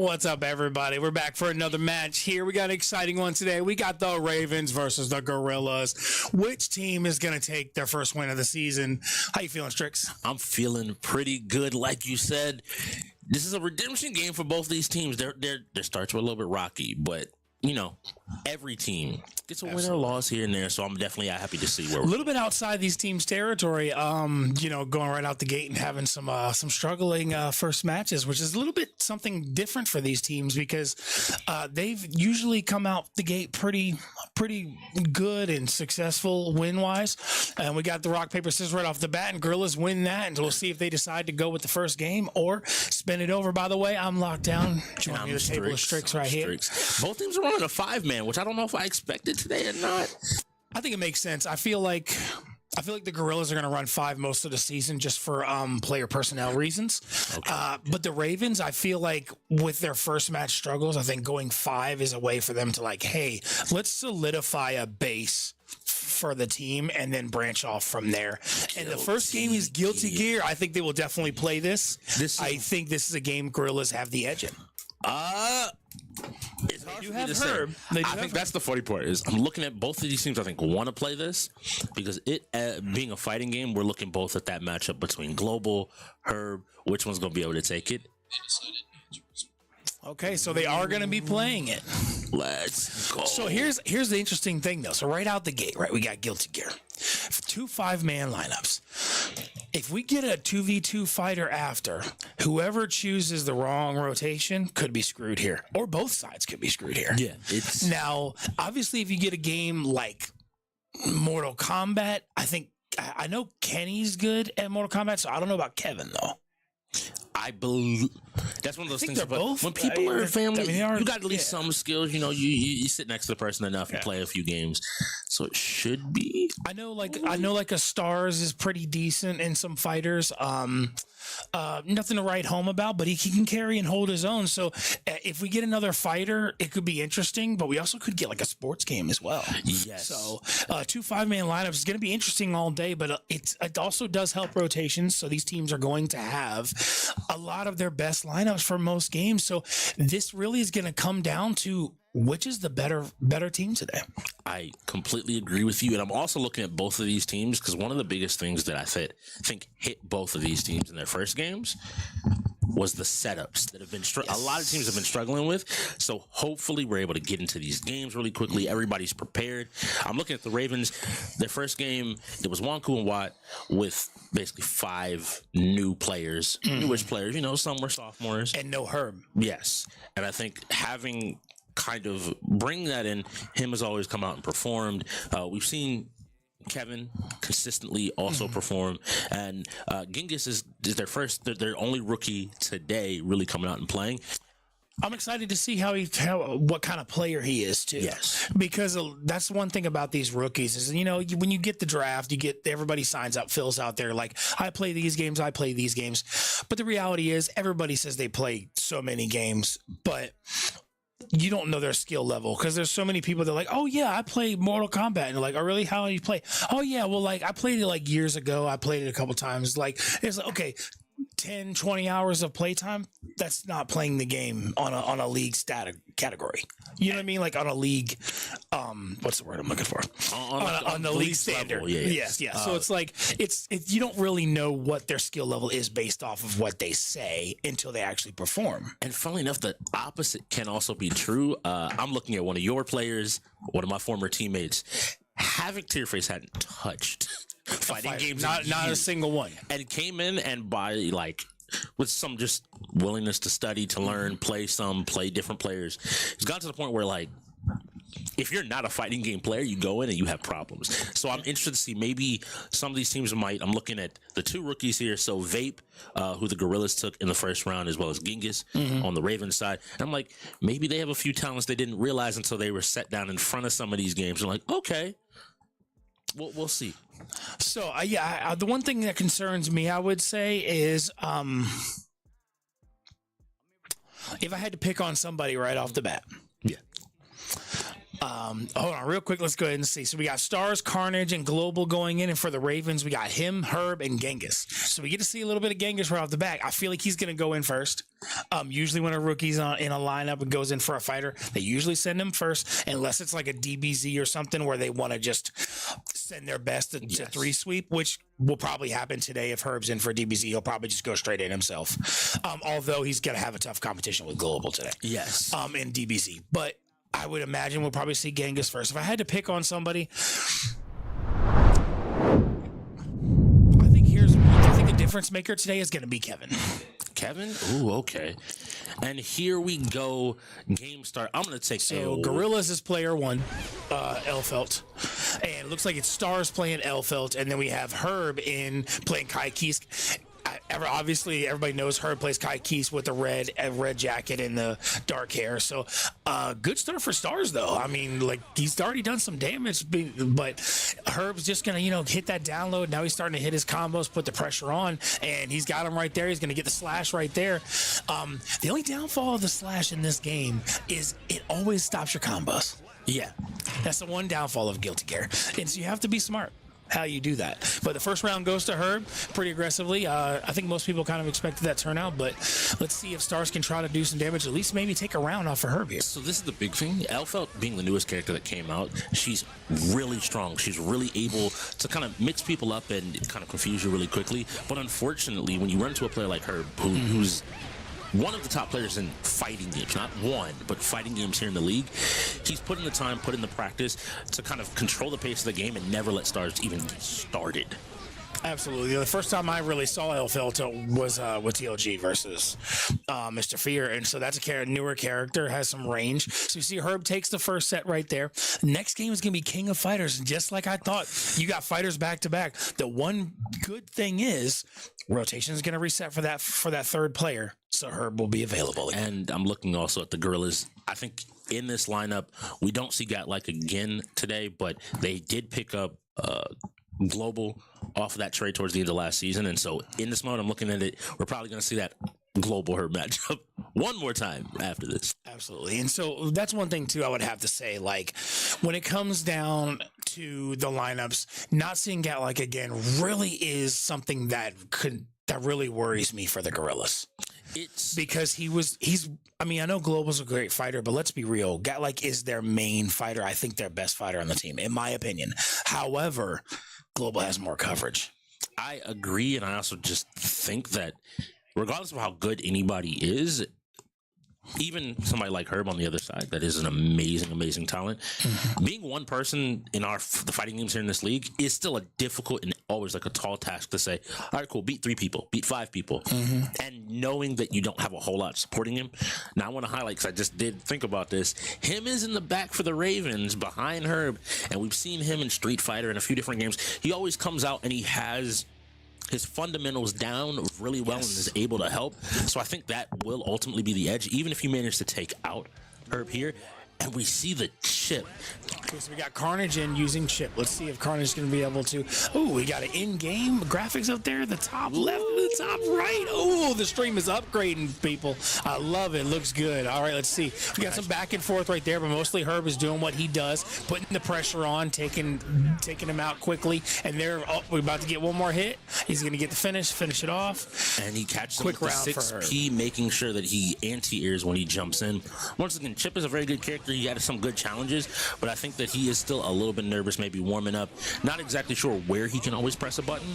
What's up, everybody? We're back for another match here. We got an exciting one today. We got the Ravens versus the Gorillaz. Which team is going to take their first win of the season? How you feeling, Strix? I'm feeling pretty good. Like you said, this is a redemption game for both these teams. Their starts were a little bit rocky, but you know, every team gets a win or loss here and there. So I'm definitely happy to see where we're a little bit outside these teams' territory. Going right out the gate and having some struggling first matches, which is a little bit something different for these teams because they've usually come out the gate pretty good and successful win wise. And we got the rock paper scissors right off the bat, and Gorillaz win that, and we'll see if they decide to go with the first game or spin it over. By the way, I'm locked down. Join me at the table of Strix right here. Both teams are running a 5-man, which I don't know if I expected today or not. I think it makes sense. I feel like the Gorillaz are going to run 5 most of the season just for player personnel reasons. Okay. But the Ravens, I feel like with their first match struggles, I think going 5 is a way for them to like, hey, let's solidify a base for the team and then branch off from there. And the first game is Guilty Gear. I think they will definitely play this. I think this is a game Gorillaz have the edge in. It's hard for me to say. I think that's the funny part is I'm looking at both of these teams. I think want to play this because it being a fighting game, we're looking both at that matchup between Global, Herb. Which one's going to be able to take it? Okay, so they are going to be playing it. Let's go. So here's the interesting thing though. So right out the gate, right, we got Guilty Gear, 2 5-man lineups. If we get a 2v2 fighter after, whoever chooses the wrong rotation could be screwed here, or both sides could be screwed here. Yeah. Now, obviously, if you get a game like Mortal Kombat, I know Kenny's good at Mortal Kombat, so I don't know about Kevin though. I believe that's one of those things. Both, when people are family, you got at least some skills. You know, you sit next to the person enough and play a few games, so it should be. I know like a Stars is pretty decent in some fighters. Nothing to write home about, but he can carry and hold his own. So if we get another fighter, it could be interesting, but we also could get like a sports game as well. Yes. So 2 5-man lineups is going to be interesting all day, but it also does help rotations. So these teams are going to have a lot of their best lineups for most games. So this really is going to come down to which is the better team today. I completely agree with you. And I'm also looking at both of these teams because one of the biggest things that I think hit both of these teams in their first games was the setups that have been a lot of teams have been struggling with. So hopefully we're able to get into these games really quickly. Everybody's prepared. I'm looking at the Ravens. Their first game, it was Wanku and Watt with basically 5 new players, newish players. You know, some were sophomores. And no Herb. Yes. And I think having kind of bring that in, him has always come out and performed. We've seen Kevin consistently also perform, and Genghis is their only rookie today really coming out and playing. I'm excited to see what kind of player he is too. Yes, because that's one thing about these rookies is, you know, when you get the draft, everybody signs up, fills out there like, I play these games, but the reality is everybody says they play so many games, but you don't know their skill level because there's so many people that are like, oh yeah, I play Mortal Kombat, and you're like, oh really, how do you play? Oh yeah, well, like I played it like years ago, I played it a couple times. Like it's like, okay, 10-20 hours of playtime, that's not playing the game on a league category. You know what I mean? Like on a league, what's the word I'm looking for? On the league standard. Level, yeah. Yes. So it's like you don't really know what their skill level is based off of what they say until they actually perform. And funnily enough, the opposite can also be true. I'm looking at one of your players, one of my former teammates. Havoc Tearface hadn't touched fighting games, not a single one, and came in and with some just willingness to study, to learn, play different players. It's gotten to the point where like, if you're not a fighting game player, you go in and you have problems. So I'm interested to see maybe some of these teams I'm looking at the 2 rookies here. So Vape, who the Gorillaz took in the first round, as well as Genghis on the Ravens side. And I'm like, maybe they have a few talents they didn't realize until they were set down in front of some of these games. I'm like, okay, we'll see. So the one thing that concerns me, I would say, is if I had to pick on somebody right off the bat. Yeah. Hold on real quick. Let's go ahead and see. So we got Stars, Carnage, and Global going in. And for the Ravens, we got him, Herb, and Genghis. So we get to see a little bit of Genghis right off the back. I feel like he's going to go in first. Usually when a rookie's in a lineup and goes in for a fighter, they usually send him first, unless it's like a DBZ or something where they want to just send their best to 3-sweep, which will probably happen today. If Herb's in for a DBZ, he'll probably just go straight in himself. Although he's going to have a tough competition with Global today. Yes. In DBZ. But I would imagine we'll probably see Genghis first. If I had to pick on somebody, I think the difference maker today is going to be Kevin. Kevin? Ooh, okay. And here we go. Game start. I'm going to take Gorillaz is player 1, Elfelt. And it looks like it's Stars playing Elfelt. And then we have Herb playing Kai Kisk. Obviously, everybody knows Herb plays Kai Kies with the red jacket and the dark hair. So, good start for Stars, though. I mean, like, he's already done some damage, but Herb's just going to, hit that download. Now he's starting to hit his combos, put the pressure on, and he's got him right there. He's going to get the slash right there. The only downfall of the slash in this game is it always stops your combos. Yeah. That's the one downfall of Guilty Gear. And so you have to be smart how you do that. But the first round goes to Herb pretty aggressively. I think most people kind of expected that turnout, but let's see if Stars can try to do some damage, at least maybe take a round off of Herb here. So this is the big thing. Elfelt being the newest character that came out, she's really strong. She's really able to kind of mix people up and kind of confuse you really quickly. But unfortunately, when you run into a player like Herb, who's one of the top players in fighting games, not one, but fighting games here in the league, he's put in the time, put in the practice to kind of control the pace of the game and never let Stars even get started. Absolutely. The first time I really saw Elfelt was with TLG versus Mr. Fear, and so that's a newer character, has some range. So you see Herb takes the first set right there. Next game is going to be King of Fighters, and just like I thought, you got fighters back to back. The one good thing is rotation is going to reset for that third player, so Herb will be available again. And I'm looking also at the Gorillaz. I think in this lineup, we don't see Gat again today, but they did pick up Global off of that trade towards the end of last season. And so in this mode, I'm looking at it, we're probably going to see that Global Herb matchup one more time after this. Absolutely. And so that's one thing too I would have to say, like, when it comes down to the lineups, not seeing Gat again really is something that really worries me for the Gorillaz. It's because I know Global's a great fighter, but let's be real. Gat is their main fighter. I think their best fighter on the team, in my opinion. However, Global has more coverage. I agree, and I also just think that regardless of how good anybody is, even somebody like Herb on the other side, that is an amazing, amazing talent. Being one person in the fighting games here in this league is still a difficult and always a tall task to say, all right, cool, beat 3 people, beat 5 people. And knowing that you don't have a whole lot supporting him. Now I want to highlight, because I just did think about this, him is in the back for the Ravens behind Herb. And we've seen him in Street Fighter and a few different games. He always comes out and he has his fundamentals down really well and is able to help. So I think that will ultimately be the edge, even if you manage to take out Herb here. And we see the chip. Okay, so we got Carnage in using chip. Let's see if Carnage is going to be able to. Oh, we got an in-game graphics up there, the top left, the top right. Oh, the stream is upgrading, people. I love it. Looks good. All right, let's see. We got some back and forth right there, but mostly Herb is doing what he does, putting the pressure on, taking him out quickly. And we're about to get one more hit. He's going to get the finish it off. And he catches him with the 6P, making sure that he anti-airs when he jumps in. Once again, Chip is a very good character. He had some good challenges, but I think that he is still a little bit nervous, maybe warming up. Not exactly sure where he can always press a button,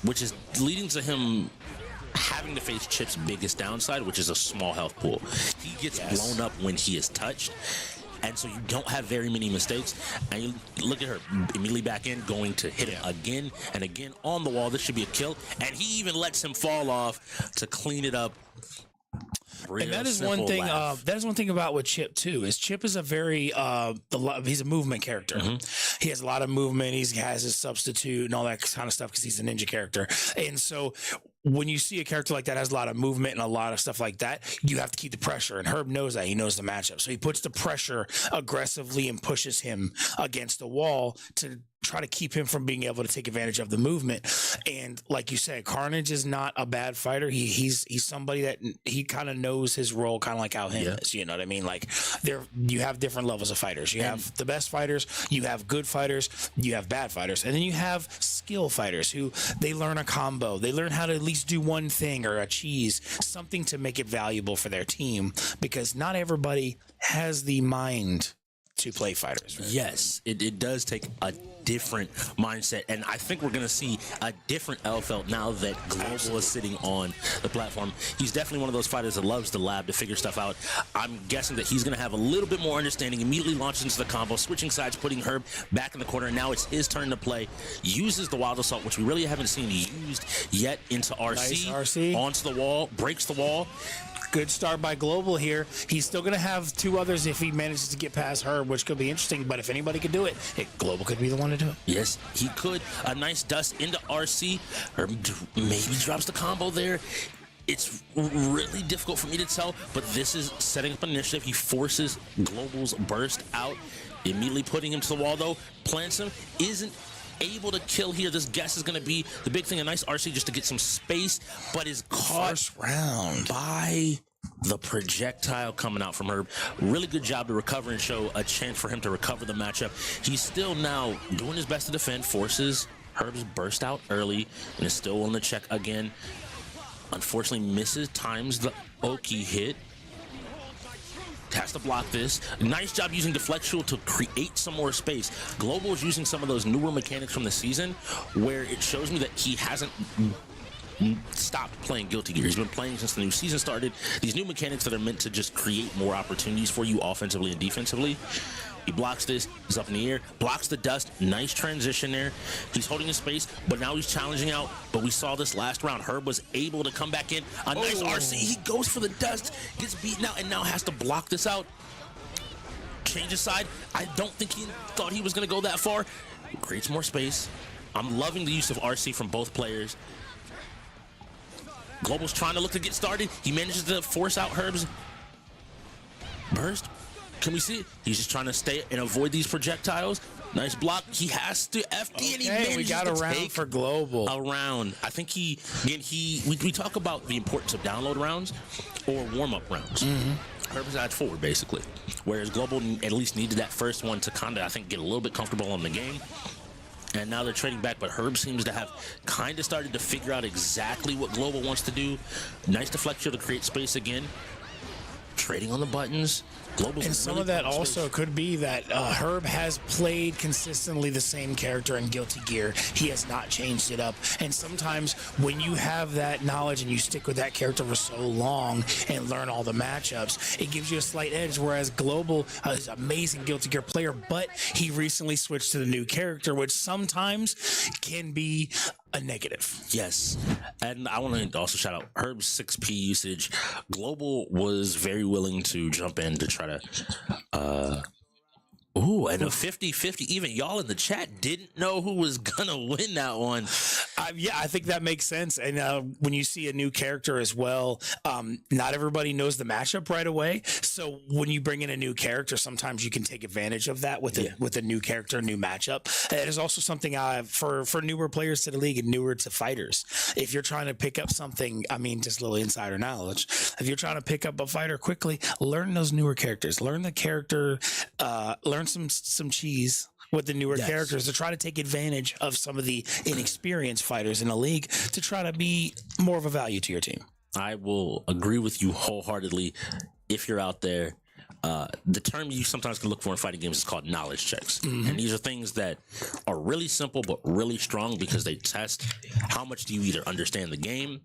which is leading to him having to face Chip's biggest downside, which is a small health pool. He gets blown up when he is touched, and so you don't have very many mistakes. And you look at her immediately back in, going to hit him again and again on the wall. This should be a kill, and he even lets him fall off to clean it up. And that is one thing. That is one thing about with Chip too. Is Chip is a very he's a movement character. He has a lot of movement. He has his substitute and all that kind of stuff because he's a ninja character. And so when you see a character like that has a lot of movement and a lot of stuff like that, you have to keep the pressure. And Herb knows that. He knows the matchup, so he puts the pressure aggressively and pushes him against the wall to try to keep him from being able to take advantage of the movement. And like you said, Carnage is not a bad fighter. He's somebody that he kind of knows his role, kind of like how him is. You know what I mean? Like you have different levels of fighters. You have the best fighters, you have good fighters, you have bad fighters, and then you have skill fighters who they learn a combo. They learn how to at least do one thing or a cheese, something to make it valuable for their team, because not everybody has the mind to play fighters. Right? Yes, it does take a different mindset, and I think we're going to see a different LFL now that Global is sitting on the platform. He's definitely one of those fighters that loves the lab to figure stuff out. I'm guessing that he's going to have a little bit more understanding, immediately launches into the combo, switching sides, putting Herb back in the corner, and now it's his turn to play. Uses the Wild Assault, which we really haven't seen used yet, into RC, nice RC. Onto the wall, breaks the wall. Good start by Global here. He's still going to have two others if he manages to get past Herb, which could be interesting. But if anybody could do it, Global could be the one to do it. Yes, he could. A nice dust into RC. Herb maybe drops the combo there. It's really difficult for me to tell, but this is setting up an initiative. He forces Global's burst out, immediately putting him to the wall, though. Plants him, isn't able to kill here. This guess is going to be the big thing. A nice RC just to get some space, but is caught first round by the projectile coming out from Herb. Really good job to recover and show a chance for him to recover the matchup. He's still now doing his best to defend, forces Herb's burst out early, and is still willing to check again. Unfortunately, misses, times the Oki hit. Has to block this. Nice job using Deflectual to create some more space. Global is using some of those newer mechanics from the season where it shows me that he hasn't stopped playing Guilty Gear. He's been playing since the new season started. These new mechanics that are meant to just create more opportunities for you offensively and defensively. He blocks this, he's up in the air, blocks the dust, nice transition there. He's holding his space, but now he's challenging out. But we saw this last round, Herb was able to come back in. A nice RC, he goes for the dust, gets beaten out, and now has to block this out. Changes side, I don't think he thought he was gonna go that far. Creates more space. I'm loving the use of RC from both players. Global's trying to look to get started. He manages to force out Herb's burst. Can we see it? He's just trying to stay and avoid these projectiles. Nice block. He has to FD, and he manages we got a round for Global. A round. I think we talk about the importance of download rounds or warm-up rounds. Herb is at forward, basically. Whereas Global at least needed that first one to kind of, I think, get a little bit comfortable on the game. And now they're trading back, but Herb seems to have kind of started to figure out exactly what Global wants to do. Nice deflection to create space again. Trading on the buttons. Global's and some really of that also space. could be that Herb has played consistently the same character in Guilty Gear. He has not changed it up. And sometimes when you have that knowledge and you stick with that character for so long and learn all the matchups, it gives you a slight edge. Whereas Global is an amazing Guilty Gear player, but he recently switched to the new character, which sometimes can be a negative. Yes. And I want to also shout out Herb's 6P usage. Global was very willing to jump in to try to and a 50-50. Even y'all in the chat didn't know who was gonna win that one. Yeah, I think that makes sense. And when you see a new character as well, not everybody knows the matchup right away. So when you bring in a new character, sometimes you can take advantage of that with a new character, new matchup. It is also something for newer players to the league and newer to fighters. If you're trying to pick up something, I mean, just a little insider knowledge. If you're trying to pick up a fighter quickly, learn those newer characters. Learn the character. Learn some cheese with the newer characters to try to take advantage of some of the inexperienced fighters in the league to try to be more of a value to your team. I will agree with you wholeheartedly. If you're out there, the term you sometimes can look for in fighting games is called knowledge checks. And these are things that are really simple but really strong because they test how much do you either understand the game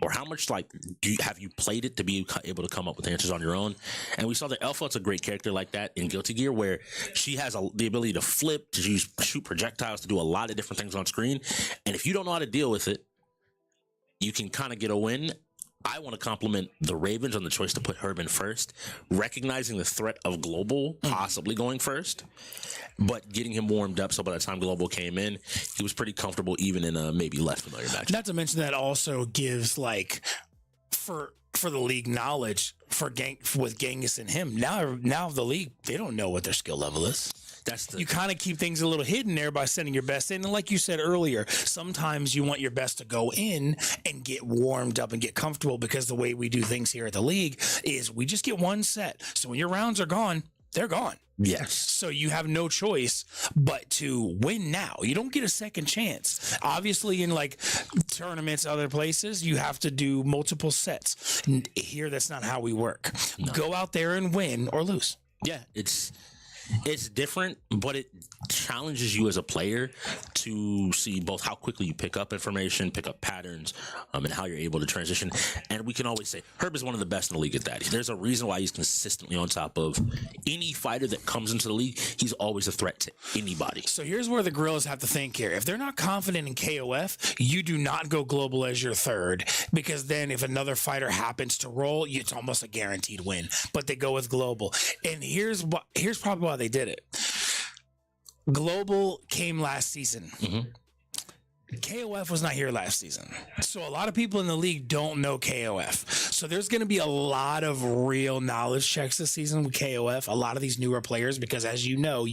or how much have you played it to be able to come up with answers on your own. And we saw that Elpha's a great character like that in Guilty Gear, where she has the ability to flip, to shoot projectiles, to do a lot of different things on screen. And if you don't know how to deal with it, you can kind of get a win. I want to compliment the Ravens on the choice to put Herb in first, recognizing the threat of Global possibly going first, but getting him warmed up so by the time Global came in, he was pretty comfortable even in a maybe less familiar match. Not to mention that also gives for the league knowledge with Genghis and him. Now the league, they don't know what their skill level is. You kind of keep things a little hidden there by sending your best in. And like you said earlier, sometimes you want your best to go in and get warmed up and get comfortable, because the way we do things here at the league is we just get one set. So when your rounds are gone, they're gone. Yes. So you have no choice but to win now. You don't get a second chance. Obviously, in like tournaments, other places, you have to do multiple sets. Here, that's not how we work. No. Go out there and win or lose. Yeah, it's different, but it challenges you as a player to see both how quickly you pick up information, pick up patterns, and how you're able to transition. And we can always say Herb is one of the best in the league at that. There's a reason why he's consistently on top of any fighter that comes into the league. He's always a threat to anybody. So here's where the Gorillaz have to think here. If they're not confident in KOF, you do not go global as your third, because then if another fighter happens to roll, it's almost a guaranteed win. But they go with global. And here's probably why they did it. Global came last season. Mm-hmm. KOF was not here last season. So a lot of people in the league don't know KOF. So there's going to be a lot of real knowledge checks this season with KOF. A lot of these newer players, because as you know,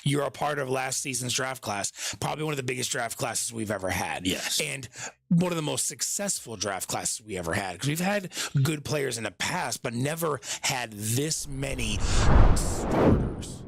you're a part of last season's draft class, probably one of the biggest draft classes we've ever had. Yes. And one of the most successful draft classes we ever had, because we've had good players in the past, but never had this many starters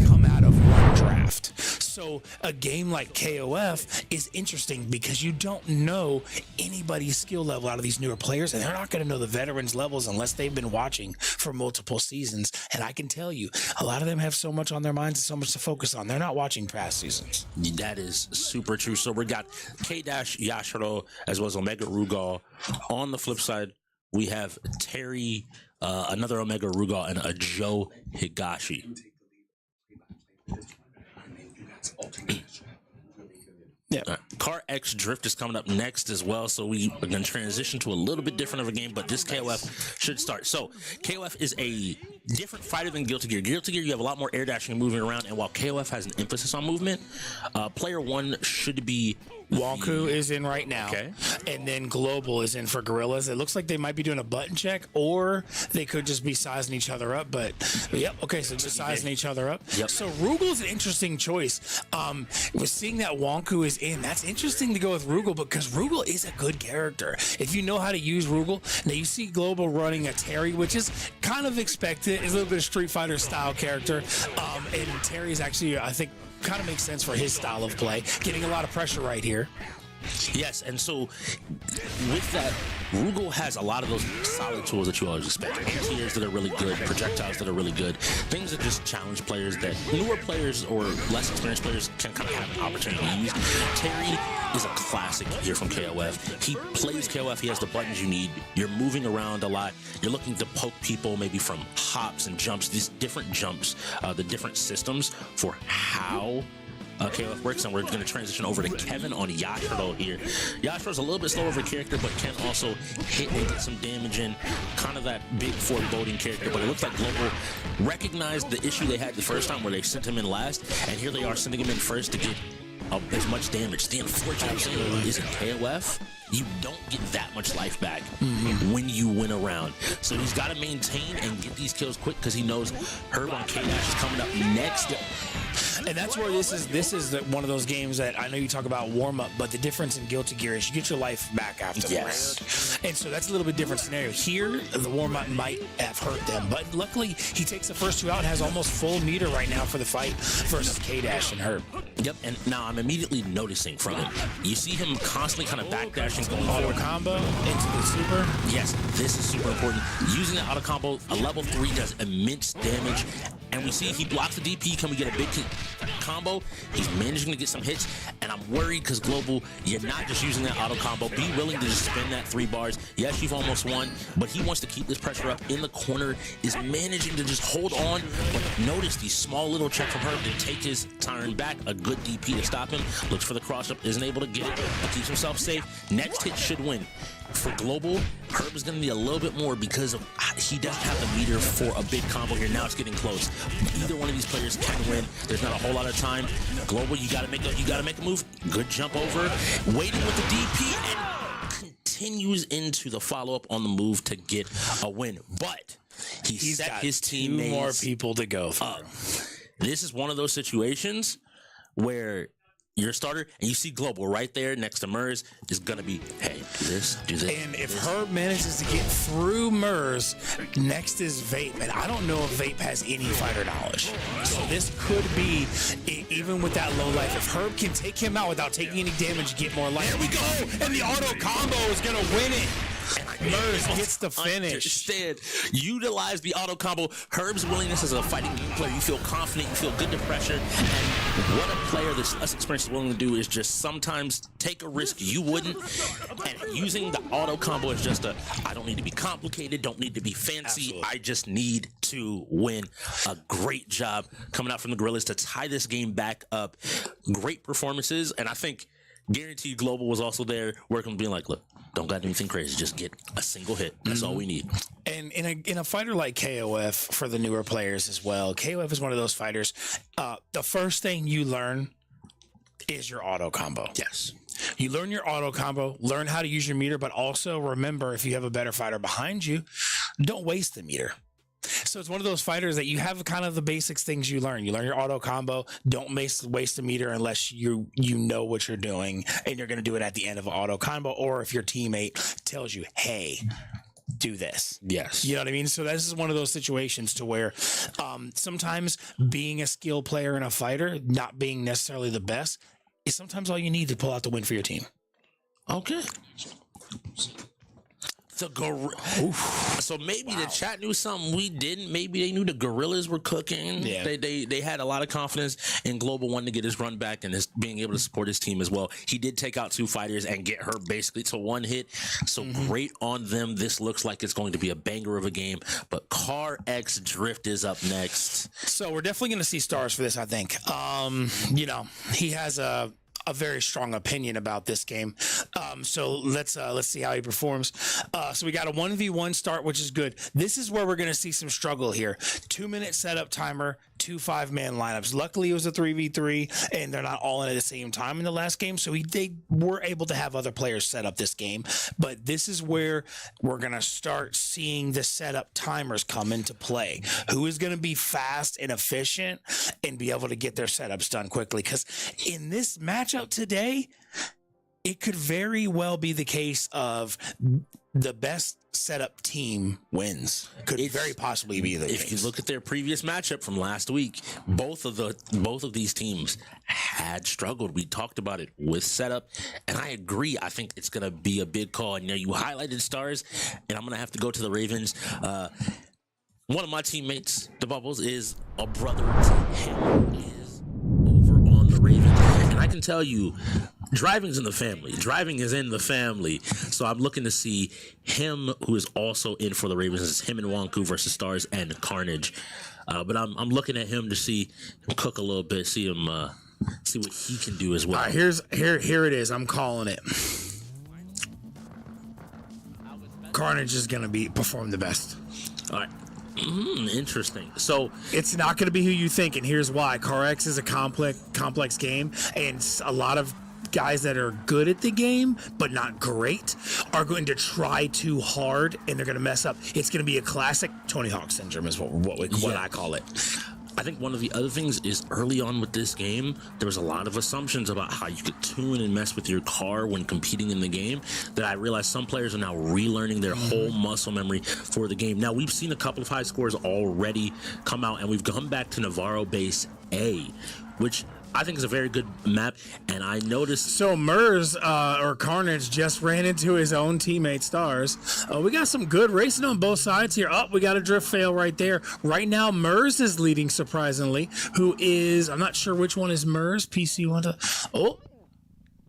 come out of one draft. So a game like KOF is interesting because you don't know anybody's skill level out of these newer players, and they're not going to know the veterans levels unless they've been watching for multiple seasons. And I can tell you, a lot of them have so much on their minds and so much to focus on. They're not watching past seasons. That is super true. So we got K-Yashiro as well as Omega Rugal. On the flip side, we have Terry, another Omega Rugal, and a Joe Higashi. Yeah. Car X Drift is coming up next as well, so we are going to transition to a little bit different of a game, but this KOF should start. So KOF is a different fighter than Guilty Gear. Guilty Gear, you have a lot more air dashing and moving around, and while KOF has an emphasis on movement, player one should be Wonku is in right now. Okay. And then Global is in for Gorillaz. It looks like they might be doing a button check, or they could just be sizing each other up. But yep, okay, so just sizing each other up. Yep. So Rugal's an interesting choice. We're seeing that Wonku is in. That's interesting to go with Rugal, because Rugal is a good character. If you know how to use Rugal, now you see Global running a Terry, which is kind of expected. It's a little bit of Street Fighter style character. And Terry's actually, I think, kind of makes sense for his style of play. Getting a lot of pressure right here. Yes, and so with that, Rugal has a lot of those solid tools that you always expect. Tiers that are really good, projectiles that are really good, things that just challenge players that newer players or less experienced players can kind of have an opportunity to use. Terry is a classic here from KOF. He plays KOF, he has the buttons you need. You're moving around a lot. You're looking to poke people maybe from hops and jumps, these different jumps, the different systems for how KOF works, and we're going to transition over to Kevin on Yashiro here. Yashiro's a little bit slower of a character, but can also hit and get some damage in. Kind of that big foreboding character, but it looks like Global recognized the issue they had the first time where they sent him in last, and here they are sending him in first to get as much damage. The unfortunate thing is in KOF, you don't get that much life back when you win a round. So he's got to maintain and get these kills quick, because he knows Herb on K-Dash is coming up next. And that's where this is one of those games that I know you talk about warm up, but the difference in Guilty Gear is you get your life back after the round. And so that's a little bit different scenario. Here, the warm up might have hurt them, but luckily he takes the first two out and has almost full meter right now for the fight versus K-Dash and Herb. Yep, and now I'm immediately noticing from him. You see him constantly kind of backdashing, going auto forward. combo into the super. Yes, this is super important. Using the auto combo, a level 3 does immense damage, and we see he blocks the DP. Can we get a big combo? He's managing to get some hits, and I'm worried because Global, you're not just using that auto combo. Be willing to just spin that 3 bars. Yes, you've almost won, but he wants to keep this pressure up in the corner, is managing to just hold on, but notice these small little check from Herb to take his turn back. A good DP to stop him. Looks for the cross up, isn't able to get it, but keeps himself safe. Next hit should win. For Global, Herb is going to need a little bit more because he doesn't have the meter for a big combo here. Now it's getting close. Either one of these players can win. There's not a whole lot of time. Global, you got to make a move. Good jump over. Waiting with the DP and continues into the follow-up on the move to get a win. But he's set his teammates 2 more people to go through. This is one of those situations where your starter, and you see Global right there next to Mers, is going to be, hey, do this. And if Herb manages to get through Mers, next is Vape. And I don't know if Vape has any fighter knowledge. So this could be, even with that low life, if Herb can take him out without taking any damage, get more life. There we go. And the auto combo is going to win it. Mers gets the finish. Understand. Utilize the auto combo. Herb's willingness as a fighting game player. You feel confident. You feel good to pressure. And what a player that's less experienced is willing to do is just sometimes take a risk you wouldn't. And using the auto combo is just I don't need to be complicated. Don't need to be fancy. Absolutely. I just need to win. A great job coming out from the Gorillaz to tie this game back up. Great performances. And I think Guaranteed Global was also there working, being like, look, don't got anything crazy. Just get a single hit. That's all we need. And in a fighter like KOF, for the newer players as well, KOF is one of those fighters. The first thing you learn is your auto combo. Yes. You learn your auto combo, learn how to use your meter, but also remember, if you have a better fighter behind you, don't waste the meter. So it's one of those fighters that you have kind of the basics things you learn. You learn your auto combo. Don't waste a meter unless you know what you're doing, and you're going to do it at the end of an auto combo, or if your teammate tells you, hey, do this. Yes. You know what I mean? So this is one of those situations to where sometimes being a skill player and a fighter, not being necessarily the best, is sometimes all you need to pull out the win for your team. Okay. So maybe the chat knew something we didn't. Maybe they knew the Gorillaz were cooking. Yeah. They had a lot of confidence in Global wanting to get his run back and being able to support his team as well. He did take out 2 fighters and get her basically to 1 hit. So great on them. This looks like it's going to be a banger of a game. But Car X Drift is up next. So we're definitely going to see stars for this, I think. He has a very strong opinion about this game. So let's see how he performs. So we got a 1v1 start, which is good. This is where we're going to see some struggle here. 2-minute setup timer, 2 5-man lineups. Luckily, it was a 3v3, and they're not all in at the same time in the last game, so they were able to have other players set up this game. But this is where we're going to start seeing the setup timers come into play. Who is going to be fast and efficient and be able to get their setups done quickly? Because in this matchup today, it could very well be the case of the best setup team wins. Could very possibly be the case. If you look at their previous matchup from last week, both of these teams had struggled. We talked about it with setup, and I agree. I think it's going to be a big call. And you highlighted stars, and I'm going to have to go to the Ravens. One of my teammates, the Bubbles, is a brother to him. Is over on the Ravens, and I can tell you, driving's in the family. Driving is in the family. So I'm looking to see him, who is also in for the Ravens. It's him and Wanku versus Stars and Carnage. But I'm looking at him to see him cook a little bit, see him see what he can do as well. All right, here it is. I'm calling it. Carnage is going to perform the best. All right. Interesting. So it's not going to be who you think, and here's why. CarX is a complex game, and a lot of guys that are good at the game but not great are going to try too hard, and they're going to mess up. It's going to be a classic Tony Hawk syndrome, is what I call it. I think one of the other things is early on with this game, there was a lot of assumptions about how you could tune and mess with your car when competing in the game that I realized some players are now relearning their whole muscle memory for the game. Now, we've seen a couple of high scores already come out, and we've gone back to Navarro Base A, which I think is a very good map, and I noticed... So Mers, or Carnage, just ran into his own teammate, Stars. We got some good racing on both sides here. We got a drift fail right there. Right now, Mers is leading, surprisingly, who is... I'm not sure which one is Mers. PC one to... Oh,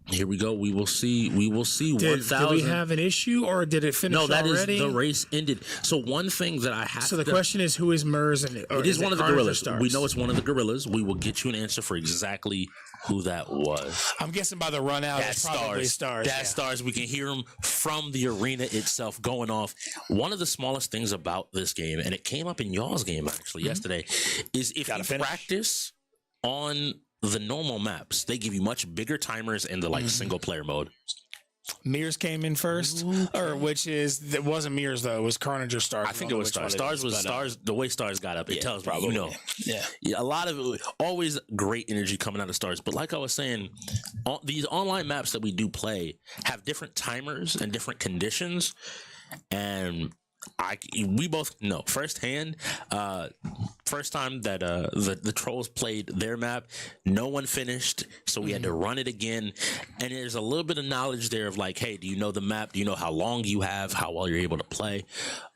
here we go. We will see. 1,000. Did we have an issue, or did it finish already? No, that is the race ended. So one thing that I have. So the question is, who is Mers? It is one of the Gorillaz. We know it's one of the Gorillaz. We will get you an answer for exactly who that was. I'm guessing by the run out, it's probably Stars. That's Stars. We can hear him from the arena itself going off. One of the smallest things about this game, and it came up in y'all's game actually yesterday, is if you practice on the normal maps, they give you much bigger timers in the single player mode. Mears came in first, or which is, it wasn't Mears though. It was Carnage or Stars. I think it was Stars. Stars was Stars. The way Stars got up, it tells me, probably. you know. Yeah. Yeah, a lot of it, always great energy coming out of Stars. But like I was saying, these online maps that we do play have different timers and different conditions, and we both know firsthand. First time that the trolls played their map, no one finished, so we had to run it again. And there's a little bit of knowledge there of like, hey, do you know the map? Do you know how long you have? How well you're able to play?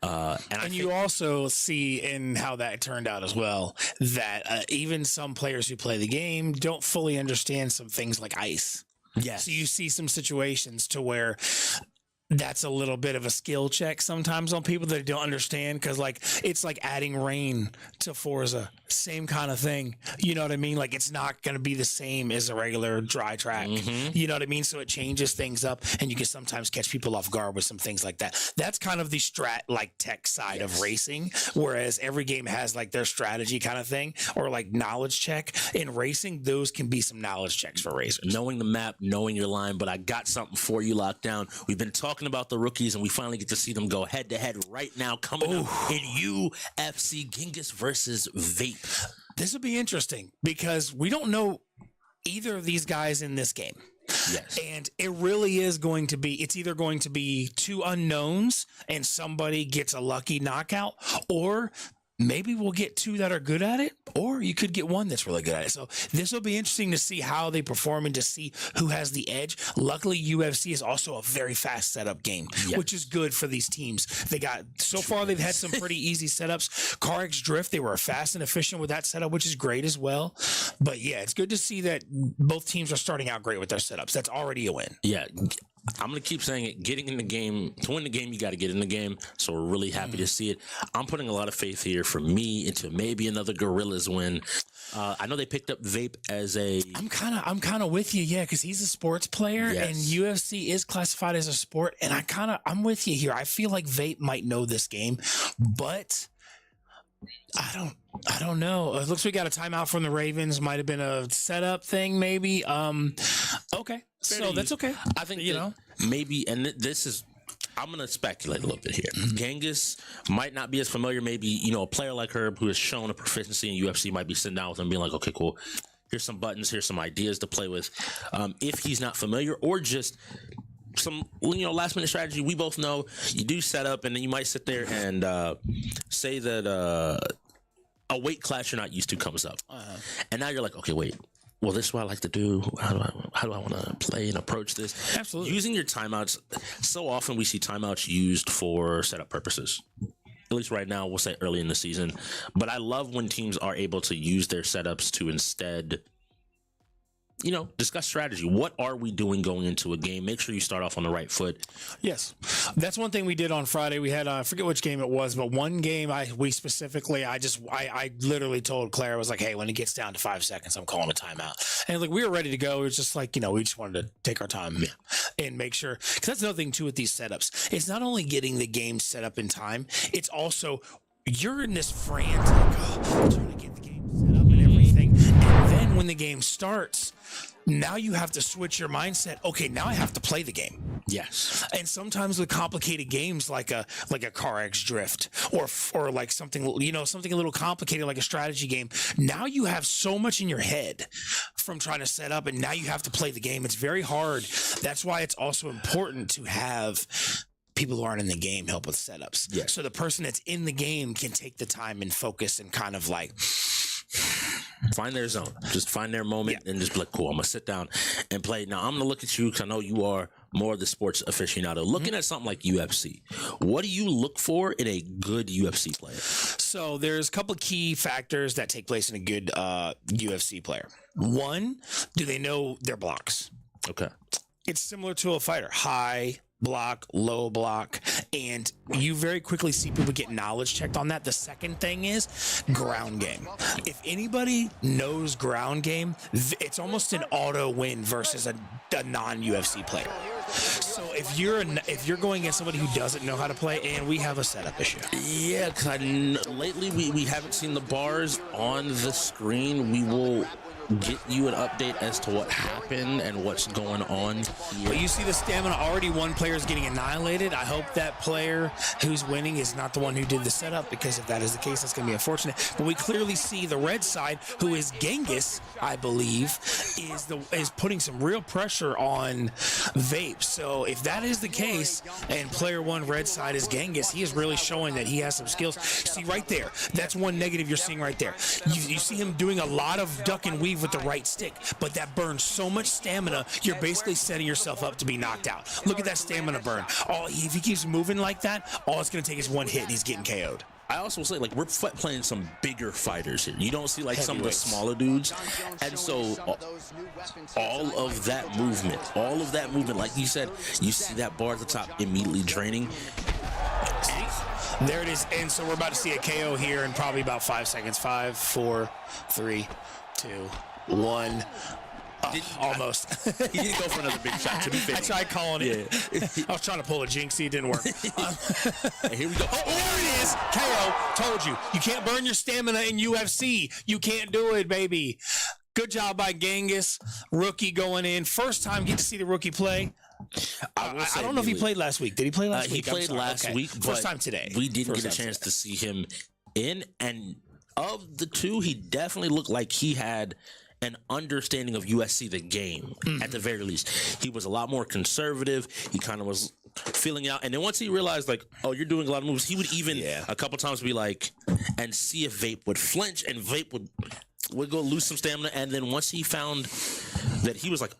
And you also see in how that turned out as well that even some players who play the game don't fully understand some things like ice. Yes. So you see some situations to where that's a little bit of a skill check sometimes on people that don't understand, because like it's like adding rain to Forza, same kind of thing. You know what I mean? Like it's not going to be the same as a regular dry track. You know what I mean? So it changes things up, and you can sometimes catch people off guard with some things like that. That's kind of the strat, like tech side of racing, whereas every game has like their strategy kind of thing, or like knowledge check. In racing, those can be some knowledge checks for racers. Knowing the map, knowing your line. But I got something for you, Lockdown. We've been talking about the rookies, and we finally get to see them go head to head right now, coming up in UFC. Genghis versus Vape. This will be interesting because we don't know either of these guys in this game. Yes. And it really is going to be, it's either going to be two unknowns and somebody gets a lucky knockout, or maybe we'll get two that are good at it, or you could get one that's really good at it. So this will be interesting to see how they perform and to see who has the edge. Luckily, UFC is also a very fast setup game, which is good for these teams. They got, so far, they've had some pretty easy setups. CarX Drift, they were fast and efficient with that setup, which is great as well. But yeah, it's good to see that both teams are starting out great with their setups. That's already a win. Yeah. I'm going to keep saying it. Getting in the game, to win the game, you got to get in the game. So we're really happy to see it. I'm putting a lot of faith here for me into maybe another Gorillaz win. I know they picked up Vape as a. I'm kind of with you, yeah, because he's a sports player, and UFC is classified as a sport, and I'm with you here. I feel like Vape might know this game, but I don't know. It looks like we got a timeout from the Ravens. Might have been a setup thing, maybe. Okay, so that's okay. I think maybe, and this is. I'm going to speculate a little bit here. Genghis might not be as familiar. Maybe, a player like Herb who has shown a proficiency in UFC might be sitting down with him being like, okay, cool. Here's some buttons. Here's some ideas to play with. If he's not familiar, or just some, last minute strategy. We both know you do set up, and then you might sit there and say that a weight class you're not used to comes up. And now you're like, okay, wait. Well, this is what I like to do. How do I want to play and approach this? Absolutely. Using your timeouts. So often we see timeouts used for setup purposes. At least right now, we'll say early in the season. But I love when teams are able to use their setups to instead, discuss strategy. What are we doing going into a game? Make sure you start off on the right foot. Yes. That's one thing we did on Friday. We had, I forget which game it was, but one game I literally told Claire, I was like, hey, when it gets down to 5 seconds, I'm calling a timeout. And like, we were ready to go. It was just like, we just wanted to take our time and make sure. Because that's another thing too with these setups. It's not only getting the game set up in time, it's also, you're in this frantic, trying to get the game set up and everything. And then when the game starts, now you have to switch your mindset. Okay, now I have to play the game. Yes. And sometimes with complicated games like a CarX Drift or like something a little complicated like a strategy game, now you have so much in your head from trying to set up, and now you have to play the game. It's very hard. That's why it's also important to have people who aren't in the game help with setups. Yes. So the person that's in the game can take the time and focus and kind of like find their zone, just find their moment, and just be like, cool, I'm gonna sit down and play. Now I'm gonna look at you because I know you are more of the sports aficionado. Looking at something like UFC, what do you look for in a good UFC player? So there's a couple of key factors that take place in a good UFC player. One, do they know their blocks? Okay. It's similar to a fighter. High block, low block, and you very quickly see people get knowledge checked on that. The second thing is ground game. If anybody knows ground game, it's almost an auto win versus a non-UFC player. So if you're going against somebody who doesn't know how to play, and we have a setup issue. Yeah, because lately we haven't seen the bars on the screen. We will get you an update as to what happened and what's going on here. But you see the stamina already. One player is getting annihilated. I hope that player who's winning is not the one who did the setup, because if that is the case, that's going to be unfortunate. But we clearly see the red side, who is Genghis, I believe, is putting some real pressure on Vape. So if that is the case, and player one red side is Genghis, he is really showing that he has some skills. See right there, that's one negative you're seeing right there. You see him doing a lot of duck and weave with the right stick, but that burns so much stamina, you're basically setting yourself up to be knocked out. Look at that stamina burn. If he keeps moving like that, all it's going to take is one hit and he's getting KO'd. I also say, like, we're playing some bigger fighters here. You don't see, like, some of the smaller dudes. And so all of that movement, like you said, you see that bar at the top immediately draining. There it is. And so we're about to see a KO here in probably about 5 seconds. 5, 4, 3, 2, 1. Almost. He didn't go for another big shot, to be fair. I tried calling it. I was trying to pull a jinxie. It didn't work. Here we go. Oh, there it is. KO. Told you. You can't burn your stamina in UFC. You can't do it, baby. Good job by Genghis. Rookie going in. First time get to see the rookie play. I don't know if he played last week. Did he play last week? He played last week. First time today. We didn't get a chance to see him in. And of the two, he definitely looked like he had an understanding of USC, the game, at the very least. He was a lot more conservative. He kind of was feeling out. And then once he realized, like, oh, you're doing a lot of moves, he would even a couple times be like, and see if Vape would flinch, and Vape would go lose some stamina. And then once he found that he was like,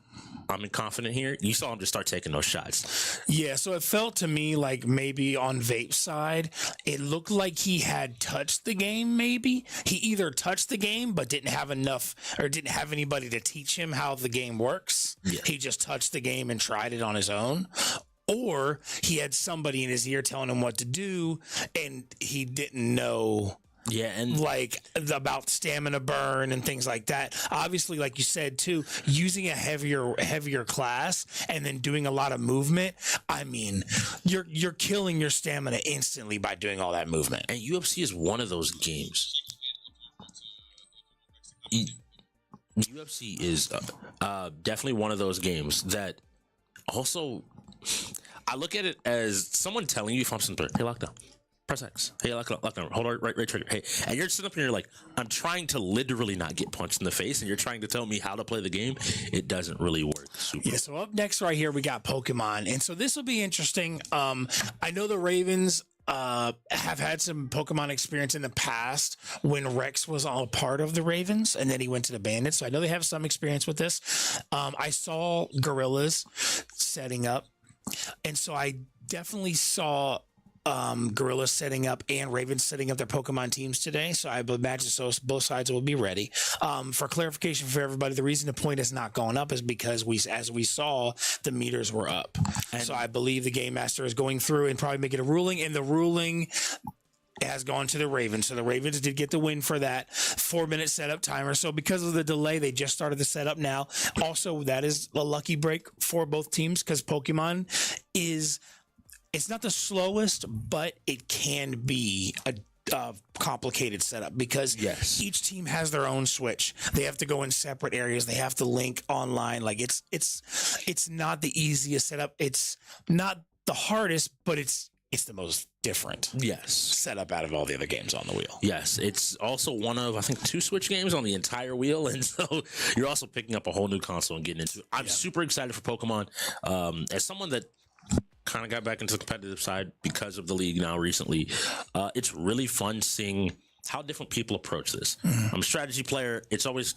I'm confident here, you saw him just start taking those shots. Yeah, so it felt to me like maybe on Vape's side, it looked like he had touched the game maybe. He either touched the game but didn't have enough, or didn't have anybody to teach him how the game works. Yeah. He just touched the game and tried it on his own. Or he had somebody in his ear telling him what to do, and he didn't know. Yeah, and like about stamina burn and things like that. Obviously, like you said too, using a heavier class and then doing a lot of movement. I mean, you're killing your stamina instantly by doing all that movement. And UFC is one of those games. UFC is definitely one of those games that also, I look at it as someone telling you if I'm something. Hey, lockdown. Press X. Hey, lock down. Hold on, right trigger. Hey, and you're sitting up here, you're like, I'm trying to literally not get punched in the face, and you're trying to tell me how to play the game. It doesn't really work. Yeah. So up next, right here, we got Pokemon, and so this will be interesting. I know the Ravens have had some Pokemon experience in the past when Rex was all part of the Ravens, and then he went to the Bandits. So I know they have some experience with this. I saw Gorillaz setting up, and so I definitely saw Gorillaz setting up and Ravens setting up their Pokemon teams today. So I imagine both sides will be ready. For clarification for everybody, the reason the point is not going up is because as we saw, the meters were up. And so I believe the Game Master is going through and probably making a ruling, and the ruling has gone to the Ravens. So the Ravens did get the win for that 4-minute setup timer. So because of the delay, they just started the setup now. Also, that is a lucky break for both teams because Pokemon it's not the slowest, but it can be a complicated setup because each team has their own switch. They have to go in separate areas. They have to link online. Like it's not the easiest setup. It's not the hardest, but it's the most different setup out of all the other games on the wheel. Yes, it's also one of, I think, 2 Switch games on the entire wheel, and so you're also picking up a whole new console and getting into it. I'm super excited for Pokemon. As someone that kind of got back into the competitive side because of the league now recently, it's really fun seeing how different people approach this. I'm a strategy player. It's always,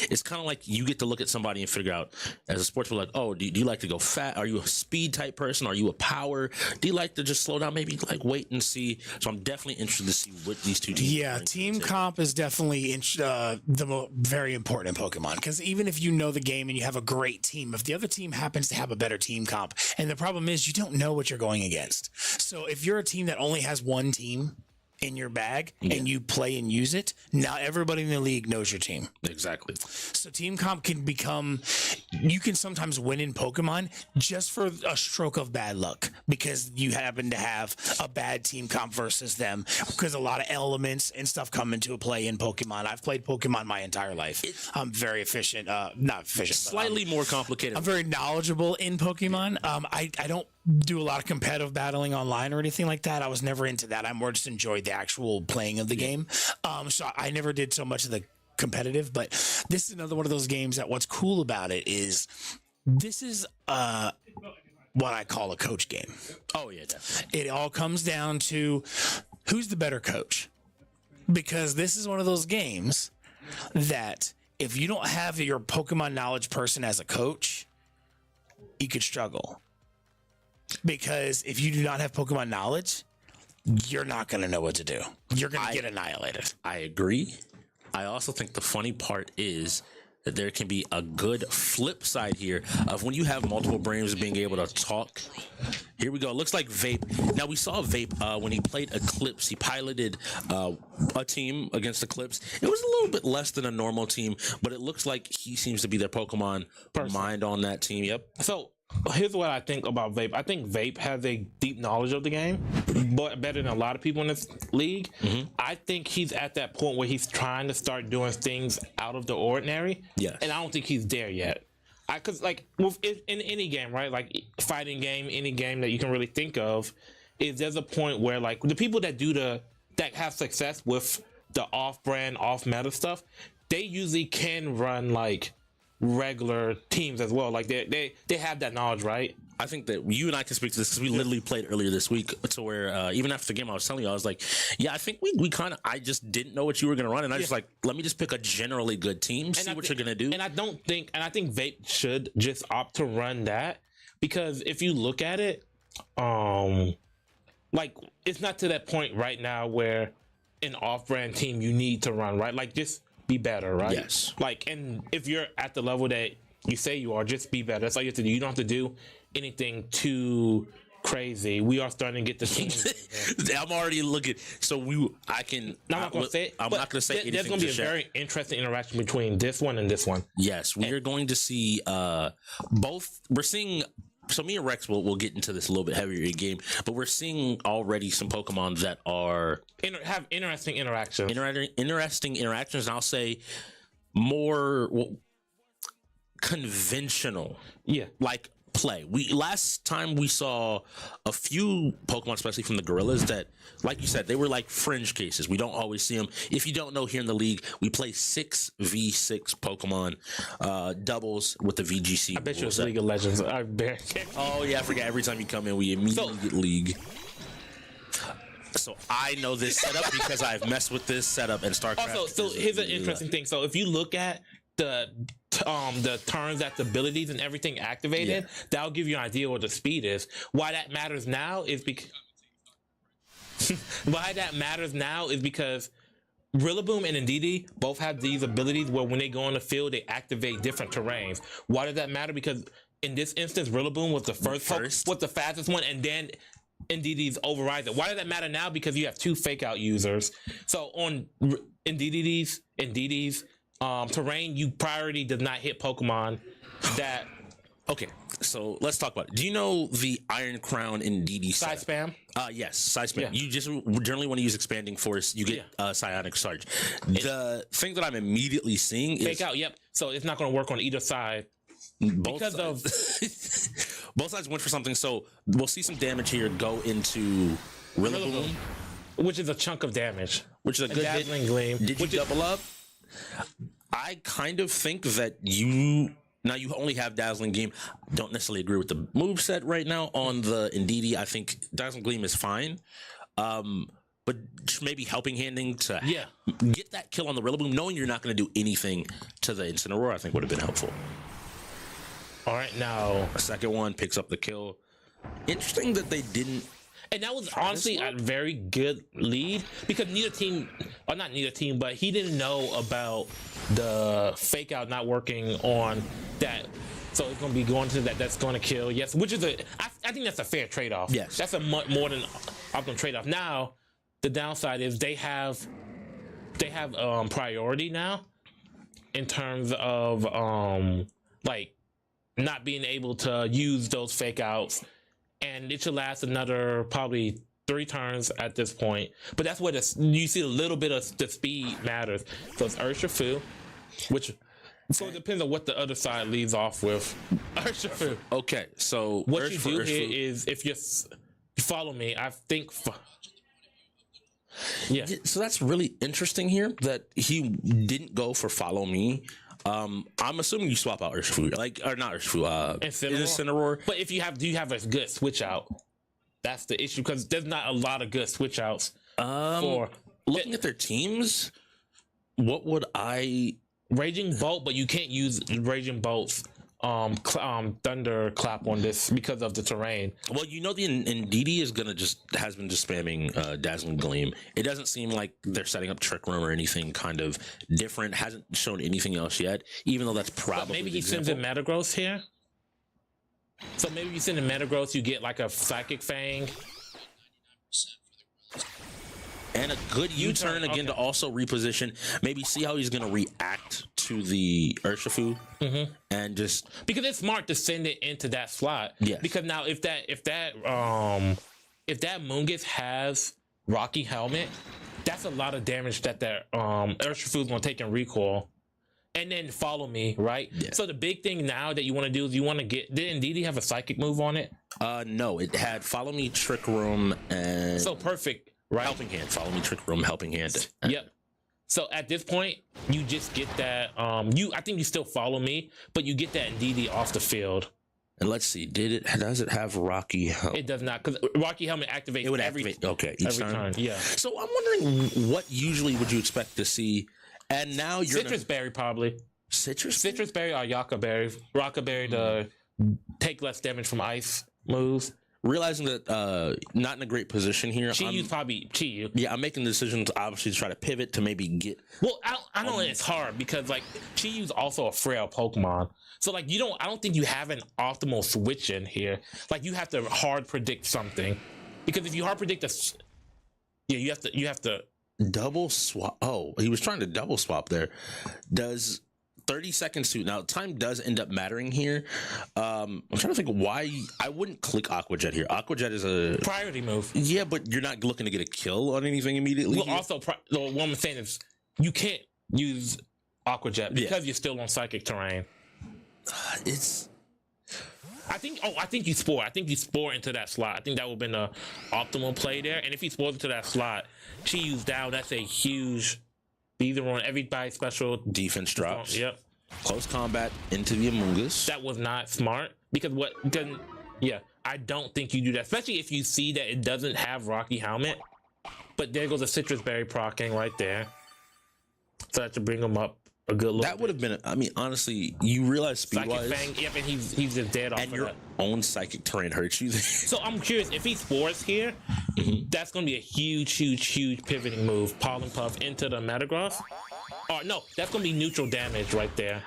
it's kind of like you get to look at somebody and figure out as a sports player, like, oh, do you like to go fat? Are you a speed type person? Are you a power? Do you like to just slow down? Maybe like wait and see. So I'm definitely interested to see what these two teams. Yeah, team comp is definitely very important in Pokemon because even if you know the game and you have a great team, if the other team happens to have a better team comp, and the problem is you don't know what you're going against. So if you're a team that only has one team in your bag and you play and use it, now everybody in the league knows your team. Exactly. So team comp can become, you can sometimes win in Pokemon just for a stroke of bad luck because you happen to have a bad team comp versus them, because a lot of elements and stuff come into play in Pokemon. I've played Pokemon my entire life. I'm very efficient, not efficient, Slightly more complicated. I'm very knowledgeable in Pokemon. I don't do a lot of competitive battling online or anything like that. I was never into that. I more just enjoyed the actual playing of the game. So I never did so much of the competitive, but this is another one of those games that what's cool about it is this is what I call a coach game. Oh yeah, definitely. It all comes down to who's the better coach, because this is one of those games that if you don't have your Pokemon knowledge person as a coach, you could struggle. Because if you do not have Pokemon knowledge, you're not going to know what to do. You're going to get annihilated. I agree. I also think the funny part is that there can be a good flip side here of when you have multiple brains being able to talk. Here we go. It looks like Vape. Now, we saw Vape when he played Eclipse. He piloted a team against Eclipse. It was a little bit less than a normal team, but it looks like he seems to be their Pokemon mind on that team. Yep. So here's what I think about Vape. I think Vape has a deep knowledge of the game, but better than a lot of people in this league. I think he's at that point where he's trying to start doing things out of the ordinary. Yes. And I don't think he's there yet. Because like in any game, right? Like fighting game, any game that you can really think of, is there's a point where like the people that that have success with the off-brand, off-meta stuff, they usually can run like regular teams as well. Like they have that knowledge, right? I think that you and I can speak to this because we literally played earlier this week to where even after the game I was telling you, I was like, yeah, I think we kind of, I just didn't know what you were going to run. And I just like, let me just pick a generally good team, see what you're going to do. And I think Vape should just opt to run that, because if you look at it, like it's not to that point right now where an off-brand team you need to run, right? Like just be better, right? Yes. Like, and if you're at the level that you say you are, just be better. That's all you have to do. You don't have to do anything too crazy. We are starting to get the team. I'm already looking. So I'm not going to say it. I'm not going to say anything. There's going to be a very interesting interaction between this one and this one. Yes, we are going to see both. We're seeing. So me and Rex will get into this a little bit heavier in game, but we're seeing already some Pokemon that are have interesting interactions. Interesting interactions, and I'll say more conventional. Yeah, like play. Last time we saw a few Pokemon, especially from the Gorillaz, that, like you said, they were like fringe cases. We don't always see them. If you don't know, here in the league, we play 6v6 Pokemon doubles with the VGC. I bet you it's League of Legends. Oh yeah, I forget. Every time you come in, we immediately get League. So I know this setup because I've messed with this setup and StarCraft. Also, so here's an interesting thing. So if you look at the turns that the abilities and everything activated, that'll give you an idea what the speed is. Why that matters now is because Rillaboom and Indeedee both have these abilities where when they go on the field, they activate different terrains. Why does that matter? Because in this instance, Rillaboom was the first. Was the fastest one, and then Indeedee's overrides it. Why does that matter now? Because you have two fake out users. So on Indeedee's terrain, you priority does not hit Pokemon that. Okay, so let's talk about it. Do you know the Iron Crown Indeedee side spam? Yes, side spam. Yeah. You just generally want to use Expanding Force. You get Psionic Charge. The thing that I'm immediately seeing is fake out. Yep. So it's not going to work on either side. Both sides went for something. So we'll see some damage here go into Rillaboom, which is a chunk of damage. Which is a good Dazzling Gleam. Did you double up? I kind of think that you only have Dazzling Gleam. Don't necessarily agree with the moveset right now on the Indeedee. I think Dazzling Gleam is fine. But just maybe helping handing to get that kill on the Rillaboom, knowing you're not going to do anything to the Incineroar, I think would have been helpful. All right, now a second one picks up the kill. Interesting that they didn't. And that was honestly a very good lead, because not neither team, but he didn't know about the fake out not working on that. So it's going to be going to that. That's going to kill. Yes, which is I think that's a fair trade off. Yes, that's a more than optimal trade off. Now The downside is they have priority now in terms of like not being able to use those fake outs, and it should last another probably 3 turns at this point. But that's where you see a little bit of the speed matters. So it's Urshifu, so it depends on what the other side leaves off with. Urshifu. Okay, so what you do here is, if you follow me, I think. Yeah. So that's really interesting here that he didn't go for follow me. I'm assuming you swap out Urshifu, or not Urshifu. Incineroar. But if do you have a good switch out? That's the issue, because there's not a lot of good switch outs. Looking at their teams, what would I Raging Bolt? But you can't use Raging Bolt's thunderclap on this because of the terrain. Well, the Indeedee has been just spamming Dazzling Gleam. It doesn't seem like they're setting up Trick Room or anything kind of different. Hasn't shown anything else yet, even though that's probably. But maybe he sends in Metagross here. So maybe you send in Metagross, you get like a Psychic Fang. And a good U-turn again to also reposition. Maybe see how he's going to react to the Urshifu, and just because it's smart to send it into that slot. Yeah. Because now if that Moongus has Rocky Helmet, that's a lot of damage that Urshifu is going to take in recoil. And then follow me, right? Yeah. So the big thing now that you want to do is you want to get. Did Indeedee have a psychic move on it? No, it had follow me, Trick Room, and so perfect. Right. Helping Hand. Follow me, Trick Room, Helping Hand. Yep. So at this point, you just get that. I think you still follow me, but you get that Indeedee off the field. And let's see, does it have Rocky Helmet? It does not, because Rocky Helmet activates. It would activate. Okay, each every turn. Yeah. So I'm wondering, what usually would you expect to see? And now you're Citrus Berry probably. Citrus Berry or Yucca Berry. Rocky Berry to take less damage from ice moves. Realizing that not in a great position here. Chiyu's probably Chiyu. Yeah, I'm making the decision to obviously try to pivot to maybe get. Well, I know it's hard because like Chiyu's also a frail Pokemon. So like I don't think you have an optimal switch in here. Like you have to hard predict something, because if you hard predict you have to double swap. Oh, he was trying to double swap there. Does 30 seconds to now time does end up mattering here. I'm trying to think why I wouldn't click Aqua Jet here. Aqua Jet is a priority move. Yeah, but you're not looking to get a kill on anything immediately. Well, also what I'm saying is you can't use Aqua Jet because you're still on psychic terrain. I think you spore. I think you spore into that slot. I think that would have been the optimal play there. And if he spores into that slot, Chiyu's down. That's a huge. Either on everybody special defense drops. Yep. Close combat into the Amoonguss. That was not smart, because I don't think you do that, especially if you see that it doesn't have Rocky Helmet. But there goes a Citrus Berry procking right there. So that should bring him up a good look. That would have been. I mean, honestly, you realize speed wise. Psychic Fang. Yep, and he's just dead off. And your own psychic terrain hurts you. So I'm curious if he spores here. That's going to be a huge pivoting move. Pollen Puff into the Metagross. Oh no, that's going to be neutral damage right there.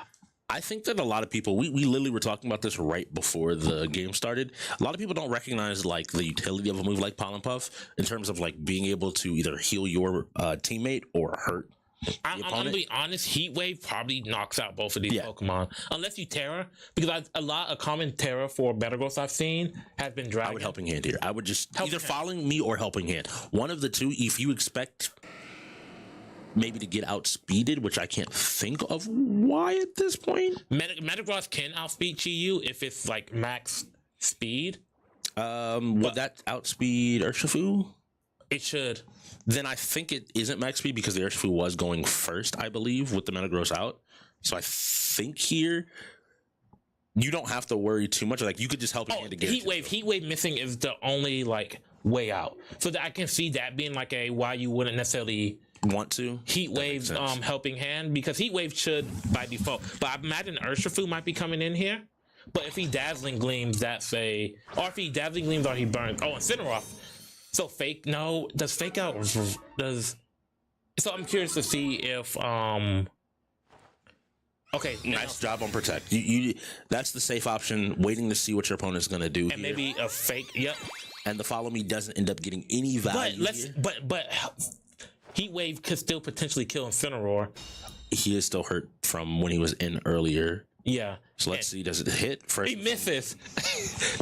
I think that a lot of people, we literally were talking about this right before the game started. A lot of people don't recognize like the utility of a move like Pollen Puff in terms of like being able to either heal your teammate or hurt. I'm gonna be honest. Heat Wave probably knocks out both of these Pokemon, unless you Terra. Because a common Terra for Metagross I've seen has been Dragon. I would Helping Hand here. I would just either following me or Helping Hand. One of the two. If you expect maybe to get outspeeded, which I can't think of why at this point. Metagross can outspeed Chiyu if it's like max speed. Would that outspeed Urshifu? It should. Then I think it isn't max speed because the Urshifu was going first, I believe, with the Metagross out. So I think here you don't have to worry too much. Like you could just help Hand to get Heat Wave missing is the only like way out. So that I can see that being like a why you wouldn't necessarily want to Heat Wave Helping Hand, because Heat Wave should by default. But I imagine Urshifu might be coming in here. But if he Dazzling Gleams, or if he Dazzling Gleams or he burns. Oh, Incineroar. So does Fake Out so I'm curious to see if Okay, Nice job on protect. You that's the safe option. Waiting to see what your opponent's gonna do, and maybe a fake. Yep. And the follow me doesn't end up getting any value. But Heat Wave could still potentially kill Incineroar. He is still hurt from when he was in earlier. Yeah. So let's see. Does it hit first? He misses.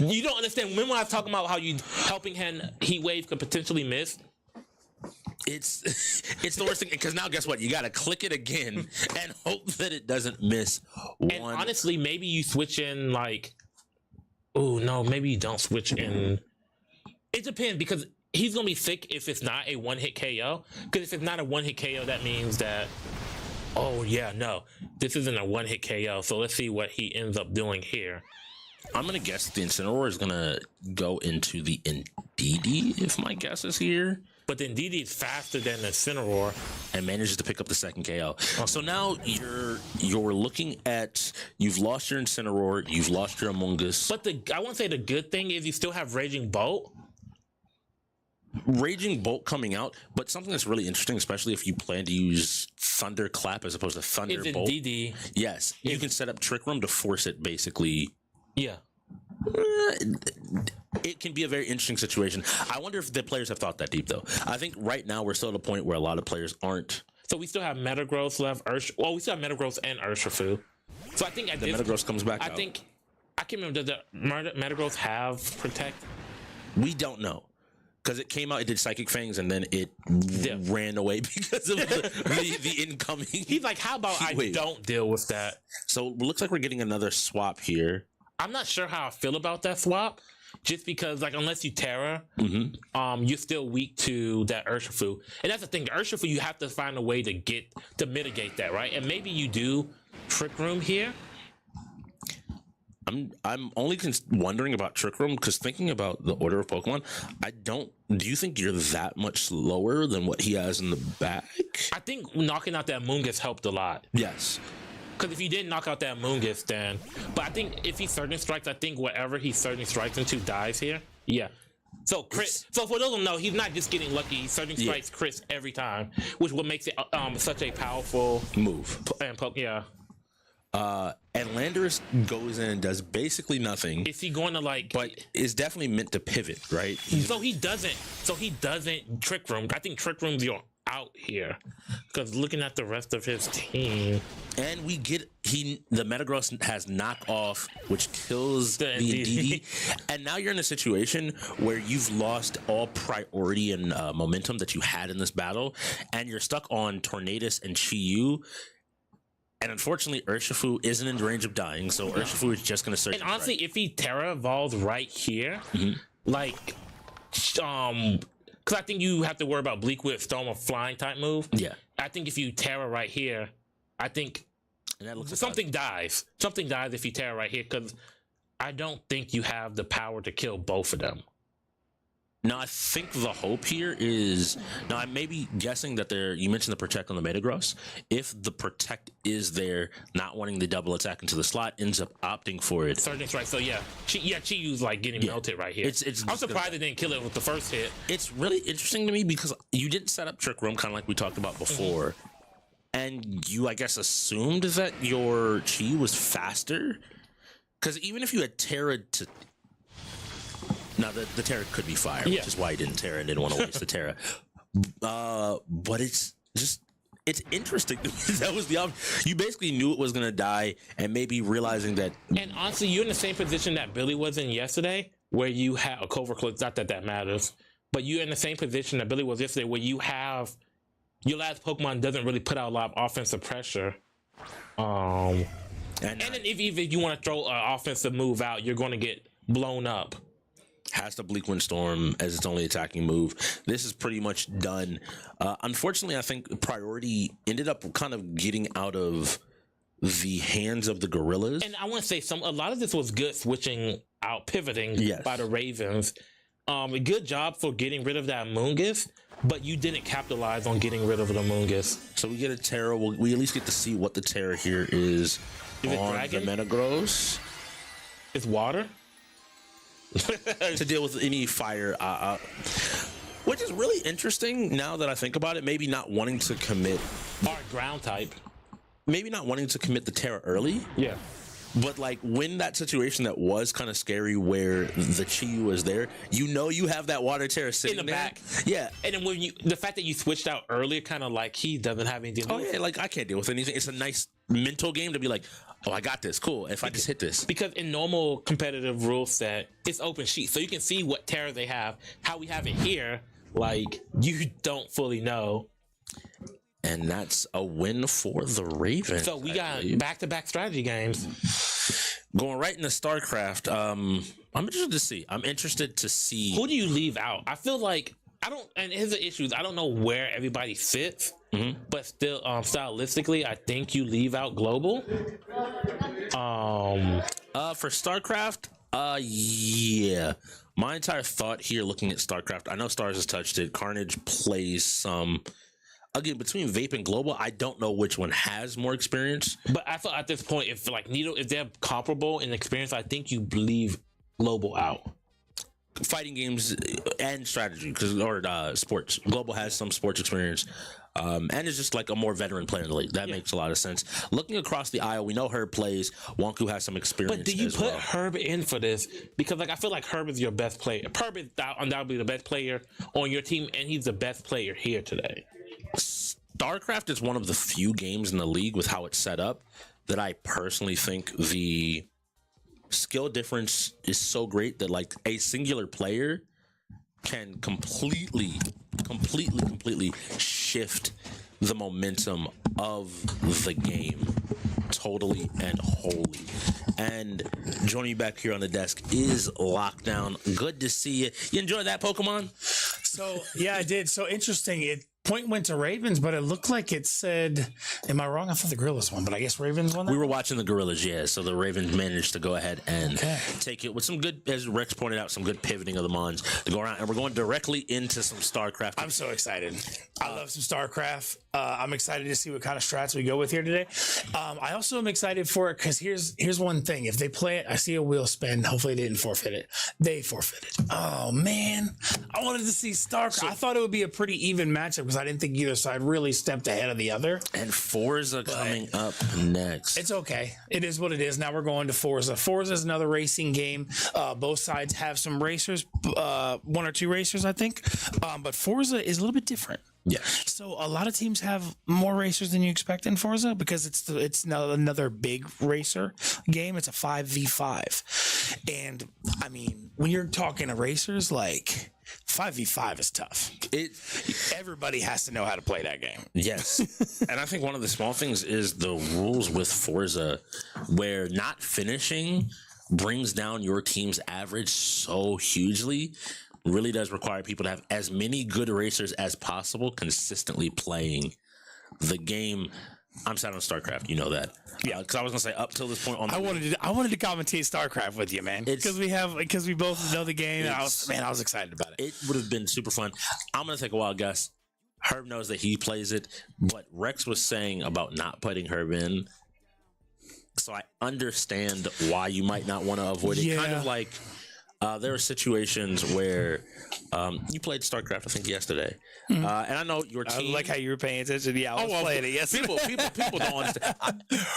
You don't understand. Remember when I was talking about how you helping him Heat Wave could potentially miss? It's the worst thing because now guess what? You got to click it again and hope that it doesn't miss. And honestly, maybe you switch in like. Oh no, maybe you don't switch in. It depends because he's gonna be sick if it's not a one-hit KO. Because if it's not a one-hit KO, that means that. Oh yeah, no, this isn't a one-hit KO. So let's see what he ends up doing here. I'm gonna guess that the Incineroar is gonna go into the Indeedee, if my guess is here. But the Indeedee is faster than the Incineroar and manages to pick up the second KO. So now you're looking at you've lost your Incineroar, you've lost your Among Us. But I want to say the good thing is you still have Raging Bolt. Raging Bolt coming out, but something that's really interesting, especially if you plan to use Thunderclap as opposed to Thunderbolt. DD. Yes, you can set up Trick Room to force it basically. Yeah. It can be a very interesting situation. I wonder if the players have thought that deep, though. I think right now we're still at a point where a lot of players aren't. So we still have Metagross left. We still have Metagross and Urshifu. So I think at the Metagross comes back. I think I can't remember. Does the Metagross have Protect? We don't know because it came out. It did Psychic Fangs and then it ran away because of the incoming. He's like, how about I don't deal with that? So it looks like we're getting another swap here. I'm not sure how I feel about that swap. Just because, like, unless you Terra, you're still weak to that Urshifu. And that's the thing. Urshifu, you have to find a way to mitigate that, right? And maybe you do Trick Room here. I'm only wondering about Trick Room because thinking about the order of Pokemon, do you think you're that much slower than what he has in the back? I think knocking out that Mungus helped a lot. Yes. Because if you didn't knock out that Mungus, then... But I think if he Surging Strikes, I think whatever he Surging Strikes into dies here. Yeah. So crit. So for those who don't know, he's not just getting lucky. He Surging Strikes crits every time, which what makes it such a powerful move. And and Landorus goes in and does basically nothing. Is he going to like? But is definitely meant to pivot, right? So he doesn't Trick Room. I think Trick Room's out here because looking at the rest of his team, and we get the Metagross has knock off, which kills the Indeedee, and now you're in a situation where you've lost all priority and momentum that you had in this battle, and you're stuck on Tornadus and Chi-Yu. And unfortunately, Urshifu isn't in range of dying, so Urshifu is just going to search. And honestly, if he Terra Evolves right here, like, because I think you have to worry about Bleak Whip, Storm, or Flying type move. Yeah. I think if you Terra right here, I think something dies. Something dies if you Terra right here, because I don't think you have the power to kill both of them. Now, I think the hope here is... Now, I may be guessing that you mentioned the Protect on the Metagross. If the Protect is there, not wanting the double attack into the slot, ends up opting for it. Surging Strike. So, yeah. Chi-Yu's like getting melted right here. I'm surprised it didn't kill it with the first hit. It's really interesting to me because you didn't set up Trick Room, kind of like we talked about before. And you, I guess, assumed that your Chi was faster. Because even if you had Terra to... Now, the Terra could be fire, which is why he didn't Terra and didn't want to waste the Terra. But it's interesting. That was the option. You basically knew it was going to die and maybe realizing that... And honestly, you're in the same position that Billy was in yesterday, where you have a Covert Cloak. Not that matters, but you're in the same position that Billy was yesterday, where you have... Your last Pokemon doesn't really put out a lot of offensive pressure. And then if you want to throw an offensive move out, you're going to get blown up. Has the Bleak Wind Storm as its only attacking move. This is pretty much done. Unfortunately, I think priority ended up kind of getting out of the hands of the Gorillaz. And I want to say a lot of this was good switching out, pivoting by the Ravens. A good job for getting rid of that Mungus, but you didn't capitalize on getting rid of the Mungus. So we get a Terra. We at least get to see what the Terra here is on the Metagross. It's water? To deal with any fire, which is really interesting now that I think about it. Maybe not wanting to commit or ground type. maybe not wanting to commit the terror early. Yeah. But like when that situation that was kind of scary where the Chi was there, you have that water terror sitting In the there. back. Yeah. And then the fact that you switched out earlier, kind of like he doesn't have anything to do Oh with yeah, like I can't deal with anything. It's a nice mental game to be like, oh, I got this. Cool. If I just hit this. Because in normal competitive rule set, it's open sheet. So you can see what terror they have. How we have it here, like, you don't fully know. And that's a win for the Ravens. So we got back-to-back strategy games. Going right into StarCraft. I'm interested to see. Who do you leave out? I feel like and here's the issues. I don't know where everybody sits, but still, stylistically, I think you leave out Global. For StarCraft, yeah. My entire thought here looking at StarCraft, I know Stars has touched it. Carnage plays some. Again, between Vape and Global, I don't know which one has more experience. But I thought at this point, if they're comparable in experience, I think you leave Global out. Fighting games and strategy, or sports. Global has some sports experience, and is just like a more veteran player in the league. That makes a lot of sense. Looking across the aisle, we know Herb plays. Wonku has some experience. But do you put Herb in for this? Because I feel like Herb is your best player. Herb is undoubtedly the best player on your team, and he's the best player here today. StarCraft is one of the few games in the league with how it's set up that I personally think the skill difference is so great that like a singular player can completely shift the momentum of the game totally and wholly. And joining you back here on the desk is Lockdown. Good to see you. You enjoy that, Pokemon? So yeah, I did. So interesting. Point went to Ravens, but it looked like it said, am I wrong? I thought the Gorillaz won, but I guess Ravens won that? We were watching the Gorillaz, yeah. So the Ravens managed to go ahead and take it with some good, as Rex pointed out, some good pivoting of the Mons to go around. And we're going directly into some StarCraft. I'm so excited. I love some StarCraft. I'm excited to see what kind of strats we go with here today. I also am excited for it because here's one thing. If they play it, I see a wheel spin. Hopefully they didn't forfeit it. They forfeited. Oh, man. I wanted to see StarCraft. I thought it would be a pretty even matchup because I didn't think either side really stepped ahead of the other. And Forza coming up next. It's okay. It is what it is. Now we're going to Forza. Forza is another racing game. Both sides have some racers, one or two racers, I think. But Forza is a little bit different. Yeah. So a lot of teams have more racers than you expect in Forza because it's another big racer game. It's a 5v5. And I mean, when you're talking to racers, like 5v5 is tough. Everybody has to know how to play that game. Yes. And I think one of the small things is the rules with Forza where not finishing brings down your team's average so hugely. Really does require people to have as many good racers as possible consistently playing the game. I'm sad on StarCraft, you know that. Yeah, because I was gonna say up till this point on. I wanted to commentate StarCraft with you, man, because we both know the game. And I was excited about it. It would have been super fun. I'm gonna take a wild guess. Herb knows that he plays it, but Rex was saying about not putting Herb in. So I understand why you might not want to avoid it. Kind of like. There are situations where you played StarCraft, I think, yesterday. And I know your team. I like how you were paying attention. Yeah, I was playing it yesterday. People don't understand.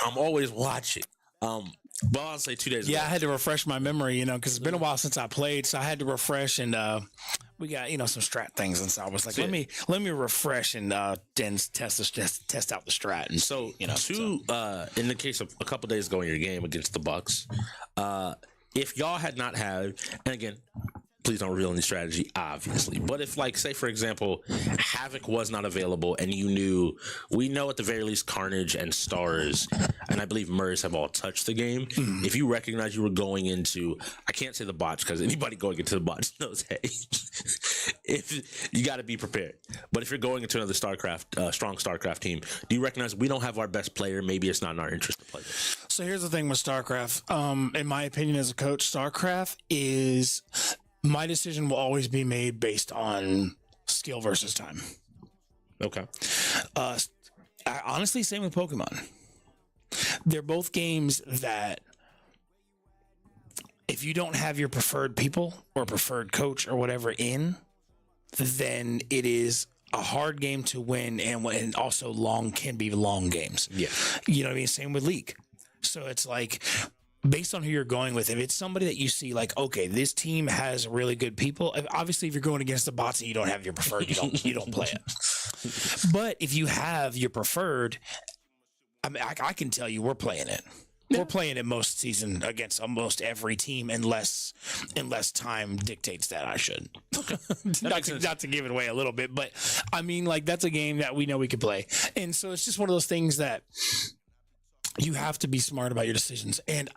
I'm always watching. But I'll say 2 days ago. Yeah, I had to refresh my memory, because it's been a while since I played. So I had to refresh, and we got, some strat things. And so I was like, let me refresh and then test out the strat. And so, in the case of a couple days ago in your game against the Bucks, if y'all had not had, and again, please don't reveal any strategy, obviously. But if, like, say, for example, Havoc was not available and we know at the very least Carnage and Stars, and I believe Murs have all touched the game. If you recognize you were going into, I can't say the bots because anybody going into the bots knows, hey, if you got to be prepared. But if you're going into another StarCraft, strong StarCraft team, do you recognize we don't have our best player? Maybe it's not in our interest to play this. So here's the thing with StarCraft. In my opinion as a coach, StarCraft is... my decision will always be made based on skill versus time. Okay. Honestly, same with Pokemon. They're both games that if you don't have your preferred people or preferred coach or whatever in, then it is a hard game to win, and also can be long games. Yeah. You know what I mean? Same with League. So it's like, based on who you're going with, if it's somebody that you see like, okay, this team has really good people. Obviously, if you're going against the bots and you don't have your preferred, you don't play it. But if you have your preferred, I mean, I can tell you we're playing it. We're playing it most season against almost every team, unless time dictates that I should. Okay. not to give it away a little bit, but I mean, like, that's a game that we know we could play, and so it's just one of those things that you have to be smart about your decisions. And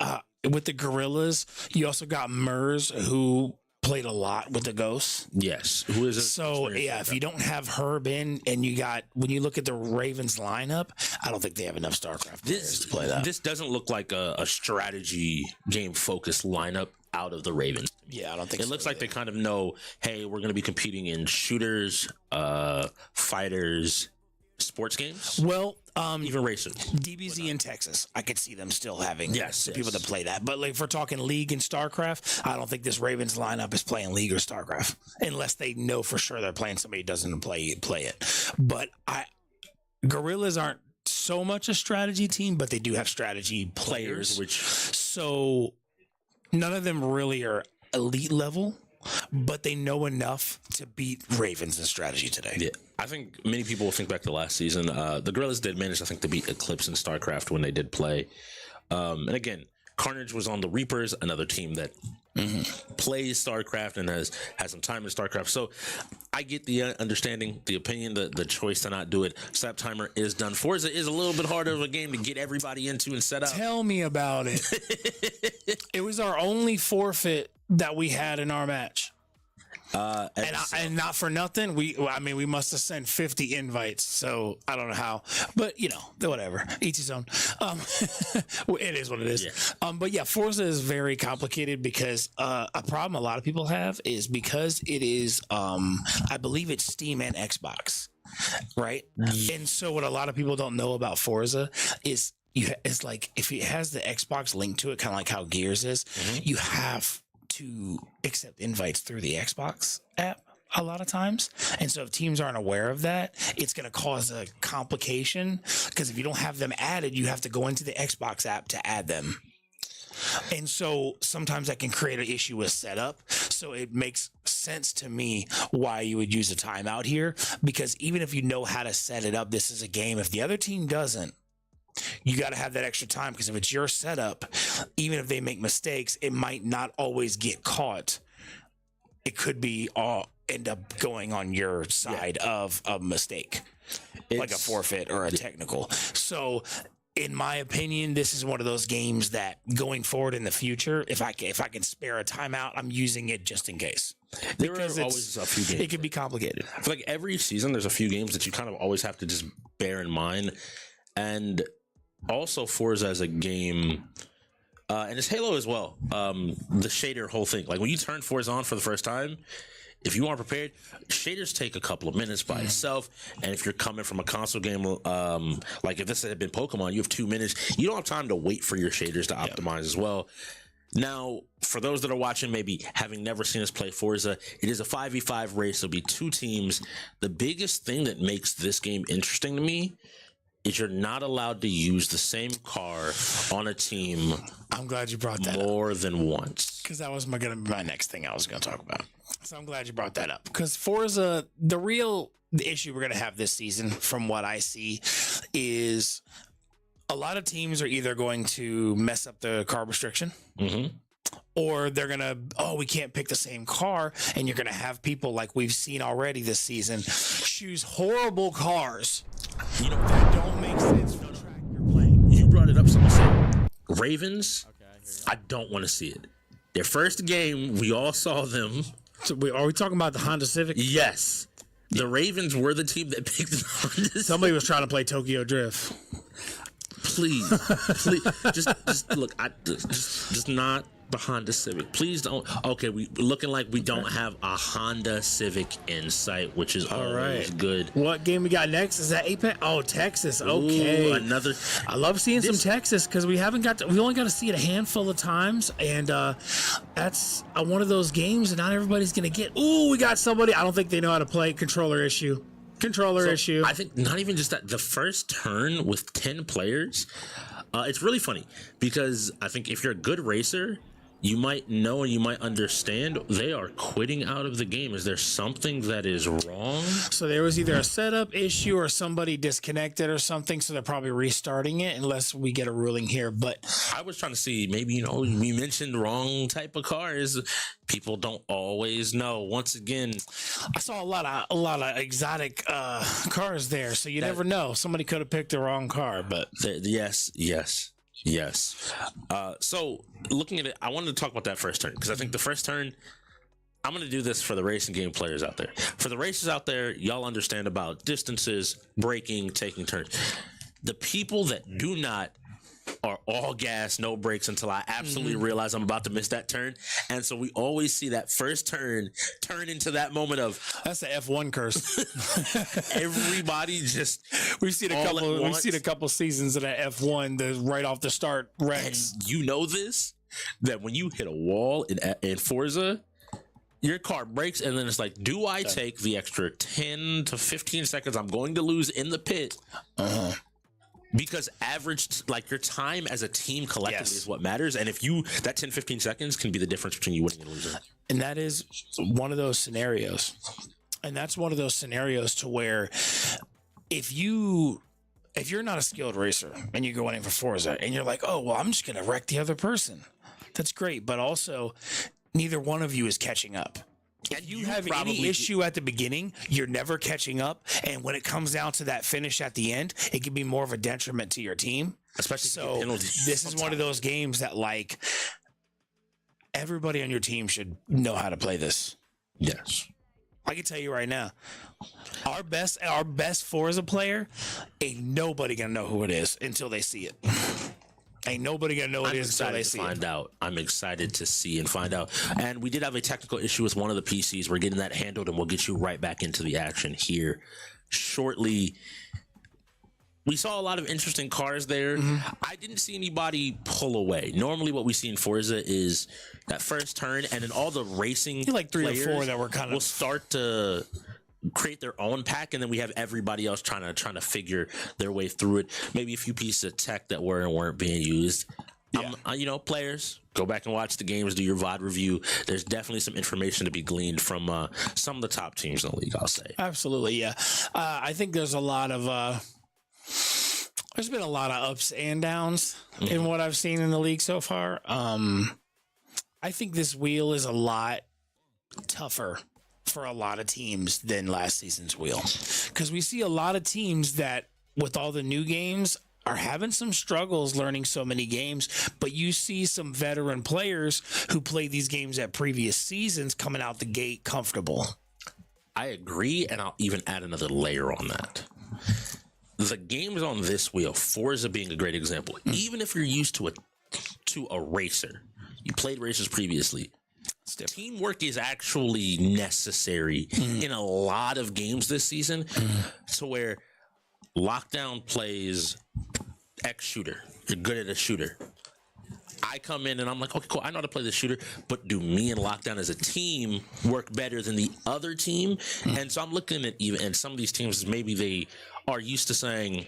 with the Gorillaz, you also got Mers, who played a lot with the Ghosts. Yes. Who is it? So yeah, if you don't have Herb in, and when you look at the Ravens lineup, I don't think they have enough StarCraft players to play that. This doesn't look like a strategy game focused lineup out of the Ravens. Yeah, I don't think it looks like they kind of know, hey, we're going to be competing in shooters, fighters, sports games. Well, even racing. DBZ in Texas, I could see them still having people that play that. But like, if we're talking League and StarCraft, I don't think this Ravens lineup is playing League or StarCraft unless they know for sure they're playing somebody who doesn't play it. But Gorillaz aren't so much a strategy team, but they do have strategy players. So none of them really are elite level, but they know enough to beat Ravens in strategy today. Yeah, I think many people will think back to last season. The Gorillaz did manage, I think, to beat Eclipse in StarCraft when they did play. And again, Carnage was on the Reapers, another team that plays StarCraft and has some time in StarCraft. So I get the understanding, the opinion, the choice to not do it. Slap Timer is done. Forza is a little bit harder of a game to get everybody into and set up. Tell me about it. It was our only forfeit that we had in our match. And not for nothing, we must have sent 50 invites, so I don't know how, but whatever, each his own. It is what it is. Yeah. But yeah, Forza is very complicated because a problem a lot of people have is because it is, I believe it's Steam and Xbox, right? And so what a lot of people don't know about Forza is it's like, if it has the Xbox link to it, kind of like how Gears is, you have to accept invites through the Xbox app a lot of times. And so if teams aren't aware of that, it's going to cause a complication, because if you don't have them added, you have to go into the Xbox app to add them. And so sometimes that can create an issue with setup. So it makes sense to me why you would use a timeout here, because even if you know how to set it up, this is a game. If the other team doesn't, you got to have that extra time, because if it's your setup, even if they make mistakes, it might not always get caught. It could be end up going on your side of a mistake, like a forfeit or a technical. So in my opinion, this is one of those games that going forward in the future, if I can spare a timeout, I'm using it just in case. There are always a few games. It can be complicated. I feel like every season there's a few games that you kind of always have to just bear in mind. And also Forza as a game, and it's Halo as well. The shader whole thing, like when you turn Forza on for the first time, if you aren't prepared, shaders take a couple of minutes by itself. And if you're coming from a console game, like if this had been Pokemon, you have 2 minutes. You don't have time to wait for your shaders to optimize as well. Now, for those that are watching, maybe having never seen us play Forza, it is a 5v5 race. There'll be 2 teams. The biggest thing that makes this game interesting to me is you're not allowed to use the same car on a team. I'm glad you brought that more than once, because that was going to be my next thing I was going to talk about. So I'm glad you brought that up, because Forza, the issue we're going to have this season, from what I see, is a lot of teams are either going to mess up the car restriction, or they're going to, we can't pick the same car, and you're going to have people like we've seen already this season choose horrible cars that don't make sense for the track you're playing. You brought it up, someone said Ravens. I don't want to see it. Their first game, we all saw them. So are we talking about the Honda Civic? Yes. The Ravens were the team that picked the Honda Civic. Somebody was trying to play Tokyo Drift. Please, just look. Just not the Honda Civic. Please don't. Okay, we looking like we don't have a Honda Civic in sight, which is always good. What game we got next? Is that Apex? Oh, Texas. Okay, ooh, another. I love seeing some Texas, because we only got to see it a handful of times, and that's one of those games that not everybody's gonna get. Ooh, we got somebody. I don't think they know how to play. Controller issue. Controller issue. I think not even just that. The first turn with 10 players, it's really funny because I think if you're a good racer, you might know and you might understand they are quitting out of the game. Is there something that is wrong? So there was either a setup issue or somebody disconnected or something. So they're probably restarting it unless we get a ruling here. But I was trying to see, maybe, we mentioned wrong type of cars. People don't always know. Once again, I saw a lot of exotic cars there. So you never know. Somebody could have picked the wrong car, but yes. So looking at it, I wanted to talk about that first turn because I think the first turn, I'm going to do this for the racing game players out there. For the racers out there, y'all understand about distances, braking, taking turns. The people that do not are all gas, no brakes until I absolutely realize I'm about to miss that turn. And so we always see that first turn turn into that moment of that's the F1 curse. everybody just we've seen a couple seasons of that F1 right off the start wrecks. And you know this, that when you hit a wall in Forza, your car brakes, and then it's like, do I take the extra 10 to 15 seconds I'm going to lose in the pit? Because average, like your time as a team collectively is what matters. And if that 10, 15 seconds can be the difference between you winning and losing. And that is one of those scenarios. And that's one of those scenarios to where if you're not a skilled racer and you're going in for Forza and you're like, oh, well, I'm just going to wreck the other person. That's great. But also, neither one of you is catching up. If you have any issue at the beginning, you're never catching up. And when it comes down to that finish at the end, it can be more of a detriment to your team. Especially so this is one of those games that like everybody on your team should know how to play this. Yes. I can tell you right now, our best Forza player, ain't nobody gonna know who it is until they see it. Ain't nobody gonna know what it is until they see it. I'm excited to see and find out. And we did have a technical issue with one of the PCs. We're getting that handled, and we'll get you right back into the action here shortly. We saw a lot of interesting cars there. I didn't see anybody pull away. Normally what we see in Forza is that first turn, and then all the racing like 3 or 4 that were kind of will start to create their own pack, and then we have everybody else trying to figure their way through it. Maybe a few pieces of tech that were and weren't being used. Players, go back and watch the games, do your VOD review. There's definitely some information to be gleaned from some of the top teams in the league, I'll say. Absolutely, yeah. I think there's been a lot of ups and downs in what I've seen in the league so far. I think this wheel is a lot tougher for a lot of teams than last season's wheel, because we see a lot of teams that with all the new games are having some struggles learning so many games, but you see some veteran players who played these games at previous seasons coming out the gate comfortable. I agree, and I'll even add another layer on that. The games on this wheel, Forza being a great example, even if you're used to a racer, you played racers previously, teamwork is actually necessary in a lot of games this season, to where Lockdown plays X shooter. You're good at a shooter. I come in and I'm like, okay, cool, I know how to play the shooter, but do me and Lockdown as a team work better than the other team? And so I'm looking at and some of these teams, maybe they are used to saying,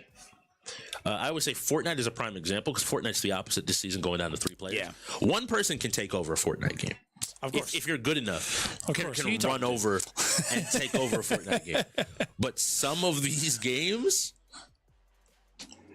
I would say Fortnite is a prime example, because Fortnite's the opposite this season, going down to 3 players. Yeah. One person can take over a Fortnite game. Of course. If you're good enough, can run over and take over a Fortnite game. But some of these games,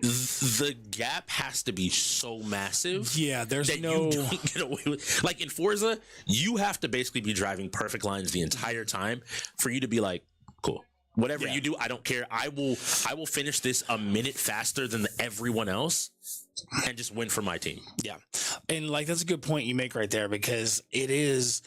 the gap has to be so massive. Yeah, there's you don't get away with. Like in Forza, you have to basically be driving perfect lines the entire time for you to be like, cool. Whatever you do, I don't care. I will finish this a minute faster than everyone else and just win for my team. Yeah. And like, that's a good point you make right there, because it is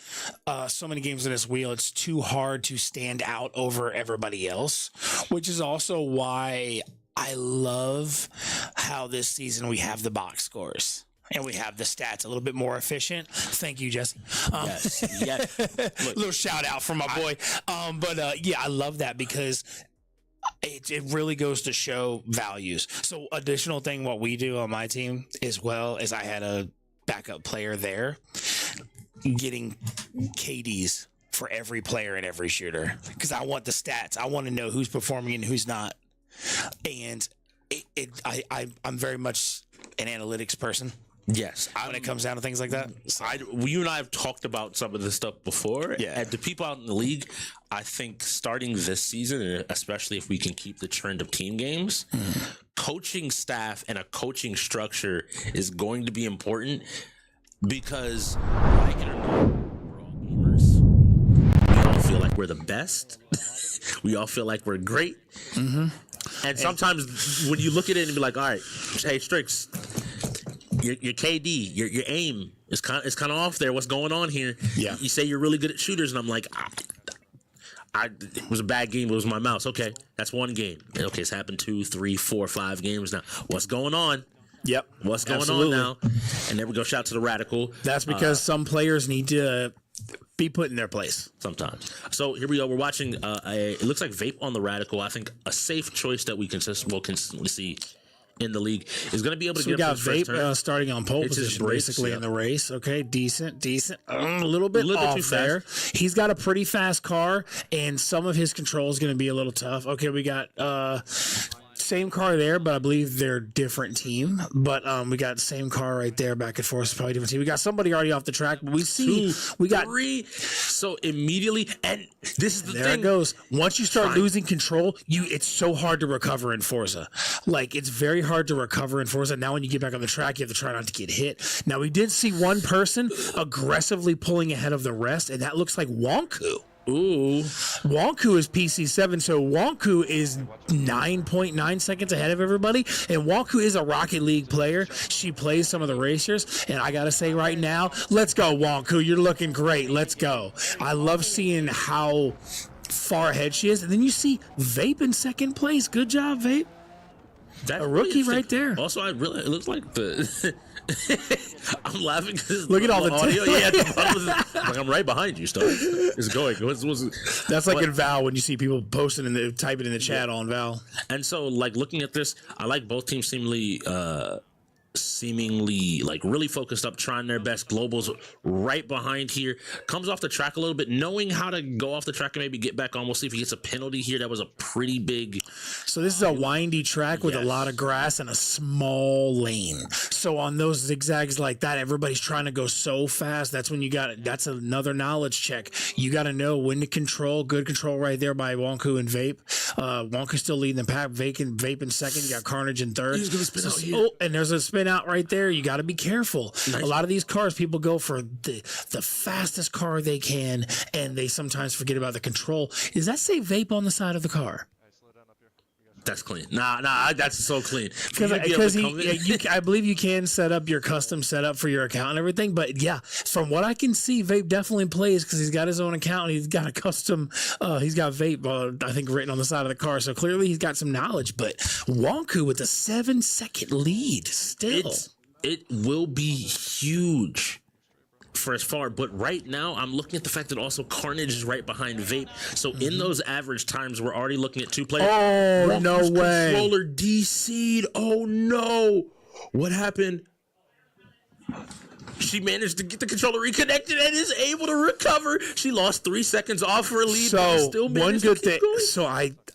so many games in this wheel. It's too hard to stand out over everybody else, which is also why I love how this season we have the box scores. And we have the stats a little bit more efficient. Thank you, Jesse. Yes. Look, little shout out from my boy. Yeah, I love that, because it really goes to show values. So additional thing, what we do on my team as well, is I had a backup player there getting KDs for every player in every shooter because I want the stats. I want to know who's performing and who's not. And I'm very much an analytics person. Yes, when it comes down to things like that. You and I have talked about some of this stuff before. Yeah. And the people out in the league, I think starting this season, especially if we can keep the trend of team games, coaching staff and a coaching structure is going to be important because, like it or not, we're all gamers. We all feel like we're the best. We all feel like we're great. Mm-hmm. And sometimes when you look at it and be like, all right, hey, Strix, your KD, your aim is kind of off there. What's going on here? Yeah. You say you're really good at shooters, and I'm like, it was a bad game. It was my mouse. Okay, that's one game. Okay, it's happened 2, 3, 4, 5 games now. What's going on? Yep. What's going on now? And there we go. Shout out to the Radical. That's because some players need to be put in their place sometimes. So here we go. We're watching. It looks like Vape on the Radical. I think a safe choice that we will consistently see in the league is going to be able to we got Vape starting on pole position basically in the race. Okay, decent, a little bit off too there. Fast. He's got a pretty fast car, and some of his control is going to be a little tough. Okay, we got same car there, but I believe they're different team. But we got the same car right there, back and forth. It's probably different team. We got somebody already off the track, but we got 3. So immediately, and this is the thing. There it goes. Once you start losing control, it's so hard to recover in Forza. Like, it's very hard to recover in Forza. Now when you get back on the track, you have to try not to get hit. Now we did see one person aggressively pulling ahead of the rest, and that looks like Wonku. Ooh. Wonku is PC7, so Wonku is 9.9 seconds ahead of everybody, and Wonku is a Rocket League player. She plays some of the racers, and I gotta say right now, let's go, Wonku. You're looking great. Let's go. I love seeing how far ahead she is, and then you see Vape in second place. Good job, Vape. That's a rookie right there. Also, it looks like the. I'm laughing because look at all the audio. Like I'm right behind you. Stuff is going. That's like in Val when you see people posting and typing in the chat on Val. And so, like looking at this, I like both teams seemingly like really focused up, trying their best. Global's right behind here, comes off the track a little bit, knowing how to go off the track and maybe get back on. We'll see if he gets a penalty here. That was a pretty big. So this is a windy track with a lot of grass and a small lane. So on those zigzags like that, everybody's trying to go so fast. That's when that's another knowledge check. You got to know when to control. Good control right there by Wonku and Vape. Wonku's still leading the pack. Vape in second. You got Carnage in third. He's gonna spin out here. Oh, and there's a spin out right there. You got to be careful. Nice. A lot of these cars, people go for the fastest car they can, and they sometimes forget about the control. Does that say Vape on the side of the car? That's clean. Nah, that's so clean. Because I believe you can set up your custom setup for your account and everything. But yeah, from what I can see, Vape definitely plays because he's got his own account and he's got a custom. He's got Vape, I think, written on the side of the car. So clearly he's got some knowledge. But Wonku with a 7-second lead still. It will be huge for as far, but right now I'm looking at the fact that also Carnage is right behind Vape. So in those average times, we're already looking at 2 players. Oh, no way. Controller DC'd. Oh no. What happened? She managed to get the controller reconnected and is able to recover. She lost 3 seconds off her lead. So still one good thing.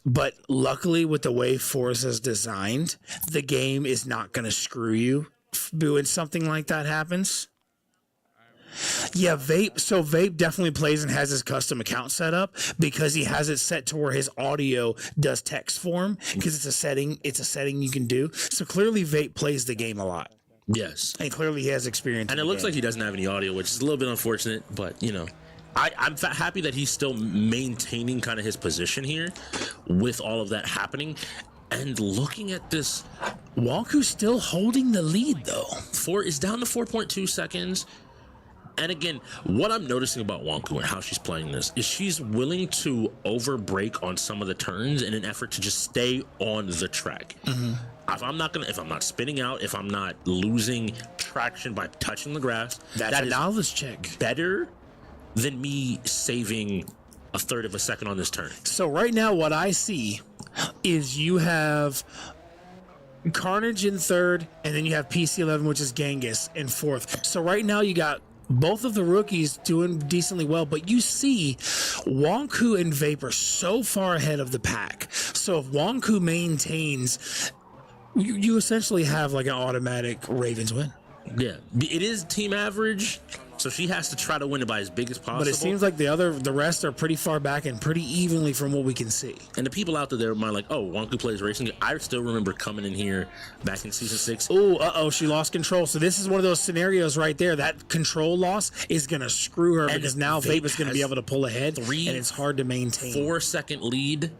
But luckily with the way Forza's designed, the game is not going to screw you when something like that happens. Yeah, Vape. So Vape definitely plays and has his custom account set up because he has it set to where his audio does text form because it's a setting. It's a setting you can do. So clearly, Vape plays the game a lot. Yes, and clearly he has experience. And it looks like he doesn't have any audio, which is a little bit unfortunate. But you know, I'm happy that he's still maintaining kind of his position here with all of that happening. And looking at this, Wonku's still holding the lead though. Is down to 4.2 seconds. And again, what I'm noticing about Wonku and how she's playing this is she's willing to overbrake on some of the turns in an effort to just stay on the track. Mm-hmm. If I'm not spinning out, if I'm not losing traction by touching the grass, that is knowledge check. Better than me saving a third of a second on this turn. So right now, what I see is you have Carnage in third, and then you have PC11, which is Genghis, in fourth. So right now you got Both of the rookies doing decently well, but you see Wonku and Vape are so far ahead of the pack. So if Wonku maintains, you essentially have like an automatic Ravens win. Yeah, it is team average, so she has to try to win it by as big as possible. But it seems like the rest are pretty far back and pretty evenly from what we can see. And the people out there might like, oh, Wonku plays racing. I still remember coming in here back in season 6. Oh, she lost control. So this is one of those scenarios right there. That control loss is going to screw her because now Vape is going to be able to pull ahead, and it's hard to maintain. 4-second lead.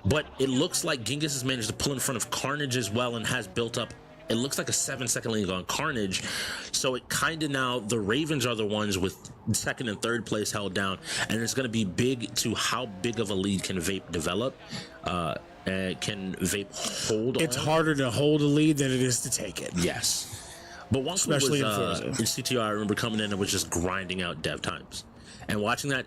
But it looks like Genghis has managed to pull in front of Carnage as well and has built up. It looks like a 7-second lead on Carnage. So it kind of now, the Ravens are the ones with second and third place held down. And it's going to be big to how big of a lead can Vape develop. Can Vape hold It's on? harder to hold a lead than it is to take it. Yes. But Wonku Especially was, in in CTR, I remember coming in and was just grinding out dev times. And watching that,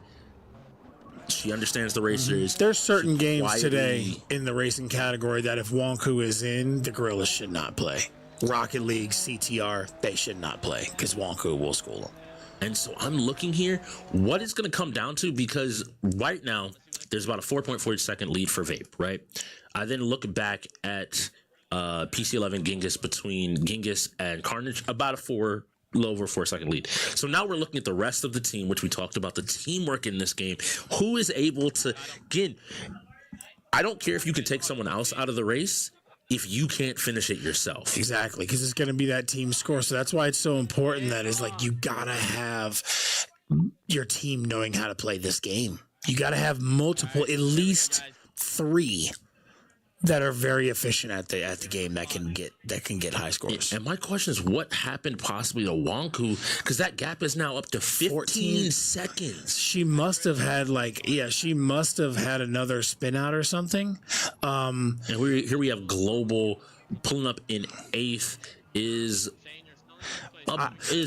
she understands the racers. There's certain games quietly. today in the racing category that if Wonku is in, the Gorillaz should not play. Rocket League, CTR, they should not play because Wonku will school them. And so I'm looking here, what it's going to come down to, because right now there's about a 4.4 second lead for Vape, right? I then look back at PC11 Genghis between Genghis and Carnage, about a little over 4-second lead. So now we're looking at the rest of the team, which we talked about, the teamwork in this game. Who is able to, again, I don't care if you can take someone else out of the race if you can't finish it yourself. Exactly, because it's going to be that team score. So that's why it's so important that is like you got to have your team knowing how to play this game. You got to have multiple, at least 3 that are very efficient at the game that can get high scores. And my question is, what happened possibly to Wonku? Because that gap is now up to 14 seconds. She must have had another spin out or something. And here we have Global pulling up in 8th.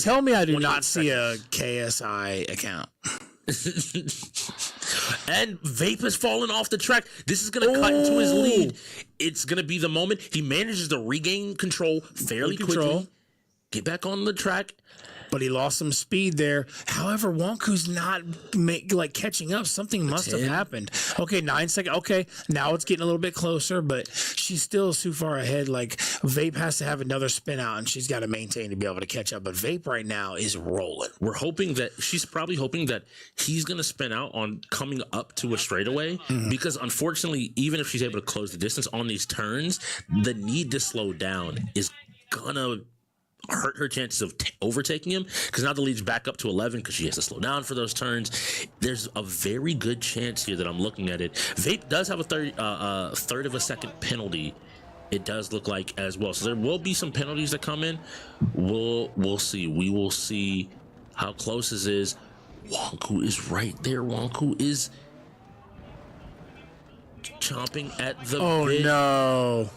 Tell me I do not see a KSI account. And Vape has fallen off the track. This is going to cut into his lead. It's going to be the moment he manages to regain control fairly quickly. Get back on the track. But he lost some speed there. However, Wonku's not catching up. Something must have happened. Okay, 9 seconds. Okay, now it's getting a little bit closer, but she's still too far ahead. Like, Vape has to have another spin out, and she's got to maintain to be able to catch up. But Vape right now is rolling. She's probably hoping that he's going to spin out on coming up to a straightaway, because unfortunately, even if she's able to close the distance on these turns, the need to slow down is going to hurt her chances of overtaking him, because now the lead's back up to 11 because she has to slow down for those turns. There's a very good chance here that I'm looking at it. Vape does have a third of a second penalty. It does look like as well. So there will be some penalties that come in. We'll see. We will see how close this is. Wonku is right there. Wonku is chomping at the bit. No.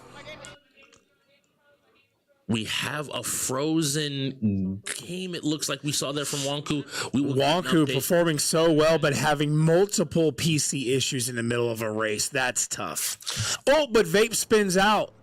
We have a frozen game. It looks like we saw that from Wonku. Wonku performing so well, but having multiple PC issues in the middle of a race. That's tough. Oh, but Vape spins out.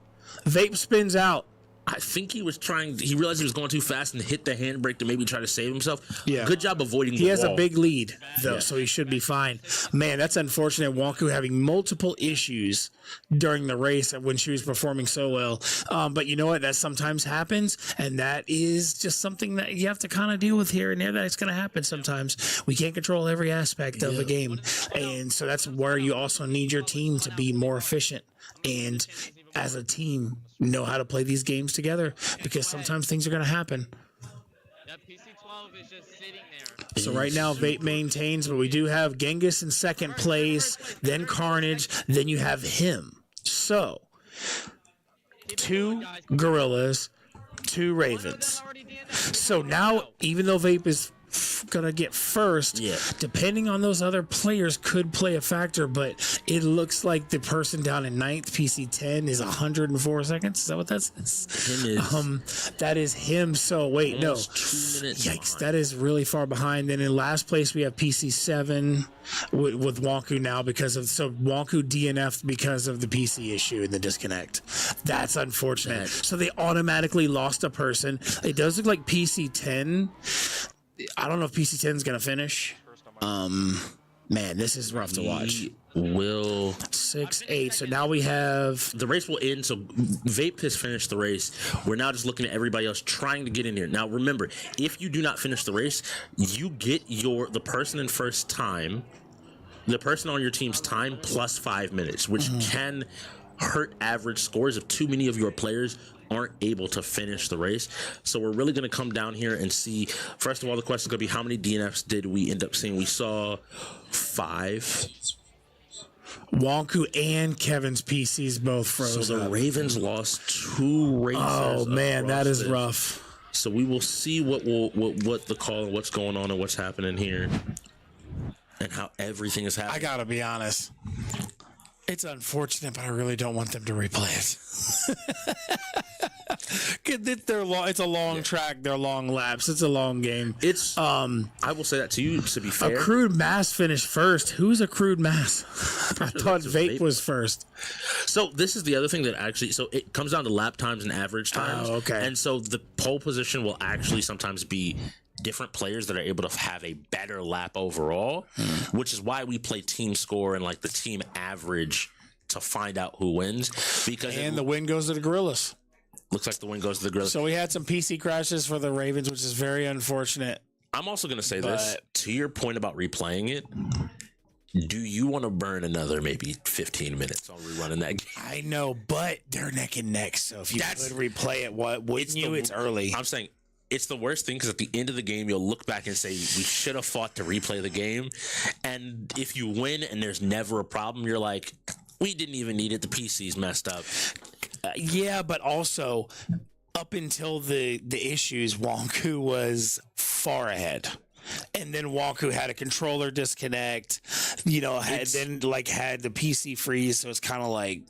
I think he realized he was going too fast and hit the handbrake to maybe try to save himself. Yeah. Good job avoiding the He has wall. a big lead, though, so he should be fine. Man, that's unfortunate. Wonku having multiple issues during the race when she was performing so well. But you know what? That sometimes happens, and that is just something that you have to kind of deal with here and there. That's going to happen sometimes. We can't control every aspect of the game. And so that's where you also need your team to be more efficient. And as a team, know how to play these games together, because sometimes things are going to happen. That PC-12 is just sitting there. So right now, Vape maintains, but we do have Genghis in second place, then Carnage, then you have him. So, 2 Gorillaz, 2 Ravens. So now, even though Vape is gonna get first. Yeah. Depending on those other players could play a factor, but it looks like the person down in ninth, PC 10, is 104 seconds. Is that what that says? That is him. So wait, no. 2 minutes. Yikes, behind. that is really far behind. Then in last place we have PC 7 with Wonku now Wonku DNF'd because of the PC issue and the disconnect. That's unfortunate. So they automatically lost a person. It does look like PC 10. I don't know if PC 10 is gonna finish. Man, this is rough to watch. Will 6-8. So now we have the race will end. So Vape has finished the race. We're now just looking at everybody else trying to get in here. Now remember, if you do not finish the race, you get the person in first time, the person on your team's time plus 5 minutes, which can hurt average scores if too many of your players aren't able to finish the race. So we're really going to come down here and see. First of all, the question is going to be how many DNFs did we end up seeing? We saw 5. Wonku and Kevin's PCs both froze. So the Ravens lost 2 races. Oh man, that is rough. So we will see what the call and what's going on and what's happening here, and how everything is happening. I gotta be honest. It's unfortunate, but I really don't want them to replay it. It's a long track. They're long laps. It's a long game. It's I will say that to you, to be fair. Accrued Mass finished first. Who's Accrued Mass? I thought Vape was first. So this is the other thing that actually, so it comes down to lap times and average times. Oh, okay. And so the pole position will actually sometimes be different players that are able to have a better lap overall, which is why we play team score and like the team average to find out who wins. Because the win goes to the Gorillaz. Looks like the win goes to the Gorillaz. So we had some PC crashes for the Ravens, which is very unfortunate. I'm also going to say this, to your point about replaying it. Do you want to burn another maybe 15 minutes on rerunning that game? I know, but they're neck and neck. So if you could replay it, wouldn't you? It's early. I'm saying it's the worst thing because at the end of the game, you'll look back and say, we should have fought to replay the game. And if you win and there's never a problem, you're like, we didn't even need it. The PC's messed up. Yeah, but also up until the issues, Wonku was far ahead. And then Wonku had a controller disconnect, had the PC freeze. So it's kind of like.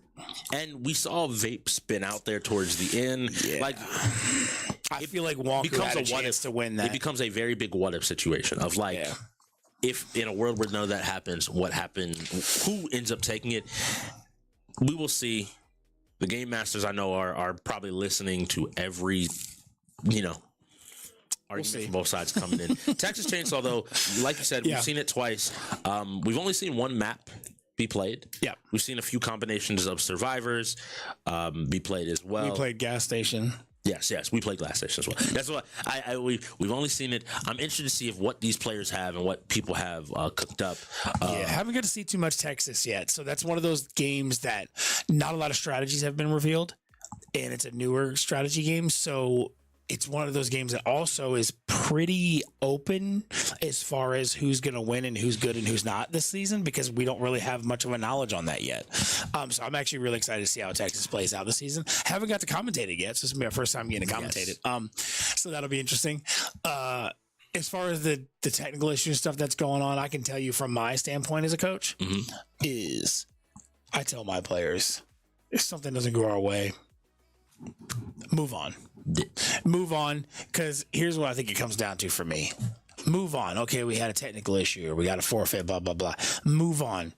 And we saw Vape spin out there towards the end. Yeah. Like, I feel like Wonku had a chance to win that. It becomes a very big what if situation of like, if in a world where none of that happens, what happened? Who ends up taking it? We will see. The game masters I know are probably listening to every, argument from both sides coming in. Texas Chainsaw, though, like you said, we've seen it twice. We've only seen one map be played. Yeah. We've seen a few combinations of survivors be played as well. We played Gas Station. Yes, we played Glass Station as well. That's what we've only seen it. I'm interested to see if what these players have and what people have cooked up. Haven't got to see too much Texas yet. So that's one of those games that not a lot of strategies have been revealed, and it's a newer strategy game. So it's one of those games that also is pretty open as far as who's going to win and who's good and who's not this season, because we don't really have much of a knowledge on that yet. So I'm actually really excited to see how Texas plays out this season. Haven't got to commentate it yet, so this is my first time getting to commentate it. So that'll be interesting. As far as the technical issues stuff that's going on, I can tell you from my standpoint as a coach is I tell my players, if something doesn't go our way, move on. Move on, because here's what I think it comes down to for me. Move on. Okay, we had a technical issue or we got a forfeit, blah, blah, blah. Move on.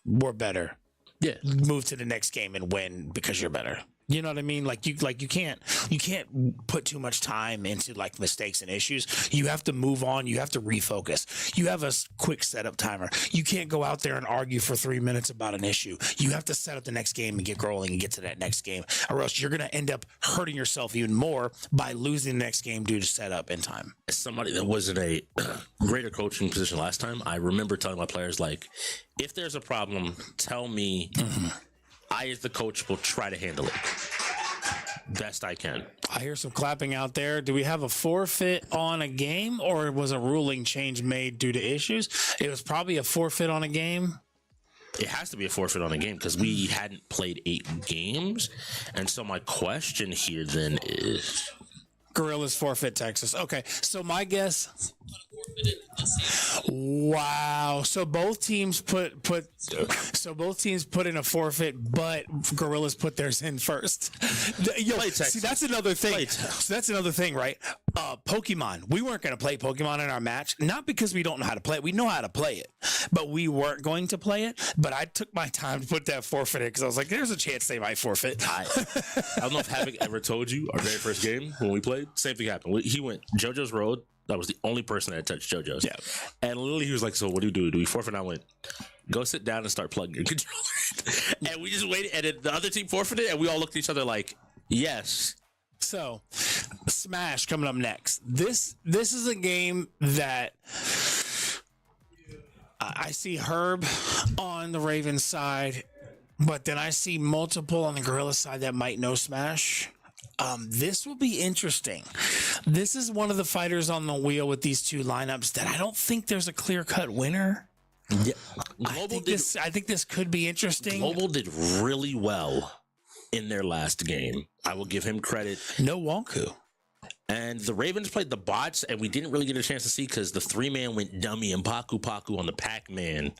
We're better. Yeah. Move to the next game and win because you're better. You know what I mean? You can't put too much time into like mistakes and issues. You have to move on. You have to refocus. You have a quick setup timer. You can't go out there and argue for 3 minutes about an issue. You have to set up the next game and get rolling and get to that next game, or else you're going to end up hurting yourself even more by losing the next game due to setup in time. As somebody that was in a greater coaching position last time, I remember telling my players, like, if there's a problem, tell me. I, as the coach, will try to handle it best I can. I hear some clapping out there. Do we have a forfeit on a game, or was a ruling change made due to issues? It was probably a forfeit on a game. It has to be a forfeit on a game because we hadn't played 8 games. And so my question here then is... Gorillaz forfeit Texas. Okay, so my guess... Wow. So both teams put in a forfeit, but Gorillaz put theirs in first. Yo, see, that's another thing. So that's another thing, right? Pokemon. We weren't going to play Pokemon in our match, not because we don't know how to play it. We know how to play it, but we weren't going to play it. But I took my time to put that forfeit in because I was like, there's a chance they might forfeit. I don't know if Havoc ever told you our very first game when we played. Same thing happened. He went JoJo's Road. That was the only person that touched JoJo's. Yeah. And literally he was like, so what do? Do we forfeit? And I went, go sit down and start plugging your controller. And we just waited, and then the other team forfeited, and we all looked at each other like, yes. So, Smash coming up next. This is a game that I see Herb on the Ravens side, but then I see multiple on the Gorilla side that might know Smash. This will be interesting. This is one of the fighters on the wheel with these two lineups that I don't think there's a clear-cut winner. Yeah. I think this could be interesting. Global did really well in their last game. I will give him credit. No Wonku. And the Ravens played the bots, and we didn't really get a chance to see because the 3-man went dummy, and Paku on the Pac-Man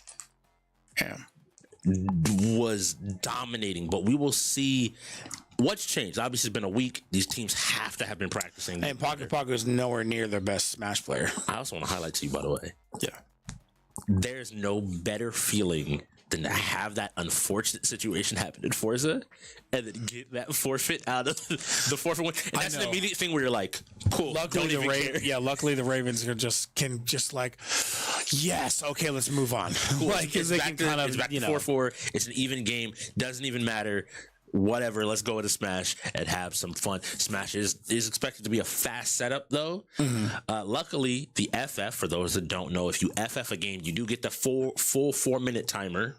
was dominating. But we will see what's changed. Obviously, it's been a week. These teams have to have been practicing. And Paku is nowhere near their best Smash player. I also want to highlight to you, by the way. Yeah. There's no better feeling than to have that unfortunate situation happen in Forza and then get that forfeit out of the forfeit one. And that's an immediate thing where you're like, cool. Luckily the Ravens can just like, yes, okay, let's move on. Cool. Like, it's back to 4-4. It's an even game. Doesn't even matter. Whatever, let's go into Smash and have some fun. Smash is expected to be a fast setup, though. Mm-hmm. Luckily, the FF, for those that don't know, if you FF a game, you do get the full 4-minute timer.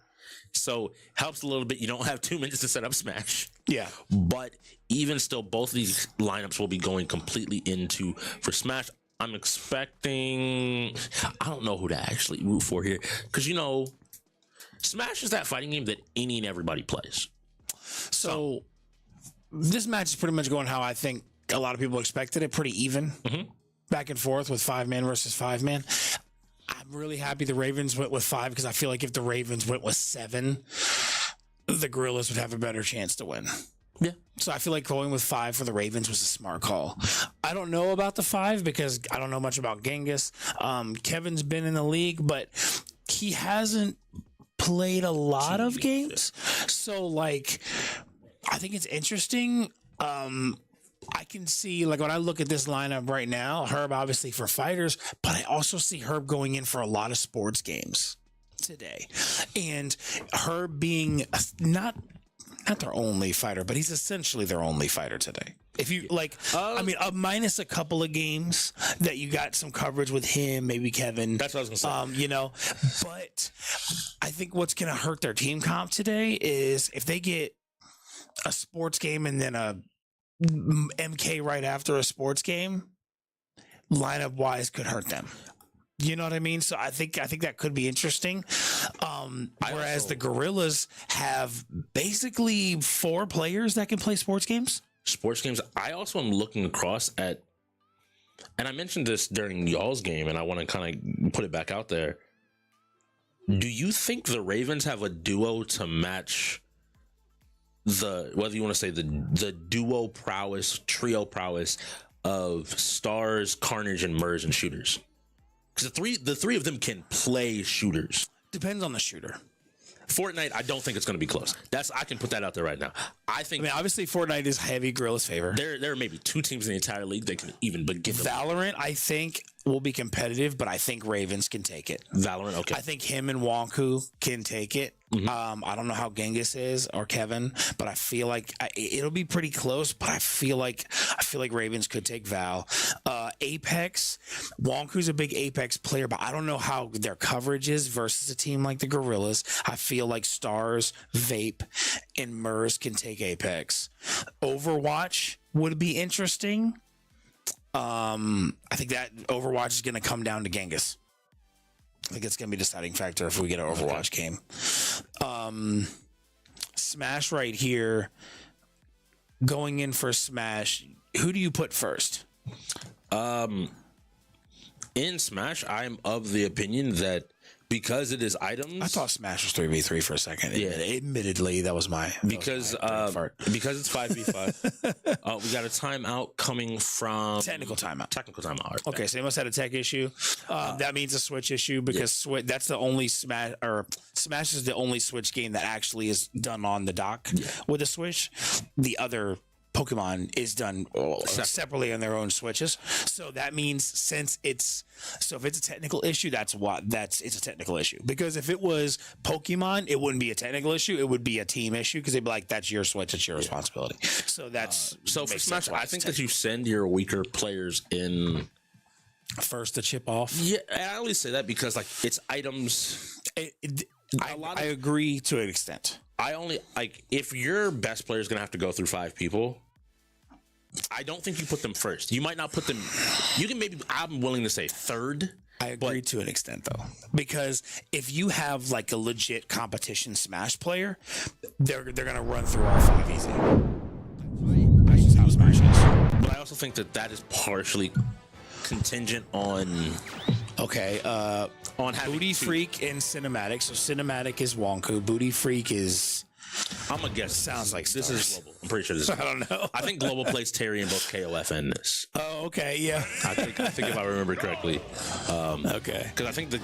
So helps a little bit. You don't have 2 minutes to set up Smash. Yeah. But even still, both of these lineups will be going completely into for Smash. I'm expecting, I don't know who to actually root for here. Because, Smash is that fighting game that any and everybody plays. So this match is pretty much going how I think a lot of people expected it, pretty even, back and forth with 5-man versus 5-man. I'm really happy the Ravens went with 5 because I feel like if the Ravens went with 7, the Gorillaz would have a better chance to win. Yeah. So I feel like going with 5 for the Ravens was a smart call. I don't know about the 5 because I don't know much about Genghis. Kevin's been in the league, but he hasn't played a lot of games. So like, I think it's interesting. I can see, like, when I look at this lineup right now, Herb obviously for fighters, but I also see Herb going in for a lot of sports games today. And Herb being not their only fighter, but he's essentially their only fighter today. If you like, minus a couple of games that you got some coverage with him, maybe Kevin. That's what I was gonna say. But I think what's gonna hurt their team comp today is if they get a sports game and then a MK right after a sports game, lineup wise could hurt them. You know what I mean? So I think that could be interesting. Whereas the Gorillaz have basically 4 players that can play sports games. I also am looking across at, and I mentioned this during y'all's game, and I want to kind of put it back out there. Do you think the Ravens have a duo to match whether you want to say the duo prowess, trio prowess of Stars, Carnage, and Murs and shooters? Because the three of them can play shooters. Depends on the shooter. Fortnite, I don't think it's going to be close. I can put that out there right now. I mean, obviously Fortnite is heavy Gorillaz favor. There are maybe 2 teams in the entire league that can even begin. Valorant, I think, will be competitive, but I think Ravens can take it. Valorant, okay. I think him and Wonku can take it. Mm-hmm. I don't know how Genghis is or Kevin, but I feel like it'll be pretty close. But I feel like Ravens could take Val. Apex, Wonku's a big Apex player, but I don't know how their coverage is versus a team like the Gorillaz. I feel like Stars, Vape, and Murs can take Apex. Overwatch would be interesting. I think that Overwatch is going to come down to Genghis. I think it's going to be a deciding factor if we get an Overwatch game. Smash right here. Going in for Smash, who do you put first? In Smash, I'm of the opinion that because it is items, I thought Smash was 3v3 for a second. Yeah. Admittedly, that was my because it's 5v5. We got a timeout coming from technical timeout. Technical timeout. Okay, so they must have had a tech issue. That means a Switch issue because that's the only Smash, or Smash is the only Switch game that actually is done on the dock with a Switch. The other Pokemon is done separately on their own Switches. So that means if it's a technical issue, it's a technical issue. Because if it was Pokemon, it wouldn't be a technical issue. It would be a team issue because they'd be like, that's your Switch, it's your responsibility. So that's so for Smash, I think that you send your weaker players in first to chip off. Yeah, I always say that because like it's items. I agree to an extent. I only like if your best player is gonna have to go through 5 people. I don't think you put them first. You might not put them. You can maybe. I'm willing to say third. I agree to an extent though, because if you have like a legit competition Smash player, they're gonna run through all 5 easy. That's just how Smash is. But I also think that is partially contingent on. Okay, on having Booty Freak and Cinematic. So Cinematic is Wonku. Booty Freak is. I'm gonna guess. Sounds like this Stars. is global. I'm pretty sure this is. I don't know. I think Global plays Terry in both KOF and this. Oh, okay, yeah. I think if I remember correctly. Okay. Because I think that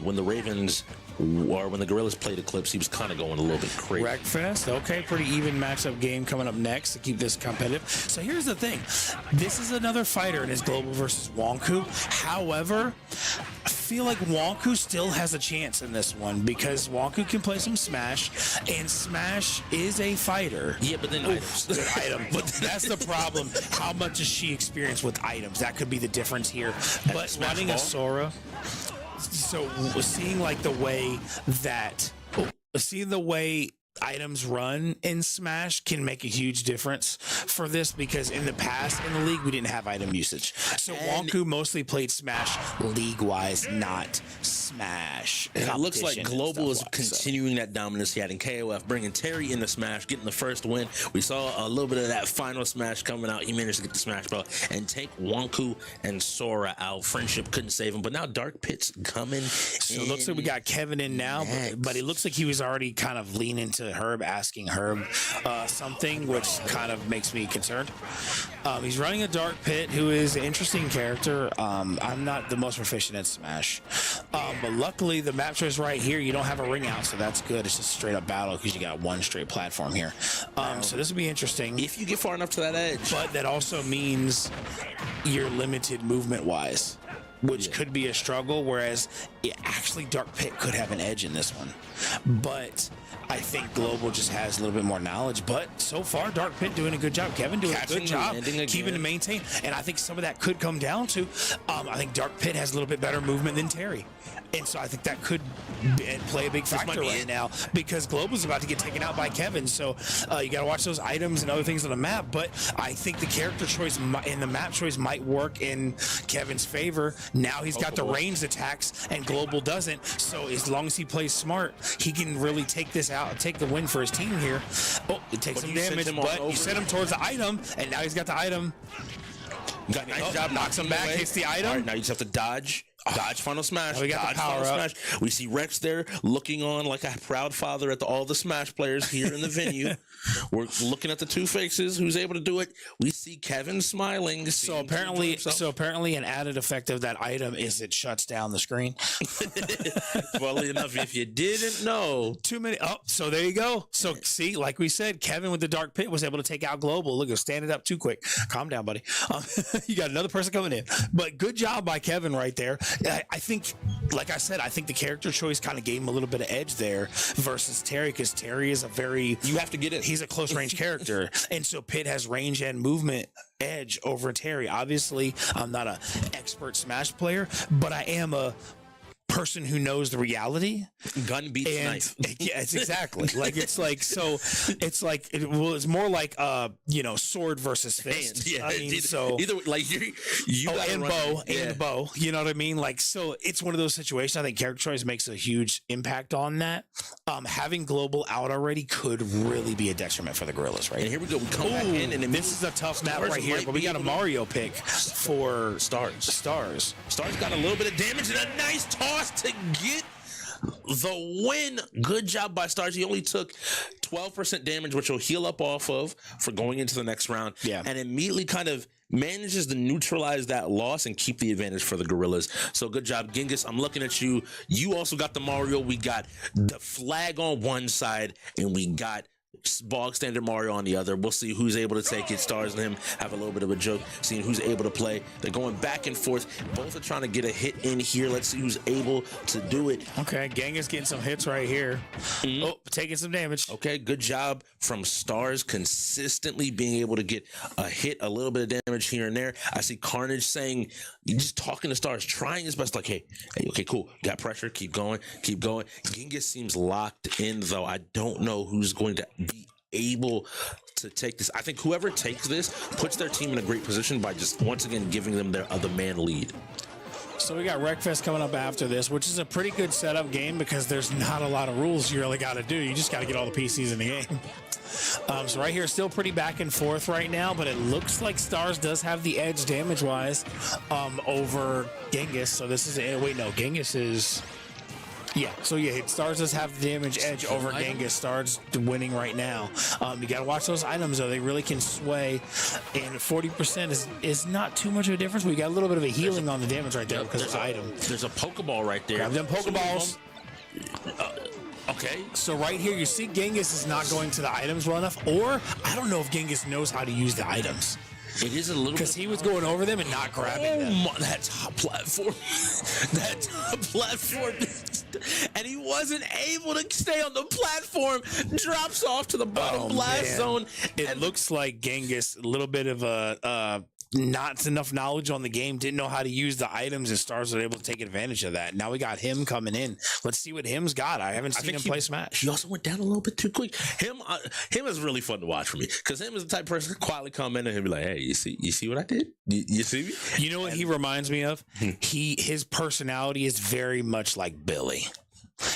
when the Ravens or when the Gorillaz played Eclipse, he was kind of going a little bit crazy. Wreckfest. Okay, pretty even matchup game coming up next to keep this competitive. So here's the thing. This is another fighter in his Global versus Wonku. However, I feel like Wonku still has a chance in this one because Wonku can play some Smash, and Smash is a fighter. Yeah, but then items. Item. But that's the problem. How much does she experience with items? That could be the difference here. But running a Sora, so seeing like the way that items run in Smash can make a huge difference for this because in the past in the league we didn't have item usage. So Wonku mostly played Smash league-wise, not Smash. And it looks like Global is continuing that dominance he had in KOF, bringing Terry into Smash, getting the first win. We saw a little bit of that final Smash coming out. He managed to get the Smash belt and take Wonku and Sora out. Friendship couldn't save him, but now Dark Pit's coming. So it looks like we got Kevin in now, but it looks like he was already kind of leaning to Herb, asking Herb something, which kind of makes me concerned. He's running a Dark Pit, who is an interesting character. I'm not the most proficient at Smash, but luckily the map choice right here, you don't have a ring out, so that's good. It's just straight up battle because you got one straight platform here. So this will be interesting if you get far enough to that edge. But that also means you're limited movement wise, which could be a struggle, whereas actually Dark Pit could have an edge in this one. But I think Global just has a little bit more knowledge, but so far Dark Pit doing a good job. Kevin doing a good job keeping it maintained, and I think some of that could come down to I think Dark Pit has a little bit better movement than Terry. And so I think that could play a big factor right now because Global's about to get taken out by Kevin. So you got to watch those items and other things on the map. But I think the character choice and the map choice might work in Kevin's favor. Now he's got the ranged attacks and Global doesn't. So as long as he plays smart, he can really take this out, take the win for his team here. Oh, it takes some damage, but you sent him towards the item, and now he's got the item. Nice job, knocks him back, hits the item. All right, now you just have to dodge final smash. We got the power up. Smash. We see Rex there looking on like a proud father at all the Smash players here in the venue. We're looking at the two faces. Who's able to do it? We see Kevin smiling. So apparently, an added effect of that item is it shuts down the screen. Funnily enough, if you didn't know, too many. Oh, so there you go. So see, like we said, Kevin with the Dark Pit was able to take out Global. Look, standing up too quick. Calm down, buddy. You got another person coming in, but good job by Kevin right there. I think, like I said, I think the character choice kind of gave him a little bit of edge there versus Terry, because Terry is you have to get it. He's a close range character, and so Pit has range and movement edge over Terry. Obviously, I'm not an expert Smash player, but I am a person who knows the reality. Gun beats knife. Yeah, it's exactly like it's like so. It's like it's more like sword versus fist. Yeah, I mean, so either like you and bow. You know what I mean? Like, so it's one of those situations. I think character choice makes a huge impact on that. Having global out already could really be a detriment for the Gorillaz, right? And here we go. We come back in, and this is a tough map right here, but we got a Mario pick for Stars. Stars got a little bit of damage and a nice toss to get the win. Good job by Stars. He only took 12% damage, which he'll heal up off of for going into the next round. Yeah. And immediately kind of manages to neutralize that loss and keep the advantage for the Gorillaz. So good job, Genghis. I'm looking at you. You also got the Mario. We got the flag on one side, and we got bog standard Mario on the other. We'll see who's able to take it. Stars and him have a little bit of a joke, seeing who's able to play. They're going back and forth. Both are trying to get a hit in here. Let's see who's able to do it. Okay, Genghis getting some hits right here. Oh, taking some damage. Okay, good job from Stars consistently being able to get a hit, a little bit of damage here and there. I see Carnage saying, you're just talking to Stars, trying his best, like, hey, okay, cool. Got pressure. Keep going. Genghis seems locked in, though. I don't know who's going to be able to take this. I think whoever takes this puts their team in a great position by just once again giving them their other man lead. So we got Wreckfest coming up after this, which is a pretty good setup game because there's not a lot of rules you really got to do. You just got to get all the PCs in the game. So right here, still pretty back and forth right now, but it looks like Stars does have the edge damage-wise over Genghis. So this is Genghis is... Yeah, so Stars does have the damage edge over Genghis. Stars winning right now. You got to watch those items, though. They really can sway, and 40% is not too much of a difference. We got a little bit of a healing on the damage right there because of the item. There's a Pokeball right there. Grab them Pokeballs. Okay. So right here, you see Genghis is not going to the items well enough, or I don't know if Genghis knows how to use the items. It is a little because he was going over them and not grabbing them. That top platform. And he wasn't able to stay on the platform. Drops off to the bottom blast zone. It looks like Genghis, a little bit of a not enough knowledge on the game, didn't know how to use the items, and Stars were able to take advantage of that. Now we got him coming in. Let's see what him's got. I haven't seen him play Smash. He also went down a little bit too quick. Him is really fun to watch for me because him is the type of person to quietly come in and he'll be like, hey, you see what I did? You see me? You know what he reminds me of? His personality is very much like Billy.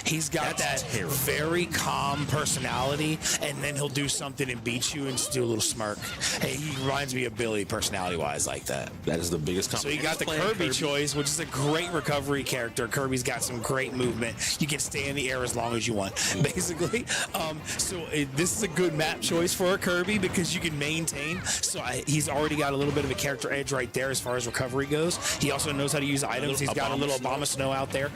He's got that very calm personality, and then he'll do something and beat you and just do a little smirk. Hey, he reminds me of Billy personality-wise like that. That is the biggest compliment. So you got the Kirby choice, which is a great recovery character. Kirby's got some great movement. You can stay in the air as long as you want, basically. This is a good map choice for a Kirby because you can maintain. So he's already got a little bit of a character edge right there as far as recovery goes. He also knows how to use items. He's got a little Obama Snow out there.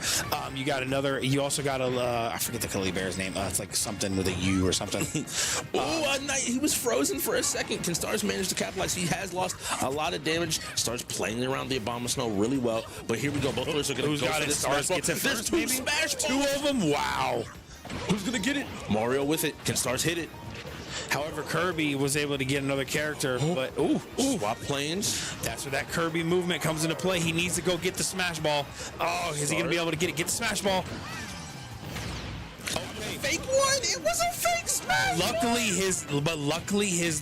You also got I forget the Curly Bear's name. It's like something with a U or something. He was frozen for a second. Can Stars manage to capitalize? He has lost a lot of damage. Stars playing around the Obama Snow really well. But here we go. Both players are going to go for this Stars gets it first. There's two smash balls. Two of them. Wow. Who's going to get it? Mario with it. Can Stars hit it? However, Kirby was able to get another character, but swap planes. That's where that Kirby movement comes into play. He needs to go get the Smash Ball. Oh, is he going to be able to get it? Get the Smash Ball. Fake one. It was a fake smash. Luckily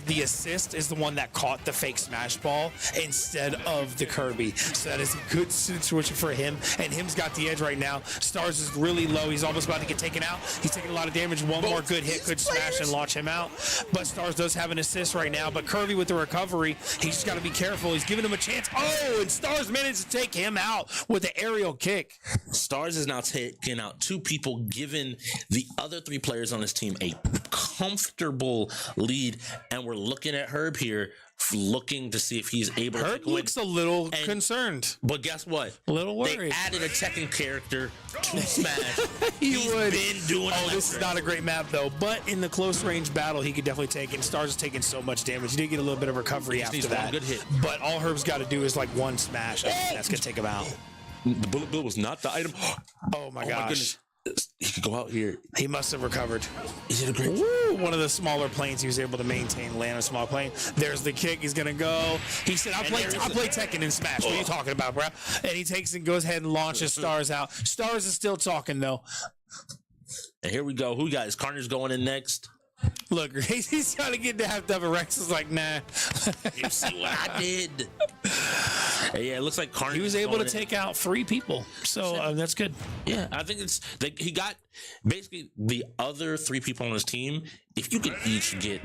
the assist is the one that caught the fake smash ball instead of the Kirby. So that is a good situation for him. And him's got the edge right now. Stars is really low. He's almost about to get taken out. He's taking a lot of damage. One more good hit could smash and launch him out. But Stars does have an assist right now. But Kirby with the recovery, he's just got to be careful. He's giving him a chance. Oh, and Stars managed to take him out with the aerial kick. Stars is now taking out two people, giving the other three players on his team a comfortable lead, and we're looking at Herb here, looking to see if he's able to Herb looks a little concerned. But guess what? A little worried. They added a second character to Smash. He's been doing this is not a great map, though. But in the close range battle, he could definitely take it. Stars is taking so much damage. He did get a little bit of recovery after that. Good hit. But all Herb's got to do is like one smash. That's going to take him out. The bullet bill was not the item. Oh, my gosh. He could go out here. He must have recovered. He did a great. one of the smaller planes. He was able to maintain land a small plane. There's the kick. He's gonna go. He said, "I play Tekken in Smash." What are you talking about, bro? And he takes and goes ahead and launches Stars out. Stars is still talking though. And here we go. Who got? Is Carnage going in next? Look, he's trying to get to half double. Rex is like, nah. You see what I did? Yeah, it looks like Carnage. He was able to take out 3 people, so that's good. Yeah, I think he got basically the other 3 people on his team. If you could each get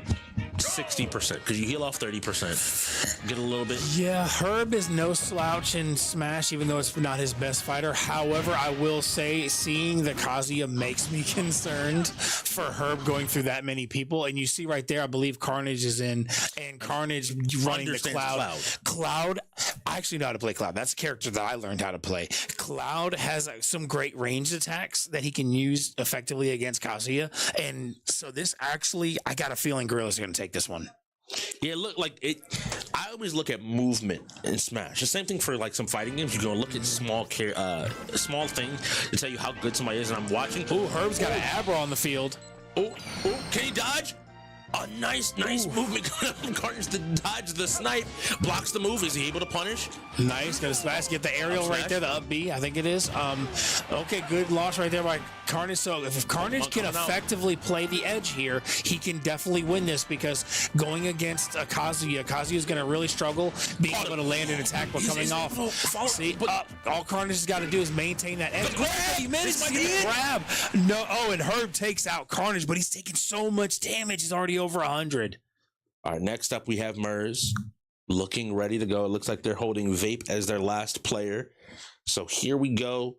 60%, because you heal off 30%, get a little bit. Yeah, Herb is no slouch in Smash, even though it's not his best fighter. However, I will say, seeing the Kazuya makes me concerned for Herb going through that many people. And you see right there, I believe Carnage is in, and Carnage running the Cloud. Cloud, I actually know how to play Cloud. That's a character that I learned how to play. Cloud has some great ranged attacks that he can use effectively against Kazuya. And so this actually, I got a feeling Gorillaz are going to take this one. Yeah, look like it. I always look at movement in Smash. The same thing for like some fighting games. You're gonna look at small things to tell you how good somebody is. And I'm watching. Ooh, Herb's got an Abra on the field. Oh, can he dodge? A nice movement from Carnage to dodge the snipe. Blocks the move. Is he able to punish? Nice. Got a smash. Get the aerial right there. The up B, I think it is. Okay, good launch right there by Carnage. So if Carnage can effectively play the edge here, he can definitely win this, because going against Kazuya is going to really struggle being able to land an attack but coming off. See, all Carnage has got to do is maintain that edge. He managed to get the grab. No, and Herb takes out Carnage, but he's taking so much damage. He's already over 100. All right, next up we have Mers looking ready to go. It looks like they're holding Vape as their last player. So here we go.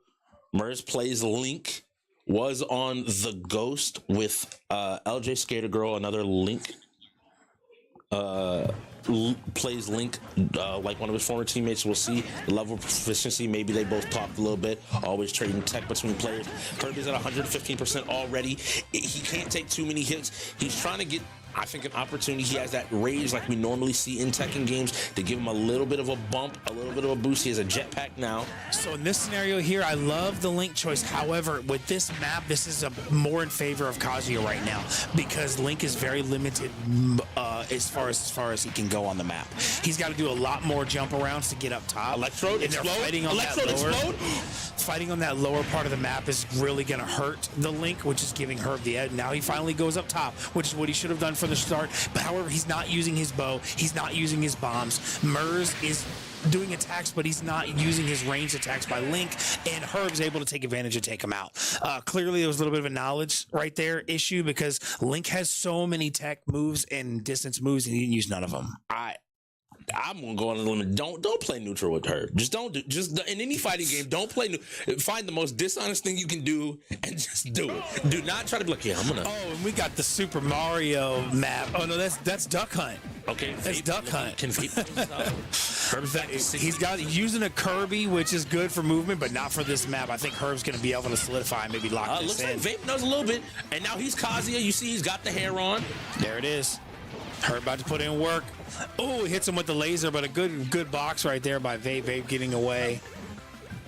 Mers plays Link. Was on the Ghost with LJ Skater Girl, another Link. Plays Link like one of his former teammates. We'll see the level of proficiency. Maybe they both talked a little bit. Always trading tech between players. Kirby's at 115% already. He can't take too many hits. He's trying to get, I think, an opportunity. He has that rage like we normally see in Tekken games to give him a little bit of a bump, a little bit of a boost. He has a jetpack now. So in this scenario here, I love the Link choice. However, with this map, this is more in favor of Kazuya right now, because Link is very limited as far as he can go on the map. He's got to do a lot more jump arounds to get up top. Electrode, and they're fighting on fighting on that lower part of the map is really going to hurt the Link, which is giving Herb the edge. Now he finally goes up top, which is what he should have done for the start. But however, he's not using his bow. He's not using his bombs. Mers is doing attacks, but he's not using his ranged attacks by Link, and Herb's able to take advantage and take him out. Clearly, there was a little bit of a knowledge right there issue, because Link has so many tech moves and distance moves, and he didn't use none of them. I'm gonna go on a limit. Don't play neutral with her. Just in any fighting game. Don't play. Find the most dishonest thing you can do and just do it. Do not try to be like, yeah, I'm gonna. Oh, and we got the Super Mario map. Oh no, that's Duck Hunt. Okay, that's Duck Hunt. Can He's got using a Kirby, which is good for movement, but not for this map. I think Herb's gonna be able to solidify and maybe lock this in. Looks like Vape knows a little bit, and now he's Kazuya. You see, he's got the hair on. There it is. Herb about to put in work. Oh, he hits him with the laser, but a good box right there by Vape. Vape getting away.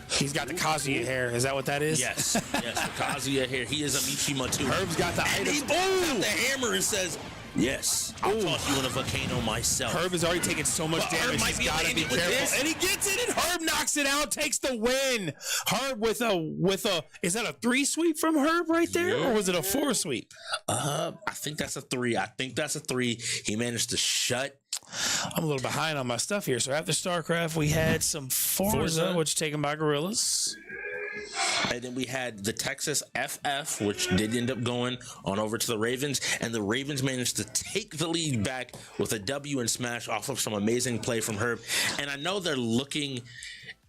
He's got the Kazuya hair. Is that what that is? Yes, the Kazuya hair. He is a Mishima too. Herb's got the item. He pulls out the hammer and says, yes, I'll toss you in a volcano myself. Herb has already taken so much damage. He's got to be careful. And he gets it, and Herb knocks it out, takes the win. Herb with a is that a 3 sweep from Herb right there, or was it a 4 sweep? I think that's a 3. He managed to shut. I'm a little behind on my stuff here. So after StarCraft, we had some Forza, which is taken by Gorillaz. And then we had the Texas FF, which did end up going on over to the Ravens, and the Ravens managed to take the lead back with a W in Smash off of some amazing play from Herb. And I know they're looking.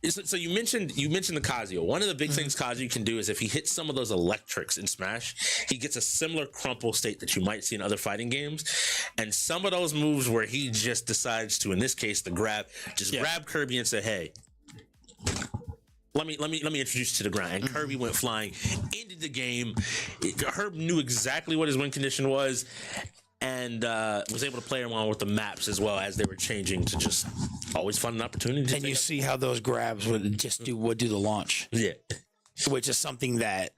So you mentioned the Kazuya. One of the big things Kazuya can do is if he hits some of those electrics in Smash, he gets a similar crumple state that you might see in other fighting games. And some of those moves where he just decides to, in this case, grab Kirby and say, "Hey, let me introduce you to the ground." And Kirby went flying, ended the game. Herb knew exactly what his win condition was, and was able to play around with the maps as well as they were changing to just always find an opportunity. And you see how those grabs would do the launch. Yeah, which is something that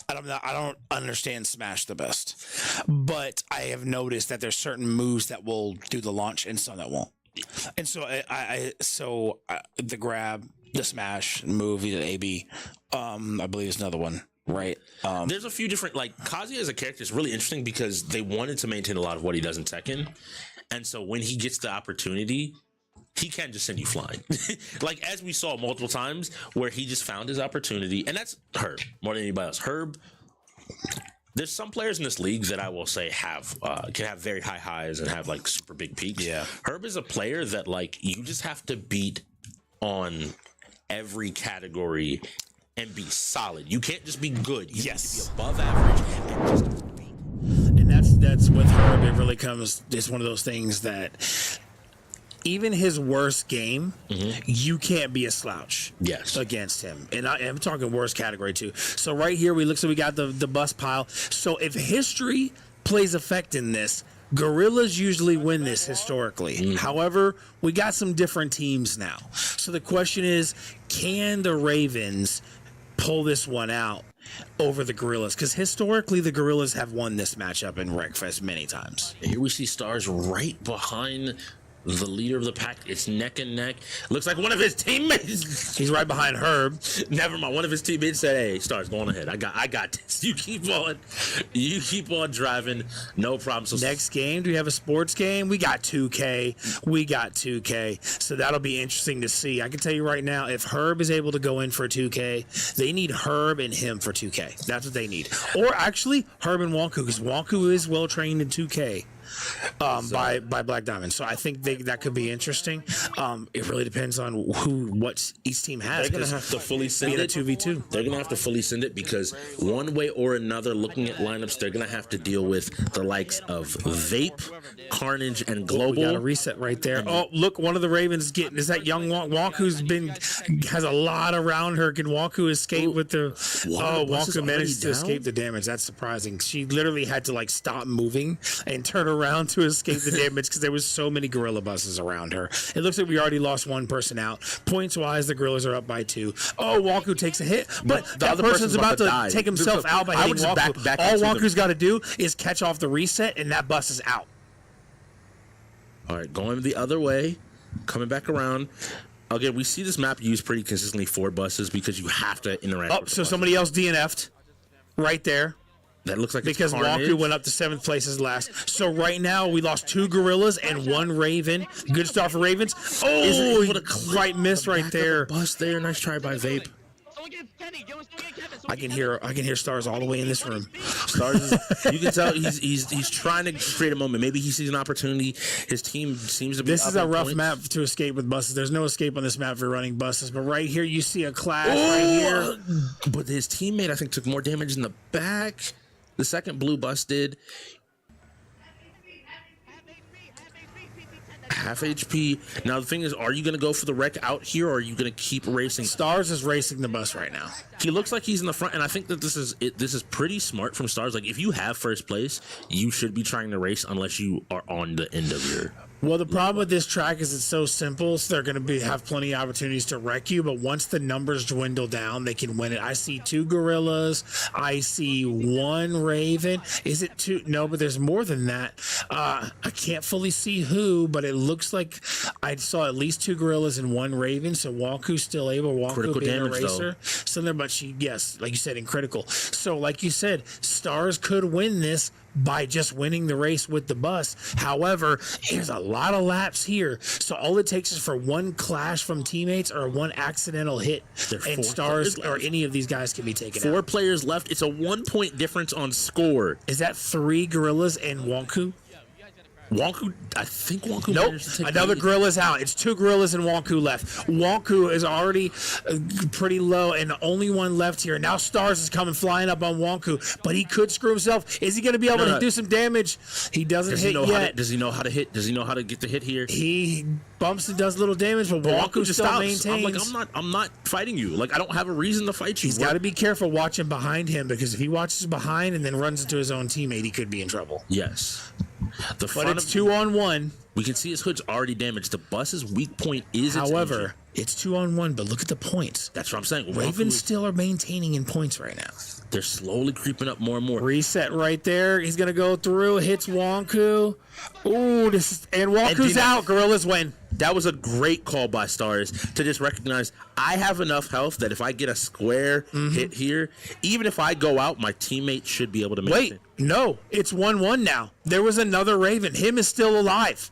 I don't understand Smash the best. but I have noticed that there's certain moves that will do the launch and some that won't. And so the grab, the smash move, the AB, I believe is another one. Right. There's a few different, like, Kazuya as a character is really interesting because they wanted to maintain a lot of what he does in Tekken. And so when he gets the opportunity, he can't just send you flying. Like, as we saw multiple times where he just found his opportunity. And that's Herb more than anybody else. Herb, there's some players in this league that I will say can have very high highs and have like super big peaks. Yeah. Herb is a player that, like, you just have to beat on every category and be solid. You can't just be good. You Yes. need to be above average and just beat. And that's with Herb. It really comes. It's one of those things that even his worst game, you can't be a slouch. Yes. Against him, and I'm talking worst category too. So right here, we got the bus pile. So if history plays effect in this, Gorillaz usually win this historically. However, we got some different teams now. So the question is, can the Ravens pull this one out over the Gorillaz? Because historically, the Gorillaz have won this matchup in Wreckfest many times. Here we see Stars right behind the leader of the pack. It's neck and neck. Looks like one of his teammates. He's right behind Herb. Never mind. One of his teammates said, "Hey, Stars, go on ahead. I got this. You keep on driving. No problem." So Next game, do we have a sports game? We got 2K. So that'll be interesting to see. I can tell you right now, if Herb is able to go in for 2K, they need Herb and him for 2K. That's what they need. Or actually, Herb and Wonku, because Wonku is well trained in 2K. By Black Diamond, so I think that could be interesting. It really depends on what each team has. they're gonna have to fully send it. 2v2. They're gonna have to fully send it because one way or another, looking at lineups, they're gonna have to deal with the likes of Vape, Carnage, and Global. We got a reset right there. Oh, look, one of the Ravens is that young Wonk has a lot around her. Can Wonku escape with the? Wonku managed to escape the damage. That's surprising. She literally had to like stop moving and turn around to escape the damage because there was so many gorilla buses around her. It looks like we already lost one person out. Points wise, the gorillas are up by 2. Oh, Wonku takes a hit, but The that other person's about to die. take himself out by hitting just Wonku. back All into Wonku's got to do is catch off the reset, and that bus is out. All right, going the other way, coming back around. Again, we see this map used pretty consistently for buses because you have to interact. Oh, with the so buses. somebody else DNF'd right there. That looks like Because it's Carnage. Wonku went up to 7th place as last. So right now we lost 2 gorillas and 1 Raven. Good start for Ravens. Oh, able to right miss right Back of the there. bus there. Nice try by Vape. Someone get Kenny. Yo, someone get Kevin. I can hear Stars all the way in this room. Stars, you can tell he's trying to create a moment. Maybe he sees an opportunity. His team seems to be. This is up a in rough points. map to escape with buses. There's no escape on this map for running buses. But right here you see a clash right here. But his teammate, I think, took more damage in the back. The second blue bus did. Half HP. Now the thing is, are you going to go for the wreck out here, or are you going to keep racing? Stars is racing the bus right now. He looks like he's in the front, and I think that this is pretty smart from Stars. Like, if you have first place, you should be trying to race unless you are on the end of your. Well, the problem with this track is it's so simple, so they're going to have plenty of opportunities to wreck you. But once the numbers dwindle down, they can win it. I see 2 gorillas. I see 1 Raven. Is it 2? No, but there's more than that. I can't fully see who, but it looks like I saw at least 2 gorillas and 1 Raven. So Wonku's still able. Wonku Critical being damage, a racer. So there, but yes, like you said, in critical. So like you said, Stars could win this by just winning the race with the bus. However, there's a lot of laps here, so all it takes is for 1 clash from teammates or 1 accidental hit, and Stars or any of these guys can be taken 4 out. players left. It's a 1-point difference on score. Is that 3 gorillas and Wonku? Wonku, I think Wonku Nope, managed to take another the lead. gorilla's out. It's 2 gorillas and Wonku left. Wonku is already pretty low, and the only one left here. Now Stars is coming flying up on Wonku, but he could screw himself. Is he going to be able to do some damage? He doesn't hit yet. Does he know how to hit? Does he know how to get the hit here? He bumps and does little damage, but Wonku just still stops. maintains. I'm not fighting you. Like, I don't have a reason to fight you. He's got to be careful watching behind him, because if he watches behind and then runs into his own teammate, he could be in trouble. Yes. The But front it's of, 2-on-1. we can see his hood's already damaged. The bus's weak point is its However, engine. it's 2-on-1. But look at the points. That's what I'm saying. Ravens still are maintaining in points right now. They're slowly creeping up more and more. Reset right there. He's gonna go through. Hits Wonku. Ooh, and Wonku's out. Gorillaz win. That was a great call by Stars to just recognize I have enough health that if I get a square hit here, even if I go out, my teammate should be able to make it. No, it's 1-1 now. There was another Raven. Him is still alive.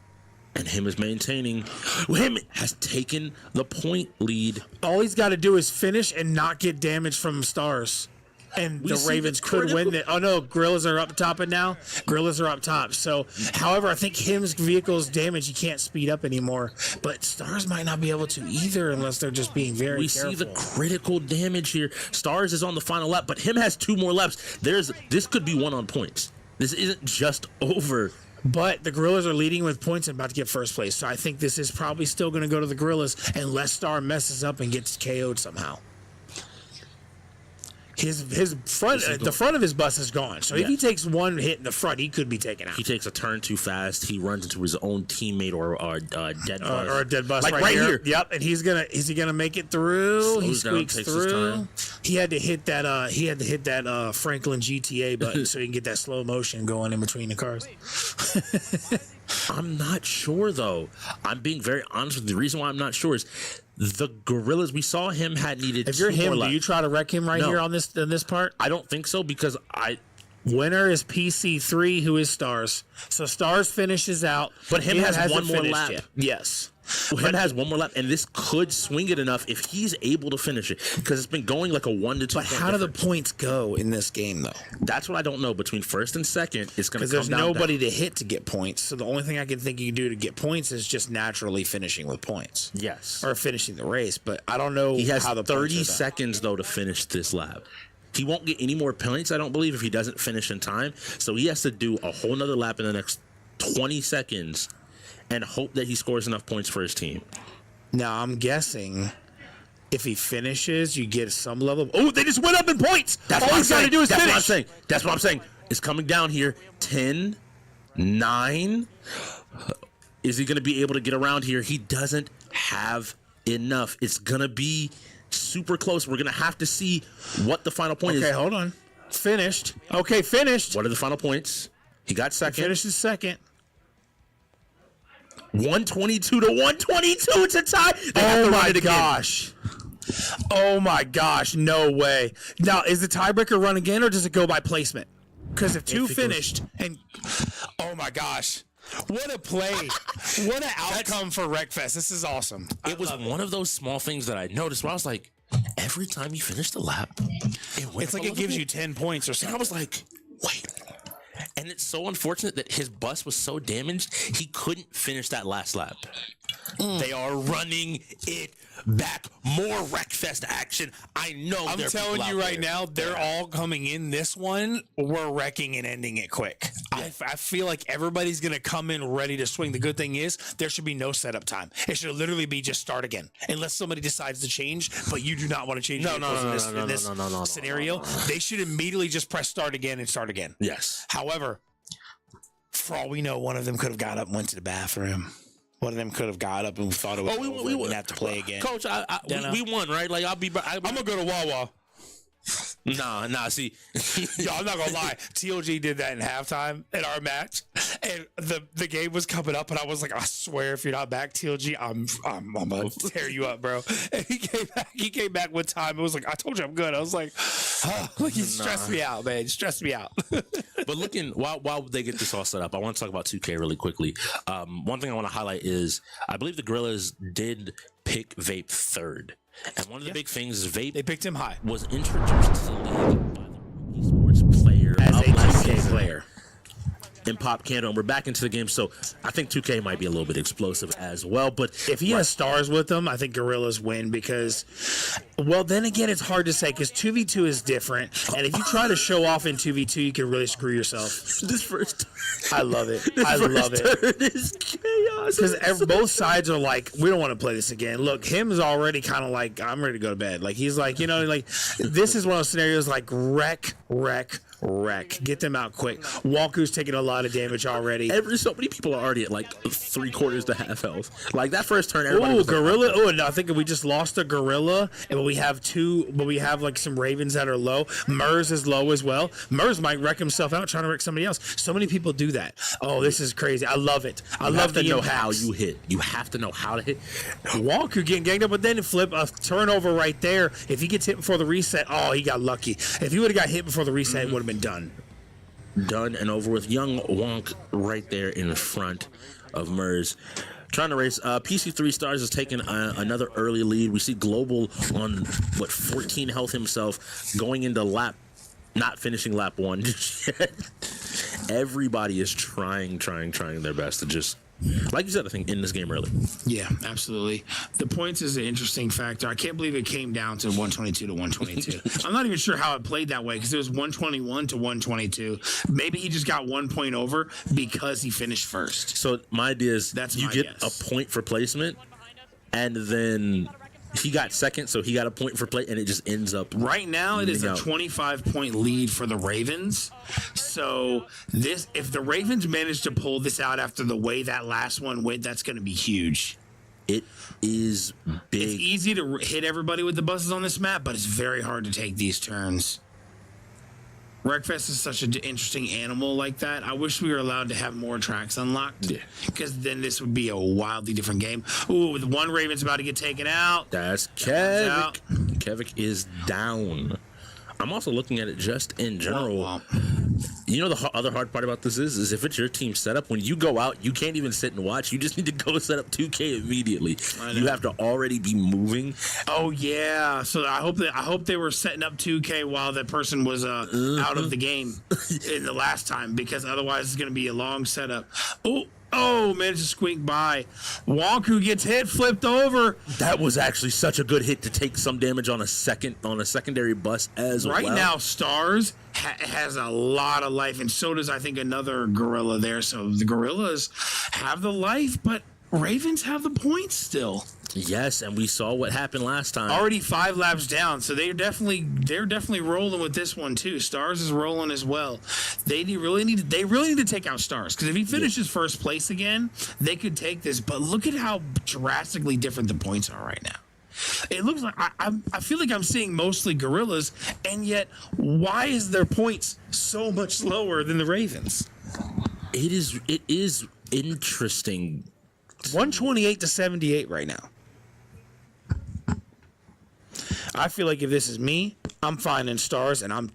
And him is maintaining. Him has taken the point lead. All he's got to do is finish and not get damage from Stars. And the Ravens could win it. Oh, no, Gorillaz are up top and now. Gorillaz are up top. So, however, I think him's vehicle's damage, he can't speed up anymore. But Stars might not be able to either unless they're just being very careful. We see the critical damage here. Stars is on the final lap, but him has 2 more laps. This could be one on points. This isn't just over. But the Gorillaz are leading with points and about to get first place. So I think this is probably still going to go to the Gorillaz unless Star messes up and gets KO'd somehow. His front, the front of his bus is gone. So if he takes one hit in the front, he could be taken out. He takes a turn too fast. He runs into his own teammate or a dead bus. Or a dead bus like right here. Yep. And is he gonna make it through? He squeaks through. He had to hit that Franklin GTA button so he can get that slow motion going in between the cars. I'm not sure though. I'm being very honest with you. The reason why I'm not sure is the Gorillaz, we saw him had needed. If you're him, do you try to wreck him here on this part? I don't think so because winner is PC3, who is Stars. So Stars finishes out, but him has one more lap. Yes. Him has one more lap, and this could swing it enough if he's able to finish it because it's been going like a 1 to 2. But how do the points go in this game, though? That's what I don't know. Between first and second, it's going to come down. Because there's nobody to hit to get points. So the only thing I can think you can do to get points is just naturally finishing with points. Yes. Or finishing the race. But I don't know. He has how the 30 seconds, though, to finish this lap. He won't get any more points, I don't believe, if he doesn't finish in time. So he has to do a whole nother lap in the next 20 seconds and hope that he scores enough points for his team. Now, I'm guessing if he finishes, you get some level of... Oh, they just went up in points! That's all he's got to do is finish. That's what I'm saying. It's coming down here. 10, 9. Is he going to be able to get around here? He doesn't have enough. It's going to be super close. We're going to have to see what the final point is. Okay, hold on. Finished. Okay, finished. What are the final points? He got second. He finished second. 122 to 122. It's a tie. Oh my gosh. Oh my gosh. No way. Now, is the tiebreaker run again or does it go by placement? Because if two finished and oh my gosh. What a play. What an outcome for Wreckfest. This is awesome. It was one of those small things that I noticed where I was like, every time you finish the lap, it's like it gives you 10 points or something. And I was like, wait. And it's so unfortunate that his bus was so damaged, he couldn't finish that last lap. They are running it back. More Wreckfest action. I know. I'm telling you right now, they're all coming in this one. We're wrecking and ending it quick. Yeah. I feel like everybody's going to come in ready to swing. The good thing is there should be no setup time. It should literally be just start again. Unless somebody decides to change, but you do not want to change in this scenario. They should immediately just press start again and start again. Yes. However, for all we know, one of them could have got up and went to the bathroom. One of them could have got up and thought it was over. We wouldn't have to play again. Coach, we won, right? Like I'm going to go to Wawa. Nah, see. Yo, I'm not gonna lie. TLG did that in halftime in our match. And the game was coming up and I was like, I swear if you're not back, TLG, I'm gonna tear you up, bro. And he came back one time. It was like, I told you I'm good. I was like, he stressed me out, man. He stressed me out. But looking while they get this all set up, I want to talk about 2K really quickly. One thing I want to highlight is I believe the Gorillaz did pick Vape third. And one of the big things is Vape. They picked him high. Was introduced to the league by the esports player as a 2K player. In Pop Cando, and we're back into the game, so I think 2K might be a little bit explosive as well. But if he has Stars with him, I think Gorillaz win because, well, then again, it's hard to say because 2v2 is different, and if you try to show off in 2v2, you can really screw yourself. This first, I love it. I love it. This chaos because both sides are like, we don't want to play this again. Look, him is already kind of like, I'm ready to go to bed. Like he's like, like this is one of those scenarios like wreck. wreck. Get them out quick. Walker's taking a lot of damage already. So many people are already at like 3/4 to half health. Like that first turn, everybody Oh, was like, Gorilla. Oh, no, I think we just lost a Gorilla, and we have like some Ravens that are low. Murs is low as well. Murs might wreck himself out trying to wreck somebody else. So many people do that. Oh, this is crazy. I love it. I love the know impacts. how you hit. You have to know how to hit. Walker getting ganged up, but then flip a turnover right there. If he gets hit before the reset, oh, he got lucky. If he would have got hit before the reset, it would have been done. Done and over with. Young Wonk right there in front of Murs. Trying to race. PC3 Stars has taken another early lead. We see Global on, 14 health himself, going into lap, not finishing lap 1 just yet. Everybody is trying their best to just, like you said, I think, in this game early. Yeah, absolutely. The points is an interesting factor. I can't believe it came down to 122 to 122. I'm not even sure how it played that way because it was 121 to 122. Maybe he just got 1 point over because he finished first. So my idea is you get a point for placement, and then he got second, so he got a point for play, and it just ends up. Right now, it is a 25-point lead for the Ravens. So if the Ravens manage to pull this out after the way that last one went, that's going to be huge. It is big. It's easy to hit everybody with the buses on this map, but it's very hard to take these turns. Wreckfest is such an interesting animal like that. I wish we were allowed to have more tracks unlocked. Yeah. Because then this would be a wildly different game. Ooh, with one Raven's about to get taken out. That's Kevik. Kevik is down. I'm also looking at it just in general. You know, the other hard part about this is if it's your team setup, when you go out, you can't even sit and watch. You just need to go set up 2K immediately. You have to already be moving. Oh yeah. So I hope they were setting up 2K while that person was out of the game in the last time, because otherwise it's going to be a long setup. Oh, managed to squeak by. Wonku gets hit, flipped over. That was actually such a good hit to take some damage on a secondary bus as well. Right now, Stars has a lot of life, and so does, I think, another Gorilla there. So the Gorillas have the life, but Ravens have the points still. Yes, and we saw what happened last time. Already 5 laps down, so they're definitely rolling with this one too. Stars is rolling as well. They really need to take out Stars, because if he finishes first place again, they could take this. But look at how drastically different the points are right now. It looks like I feel like I'm seeing mostly Gorillas, and yet why is their points so much lower than the Ravens? It is interesting. 128 to 78 right now. I feel like if this is me, I'm finding Stars, and I'm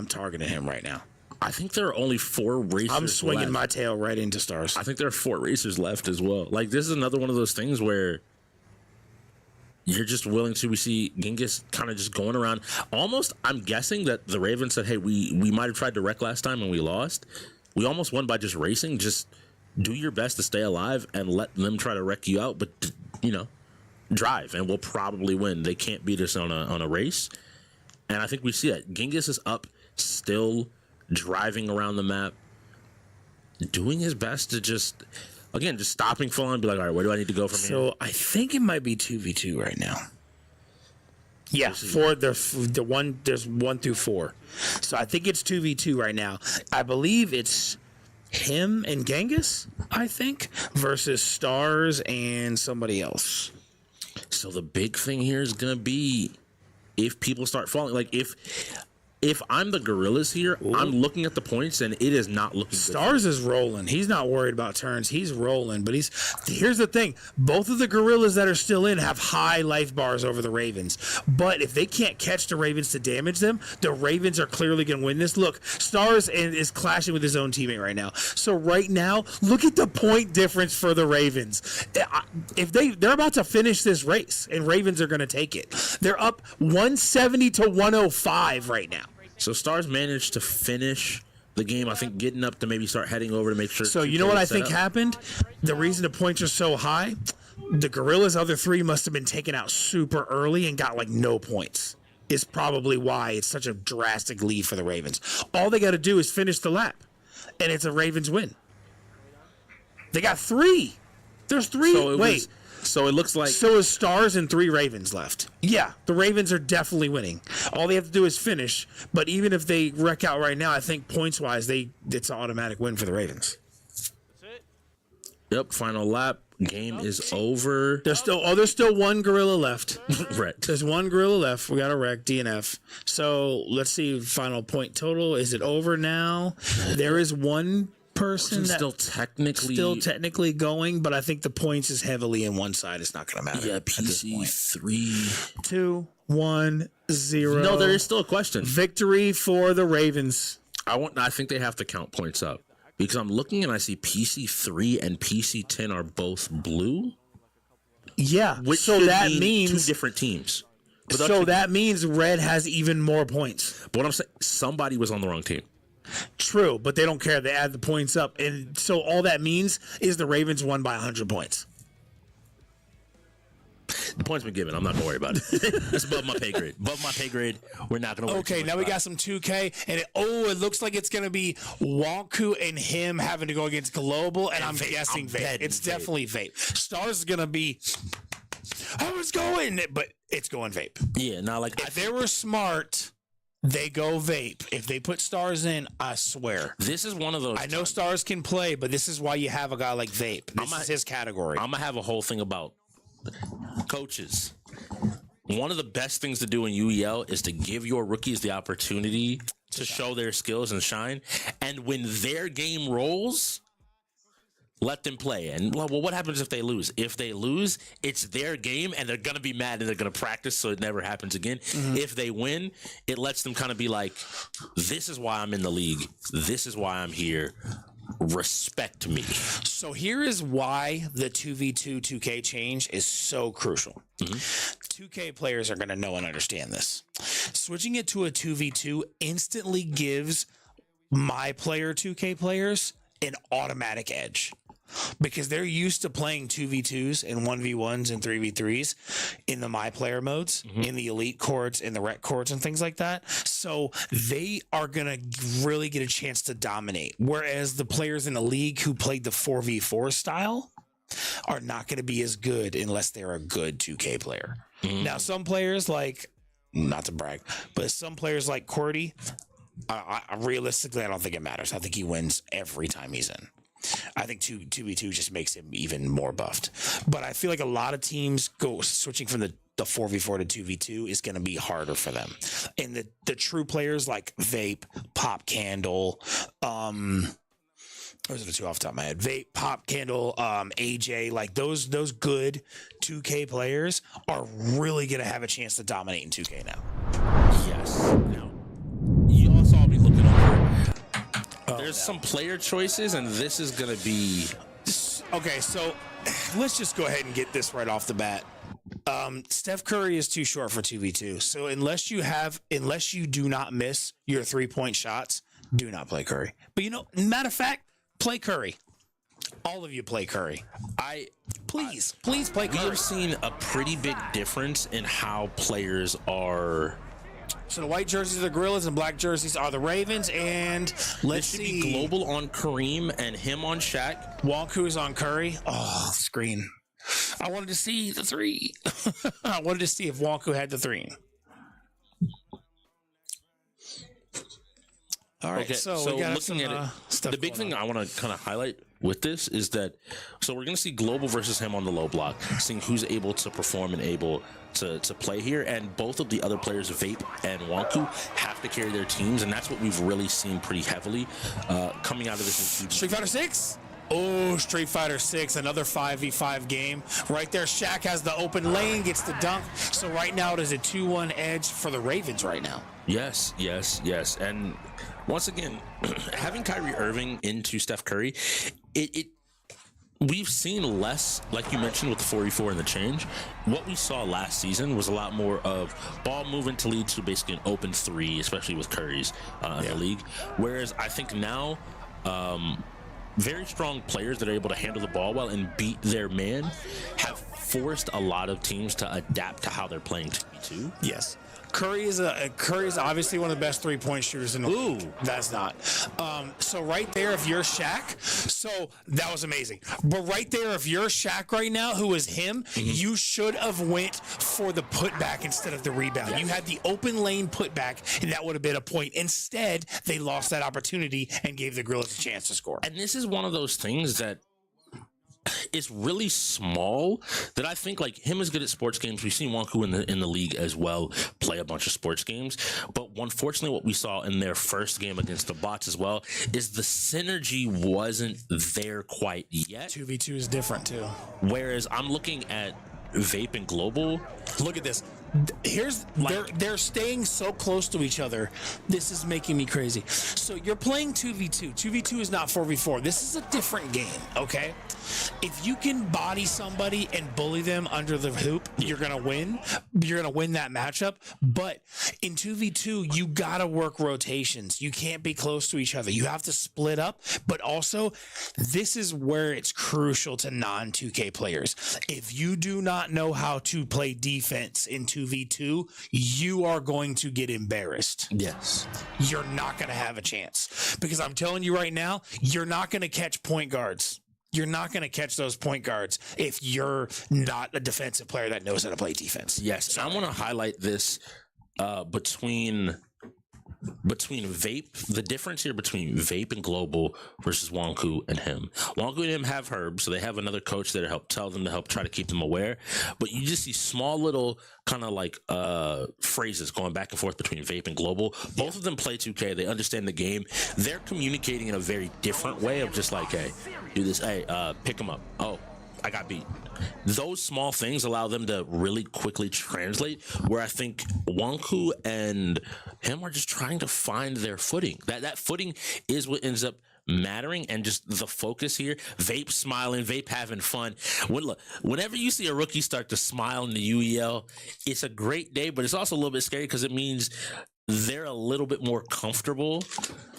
targeting him right now. I think there are only 4 racers I'm swinging left. my tail right into Stars. I think there are 4 racers left as well. Like, this is another one of those things where you're just willing to. We see Genghis kind of just going around. Almost, I'm guessing that the Ravens said, hey, we might have tried to wreck last time and we lost. We almost won by just racing. Just do your best to stay alive and let them try to wreck you out. But, drive, and we'll probably win. They can't beat us on a race. And I think we see that. Genghis is up, still driving around the map, doing his best to just stopping full and be like, all right, where do I need to go from here? So I think it might be 2v2 right now. Yeah, there's 1 through 4. So I think it's 2v2 right now. I believe it's him and Genghis, I think, versus Stars and somebody else. So the big thing here is going to be if people start falling. Like, if I'm the Gorillas here, I'm looking at the points, and it is not looking good. Stars is rolling. He's not worried about turns. He's rolling. But here's the thing. Both of the Gorillas that are still in have high life bars over the Ravens. But if they can't catch the Ravens to damage them, the Ravens are clearly going to win this. Look, Stars is clashing with his own teammate right now. So right now, look at the point difference for the Ravens. If they're about to finish this race, and Ravens are going to take it. They're up 170 to 105 right now. So Stars managed to finish the game, I think, getting up to maybe start heading over to make sure. So you know what I think happened? The reason the points are so high, the Gorillas' other 3 must have been taken out super early and got like no points. Is probably why it's such a drastic lead for the Ravens. All they got to do is finish the lap, and it's a Ravens win. They got 3. There's 3. So So it looks like So is Stars and 3 Ravens left. Yeah, the Ravens are definitely winning. All they have to do is finish. But even if they wreck out right now, I think points wise, it's an automatic win for the Ravens. Yep, final lap. Game is over. There's still one gorilla left. Right. There's one gorilla left. We got a wreck, DNF. So let's see final point total. Is it over now? There is one person that's still technically going, but I think the points is heavily in one side. It's not going to matter. Yeah, PC 3, 2, 1, 0. No, there is still a question. Victory for the Ravens. I think they have to count points up because I'm looking and I see PC 3 and PC 10 are both blue. Yeah, Which so that means 2 different teams. So that means red has even more points. But what I'm saying, somebody was on the wrong team. True, but they don't care. They add the points up. And so all that means is the Ravens won by 100 points. The point's been given. I'm not going to worry about it. It's above my pay grade. Above my pay grade. We're not going to worry. Okay, now we got some 2K. And it looks like it's going to be Wonku and him having to go against Global. And I'm guessing Vape. It's definitely Vape. Stars is going to be, I was going, but it's going Vape. Yeah, now like if they were smart, they go Vape. If they put Stars in, I swear. This is one of those. I know Stars can play, but this is why you have a guy like Vape. This is his category. I'm going to have a whole thing about coaches. One of the best things to do in UEL is to give your rookies the opportunity to show their skills and shine. And when their game rolls, let them play. And well, what happens if they lose? If they lose, it's their game and they're going to be mad and they're going to practice so it never happens again. Mm-hmm. If they win, it lets them kind of be like, this is why I'm in the league. This is why I'm here. Respect me. So here is why the 2v2 2K change is so crucial. Mm-hmm. 2K players are going to know and understand this. Switching it to a 2v2 instantly gives my player 2K players an automatic edge because they're used to playing 2v2s and 1v1s and 3v3s in the my player modes, in the elite courts, in the rec courts and things like that. So they are going to really get a chance to dominate. Whereas the players in the league who played the 4v4 style are not going to be as good unless they're a good 2K player. Mm-hmm. Now, some players like, not to brag, but some players like Cordy, realistically, I don't think it matters. I think he wins every time he's in. I think 2v2 just makes him even more buffed. But I feel like a lot of teams switching from the 4v4 to 2v2 is going to be harder for them. And the true players like Vape, Pop Candle, those are the two off the top of my head. Vape, Pop Candle, AJ, like those good 2K players are really going to have a chance to dominate in 2K now. Yes. Now, you also all be looking over. There's some player choices, and this is going to be... Okay, so let's just go ahead and get this right off the bat. Steph Curry is too short for 2v2. So unless you do not miss your 3-point shots, do not play Curry. But matter of fact, play Curry. All of you play Curry. Please play Curry. We have seen a pretty big difference in how players are... So the white jerseys are the Gorillaz and black jerseys are the Ravens. And let's see. Be Global on Kareem and him on Shaq. Wonku is on Curry. Oh, screen. I wanted to see the 3. I wanted to see if Wonku had the 3. All right, okay, so we got looking at it, stuff. the big thing I want to kind of highlight with this is that, so we're going to see Global versus him on the low block, seeing who's able to perform and able to play here, and both of the other players, Vape and Wonku, have to carry their teams, and that's what we've really seen pretty heavily coming out of this. Street Fighter 6? Oh, Street Fighter 6, another 5v5 game. Right there, Shaq has the open lane, gets the dunk. So right now it is a 2-1 edge for the Ravens right now. Yes. And once again, having Kyrie Irving into Steph Curry, we've seen less, like you mentioned with the 4v4 and the change. What we saw last season was a lot more of ball movement to lead to basically an open 3, especially with Curry's in the league. Whereas I think now, very strong players that are able to handle the ball well and beat their man have forced a lot of teams to adapt to how they're playing 2v2. Yes. Curry's obviously one of the best 3-point shooters in the league. That's not. So right there, if you're Shaq, so that was amazing. But right there, if you're Shaq right now, who is him, you should have went for the putback instead of the rebound. Yes. You had the open lane putback, and that would have been a point. Instead, they lost that opportunity and gave the Gorillaz a chance to score. And this is one of those things that is really small that I think like him is good at sports games. We've seen Wonku in the league as well play a bunch of sports games, but unfortunately what we saw in their first game against the bots as well is the synergy wasn't there quite yet. 2v2 is different too. Whereas I'm looking at Vape and Global. Look at this. Here's they're staying so close to each other. This is making me crazy. So you're playing 2v2. 2v2 is not 4v4. This is a different game, okay? If you can body somebody and bully them under the hoop, you're gonna win. You're gonna win that matchup. But in 2v2, you gotta work rotations. You can't be close to each other. You have to split up. But also, this is where it's crucial to non-2K players. If you do not know how to play defense in 2v2, you are going to get embarrassed. Yes. You're not going to have a chance because I'm telling you right now, you're not going to catch point guards. You're not going to catch those point guards if you're not a defensive player that knows how to play defense. Yes. So I want to highlight this between Vape, the difference here between Vape and Global versus Wonku and him. Wonku and him have Herb, so they have another coach there to help tell them to help try to keep them aware. But you just see small little kind of like phrases going back and forth between Vape and Global. Both of them play 2K. They understand the game. They're communicating in a very different way of just like, hey, do this. Hey, pick him up. Oh, I got beat. Those small things allow them to really quickly translate, where I think Wonku and him are just trying to find their footing. That footing is what ends up mattering, and just the focus here. Vape smiling, Vape having fun. Whenever you see a rookie start to smile in the UEL, it's a great day, but it's also a little bit scary because it means they're a little bit more comfortable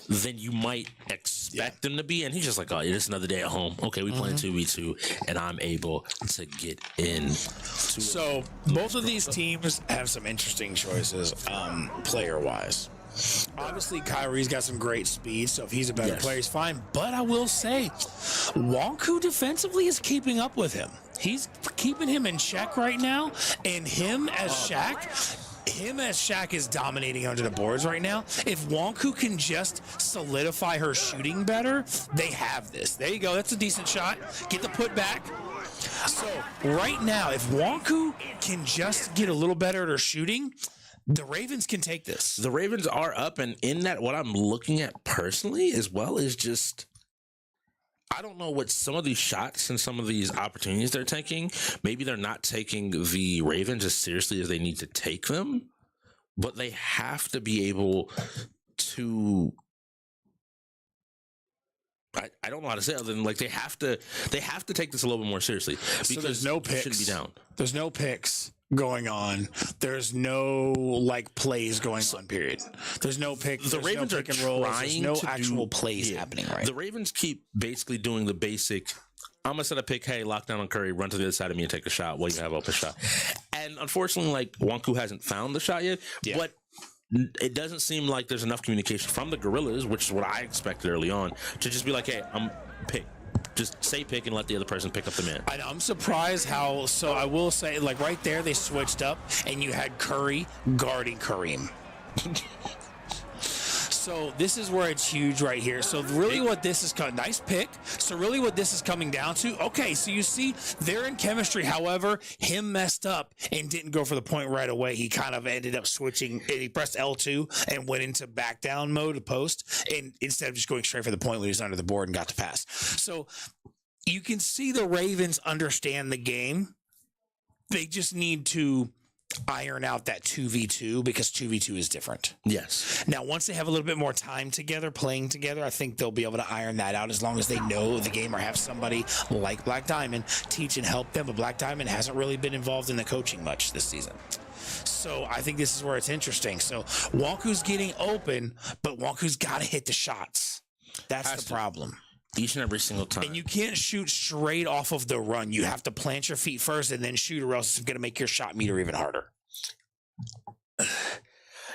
than you might expect them to be. And he's just like, oh, it's another day at home. Okay, we playing 2v2, and I'm able to get in. So both of these teams have some interesting choices player-wise. Obviously, Kyrie's got some great speed, so if he's a better player, he's fine. But I will say, Wonku defensively is keeping up with him. He's keeping him in check right now, and him as Shaq is dominating under the boards right now. If Wonku can just solidify her shooting better, they have this. There you go. That's a decent shot. Get the put back. So right now, if Wonku can just get a little better at her shooting, the Ravens can take this. The Ravens are up, and in that, what I'm looking at personally as well is just, I don't know what some of these shots and some of these opportunities they're taking. Maybe they're not taking the Ravens as seriously as they need to take them, but they have to be able to. I don't know how to say it other than like they have to take this a little bit more seriously because so there's no picks. Shouldn't be down. There's no picks going on. There's no like plays going on. Period. There's no pick. The Ravens are trying. There's no actual plays happening. Right. The Ravens keep basically doing the basic. I'm gonna set a pick. Hey, lock down on Curry. Run to the other side of me and take a shot. What do you have? Open shot. And unfortunately, like Wonku hasn't found the shot yet. Yeah. But it doesn't seem like there's enough communication from the Gorillaz, which is what I expected early on, to just be like, hey, I'm pick. Just say pick and let the other person pick up the man. I'm surprised how, so I will say, like right there, they switched up and you had Curry guarding Kareem. So this is where it's huge right here. So really what this is, nice pick. So really what this is coming down to, okay, so you see they're in chemistry. However, him messed up and didn't go for the point right away. He kind of ended up switching. He pressed L2 and went into back down mode to post, and instead of just going straight for the point when he was under the board and got to pass. So you can see the Ravens understand the game. They just need to iron out that 2v2 because 2v2 is different. Yes. Now, once they have a little bit more time together, playing together, I think they'll be able to iron that out as long as they know the game or have somebody like Black Diamond teach and help them. But Black Diamond hasn't really been involved in the coaching much this season. So I think this is where it's interesting. So Wonku's getting open, but Wonku's got to hit the shots. That's the problem. Each and every single time. And you can't shoot straight off of the run. You have to plant your feet first and then shoot, or else it's going to make your shot meter even harder.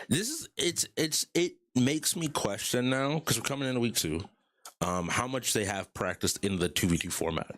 It makes me question now because we're coming into week 2. How much they have practiced in the 2v2 format.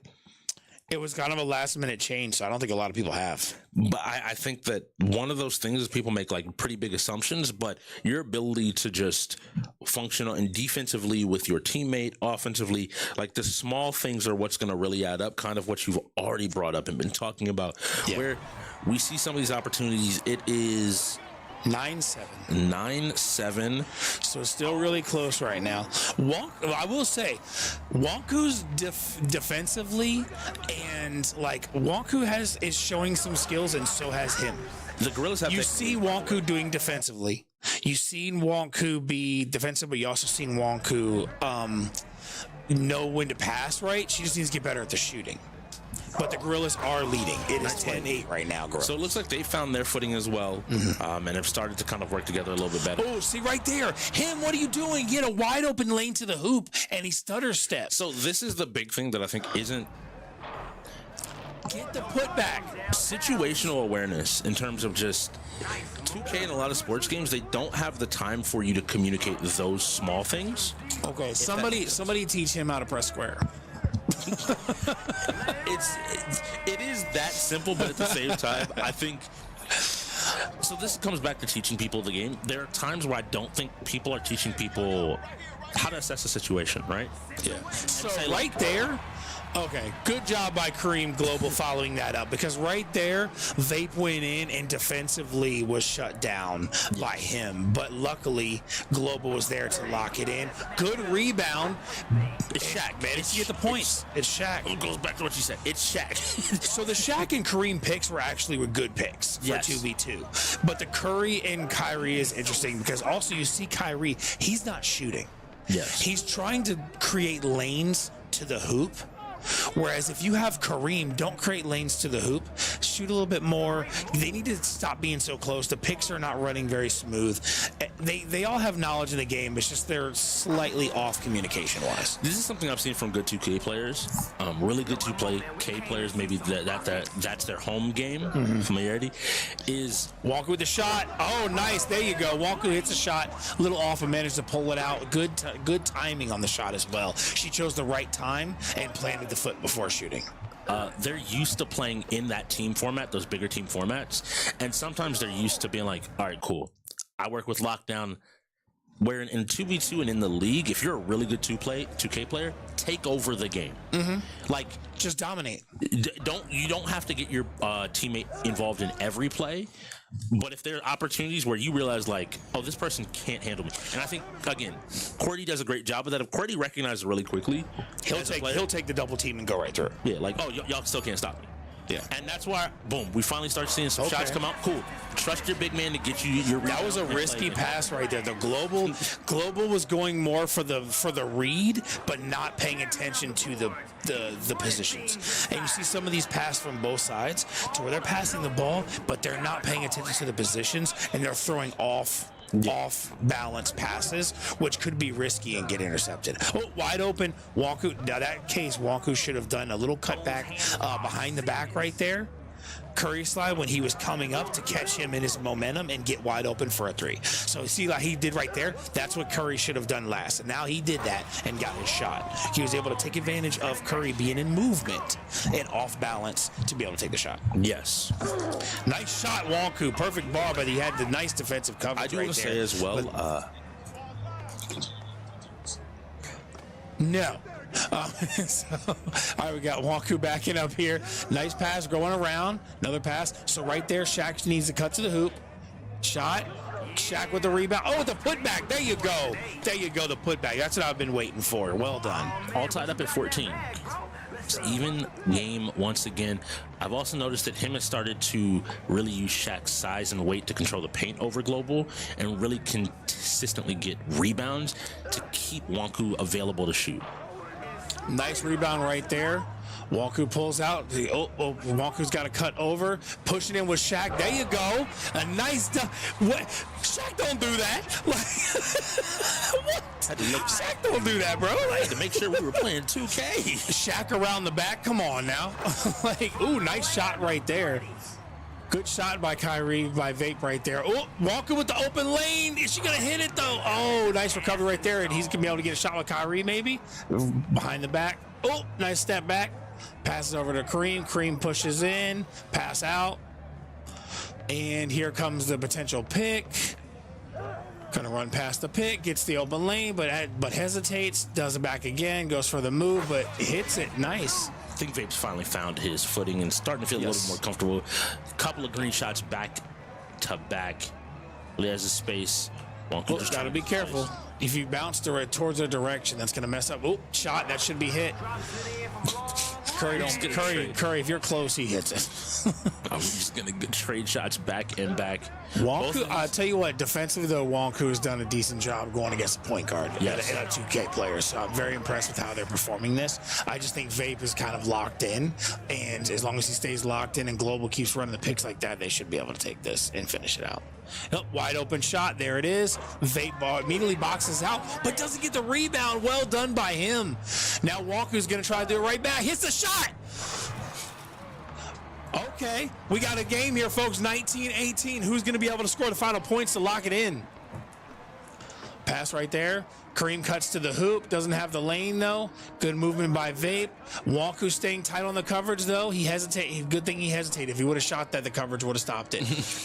It was kind of a last minute change, so I don't think a lot of people have. But I think that one of those things is people make like pretty big assumptions, but your ability to just function and defensively with your teammate, offensively, like the small things are what's going to really add up, kind of what you've already brought up and been talking about, where we see some of these opportunities. It is 9-7. 9-7. So it's still really close right now. I will say, Wonku's defensively, and like Wonku is showing some skills, and so has him. The Gorillaz have. You see Wonku doing defensively. You've seen Wonku be defensive, but you also seen Wonku know when to pass right. She just needs to get better at the shooting. But the Gorillaz are leading. It is 10-8 right now, Gorillaz. So it looks like they found their footing as well, and have started to kind of work together a little bit better. Oh, see right there. Him, what are you doing? He had a wide open lane to the hoop, and he stutter steps. So this is the big thing that I think isn't... Get the putback. Situational awareness in terms of just 2K in a lot of sports games, they don't have the time for you to communicate those small things. Okay, somebody teach him how to press square. It is that simple, but at the same time, I think. So this comes back to teaching people the game. There are times where I don't think people are teaching people how to assess a situation, right? Yeah. So right there. Okay, good job by Kareem Global following that up, because right there, Vape went in and defensively was shut down by him. But luckily, Global was there to lock it in. Good rebound. It's Shaq, man. You get the points. It's Shaq. It goes back to what you said. It's Shaq. So the Shaq and Kareem picks were good picks for 2v2. But the Curry and Kyrie is interesting because also you see Kyrie, he's not shooting. Yes. He's trying to create lanes to the hoop. Whereas if you have Kareem, don't create lanes to the hoop. Shoot a little bit more. They need to stop being so close. The picks are not running very smooth. They all have knowledge in the game. It's just they're slightly off communication-wise. This is something I've seen from good 2K players. Really good 2K players, maybe that's their home game familiarity, is Wonku with the shot. Oh, nice. There you go. Wonku hits a shot. A little off and managed to pull it out. Good timing on the shot as well. She chose the right time and planted the foot before shooting. They're used to playing in that team format, those bigger team formats, and sometimes they're used to being like, all right, cool. I work with lockdown. Where in 2v2 and in the league, if you're a really good 2K player, take over the game. Like, just dominate. You don't have to get your teammate involved in every play, but if there are opportunities where you realize like, oh, this person can't handle me, and I think again, Qwerty does a great job of that. If Qwerty recognizes really quickly, he'll take the double team and go right through. Yeah, like, oh, y'all still can't stop me. Yeah, and that's why, boom, we finally start seeing some shots come out. Cool. Trust your big man to get you your. That was a risky pass right there. The global was going more for the read, but not paying attention to the positions. And you see some of these passes from both sides to where they're passing the ball, but they're not paying attention to the positions, and they're throwing off balance passes, which could be risky and get intercepted. Oh, wide open. Wonku. Now that case, Wonku should have done a little cutback behind the back right there. Curry slide when he was coming up to catch him in his momentum and get wide open for a three. So see, like he did right there, that's what Curry should have done last. And now he did that and got his shot. He was able to take advantage of Curry being in movement and off balance to be able to take the shot. Yes. Nice shot, Wonku. Perfect ball, but he had the nice defensive coverage. I do right want to there. say as well. No. So, all right, we got Wonku backing up here. Nice pass going around. Another pass. So right there, Shaq needs to cut to the hoop. Shot. Shaq with the rebound. Oh, the putback. There you go. There you go, the putback. That's what I've been waiting for. Well done. All tied up at 14. It's even game once again. I've also noticed that him has started to really use Shaq's size and weight to control the paint over Global and really consistently get rebounds to keep Wonku available to shoot. Nice rebound right there. Wonku pulls out. Wonku's got to cut over. Pushing in with Shaq. There you go. A nice. What? Shaq don't do that. What? Shaq don't do that, bro. I had to make sure we were playing 2K. Shaq around the back. Come on now. Ooh, nice shot right there. Good shot by Kyrie, by Vape right there. Oh, walking with the open lane. Is she going to hit it, though? Oh, nice recovery right there. And he's going to be able to get a shot with Kyrie, maybe. Behind the back. Oh, nice step back. Passes over to Kareem. Kareem pushes in. Pass out. And here comes the potential pick. Gonna run past the pick, gets the open lane, but hesitates, does it back again, goes for the move, but hits it. Nice. I think Vape's finally found his footing and starting to feel a little more comfortable. A couple of green shots back to back. He has his space. Just gotta be careful. If you bounce towards a direction, that's gonna mess up. Oh, shot, that should be hit. Curry, if you're close, he hits it. I'm just gonna trade shots back and back. Wonku, I'll tell you what, defensively though, Wonku has done a decent job going against the point guard and a 2K player. So I'm very impressed with how they're performing this. I just think Vape is kind of locked in, and as long as he stays locked in and Global keeps running the picks like that, they should be able to take this and finish it out. Wide open shot, there it is. Vape ball immediately boxes out, but doesn't get the rebound. Well done by him. Now Wonku's gonna try to do it right back. Hits the shot. Okay, we got a game here, folks. 19-18. Who's going to be able to score the final points to lock it in? Pass right there. Kareem cuts to the hoop. Doesn't have the lane, though. Good movement by Vape. Wonku staying tight on the coverage, though. He hesitated. Good thing he hesitated. If he would have shot that, the coverage would have stopped it.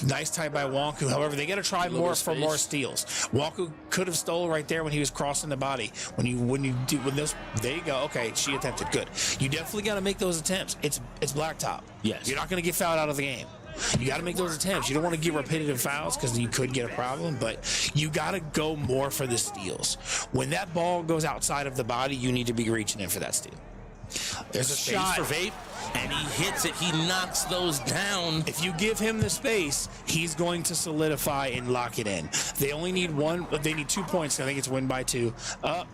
Nice tight by Wonku. However, they got to try more for more steals. Wonku could have stole right there when he was crossing the body. There you go. Okay, she attempted. Good. You definitely got to make those attempts. It's blacktop. Yes. You're not going to get fouled out of the game. You got to make those attempts. You don't want to get repetitive fouls because you could get a problem, but you got to go more for the steals. When that ball goes outside of the body, you need to be reaching in for that steal. There's a shot for Vape, and he hits it. He knocks those down. If you give him the space, he's going to solidify and lock it in. They only need one, but they need 2 points. I think it's win by 2. Up.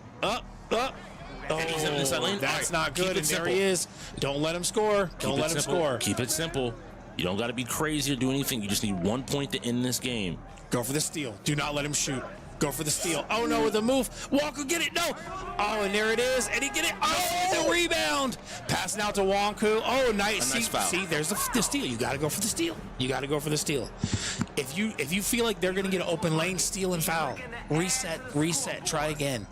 And he's in the lane. That's not good. And there he is. Don't let him score. Don't let him score. Keep it simple. You don't got to be crazy or do anything. You just need 1 point to end this game. Go for the steal. Do not let him shoot. Go for the steal. Oh, no, with the move. Wonku, get it. No. Oh, and there it is. And he get it. Oh, the rebound. Passing out to Wonku. Oh, nice. Nice foul. See, there's the steal. You got to go for the steal. You got to go for the steal. If you feel like they're going to get an open lane, steal and foul. Reset. Try again.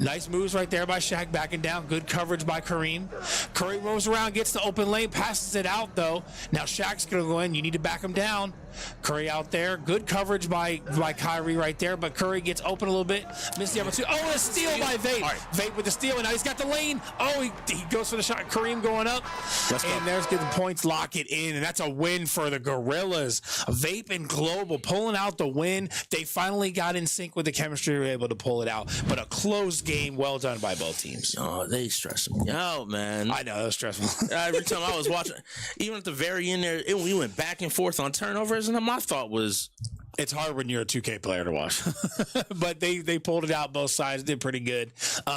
Nice moves right there by Shaq, backing down. Good coverage by Kareem. Kareem rolls around, gets the open lane, passes it out, though. Now Shaq's going to go in. You need to back him down. Curry out there. Good coverage by Kyrie right there, but Curry gets open a little bit. Missed the opportunity. Oh, a steal by Vape. Right. Vape with the steal, and now he's got the lane. Oh, he goes for the shot. Kareem going up. And there's good points. Lock it in, and that's a win for the Gorillaz. Vape and Global pulling out the win. They finally got in sync with the chemistry. Were able to pull it out, but a close game. Well done by both teams. Oh, they stress me out, man. I know, it was stressful. Every time I was watching, even at the very end there, we went back and forth on turnovers, and my thought was, it's hard when you're a 2K player to watch. But they pulled it out. Both sides did pretty good.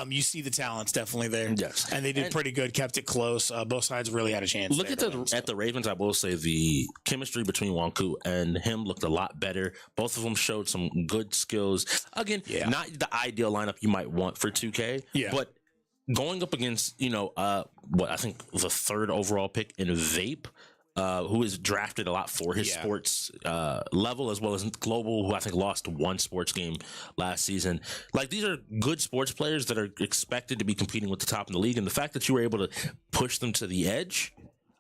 You see the talent's definitely there. Yes. And they did pretty good, kept it close. Both sides really had a chance. Look at the Ravens. I will say the chemistry between Wonku and him looked a lot better. Both of them showed some good skills. Again, not the ideal lineup you might want for 2K. Yeah. But going up against, what I think the 3rd overall pick in Vape, who is drafted a lot for his sports level, as well as Global, who I think lost 1 sports game last season. Like, these are good sports players that are expected to be competing with the top in the league, and the fact that you were able to push them to the edge,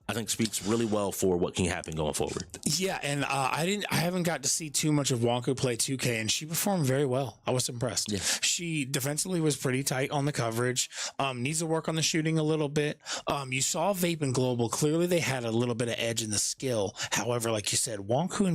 I think speaks really well for what can happen going forward. Yeah, and I haven't got to see too much of Wonku play 2K, and she performed very well. I was impressed. Yeah. She defensively was pretty tight on the coverage. Needs to work on the shooting a little bit. You saw Vape and Global. Clearly, they had a little bit of edge in the skill. However, like you said, Wonku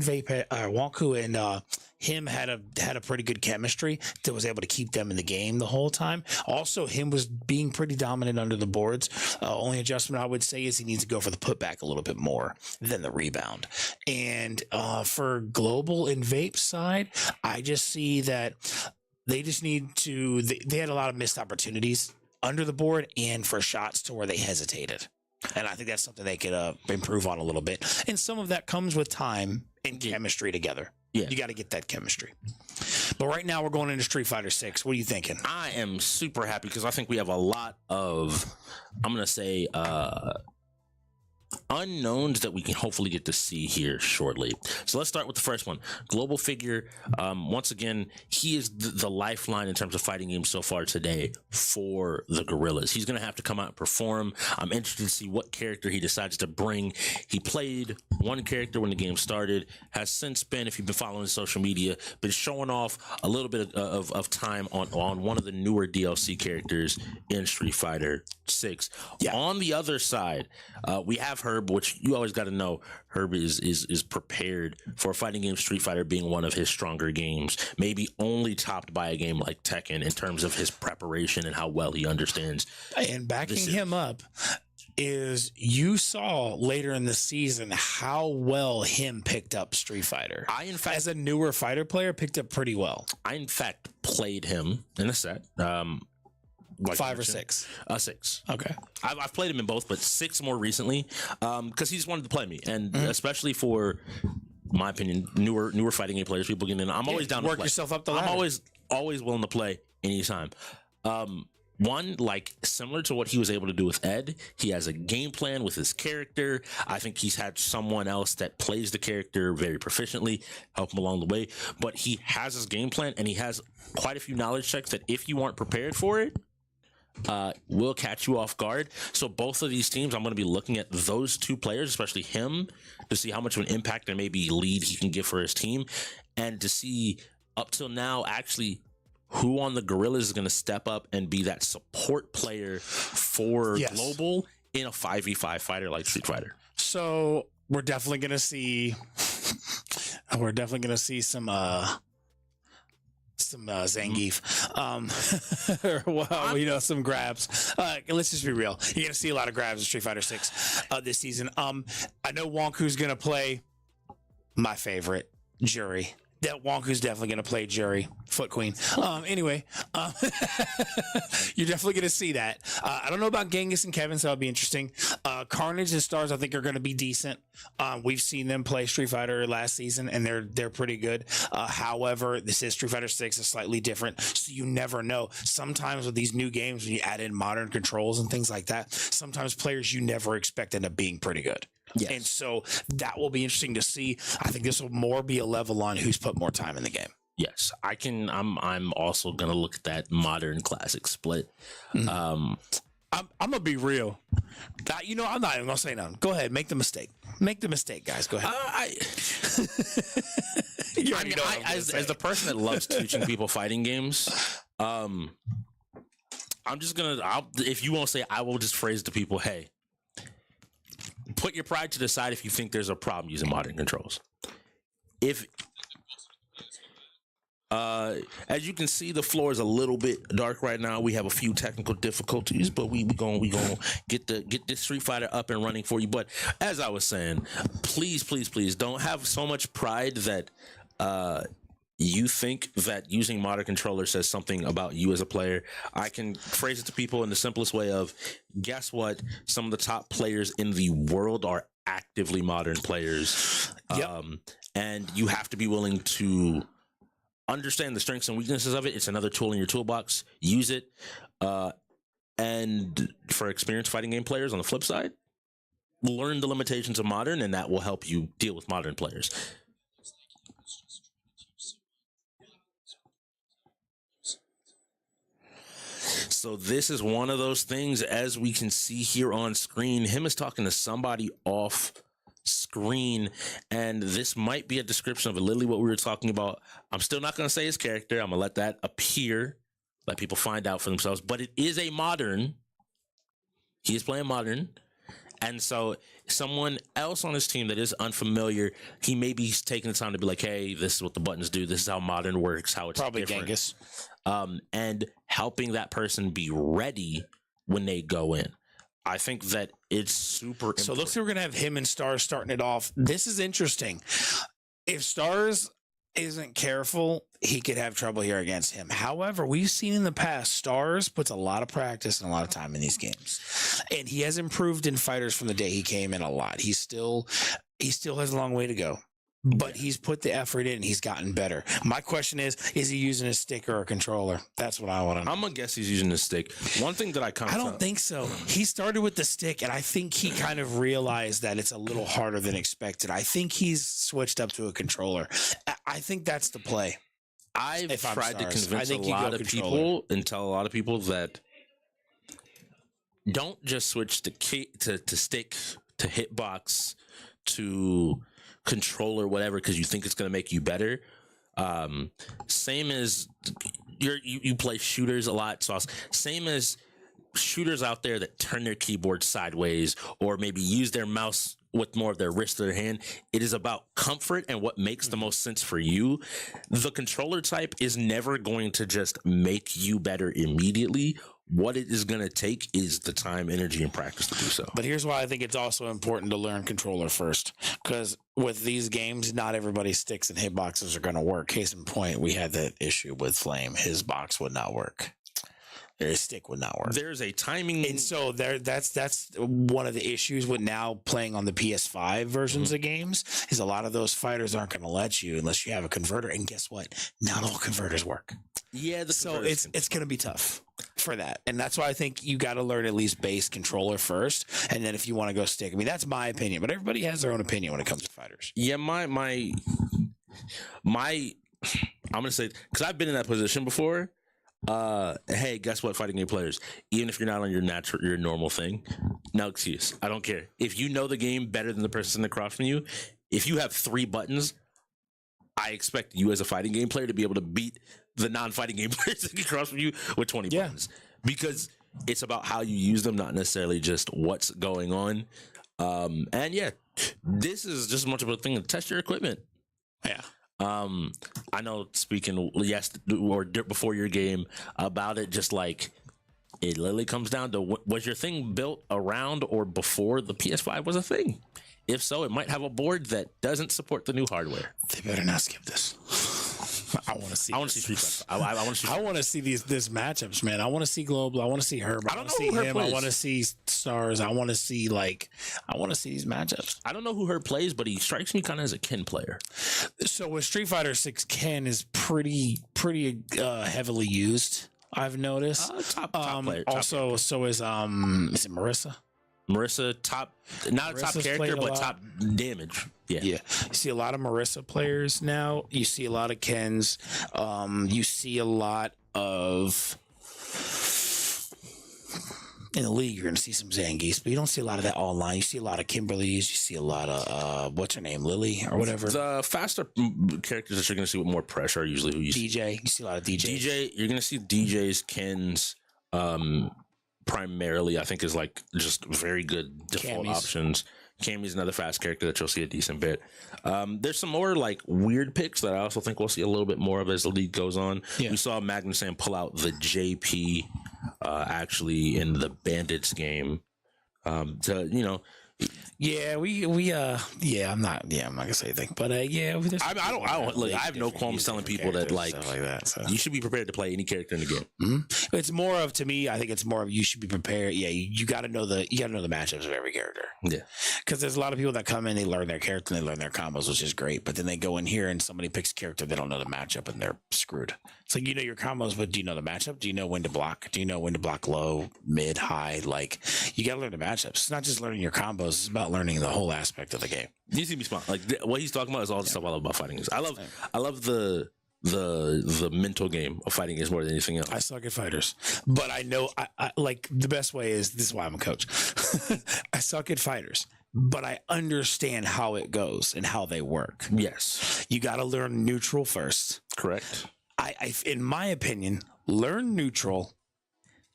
and him had a pretty good chemistry that was able to keep them in the game the whole time. Also, him was being pretty dominant under the boards. Only adjustment I would say is he needs to go for the putback a little bit more than the rebound. And for Global and Vape's side, I just see that they just need to. They had a lot of missed opportunities under the board and for shots to where they hesitated. And I think that's something they could improve on a little bit. And some of that comes with time and chemistry together. Yeah. You got to get that chemistry. But right now we're going into Street Fighter 6. What are you thinking? I am super happy because I think we have a lot of, I'm going to say, unknowns that we can hopefully get to see here shortly. So let's start with the first one. Global figure. Once again, he is the lifeline in terms of fighting games so far today for the Gorillaz. He's going to have to come out and perform. I'm interested to see what character he decides to bring. He played one character when the game started, has since been, if you've been following social media, been showing off a little bit of time on one of the newer DLC characters in Street Fighter 6. Yeah. On the other side, we have Herb, which you always got to know. Herb is prepared for a fighting game, Street Fighter being one of his stronger games, maybe only topped by a game like Tekken in terms of his preparation and how well he understands. And backing him up is you saw later in the season how well him picked up Street Fighter. I, in fact, as a newer fighter player, picked up pretty well. I, in fact, played him in a set. Like 5 or 6? 6. Okay. I've played him in both, but 6 more recently, because he just wanted to play me, and especially for my opinion, newer fighting game players, people getting in. I'm always down to work play. Yourself up the ladder. I'm always willing to play anytime. One, like similar to what he was able to do with Ed, he has a game plan with his character. I think he's had someone else that plays the character very proficiently help him along the way. But he has his game plan, and he has quite a few knowledge checks that if you aren't prepared for it, will catch you off guard. So both of these teams, I'm going to be looking at those two players, especially him, to see how much of an impact and maybe lead he can give for his team, and to see up till now actually who on the Gorillaz is going to step up and be that support player for global in a 5v5 fighter like Street Fighter. So we're definitely going to see some Zangief, some grabs. Let's just be real. You're gonna see a lot of grabs in Street Fighter 6 this season. I know Wonku's gonna play my favorite, Jury. That Wonku's definitely gonna play Jury, Foot Queen. Anyway, you're definitely gonna see that. I don't know about Genghis and Kevin, so that'll be interesting. Carnage and Stars, I think, are gonna be decent. We've seen them play Street Fighter last season, and they're pretty good. However, this is Street Fighter 6, is slightly different, so you never know. Sometimes with these new games, when you add in modern controls and things like that, sometimes players you never expect end up being pretty good. Yes. And so that will be interesting to see. I think this will more be a level on who's put more time in the game. Yes, I can. I'm also gonna look at that modern classic split. I'm gonna be real. I'm not even gonna say nothing. Go ahead, make the mistake. Make the mistake, guys. Go ahead. As the person that loves teaching people fighting games, I'm just gonna. If you won't say, I will just phrase to people, hey, put your pride to the side if you think there's a problem using modern controls. As you can see, the floor is a little bit dark right now. We have a few technical difficulties, but we gonna get this Street Fighter up and running for you. But as I was saying, please don't have so much pride that you think that using modern controllers says something about you as a player. I can phrase it to people in the simplest way of, guess what? Some of the top players in the world are actively modern players. Yep. And you have to be willing to understand the strengths and weaknesses of it. It's another tool in your toolbox. Use it. And for experienced fighting game players on the flip side, learn the limitations of modern, and that will help you deal with modern players. So this is one of those things, as we can see here on screen. Him is talking to somebody off screen, and this might be a description of literally what we were talking about. I'm still not going to say his character. I'm going to let that appear, let people find out for themselves. But it is a modern. He is playing modern. And so someone else on his team that is unfamiliar, he may be taking the time to be like, hey, this is what the buttons do. This is how modern works, how it's probably different. Genghis. And helping that person be ready when they go in. I think that it's super important. So looks like we're going to have him and Stars starting it off. This is interesting. If Stars isn't careful, he could have trouble here against him. However, we've seen in the past, Stars puts a lot of practice and a lot of time in these games. And he has improved in fighters from the day he came in a lot. He still has a long way to go. but he's put the effort in. He's gotten better. My question is he using a stick or a controller? That's what I want to know. I'm gonna guess he's using a stick. One thing that I don't think so. He started with the stick, and I think he kind of realized that it's a little harder than expected. I think he's switched up to a controller. I think that's the play. I've tried to convince a lot of people and tell a lot of people that don't just switch to stick, to hitbox, to controller, whatever, because you think it's going to make you better. Same as you play shooters a lot, Sauce. Same as shooters out there that turn their keyboard sideways or maybe use their mouse with more of their wrist or their hand. It is about comfort and what makes the most sense for you. The controller type is never going to just make you better immediately. What it is going to take is the time, energy, and practice to do so. But here's why I think it's also important to learn controller first, because with these games, not everybody's sticks and hitboxes are going to work. Case in point, we had that issue with Flame. His box would not work. His stick would not work. There's a timing, and so that's one of the issues with now playing on the PS5 versions of games is a lot of those fighters aren't going to let you unless you have a converter. And guess what? Not all converters work. Yeah, so it's going to be tough for that, and that's why I think you got to learn at least base controller first, and then if you want to go stick. I mean, that's my opinion, but everybody has their own opinion when it comes to fighters. Yeah, my I'm gonna say, because I've been in that position before. Hey, guess what, fighting game players? Even if you're not on your normal thing, no excuse. I don't care if you know the game better than the person sitting across from you. If you have 3 buttons, I expect you as a fighting game player to be able to beat the non-fighting game players sitting across from you with 20 buttons, because it's about how you use them, not necessarily just what's going on. And yeah, this is just as much of a thing to test your equipment. Yeah. I know speaking before your game about it, just like it literally comes down to was your thing built around or before the PS5 was a thing? If so, it might have a board that doesn't support the new hardware. They better not skip this. I want to see. I want to see Street Fighter. I want to see. I want to see this matchups, man. I want to see Global. I want to see Herb. I want to see him. I want to see Stars. I want to see these matchups. I don't know who Herb plays, but he strikes me kind of as a Ken player. So with Street Fighter 6, Ken is pretty heavily used. I've noticed. Top player. Also, so is it Marissa? Marissa, not a top character, but top damage. Yeah. You see a lot of Marissa players now. You see a lot of Kens. You see a lot of in the league. You're going to see some Zangiefs, but you don't see a lot of that online. You see a lot of Kimberly's. You see a lot of what's her name, Lily or whatever. The faster characters that you're going to see with more pressure are usually who you see. DJ. You see a lot of DJs. DJ. You're going to see DJs, Kens. Primarily, I think is like just very good default options. Cammy's another fast character that you'll see a decent bit. There's some more like weird picks that I also think we'll see a little bit more of as the league goes on. Yeah. We saw Magnuson pull out the JP actually in the Bandits game. I'm not gonna say anything, but I have no qualms telling people that like that, so. You should be prepared to play any character in the game. Mm-hmm. It's more of, to me, I think it's more of you should be prepared. Yeah, you got to know the matchups of every character. Yeah, because there's a lot of people that come in, they learn their character and they learn their combos, which is great. But then they go in here and somebody picks a character, they don't know the matchup and they're screwed. It's like, you know your combos, but do you know the matchup? Do you know when to block? Do you know when to block low, mid, high? Like, you got to learn the matchups. It's not just learning your combos. It's about learning the whole aspect of the game. You need to be smart. Like what he's talking about is all the stuff I love about fighting games. I love the mental game of fighting games more than anything else. I suck at fighters, but I know I like the best way is, this is why I'm a coach. I suck at fighters, but I understand how it goes and how they work. Yes. You got to learn neutral first. Correct. I in my opinion, learn neutral,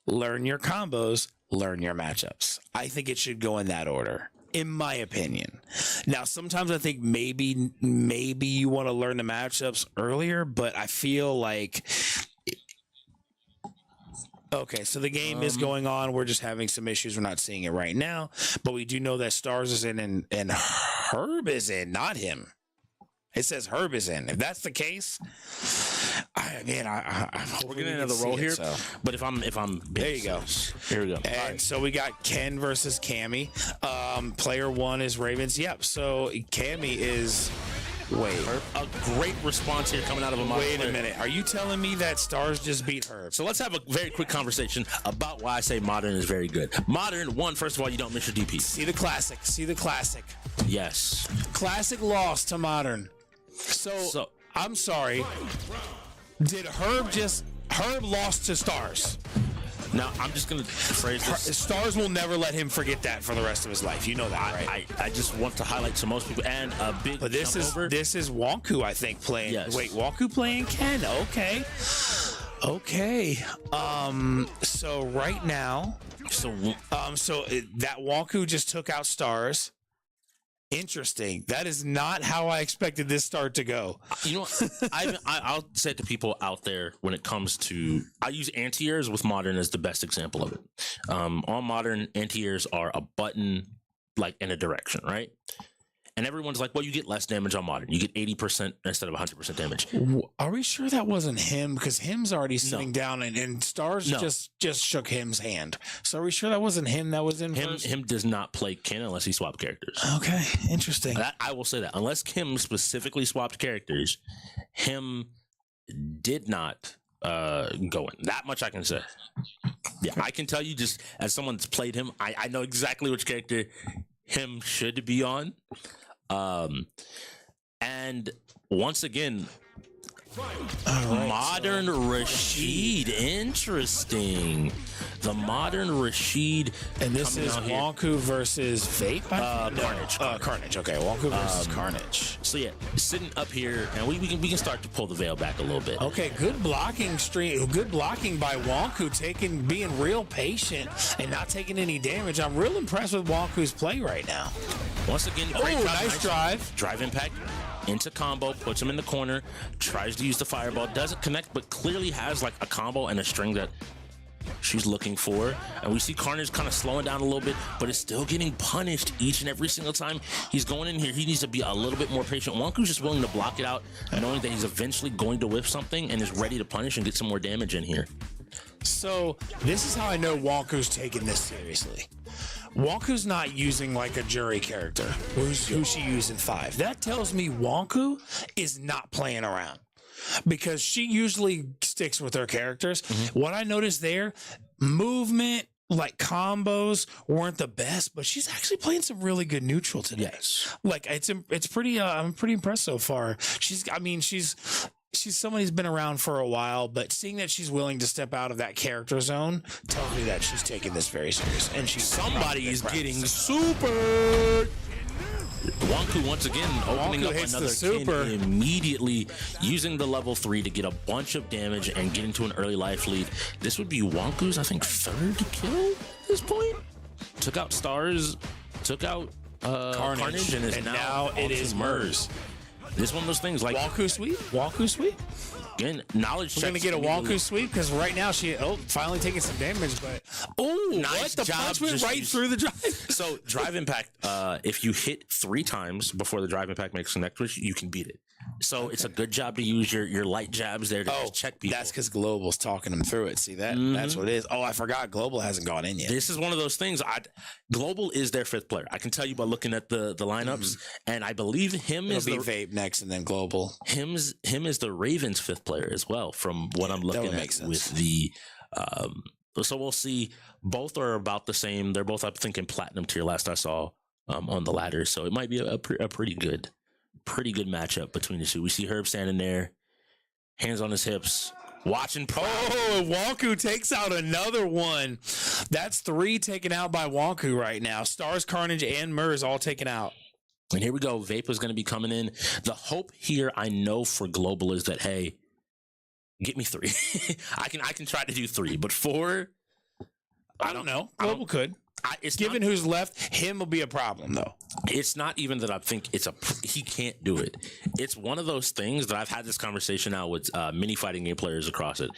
learn your combos, learn your matchups. I think it should go in that order, in my opinion. Now, sometimes I think maybe you want to learn the matchups earlier, but I feel like... Okay, so the game is going on. We're just having some issues. We're not seeing it right now, but we do know that Stars is in and Herb is in, not him. It says Herb is in. If that's the case, we're getting another roll here. So. But if I'm there you go. Here we go. And so we got Ken versus Cammy. Player 1 is Ravens. Yep. So Cammy is Wait. A great response here coming out of a Modern Wait a player. minute. Are you telling me that Stars just beat Herb? So let's have a very quick conversation about why I say Modern is very good. Modern, one, first of all, you don't miss your DP. See the classic. See the classic. Yes. Classic loss to Modern. So I'm sorry. Did Herb lost to Stars? Now, I'm just going to phrase this. Stars will never let him forget that for the rest of his life. You know that, right? I just want to highlight to most people, and a big But this jump is over. this is Wonku, I think, playing. Yes. Wait, Wonku playing Ken? Okay. So right now, that Wonku just took out Stars. Interesting. That is not how I expected this start to go. You know what? I'll say to people out there when it comes to, I use anti-airs with Modern as the best example of it. On Modern, anti-airs are a button like in a direction, right? And everyone's like, well, you get less damage on Modern. You get 80% instead of 100% damage. Are we sure that wasn't him? Because him's already sitting down and Stars No. just shook him's hand. So are we sure that wasn't him that was in first? Him does not play Ken unless he swapped characters. Okay, interesting. I will say that. Unless Kim specifically swapped characters, him did not go in. That much I can say. Yeah, I can tell you just as someone that's played him, I know exactly which character him should be on. And once again, Modern Rashid, interesting. The Modern Rashid, And this is coming out Wonku versus Vape? Carnage. Carnage. Okay, Wonku versus Carnage. So yeah, sitting up here, and we can start to pull the veil back a little bit. Okay, good blocking Good blocking by Wonku, being real patient and not taking any damage. I'm real impressed with Wonku's play right now. Once again, Oh, great job, nice drive. Drive impact into combo, puts him in the corner, tries to use the fireball, doesn't connect, but clearly has like a combo and a string that she's looking for. And we see Carnage kind of slowing down a little bit, but is still getting punished each and every single time he's going in here. He needs to be a little bit more patient. Wonku's just willing to block it out, knowing that he's eventually going to whip something and is ready to punish and get some more damage in here. So this is how I know Wonku's taking this seriously. Wonku's not using like a jury character who she used in 5. That tells me Wonku is not playing around because she usually sticks with her characters. What I noticed there, movement, like combos weren't the best, but she's actually playing some really good neutral today. Yes. Like it's pretty, I'm pretty impressed so far. She's someone who's been around for a while, but seeing that she's willing to step out of that character zone tells me that she's taking this very serious. And Somebody is getting super. Wonku once again opening Wonku up hits another the super. Ken, immediately using the level 3 to get a bunch of damage and get into an early life lead. This would be Wonku's, I think, 3rd kill at this point. Took out Stars, took out Carnage, and is now it is Mers. This is one of those things like Wonku sweep. Again, knowledge. We're gonna get a Wonku sweep because right now she finally taking some damage, but Nice the job, punch went just right use- through the drive. So drive impact, if you hit 3 times before the drive impact makes connect with you can beat it. So it's a good job to use your light jabs there to just check people. That's because Global's talking him through it. See that? That's what it is. Oh, I forgot Global hasn't gone in yet. This is one of those things. Global is their 5th player. I can tell you by looking at the lineups, and I believe him It'll is be the Vape next, and then Global. him is the Ravens 5th player as well. From what I'm looking would at make sense. with the, so we'll see. Both are about the same. They're both, I think, in platinum tier. Last I saw on the ladder, so it might be a pretty good matchup between the two. We see Herb standing there, hands on his hips, watching. Oh, Wonku takes out another one. That's 3 taken out by Wonku right now. Stars, Carnage, and Mers all taken out. And here we go. Vape is going to be coming in. The hope here, I know for Global, is that, hey, get me 3. I can try to do 3, but 4, I don't know. Global could. It's Given not, who's left, him will be a problem though. it's not even that I think he can't do it. It's one of those things that I've had this conversation now with many fighting game players across it,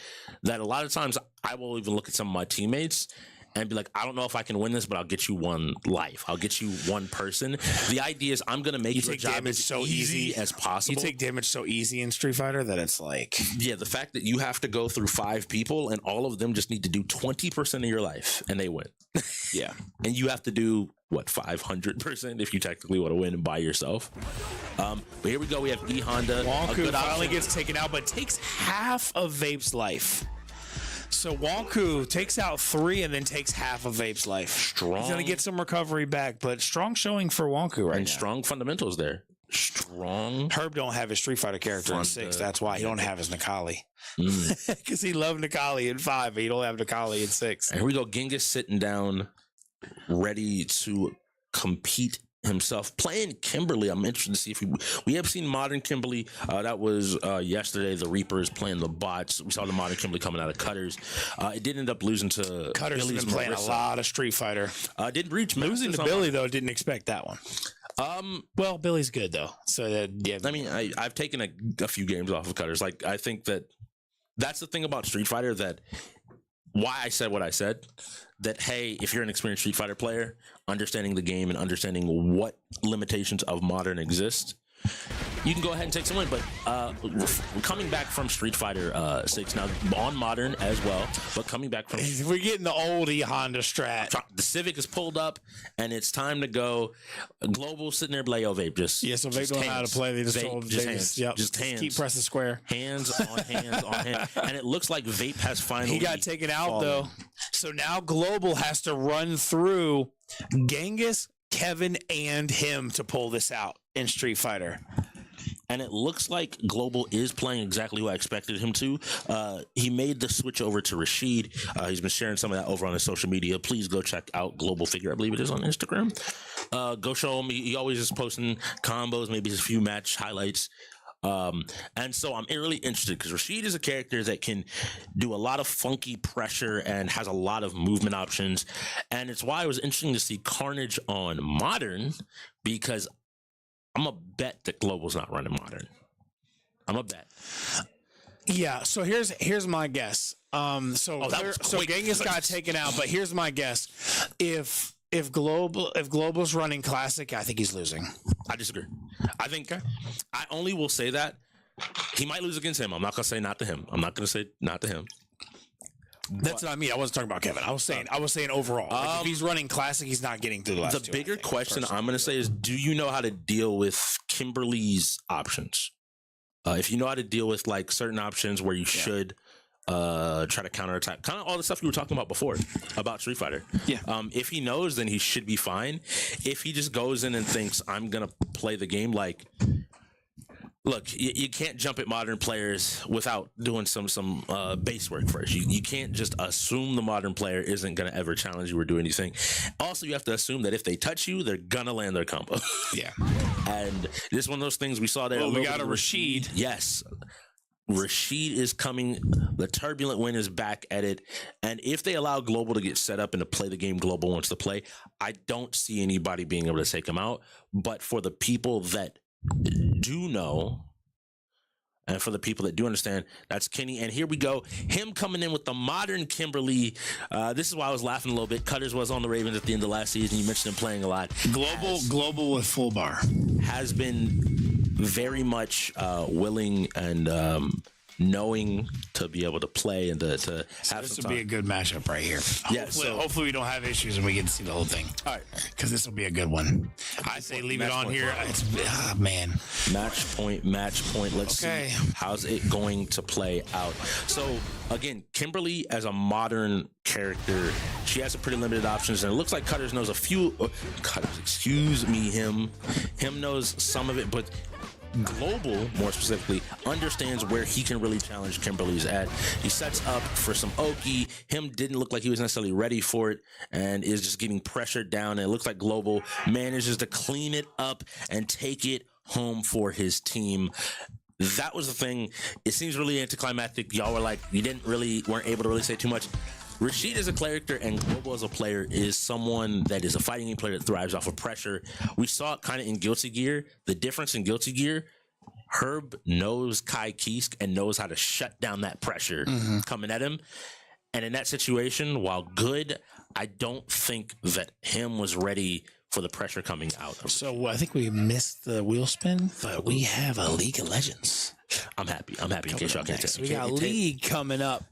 that a lot of times I will even look at some of my teammates and be like, I don't know if I can win this, but I'll get you one life. I'll get you one person. The idea is I'm going to make your job as easy as possible. You take damage so easy in Street Fighter that it's like... Yeah, the fact that you have to go through 5 people and all of them just need to do 20% of your life and they win. Yeah. And you have to do, what, 500% if you technically want to win by yourself. But here we go. We have E Honda. Wonku finally gets taken out, but takes half of Vape's life. So Wonku takes out 3 and then takes half of Vape's life. Strong. He's going to get some recovery back, but strong showing for Wonku right now. Strong fundamentals there. Strong. Herb don't have his Street Fighter character in 6. That's why he don't have his Nikali. Because he loved Nikali in 5, but he don't have Nikali in 6. And here we go. Genghis sitting down, ready to compete himself, playing Kimberly. I'm interested to see if we have seen modern Kimberly. That was yesterday. The Reapers playing the bots. We saw the modern Kimberly coming out of Cutters. It did end up losing to Cutters. Billy's Been playing Marissa. a lot of Street Fighter. Didn't reach losing to Billy though. Didn't expect that one. Well, Billy's good though. So that, yeah. I mean, I've taken a few games off of Cutters. Like, I think that's the thing about Street Fighter, that why I said what I said, that, hey, if you're an experienced Street Fighter player, understanding the game and understanding what limitations of modern exist, you can go ahead and take some win. But we're coming back from Street Fighter 6 now on modern as well, but coming back from... We're getting the old E Honda strat. The Civic is pulled up, and it's time to go. Global sitting there, like, yo, Vape, just... Yeah, so Vape don't know how to play. They just told just hands. Yep, just hands. Keep pressing square. Hands on hands on hands. And it looks like Vape has finally... He got taken out, though. So now Global has to run through Genghis, Kevin, and him to pull this out in Street Fighter. And it looks like Global is playing exactly who I expected him to. He made the switch over to Rashid. He's been sharing some of that over on his social media. Please go check out Global Figure. I believe it is on Instagram. Go show him. He always is posting combos, maybe just a few match highlights. And so I'm really interested because Rashid is a character that can do a lot of funky pressure and has a lot of movement options. And it's why it was interesting to see Carnage on Modern, because I'm a bet that Global's not running Modern. I'm a bet. Yeah, so here's my guess. So Genghis got taken out, but here's my guess. If Global's running Classic, I think he's losing. I disagree. I think I only will say that he might lose against him. I'm not gonna say not to him. I'm not gonna say not to him. That's what I mean. I wasn't talking about Kevin. I was saying overall. Like if he's running Classic, he's not getting through the last two. The bigger question I'm going to say is, do you know how to deal with Kimberly's options? If you know how to deal with like certain options where you should try to counterattack, kind of all the stuff you were talking about before about Street Fighter. Yeah. If he knows, then he should be fine. If he just goes in and thinks, I'm going to play the game like... Look, you can't jump at modern players without doing some base work first. You can't just assume the modern player isn't going to ever challenge you or do anything. Also, you have to assume that if they touch you, they're going to land their combo. Yeah. And this is one of those things we saw there. Well, we got a Rashid. Yes. Rashid is coming. The Turbulent Wind is back at it. And if they allow Global to get set up and to play the game Global wants to play, I don't see anybody being able to take him out. But for the people that do know, and for the people that do understand, that's Kenny. And here we go, him coming in with the modern Kimberly. This is why I was laughing a little bit. Cutters was on the Ravens at the end of last season. You mentioned him playing a lot. Global with full bar has been very much willing and knowing to be able to play and to have this some will be a good matchup right here. Yeah, hopefully we don't have issues and we get to see the whole thing. All right, because this will be a good one. I say leave it on here. It's man. Match point. Let's see how's it going to play out. So again, Kimberly as a modern character, she has some pretty limited options, and it looks like Cutters knows a few. Cutters, excuse me, him knows some of it, but Global, more specifically, understands where he can really challenge Kimberly's at. He sets up for some Oki. Him didn't look like he was necessarily ready for it and is just getting pressured down. And it looks like Global manages to clean it up and take it home for his team. That was the thing. It seems really anticlimactic. Y'all were like, you weren't able to really say too much. Rashid as a character and Global as a player is someone that is a fighting game player that thrives off of pressure. We saw it kind of in Guilty Gear. The difference in Guilty Gear, Herb knows Kai Kisk and knows how to shut down that pressure coming at him. And in that situation, while good, I don't think that him was ready for the pressure coming out of it. So I think we missed the wheel spin, but we have a League of Legends. I'm happy. In case y'all can't tell. We got League coming up.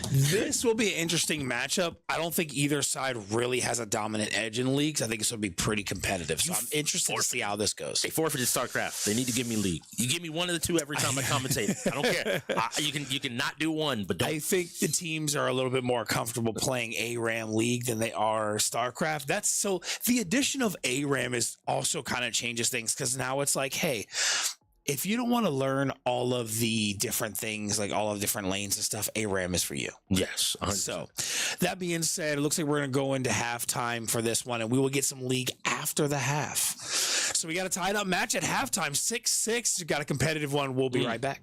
This will be an interesting matchup. I don't think either side really has a dominant edge in leagues. I think this will be pretty competitive. So I'm interested to see how this goes. They forfeited StarCraft. They need to give me League. You give me one of the two every time I commentate. I don't care. You can not do one, but don't. I think the teams are a little bit more comfortable playing ARAM League than they are StarCraft. That's so the addition of ARAM is also kind of changes things because now it's like, hey, if you don't want to learn all of the different things, like all of the different lanes and stuff, ARAM is for you. Yes. 100%. So that being said, it looks like we're going to go into halftime for this one, and we will get some League after the half. So we got a tied up match at halftime, 6-6. We got a competitive one. We'll be right back.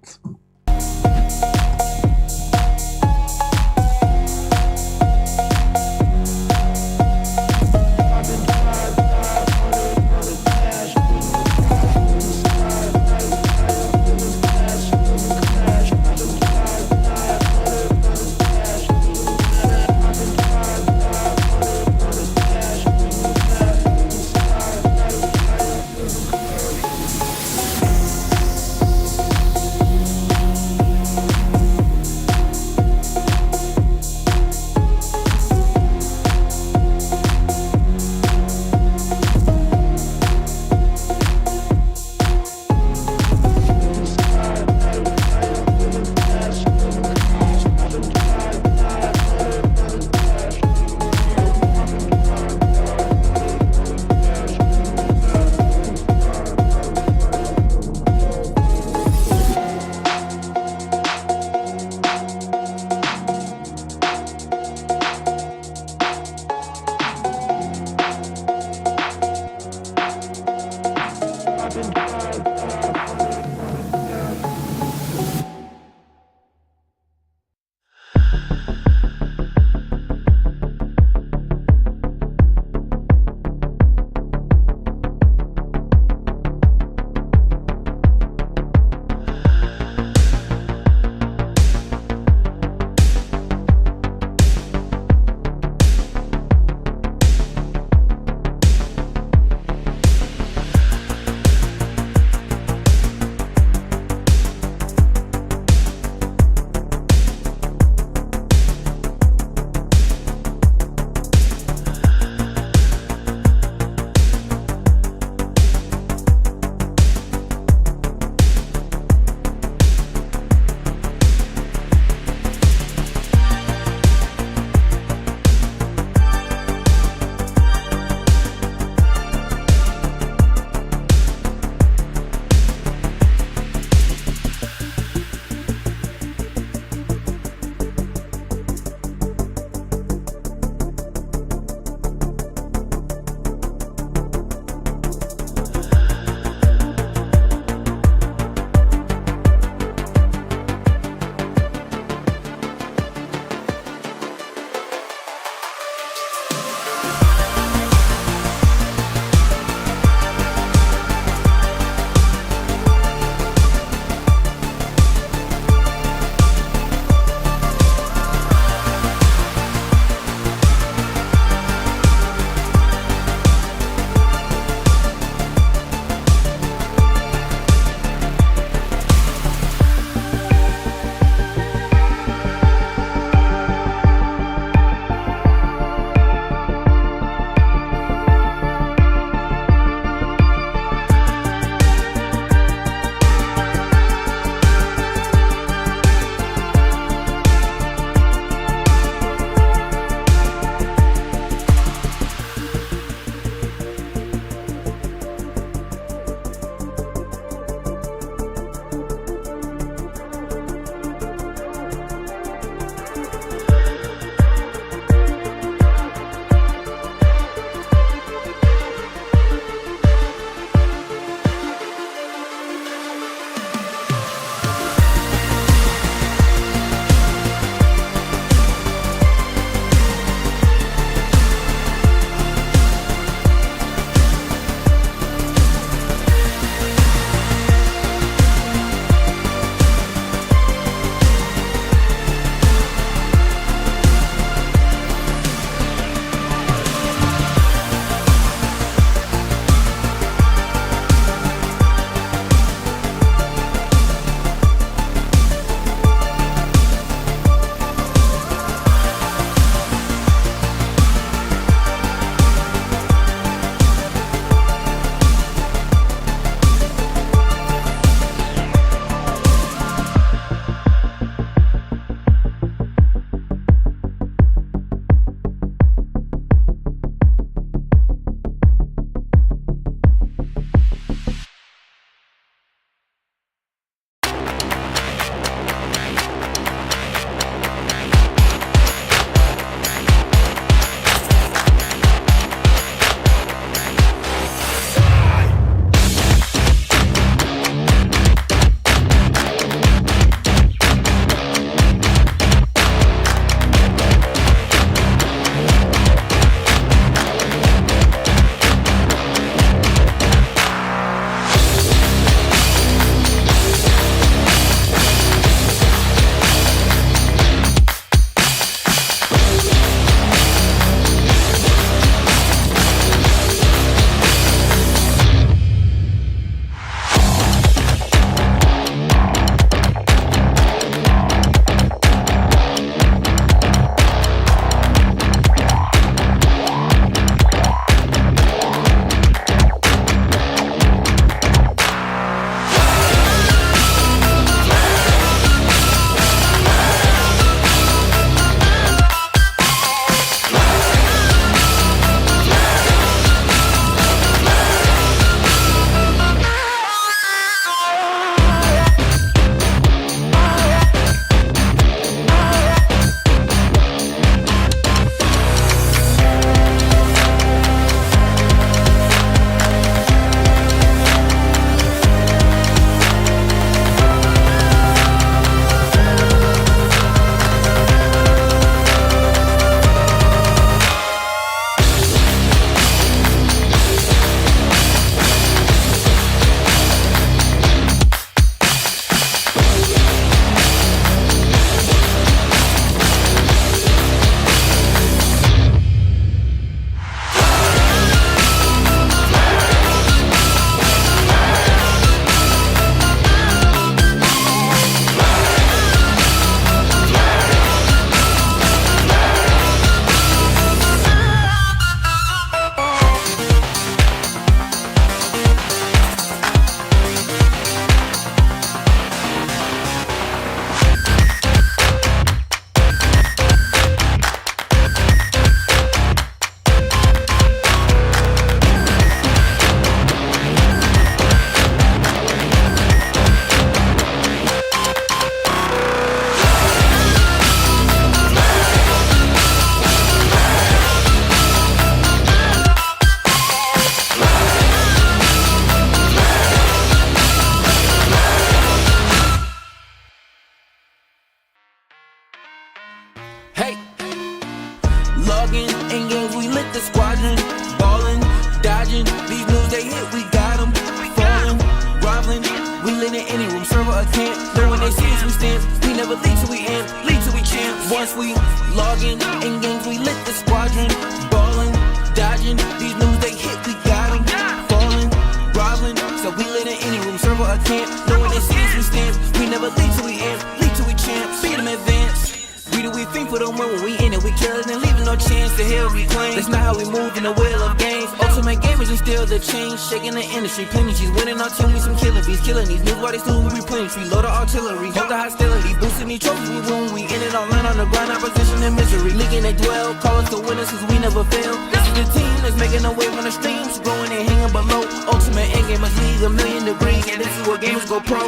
squadron, ballin', dodging. These moves they hit, we got 'em. Falling, groveling, we lit in any room, server or camp. Know when they see us, we stamp. We never lead till we amp, lead till we champ. Once we log in games, we lit the squadron, ballin', dodging. These moves they hit, we got 'em. Falling, groveling, so we lit in any room, server or camp. Know when they see us, we stamp. We never lead till we amp, lead till we champ. Speed them advance. We do we think for them when we in it, we killin' and leaving no chance to hell reclaim. That's not how we move in the wheel of games. Ultimate gamers and still the change, shaking the industry. Plenty G's winning our team, we some killer bees, killing these new bodies too. We replenish, we load the artillery, hold the hostility, boosting these trophies. We win, we in it all land on the grind, opposition and misery. Leaguing they dwell, call us the winners cause we never fail. This is the team that's making a wave on the streams, growing and hanging below. Ultimate endgamers league 1,000,000 degrees, and this is where gamers go pro.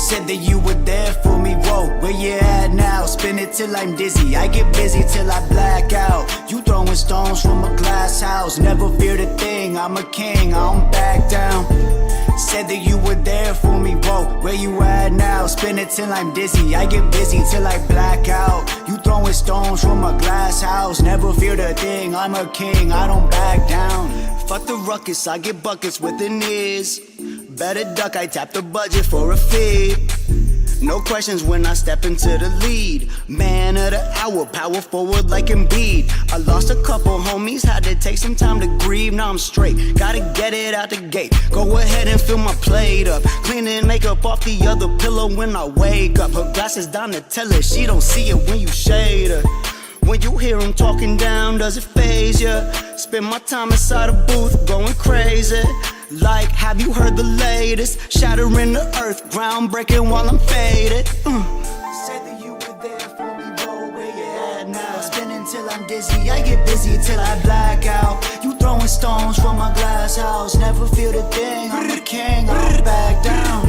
Said that you were there for me, whoa, where you at now? Spin it till I'm dizzy, I get busy till I black out. You throwing stones from a glass house, never feared a thing, I'm a king, I don't back down. Said that you were there for me, whoa, where you at now? Spin it till I'm dizzy, I get busy till I black out. You throwing stones from a glass house, never feared a thing, I'm a king, I don't back down. Fuck the ruckus, I get buckets with the knees. Better duck, I tap the budget for a fee. No questions when I step into the lead. Man of the hour, power forward like Embiid. I lost a couple homies, had to take some time to grieve. Now I'm straight, gotta get it out the gate. Go ahead and fill my plate up. Cleaning makeup off the other pillow when I wake up. Her glasses down to tell her she don't see it when you shade her. When you hear him talking down, does it faze ya? Spend my time inside a booth going crazy. Like, have you heard the latest? Shattering the earth, groundbreaking while I'm faded. Said that you were there for me, bro, where you at now? Spinning till I'm dizzy, I get busy till I black out. You throwing stones from my glass house, never feel the thing, I'm the king, I don't back down.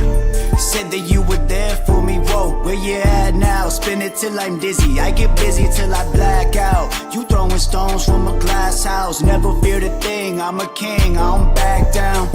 Said that you were there for me, whoa, where you at now? Spin it till I'm dizzy, I get busy till I black out. You throwing stones from a glass house, never feared a thing, I'm a king, I don't back down.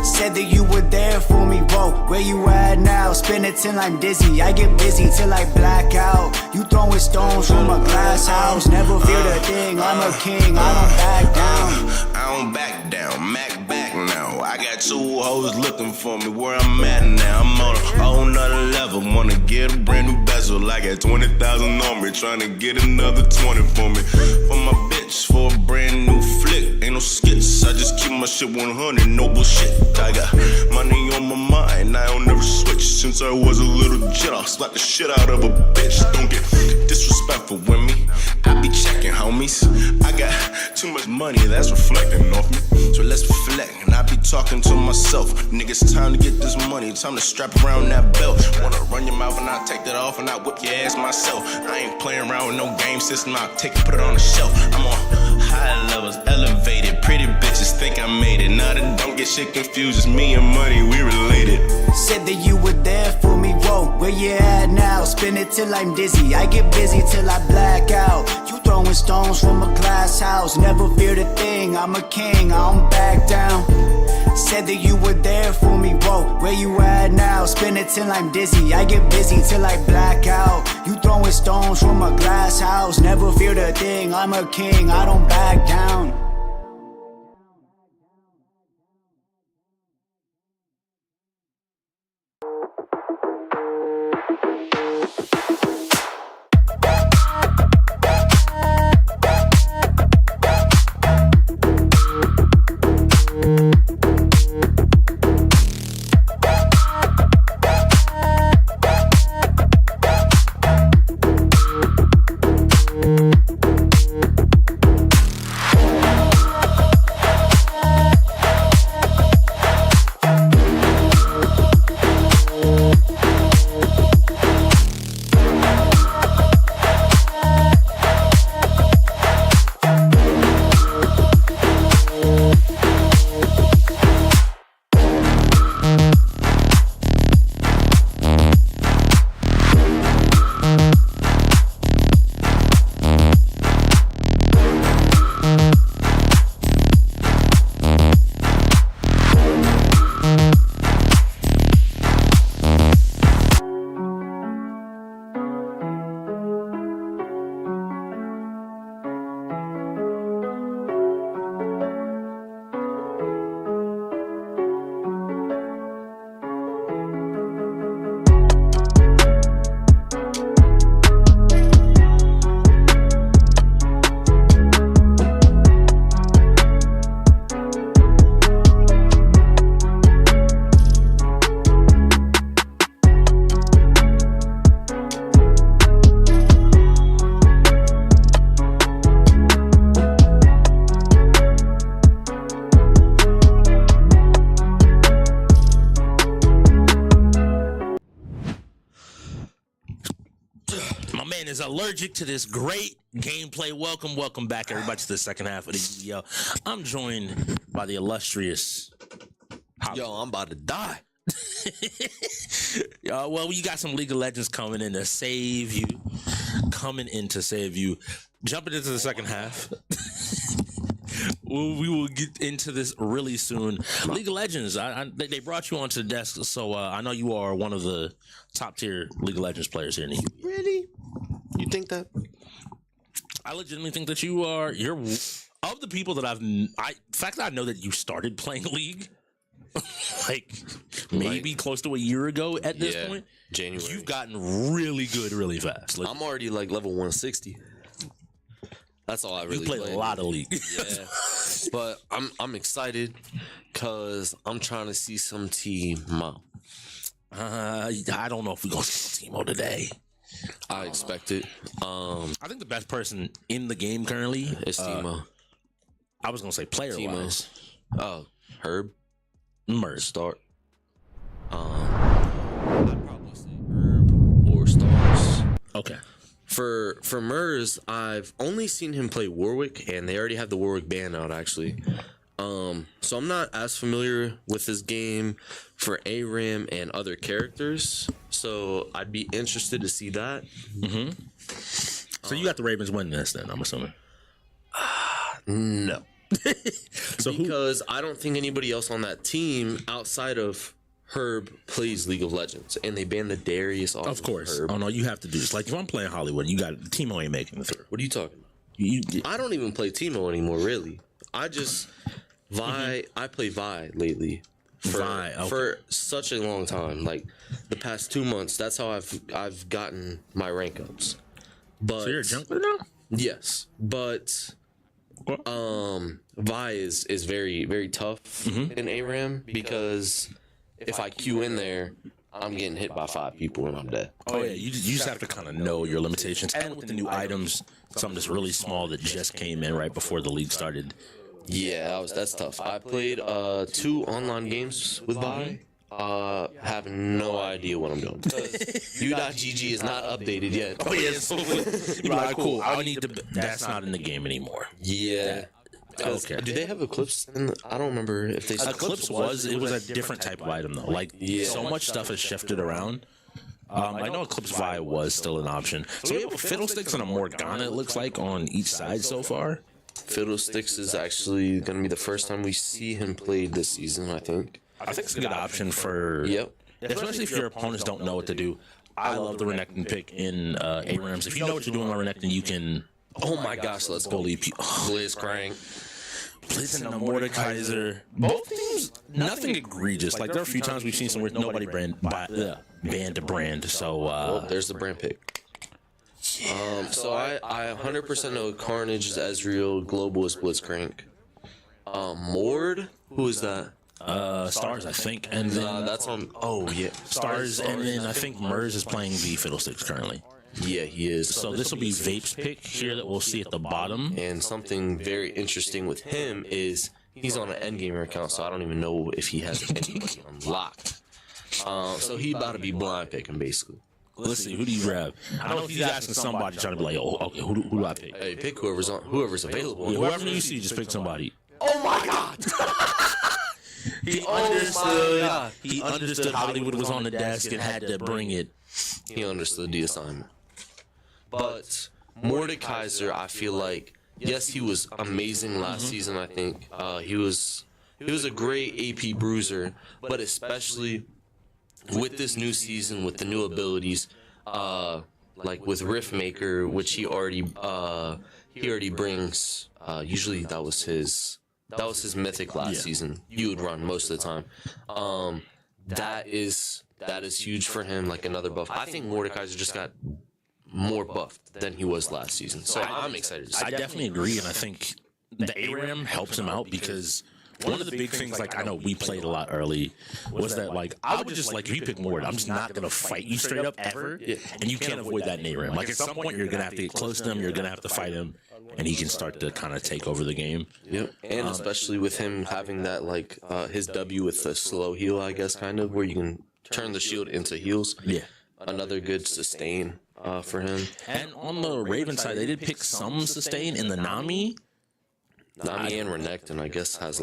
Said that you were there for me, whoa, where you at now? Spin it till I'm dizzy, I get busy till I black out. You throwing stones from a glass house, never feared a thing, I'm a king, I don't back down. I don't back down, Mac back now. I got got 2 hoes looking for me. Where I'm at now, I'm on a whole nother level. Wanna get a brand new bezel. I got 20,000 on me, trying to get another 20 for me. For my bitch, for a brand new flick. Ain't no skits, I just keep my shit 100, no bullshit. I got money on my mind, I don't never switch. Since I was a little jit, I'll slap the shit out of a bitch. Don't get disrespectful with me, I be checking homies. I got too much money that's reflecting off me. So let's reflect, and I be talking to myself. Niggas, time to get this money, time to strap around that belt. Wanna run your mouth and I take that off and I whip your ass myself. I ain't playing around with no game system, I take it, put it on the shelf. I'm on high levels, elevated, pretty bitches think I made it. Now that don't get shit confused, it's me and money, we related. Said that you were there for me, whoa, where you at now? Spin it till I'm dizzy, I get busy till I black out. You throwing stones from a glass house, never feared a thing, I'm a king, I don't back down. Said that you were there for me, whoa, where you at now? Spin it till I'm dizzy, I get busy till I black out. You throwing stones from a glass house, never feared a thing, I'm a king, I don't back down. Is allergic to this great gameplay. Welcome back, everybody, to the second half of the video. I'm joined by the illustrious. Yo, I'm about to die. Well, you got some League of Legends coming in to save you. Jumping into the second half. We will get into this really soon. League of Legends, they brought you onto the desk, so I know you are one of the top tier League of Legends players here in the UK. Really? You think that? I legitimately think that you're of the people that the fact that I know that you started playing League like maybe close to a year ago at this point. January. You've gotten really good really fast. I'm already like level 160. That's all I really play a lot of League. Yeah. But I'm excited because I'm trying to see some Teemo. I don't know if we're gonna see Teemo today. I expect it. I think the best person in the game currently is Teemo. I was gonna say player wise. Oh, Herb. Merz. Start. I'd probably say Herb or Stars. Okay. For Merz, I've only seen him play Warwick, and they already have the Warwick ban out actually. So I'm not as familiar with this game for ARAM and other characters. So I'd be interested to see that. Mm-hmm. So you got the Ravens winning this then, I'm assuming? No. So because I don't think anybody else on that team outside of Herb plays League of Legends, and they banned the Darius off. Of course. Herb. Oh no, you have to do this. Like if I'm playing Hollywood, you got Teemo ain't making the through. What are you talking about? I don't even play Teemo anymore, really. I just I play Vi lately. for such a long time. Like the past 2 months, that's how I've gotten my rank ups. But So you're a jungler now? yes, but Vi is very very tough in ARAM because if I queue in there, I'm getting hit by 5 people and I'm dead. Oh yeah, you just have to kind of know your limitations. And with the new items, something that's really small that just came in right before the league started. Yeah, that's tough. I played 2 online games with Vi. Have no idea what I'm doing. U.GG is not updated yet. Oh yeah, so you're like, cool. I need to. That's not in the game anymore. Yeah. Okay. Do they have Eclipse? I don't remember if they. Eclipse was a different type of item though. Like so much stuff has shifted around. I know Eclipse Vi was still an option. So we have a Fiddlesticks and a Morgana. It looks like on each side so far. Fiddlesticks is actually going to be the first time we see him played this season, I think. I think it's a good option for. Yep. Especially if your opponents don't know what to do. I love the Renekton pick in ARAMs. If you know what you're doing on Renekton, you can. Oh my gosh, let's go. Blitzcrank. Blitz and a Mordekaiser. Both teams, nothing egregious. Like there are a few times we've seen some where nobody banned to brand. So there's the brand pick. So I 100% know Carnage is Ezreal, Global is Blitzcrank. Mord, who is that? Stars, I think, and then that's on. Oh yeah, Stars, and then I think Mers is playing the Fiddlesticks currently. Yeah, he is. So this will be Vape's pick here that we'll see at the bottom. And something very interesting with him is he's on an endgamer account, so I don't even know if he has anybody unlocked. So he about to be blind picking basically. Let's see, who do you grab? I know if he's asking somebody trying to be like, oh, okay, who do I pick? Hey, pick whoever's available. Yeah, whoever you see, just pick somebody. Oh my God! He understood. He understood Hollywood was on the desk and had to bring it. He understood the assignment. But Mordekaiser, I feel like, yes, he was amazing last season. I think he was a great AP bruiser, but especially with this new season, with the new abilities, like with Riftmaker, which he already brings. Usually that was his mythic last season. You would run most of the time. That is huge for him. Like another buff. I think Mordekaiser just got more buffed than he was last season. So I'm excited to see. I definitely agree, and I think the ARAM helps him out because one of the big things, like I know we played a lot early, was that like I would just like if you pick Mord, I'm just not gonna fight you straight up ever, and you can't avoid that in ARAM. Like at some point you're gonna have to get close to him, you're gonna have to fight him, and he can start to kind of take over the game. Yep, and especially with him having that like his W with the slow heal, I guess, kind of where you can turn the shield into heals. Yeah. Another good sustain for him. And on the Raven side, they did pick some sustain in the Nami. Nami and Renekton, I guess, has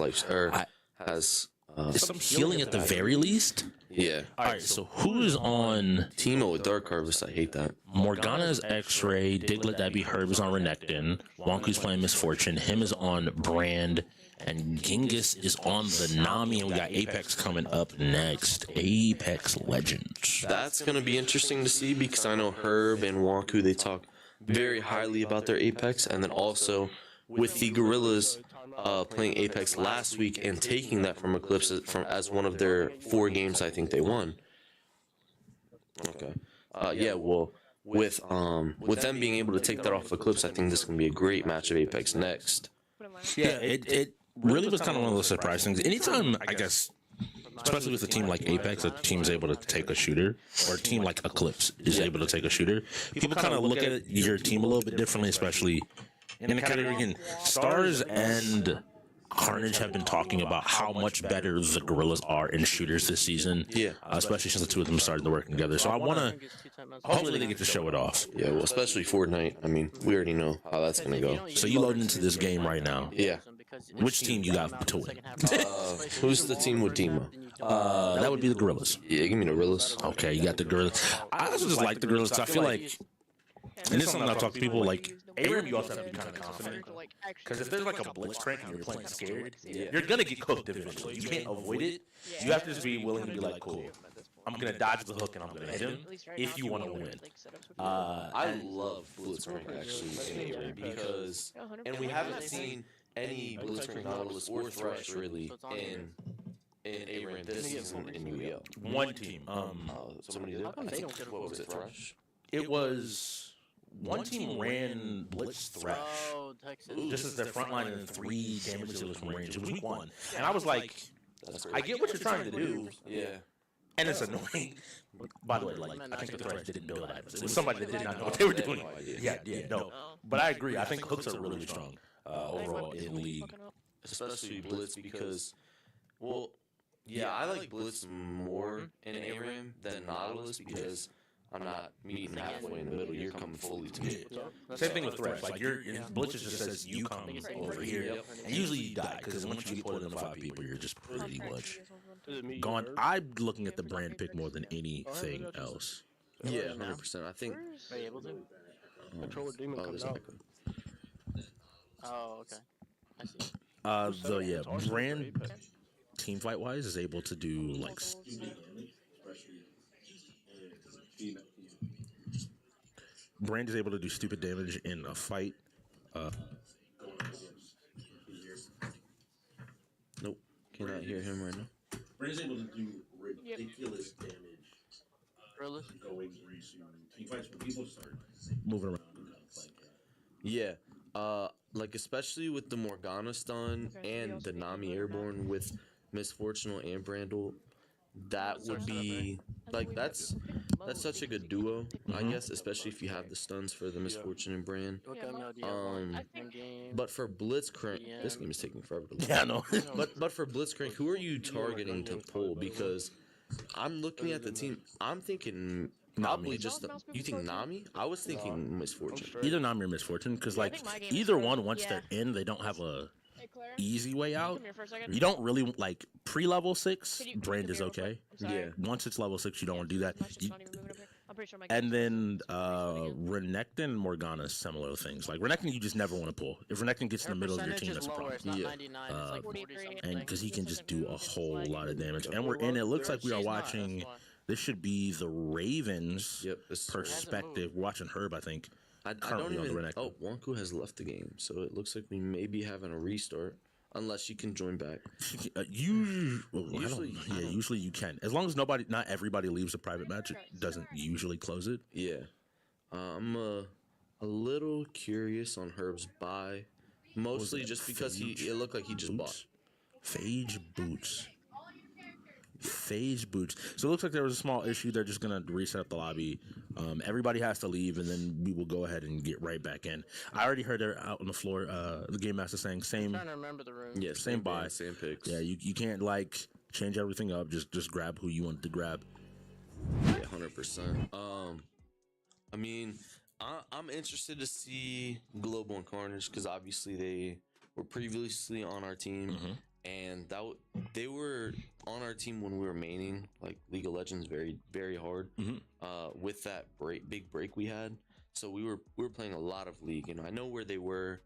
some healing at the very least. Yeah. All right, so who's on Teemo with Dark Harvest? I hate that. Morgana's X-Ray, Diglett, that'd be Herb, is on Renekton. Wonku's playing Misfortune. Him is on Brand. And Genghis is on the Nami. And we got Apex coming up next. Apex Legends. That's going to be interesting to see because I know Herb and Wonku, they talk very highly about their Apex. And then also with the Gorillaz playing Apex last week and taking that from Eclipse as one of their 4 games I think they won. Okay. Yeah, well, with them being able to take that off Eclipse, I think this is going to be a great match of Apex next. Yeah, it really was kind of one of those surprise things. Anytime, I guess, especially with a team like Apex, a team is able to take a shooter, or a team like Eclipse is able to take a shooter, people kind of look at your team a little bit differently, especially in the category again. Stars and Carnage have been talking about how much better the Gorillaz are in shooters this season. Yeah. Especially since the two of them started to work together. So I want to, hopefully they get to show it off. Yeah, well, especially Fortnite. I mean, we already know how that's going to go. So you load into this game right now. Yeah. Which team you got to win? Who's the team with Teemo? That would be the Gorillaz. Yeah, give me the Gorillaz. Okay, you got the Gorillaz. I also just like the Gorillaz because I feel like, and this is something I talk to people, like, ARAM, you also have to be kind of confident. Because if there's like a Blitzcrank and you're playing scared, you're going to get cooked eventually. You can't avoid it. You have to just be willing to be like, cool, I'm going to dodge the hook and I'm going to hit him if you want to win. I love Blitzcrank actually in ARAM because, and we haven't seen any Blitzcrank Nautilus or Thresh really in ARAM this season in UEL? One team. Somebody did. I think, what was it, Thrush? It was one team ran Blitz Thresh. Oh, Texas. Just as their front line and 3 damage dealers from range. It was week 1. And I was like, I get what you're trying to do. Yeah. And it's annoying. By the way, like, I think the Thresh didn't build items. It was somebody that did not know what they were doing. Yeah, no. But I agree. I think hooks are really strong overall in league. Especially Blitz because, well, yeah, I like Blitz more in ARAM than Nautilus because I'm not meeting halfway in the middle. You're coming fully to me. Same thing with Thresh. Like, Blitz just says you come over here. And usually you die because once you get put into 5 people, you're just pretty much gone. I'm looking at the brand pick more than anything else. Yeah, 100%. I think. Are you able to? Controller demon comes out. Oh, okay. I see. So yeah, brand team fight wise is able to do like brand is able to do stupid damage in a fight. Nope, cannot hear him right now. Brand is able to do ridiculous damage. Really? Going into team fights when people start moving around and kind of like Yeah. Like especially with the Morgana stun and the Nami airborne with Misfortunal and Brandle, that would be like that's such a good duo, I guess, especially if you have the stuns for the Misfortune and Brand. But for Blitzcrank, this game is taking forever to load. yeah, no. But for Blitzcrank, who are you targeting to pull? Because I'm looking at the team, I'm thinking probably just you think Nami? I was thinking Misfortune. Either Nami or Misfortune, because like either one, once they're in, they don't have a easy way out. You don't really like pre-level 6. Brand is okay. Yeah. Once it's level 6, you don't want to do that. I'm pretty sure my And then Renekton and Morgana is similar things. Like Renekton, you just never want to pull. If Renekton gets in the middle of your team, that's a problem. It's not 99, it's like 40 something. And because he can just do a whole lot of damage. And it looks like we are watching. This should be the Ravens' perspective. We're watching Herb, I think. I don't even. Oh, Wonku has left the game, so it looks like we may be having a restart. Unless you can join back. Usually you can. As long as not everybody leaves a private match, it doesn't usually close it. Yeah. I'm a little curious on Herb's buy. Mostly just because it looked like he just bought. Phage boots. So it looks like there was a small issue. They're just going to reset up the lobby. Everybody has to leave, and then we will go ahead and get right back in. I already heard they're out on the floor. The game master saying same. I'm trying to remember the room. Yeah, same buy, same picks. Yeah, you can't like change everything up. Just grab who you want to grab. Yeah, 100%. I mean, I'm interested to see Global and Carnage because obviously they were previously on our team. And they were on our team when we were maining like League of Legends very, very hard. With that big break we had, so we were playing a lot of League. I know where they were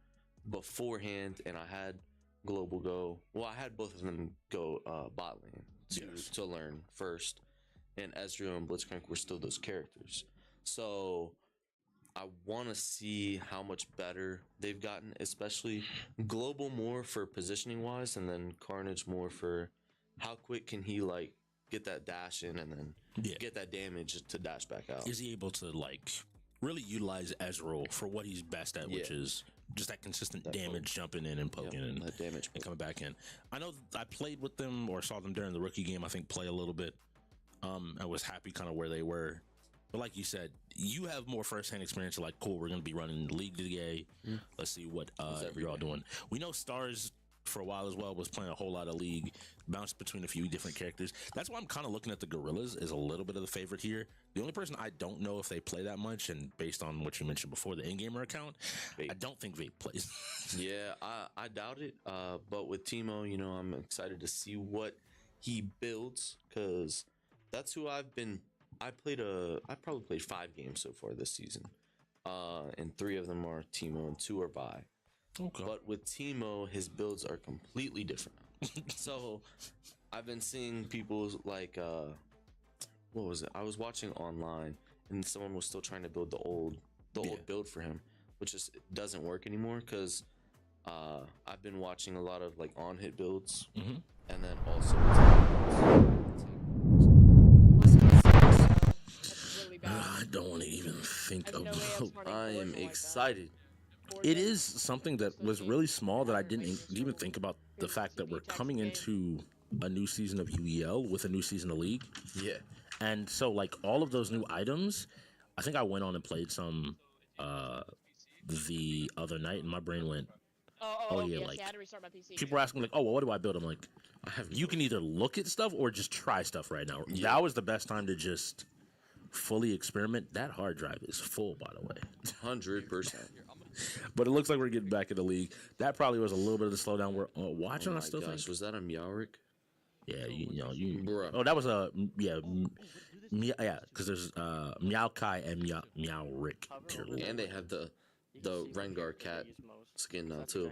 beforehand, and I had Global go. Well, I had both of them go bot lane to learn first, and Ezreal and Blitzcrank were still those characters. So I want to see how much better they've gotten, especially Global more for positioning wise, and then Carnage more for how quick can he like get that dash in and then get that damage to dash back out. Is he able to like really utilize Ezreal for what he's best at, which is just that consistent damage, jumping in and poking and coming back in. I know I played with them or saw them during the rookie game, I think, play a little bit. I was happy kind of where they were. But like you said, you have more first-hand experience. Like, cool, we're going to be running League today. Let's see what you're all doing. We know Stars, for a while as well, was playing a whole lot of League, bounced between a few different characters. That's why I'm kind of looking at the Gorillaz as a little bit of the favorite here. The only person I don't know if they play that much, and based on what you mentioned before, the in-gamer account, I don't think Vape plays. Yeah, I doubt it. But with Timo, I'm excited to see what he builds, because that's who I've been... I probably played 5 games so far this season, and 3 of them are Timo and 2 are Vi. Okay. But with Timo, his builds are completely different. So I've been seeing people like what was it? I was watching online, and someone was still trying to build the old build for him, which just doesn't work anymore because I've been watching a lot of like on hit builds and then also. I don't want to even think about. I am excited. It is something that was really small that I didn't even think about the fact that we're coming into a new season of UEL with a new season of League. Yeah. And so, like, all of those new items, I think I went on and played some the other night, and my brain went, oh yeah, yes, like, I had to restart my PC. people were asking, like, oh, well, what do I build? I'm like, you can either look at stuff or just try stuff right now. Yeah. That was the best time to just fully experiment. That hard drive is full, by the way. 100%. But it looks like we're getting back in the league. That probably was a little bit of the slowdown we're watching. Oh I my still gosh, think. was that a Meowric? Yeah, you Bruh. Oh, that was a because there's Meowkai and Meowric tier league. And they have the Rengar cat skin now too.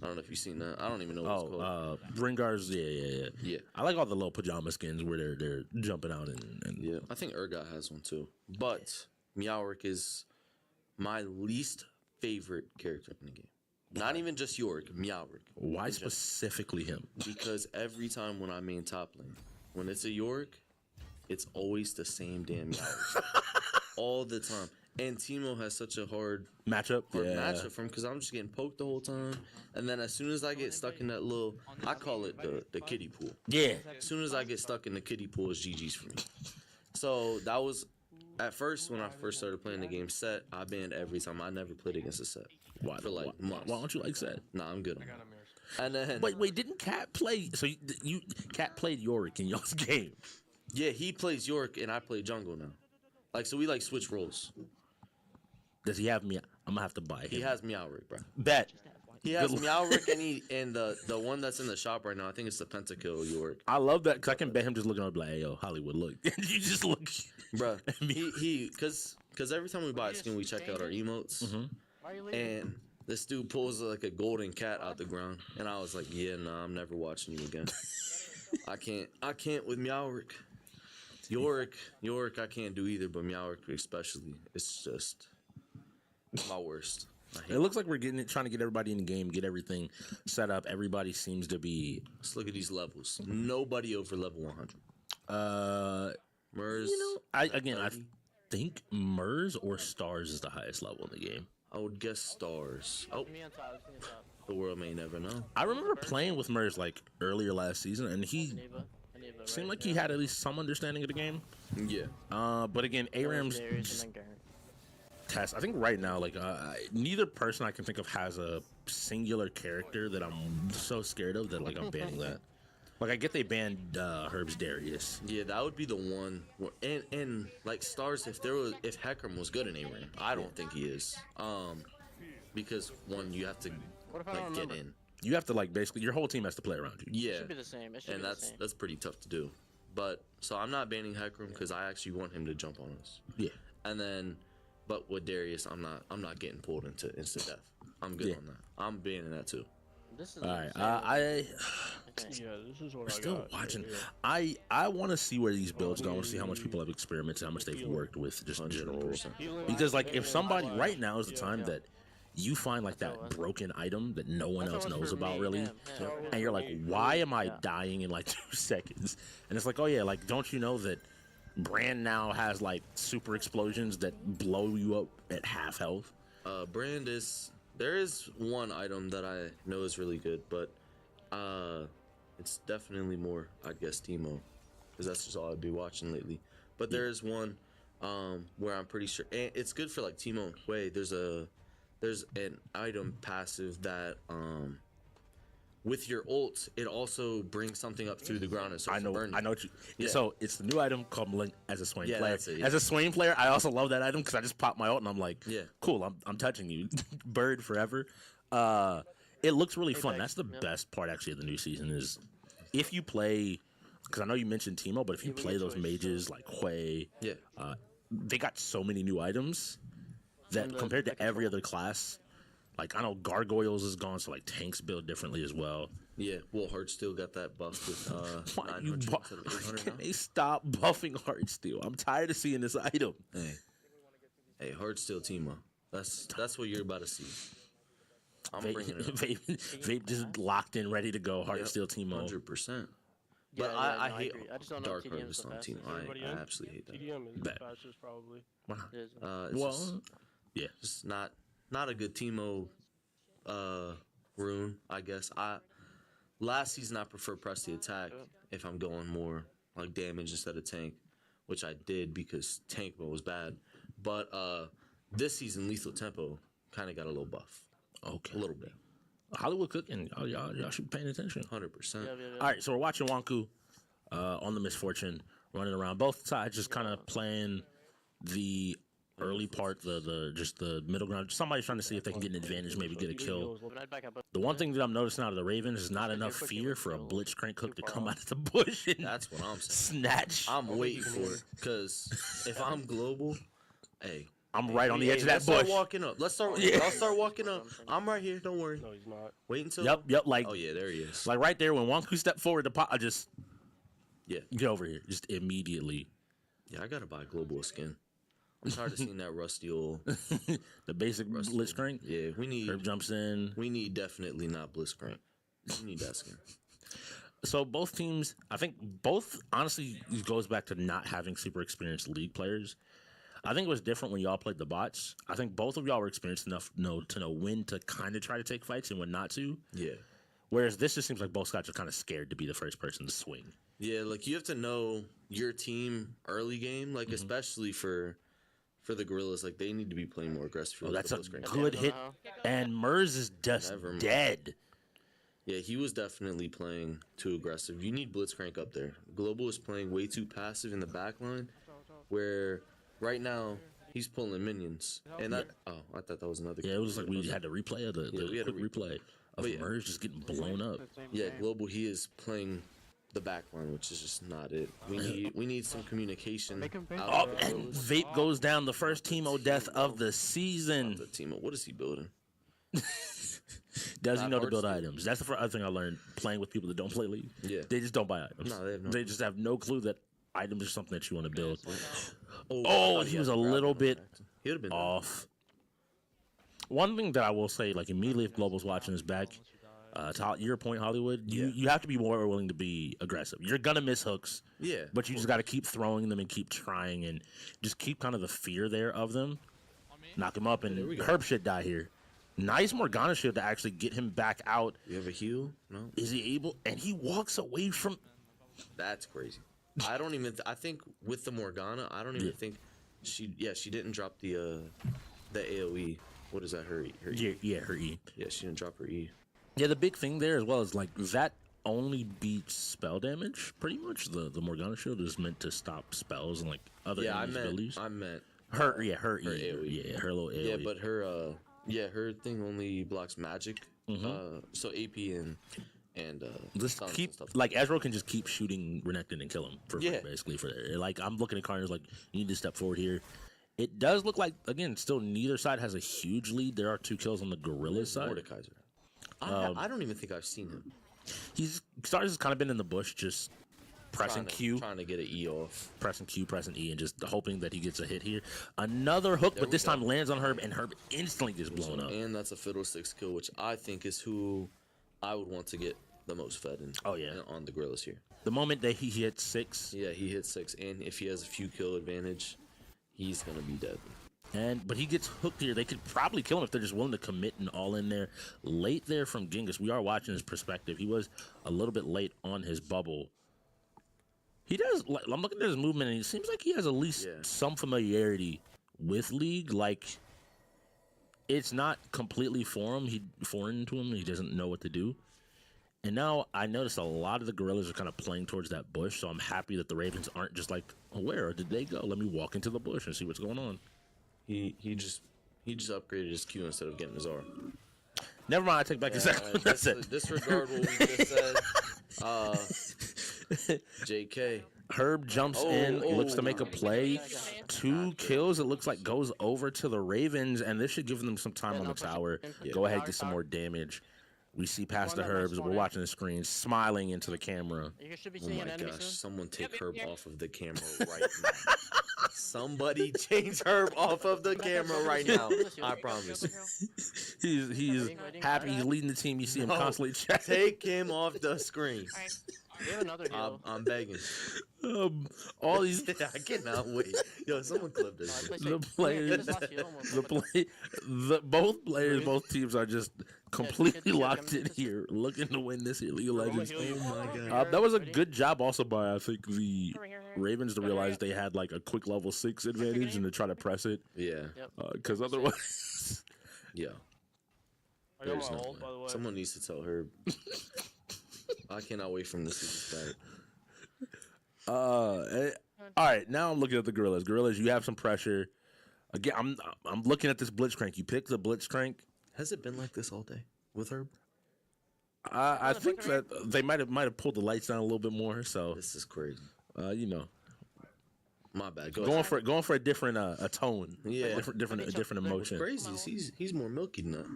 I don't know if you've seen that. I don't even know what it's called. Rengar's, yeah. I like all the little pajama skins where they're jumping out and Yeah, I think Urgot has one too. But Meowric is my least favorite character in the game. Not even just Yorick, Meowric. Why specifically him? Because every time when I main top lane, when it's a Yorick, it's always the same damn Meowric. All the time. And Teemo has such a hard matchup from him because I'm just getting poked the whole time. And then as soon as I get stuck in that little, I call it the kiddie pool. Yeah. As soon as I get stuck in the kiddie pool, it's GG's for me. So that was, at first, when I first started playing the game set, I banned every time. I never played against a set. Why? For like months. Why don't you like set? Nah, I'm good on that. And then wait, didn't Cat play? So you Cat played Yorick in y'all's game? Yeah, he plays Yorick and I play jungle now. Like, so we like switch roles. Does he have me? I'm gonna have to buy him. He has Meowric, bro. Bet. He has Meowric and the one that's in the shop right now. I think it's the Pentakill Yorick. I love that because I can bet him just looking up like, hey, yo, Hollywood, look. You just look, bro. Because every time we buy a skin, we check out our emotes, and this dude pulls like a golden cat out the ground, and I was like, yeah, nah, I'm never watching you again. I can't with Meowric. Yorick, I can't do either, but Meowric especially, it's just my worst. It looks like we're trying to get everybody in the game, get everything set up. Everybody seems to be. Let's look at these levels. Nobody over level 100. Mers. I think Mers or Stars is the highest level in the game. I would guess Stars. Oh, the world may never know. I remember playing with Mers like earlier last season, and he seemed like he had at least some understanding of the game. Yeah. But again, ARAM's test. I think right now, like neither person I can think of has a singular character that I'm so scared of that like I'm banning that. Like I get they banned Herb's Darius. Yeah, that would be the one. And like Stars, if Hecarim was good in ARAM, I don't think he is. Because one, you have to like get in. You have to like basically your whole team has to play around you. Yeah, It should be the same. It should and be the same. that's pretty tough to do. But so I'm not banning Hecarim because I actually want him to jump on us. Yeah. And then, but with Darius, I'm not getting pulled into instant death. I'm good on that. I'm banning that too. This is All right. This is what We're still watching. I want to see where these builds go. I want to see how much people have experimented, how much they've worked with just in general. Because like if somebody right now is the time that you find like that broken item that no one else knows about really, and you're like, why am I dying in like 2 seconds? And it's like, oh yeah, like don't you know that Brand now has like super explosions that blow you up at half health? Brand there is one item that I know is really good, but it's definitely more, I guess, Teemo, because that's just all I've been watching lately. But there is one where I'm pretty sure, and it's good for like Teemo and Hwei. There's an item passive that with your ult, it also brings something up through the ground and starts to burn you. I know what you. Yeah. So it's the new item called Link as a Swain player. That's it, yeah. As a Swain player, I also love that item because I just pop my ult and I'm like, yeah, cool. I'm touching you, bird forever. It looks really fun. That's the best part actually of the new season is if you play. Because I know you mentioned Teemo, but if you play those mages like Hwei, they got so many new items that compared to every other class. Like, I know Gargoyles is gone, so, like, tanks build differently as well. Yeah, well, Heartsteel got that buff with 900 instead of 800 Can now. they stop buffing Heartsteel? I'm tired of seeing this item. Hey, Heartsteel Teemo. That's what you're about to see. bringing it up. Vape just locked in, ready to go. Heart Steel Teemo. 100%. Yeah, But yeah, I no, hate agree. I just don't know Dark if TDM is Harvest the on team. fastest. I absolutely hate that. TDM is Bet. the fastest, probably. Wow. It is. It's Well, just, yeah. just not a good Teemo rune, I guess. Last season I prefer press the attack if I'm going more like damage instead of tank, which I did because tank mode was bad. But this season lethal tempo kind of got a little buff. Okay. A little bit. Hollywood cooking. Y'all should be paying attention. 100%. All right, so we're watching Wanku on the Misfortune running around. Both sides just kind of playing the early part, the middle ground. Somebody's trying to see if they can get an advantage, maybe get a kill. The one thing that I'm noticing out of the Ravens is not enough fear for a blitzcrank hook to come out of the bush and That's what I'm saying. snatch. I'm waiting for it because if I'm global, hey. I'm right on the edge of that let's bush. start walking up. I'll start walking up. I'm right here. Don't worry. No, he's not. Wait until. Yep. Like, Oh yeah, there he is. like right there when Wanku stepped forward to pop, I just Yeah. get over here, just immediately. Yeah, I gotta buy global skin. I'm tired of seeing that rusty old. The basic blitzcrank. Yeah, we need. Herb jumps in. We need definitely not blitzcrank. We need that skin. So both teams, I think both honestly goes back to not having super experienced league players. I think it was different when y'all played the bots. I think both of y'all were experienced enough to know when to kind of try to take fights and when not to. Yeah. Whereas this just seems like both guys are kind of scared to be the first person to swing. Yeah, like you have to know your team early game, like especially for the Gorillaz, like they need to be playing more aggressive. Oh, that's a blitzcrank. good hit. And Mers is just Never mind. dead. Yeah, he was definitely playing too aggressive. You need blitzcrank up there. Global is playing way too passive in the back line, where right now he's pulling minions. And I thought that was another. Yeah, it was like we had to replay of the we had quick to replay of Mers just getting blown up. Yeah, Global, he is playing the back line, which is just not it. We need some communication. Oh, and Vape goes down, the first Teemo death of the season. The Teemo, what is he building? Does he know to build Hearthstone. items? That's the first other thing I learned playing with people that don't play League. Yeah. They just don't buy items. No, they have no They just have no clue that items are something that you want to build. Oh, He was a little bit He would have been off. One thing that I will say, like immediately if Global's watching this back, to your point, Hollywood, you have to be more willing to be aggressive. You're gonna miss hooks, Yeah, but you just got to keep throwing them and keep trying and just keep kind of the fear there of them. Knock him up, and Herb should die here. Nice Morgana shield to actually get him back out. You have a heal? No. Is he able? And he walks away from. That's crazy. I don't even. I think with the Morgana, I don't even think she didn't drop the AOE. What is that? Her E. Yeah, her E. Yeah, she didn't drop her E. Yeah, the big thing there as well is like that only beats spell damage. Pretty much, the Morgana shield is meant to stop spells and like other enemies' abilities. I meant her E. AOE. Yeah, her little AOE. Yeah, but her her thing only blocks magic. So AP and just stuns keep and stuff. like Ezreal can just keep shooting Renekton and kill him for Yeah. basically for like I'm looking at Carnage like you need to step forward here. It does look like again still neither side has a huge lead. There are 2 kills on the Gorillaz side. Mordekaiser. I don't even think I've seen him. Stars has kind of been in the bush just pressing Q, trying to get an E off. pressing Q, pressing E, and just hoping that he gets a hit here. Another hook, but this time lands on Herb, and Herb instantly gets blown up. And that's a Fiddlesticks kill, which I think is who I would want to get the most fed in. Oh, yeah. On the Gorillaz here. The moment that he hits 6, Yeah, he hits 6, and if he has a few kill advantage, he's gonna be dead. but he gets hooked here. They could probably kill him if they're just willing to commit and all in there. Late there from Genghis. We are watching his perspective. He was a little bit late on his bubble. He does. Like, I'm looking at his movement, and it seems like he has at least some familiarity with League. Like, it's not completely foreign to him. He doesn't know what to do. And now I noticed a lot of the Gorillaz are kind of playing towards that bush, so I'm happy that the Ravens aren't just like, oh, where did they go? Let me walk into the bush and see what's going on. He just upgraded his Q instead of getting his R. Never mind, I take back exactly what I said. Disregard what we just said. JK. Herb jumps in, looks to make a play. 2 kills, it looks like, goes over to the Ravens, and this should give them some time on the tower. Go ahead, get some more damage. We see past the Herbs, we're watching the screen, smiling into the camera. You should be Oh seeing my an enemy gosh, soon. someone take Herb off of the camera right now. Somebody change Herb off of the camera right now. I promise. He's happy. He's leading the team. You see him constantly chatting. Take him off the screen. We have another heal. I'm begging. All these I cannot wait. Yo, someone clip this. Both players, both teams are just completely locked in here, looking to win this here League of Legends. Oh my god. That was a good job also by I think the Ravens to realize they had like a quick level 6 advantage and to try to press it. Yeah. Because otherwise, Yeah. I got There's my no ult, way. by the way. Someone needs to tell Herb. I cannot wait for him to see this back. all right. Now I'm looking at the Gorillaz. Gorillaz, you have some pressure. Again, I'm looking at this Blitzcrank. You picked the Blitzcrank. Has it been like this all day with Herb? I think that they might have pulled the lights down a little bit more. So This is crazy. you know, My bad. going for a different a tone. Yeah. different emotion. Crazy. He's more milky than that.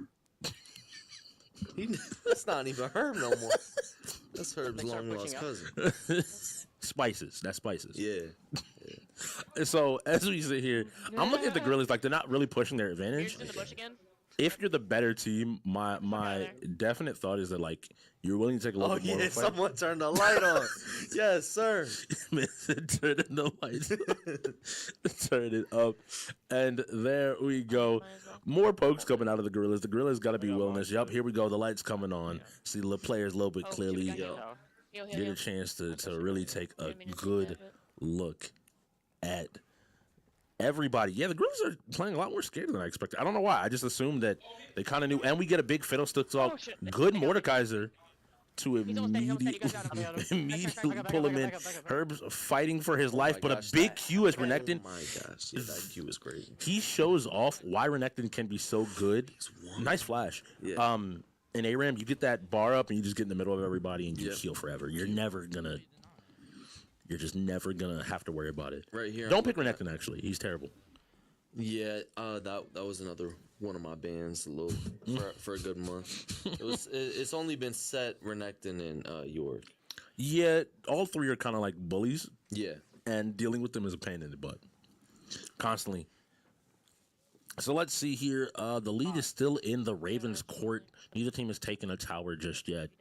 That's not even Herb no more. That's Herb's long lost cousin. Spices. That's Spices. Yeah. And so as we sit here, I'm looking at the Gorillaz like they're not really pushing their advantage. Here's in the bush again. If you're the better team, my definite thought is that like you're willing to take a little Oh bit more. yeah, someone turned the light on. Yes, sir. Turn the lights. Turn it up, and there we go. More pokes coming out of the Gorillaz. The Gorillaz got to be willing this. Yup, here we go. The lights coming on. See the players a little bit clearly. Get a chance to really take a good look at everybody. Yeah, the Gorillaz are playing a lot more scared than I expected. I don't know why. I just assumed that they kind of knew. And we get a big Fiddlesticks off. Good Mordekaiser to immediately pull him in. Herb's fighting for his life, but a big Q as Renekton. Oh my gosh, yeah, that Q is crazy. He shows off why Renekton can be so good. Nice flash. Yeah. In ARAM, you get that bar up and you just get in the middle of everybody and you heal forever. You're just never gonna have to worry about it. Right here. Don't pick Renekton. Actually, he's terrible. Yeah, that was another one of my bans. For a good month. It's only been set Renekton and York. Yeah, all three are kind of like bullies. Yeah, and dealing with them is a pain in the butt, constantly. So let's see here. The lead is still in the Ravens' court. Neither team has taken a tower just yet,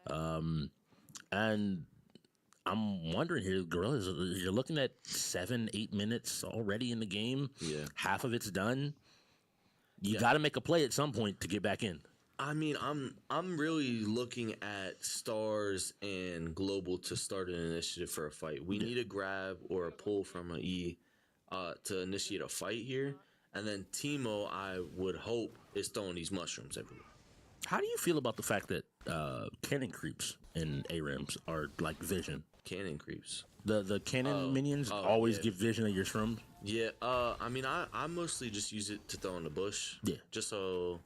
and I'm wondering here, Gorillaz, you're looking at 7-8 minutes already in the game. Yeah. Half of it's done. You got to make a play at some point to get back in. I mean, I'm really looking at Stars and Global to start an initiative for a fight. We need a grab or a pull from an E to initiate a fight here. And then Teemo, I would hope, is throwing these mushrooms everywhere. How do you feel about the fact that cannon creeps in ARAMs are like vision? Cannon creeps. The cannon minions always give vision of your shrooms? Yeah, I mean, I mostly just use it to throw in the bush. Yeah. Just so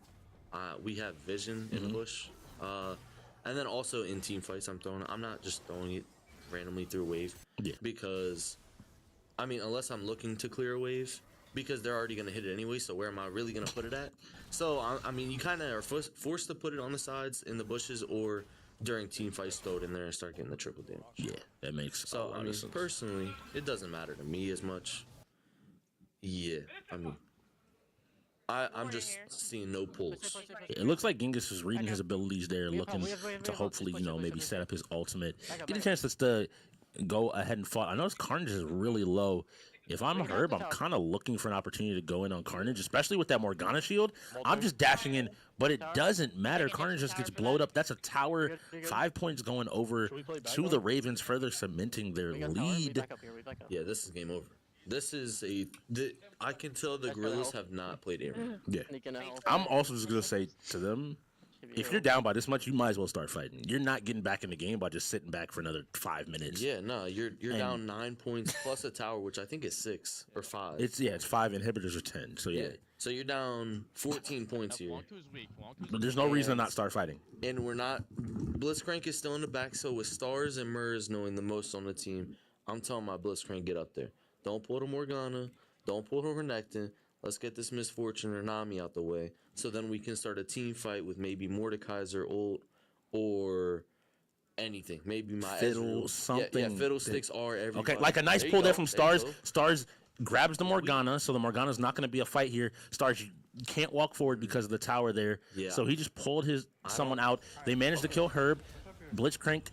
we have vision in the bush. And then also in team fights I'm not just throwing it randomly through a wave. Yeah. Because, I mean, unless I'm looking to clear a wave, because they're already going to hit it anyway, so where am I really going to put it at? So, I mean, you kind of are forced to put it on the sides, in the bushes, or during team fights, throw it in there and start getting the triple damage. Yeah, that makes so, a lot I mean, of sense. personally, it doesn't matter to me as much. Yeah, I mean, I'm just seeing no pulls. It looks like Genghis is reading his abilities there, looking to hopefully, maybe set up his ultimate. Get a chance to go ahead and fight. I notice Carnage is really low. If I'm Herb, I'm kind of looking for an opportunity to go in on Carnage, especially with that Morgana shield. I'm just dashing in, but it doesn't matter. Carnage just gets blowed up. That's a tower. 5 points going over to the Ravens, further cementing their lead. Yeah, this is game over. This is I can tell the Gorillaz have not played Aaron. Yeah. I'm also just going to say to them, if you're down by this much, you might as well start fighting. You're not getting back in the game by just sitting back for another 5 minutes. Yeah, no, you're down 9 points plus a tower, which I think is 6 or 5. It's 5 inhibitors or 10. So yeah. So you're down 14 points here. But there's no reason to not start fighting. And we're not. Blitzcrank is still in the back. So with Stars and Murs knowing the most on the team, I'm telling my Blitzcrank get up there. Don't pull the Morgana. Don't pull the Renekton. Let's get this Misfortune or Nami out the way, so then we can start a team fight with maybe Mordekaiser ult or anything. Maybe my Fiddle, something. Yeah, Fiddlesticks are everywhere. Okay, like a nice pull there from Stars. Stars grabs the Morgana, so the Morgana's not going to be a fight here. Stars, you can't walk forward because of the tower there. Yeah. So he just pulled someone out. They managed to kill Herb. Blitzcrank.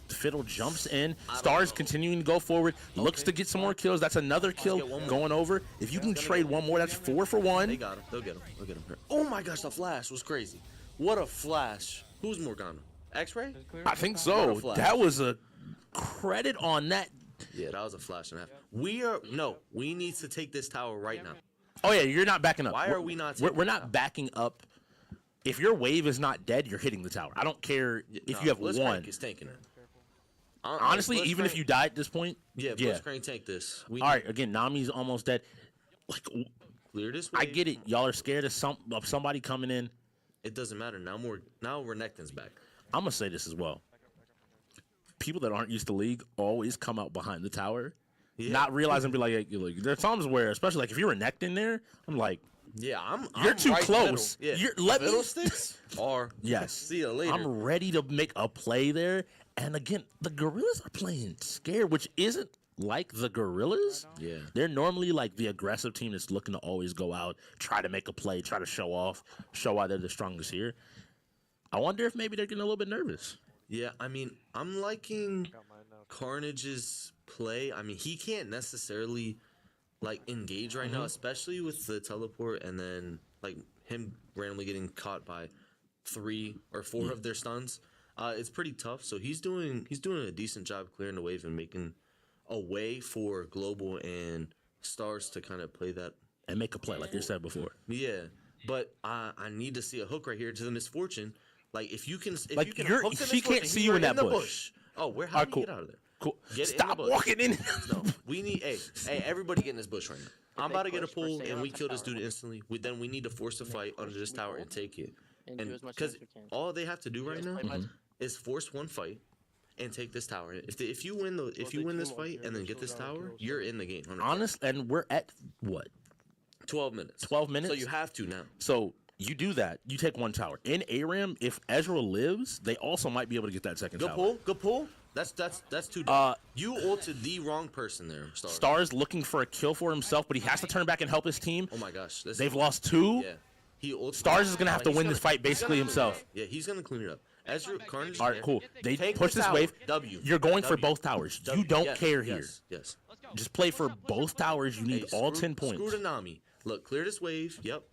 Fiddle jumps in. Stars continuing to go forward. Looks to get some more kills. That's another kill going over. If you can trade one more, that's 4 for 1. They got him. They'll get him. Oh my gosh, the flash was crazy. What a flash. Who's Morgana? X-Ray? I think so. That was a credit on that. Yeah, that was a flash and a half. We need to take this tower right now. Oh yeah, you're not backing up. Why are we not? We're not backing up. If your wave is not dead, you're hitting the tower. I don't care if you have one. Is tanking it. Honestly, even if you die at this point, Blitzcrank tank this. All right, again, Nami's almost dead. Like, clear this wave. I get it. Y'all are scared of somebody coming in. It doesn't matter. Now Renekton's back. I'm gonna say this as well. People that aren't used to League always come out behind the tower, not realizing, be like, hey, there's times where, especially like if you're a Renekton there, I'm like, you're too right close. Yeah. Let me sticks. Or yes, see you later. I'm ready to make a play there. And again, the Gorillaz are playing scared, which isn't like the Gorillaz. Yeah, they're normally like the aggressive team that's looking to always go out, try to make a play, try to show off, show why they're the strongest here. I wonder if maybe they're getting a little bit nervous. Yeah, I mean, I'm liking Carnage's play. I mean, he can't necessarily like engage right now, especially with the teleport, and then like him randomly getting caught by 3 or 4 of their stuns. It's pretty tough. So he's doing a decent job clearing the wave and making a way for Global and Stars to kind of play that and make a play, like you said before. Yeah, but I need to see a hook right here to the Misfortune. Like if you can, like he can't see you in that bush. Oh, how do you get out of there? Cool. Get Stop walking in. No, we need. Hey, everybody get in this bush right now. I'm about to get a pull, and we kill this dude instantly. Then we need to force a fight under this tower and take it. And because all they have to do right now is force one fight and take this tower. If you win this fight and then get this tower, you're in the game. 100%. Honest, and we're at what? 12 minutes. 12 minutes. So you have to now. So you do that. You take one tower. In ARAM, if Ezreal lives, they also might be able to get that second tower. Good pull. That's too. You ulted the wrong person there. Stars looking for a kill for himself, but he has to turn back and help his team. Oh my gosh, they've lost 2. Yeah. Stars is gonna have to win this fight basically himself. Yeah, he's gonna clean it up. Ezreal, Carnage. All right, cool. They Take push this tower. wave. W. You're going for W. both towers. W. You don't Yes, care here. Yes. Just play for both towers. You need all 10 points. Screw the Nami. Look, clear this wave. Yep.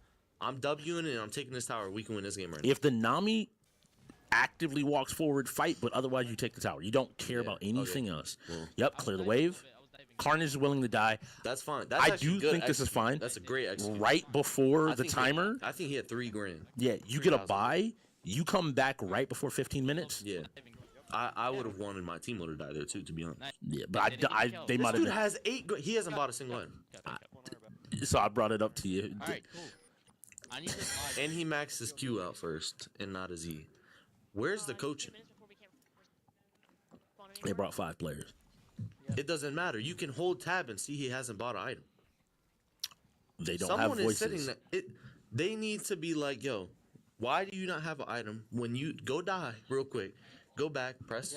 I'm Wing and I'm taking this tower. We can win this game right now. If the Nami actively walks forward, fight, but otherwise you take the tower. You don't care about anything else. Well, yep, clear the wave. Carnage is willing to die. That's fine. I do think this is fine. That's a great execute. Right before the timer. I think he had $3,000. Yeah, you get a buy. You come back right before 15 minutes. Yeah. I would have wanted my team to die there too, to be honest. Yeah, but they might have. This dude has 8 grand. He hasn't bought a single item. So I brought it up to you. All right, cool. I need this. And he maxed his Q out first and not his E. Where's the coaching? They brought 5 players. It doesn't matter. You can hold tab and see he hasn't bought an item. They don't Someone have voices. is sitting there. They need to be like, yo, why do you not have an item? When you go die real quick, go back, press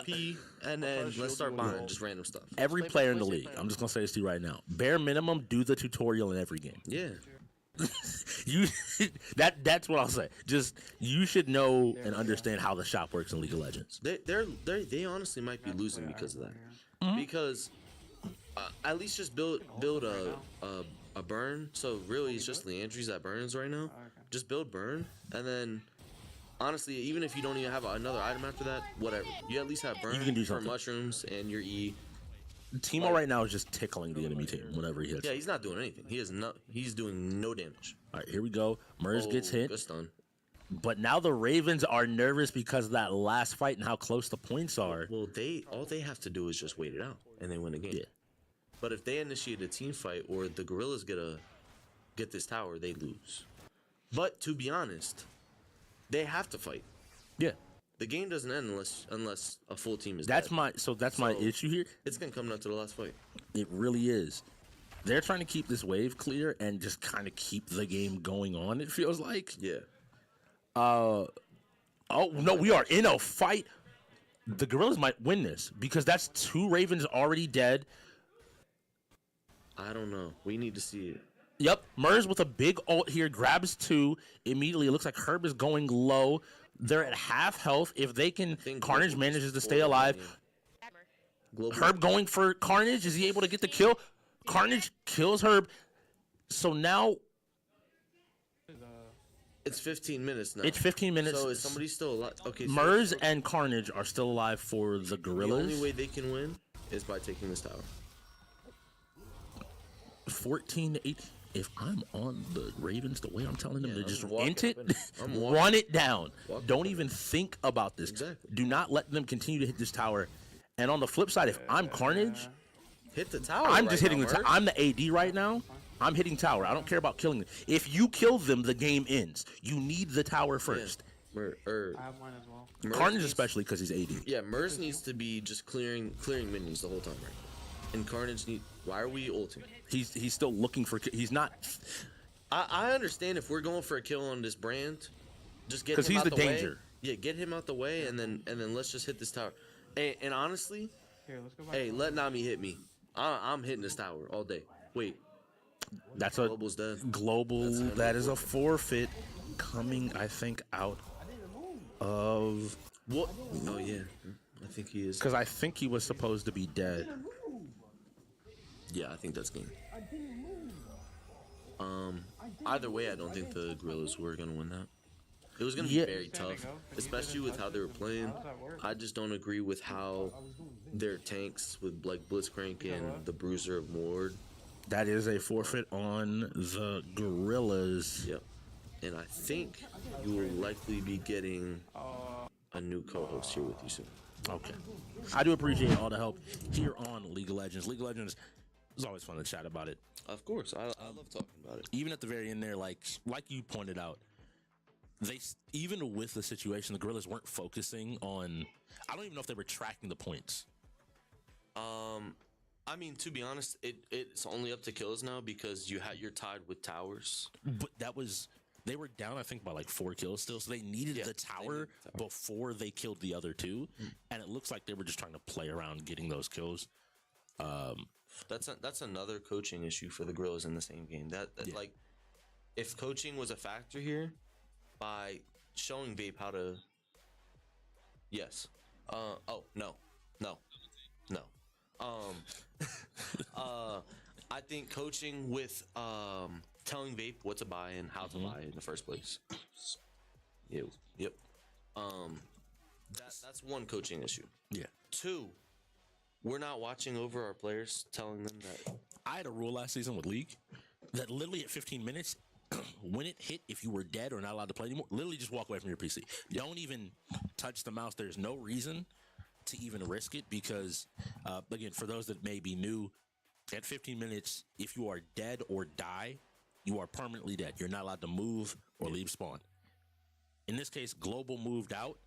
P, and then let's start buying just random stuff. Every player in the league, I'm just going to say this to you right now. Bare minimum, do the tutorial in every game. Yeah. That's what I'll say. Just you should know and understand how the shop works in League of Legends. They honestly might be losing because of that. Because at least just build a burn. So really, it's just Leandry's that burns right now. Just build burn, and then honestly, even if you don't even have another item after that, whatever. You at least have burn You can do for something. mushrooms and your E. Teemo right now is just tickling the enemy team whenever he hits. Yeah, he's not doing anything. He's doing no damage. All right, here we go. Mers gets hit. Good stun. But now the Ravens are nervous because of that last fight and how close the points are. Well, all they have to do is just wait it out and they win the game. Yeah. But if they initiate a team fight or the Gorillaz get this tower, they lose. But to be honest, they have to fight. Yeah. The game doesn't end unless a full team is That's dead. my issue here. It's gonna come down to the last fight. It really is. They're trying to keep this wave clear and just kind of keep the game going on, it feels like. Yeah. Oh no, we are in a fight. the Gorillaz might win this because that's 2 Ravens already dead. I don't know. We need to see it. Yep, Murs with a big ult here grabs 2 immediately. It looks like Herb is going low. They're at half health. If they can, Carnage manages to stay alive. Herb going for Carnage. Is he able to get the kill? Carnage kills Herb. So now it's 15 minutes now. It's 15 minutes. So is somebody still alive? Okay. So Murs and Carnage are still alive for the Gorillaz. The only way they can win is by taking this tower. 14-8. If I'm on the Ravens, the way I'm telling them to just walking int it, I'm run it down. Walking Don't even think about this. Exactly. Do not let them continue to hit this tower. And on the flip side, if I'm Carnage, hit the tower. I'm just hitting the tower. I'm the AD right now. I'm hitting tower. I don't care about killing them. If you kill them, the game ends. You need the tower first. I have mine as well. Carnage especially because he's AD. Yeah, Murs needs to be just clearing minions the whole time, right? And Carnage need. Why are we ulting? He's still looking for. He's not. I understand if we're going for a kill on this brand, just get him because he's out the the danger. Way. Yeah, get him out the way, and then let's just hit this tower. And honestly, Here, let's go back. hey, let Nami hit me. I'm hitting this tower all day. Wait, That's a Global's dead. global. That is a forfeit coming. I think out of What? Oh yeah, I think he is. because I think he was supposed to be dead. Yeah, I think that's game. Either way, I don't think the Gorillaz were gonna win that. It was gonna be very tough, especially with how they were playing. I just don't agree with how their tanks with like Blitzcrank and the Bruiser of Mord. That is a forfeit on the Gorillaz. Yep. And I think you will likely be getting a new co-host here with you soon. Okay. I do appreciate all the help here on League of Legends. League of Legends is always fun to chat about it. Of course, I love talking about it. Even at the very end there, like you pointed out, even with the situation, the Gorillaz weren't focusing on. I don't even know if they were tracking the points. I mean, to be honest, it's only up to kills now because you're tied with towers. But they were down, I think, by like 4 kills still, so they needed the tower before they killed the other 2, and it looks like they were just trying to play around getting those kills. That's another coaching issue for the Gorillaz in the same game. Like, if coaching was a factor here, by showing Vape how to, yes, oh no. I think coaching with telling Vape what to buy and how to buy it in the first place. Yep. That's one coaching issue. Yeah. 2, we're not watching over our players, telling them that. I had a rule last season with League that literally at 15 minutes, when it hit, if you were dead or not allowed to play anymore, literally just walk away from your PC. Don't even touch the mouse. There's no reason to even risk it because, again, for those that may be new, at 15 minutes, if you are dead or die, you are permanently dead. You're not allowed to move or leave spawn. In this case, Global moved out.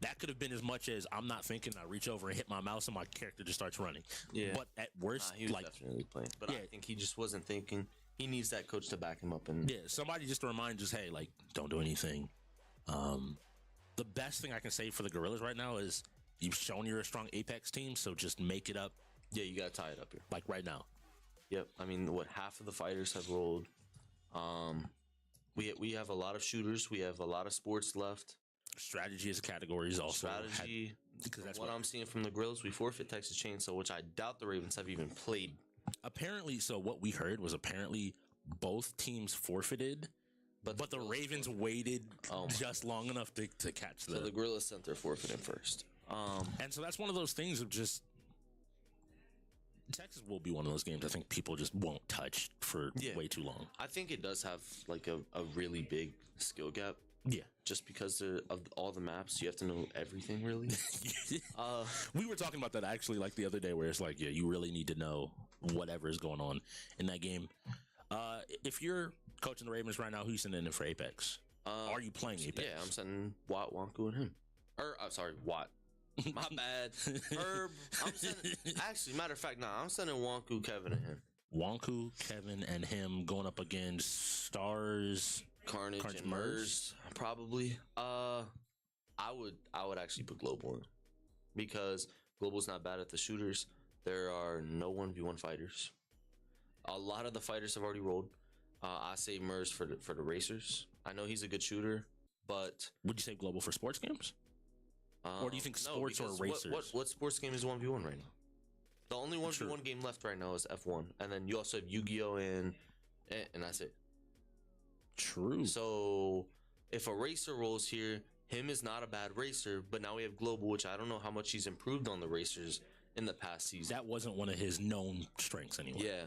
That could have been as much as I'm not thinking. I reach over and hit my mouse and my character just starts running. Yeah. But at worst, he was definitely playing. But I think he just wasn't thinking. He needs that coach to back him up. And somebody just to remind us, hey, like, don't do anything. The best thing I can say for the Gorillaz right now is you've shown you're a strong Apex team, so just make it up. Yeah, you got to tie it up here. Like right now. Yep. I mean, half of the fighters have rolled. We have a lot of shooters. We have a lot of sports left. Strategy as a category is also strategy. Because that's what I'm seeing from the Gorillaz. We forfeit Texas Chainsaw, which I doubt the Ravens have even played. Apparently, so what we heard was apparently both teams forfeited, but the Ravens waited just long enough to catch them. So the Gorillaz sent their forfeiting first. And so that's one of those things of just Texas will be one of those games I think people just won't touch for way too long. I think it does have like a really big skill gap. Yeah. Just because of all the maps, you have to know everything, really. We were talking about that actually like the other day where it's like, yeah, you really need to know whatever is going on in that game. If you're coaching the Ravens right now, who's sending in for Apex? Are you playing Apex? Yeah, I'm sending Watt, Wonku, and him. I'm sorry, Watt. My bad. Herb. I'm sending. Actually, matter of fact, I'm sending Wonku, Kevin, and him. Wonku, Kevin, and him going up against Stars, Carnage and Murs, probably. I would actually put Global in. because Global's not bad at the shooters. There are no 1v1 fighters. A lot of the fighters have already rolled. I say Mers for the racers. I know he's a good shooter, but would you say Global for sports games? Or do you think sports or racers? What sports game is 1v1 right now? The only 1v1 game left right now is F1, and then you also have Yu-Gi-Oh and that's it. True. So if a racer rolls here, him is not a bad racer, but now we have Global, which I don't know how much he's improved on the racers in the past season. That wasn't one of his known strengths anyway. Yeah.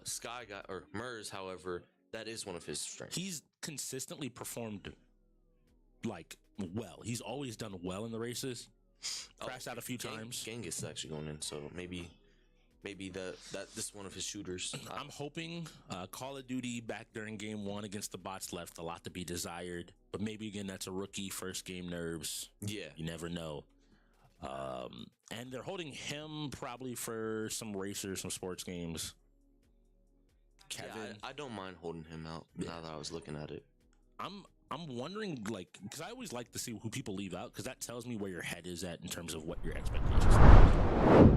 Sky got, or Mers, however, that is one of his strengths. He's consistently performed like well. He's always done well in the races. Crashed out a few times. Genghis is actually going in, so maybe that this is one of his shooters. I'm hoping Call of Duty back during game 1 against the bots left a lot to be desired, but maybe again that's a rookie first game nerves. Yeah, you never know. And they're holding him probably for some racers, some sports games. Kevin, yeah, I don't mind holding him out now that I was looking at it. I'm wondering, like, because I always like to see who people leave out, because that tells me where your head is at in terms of what your expectations are.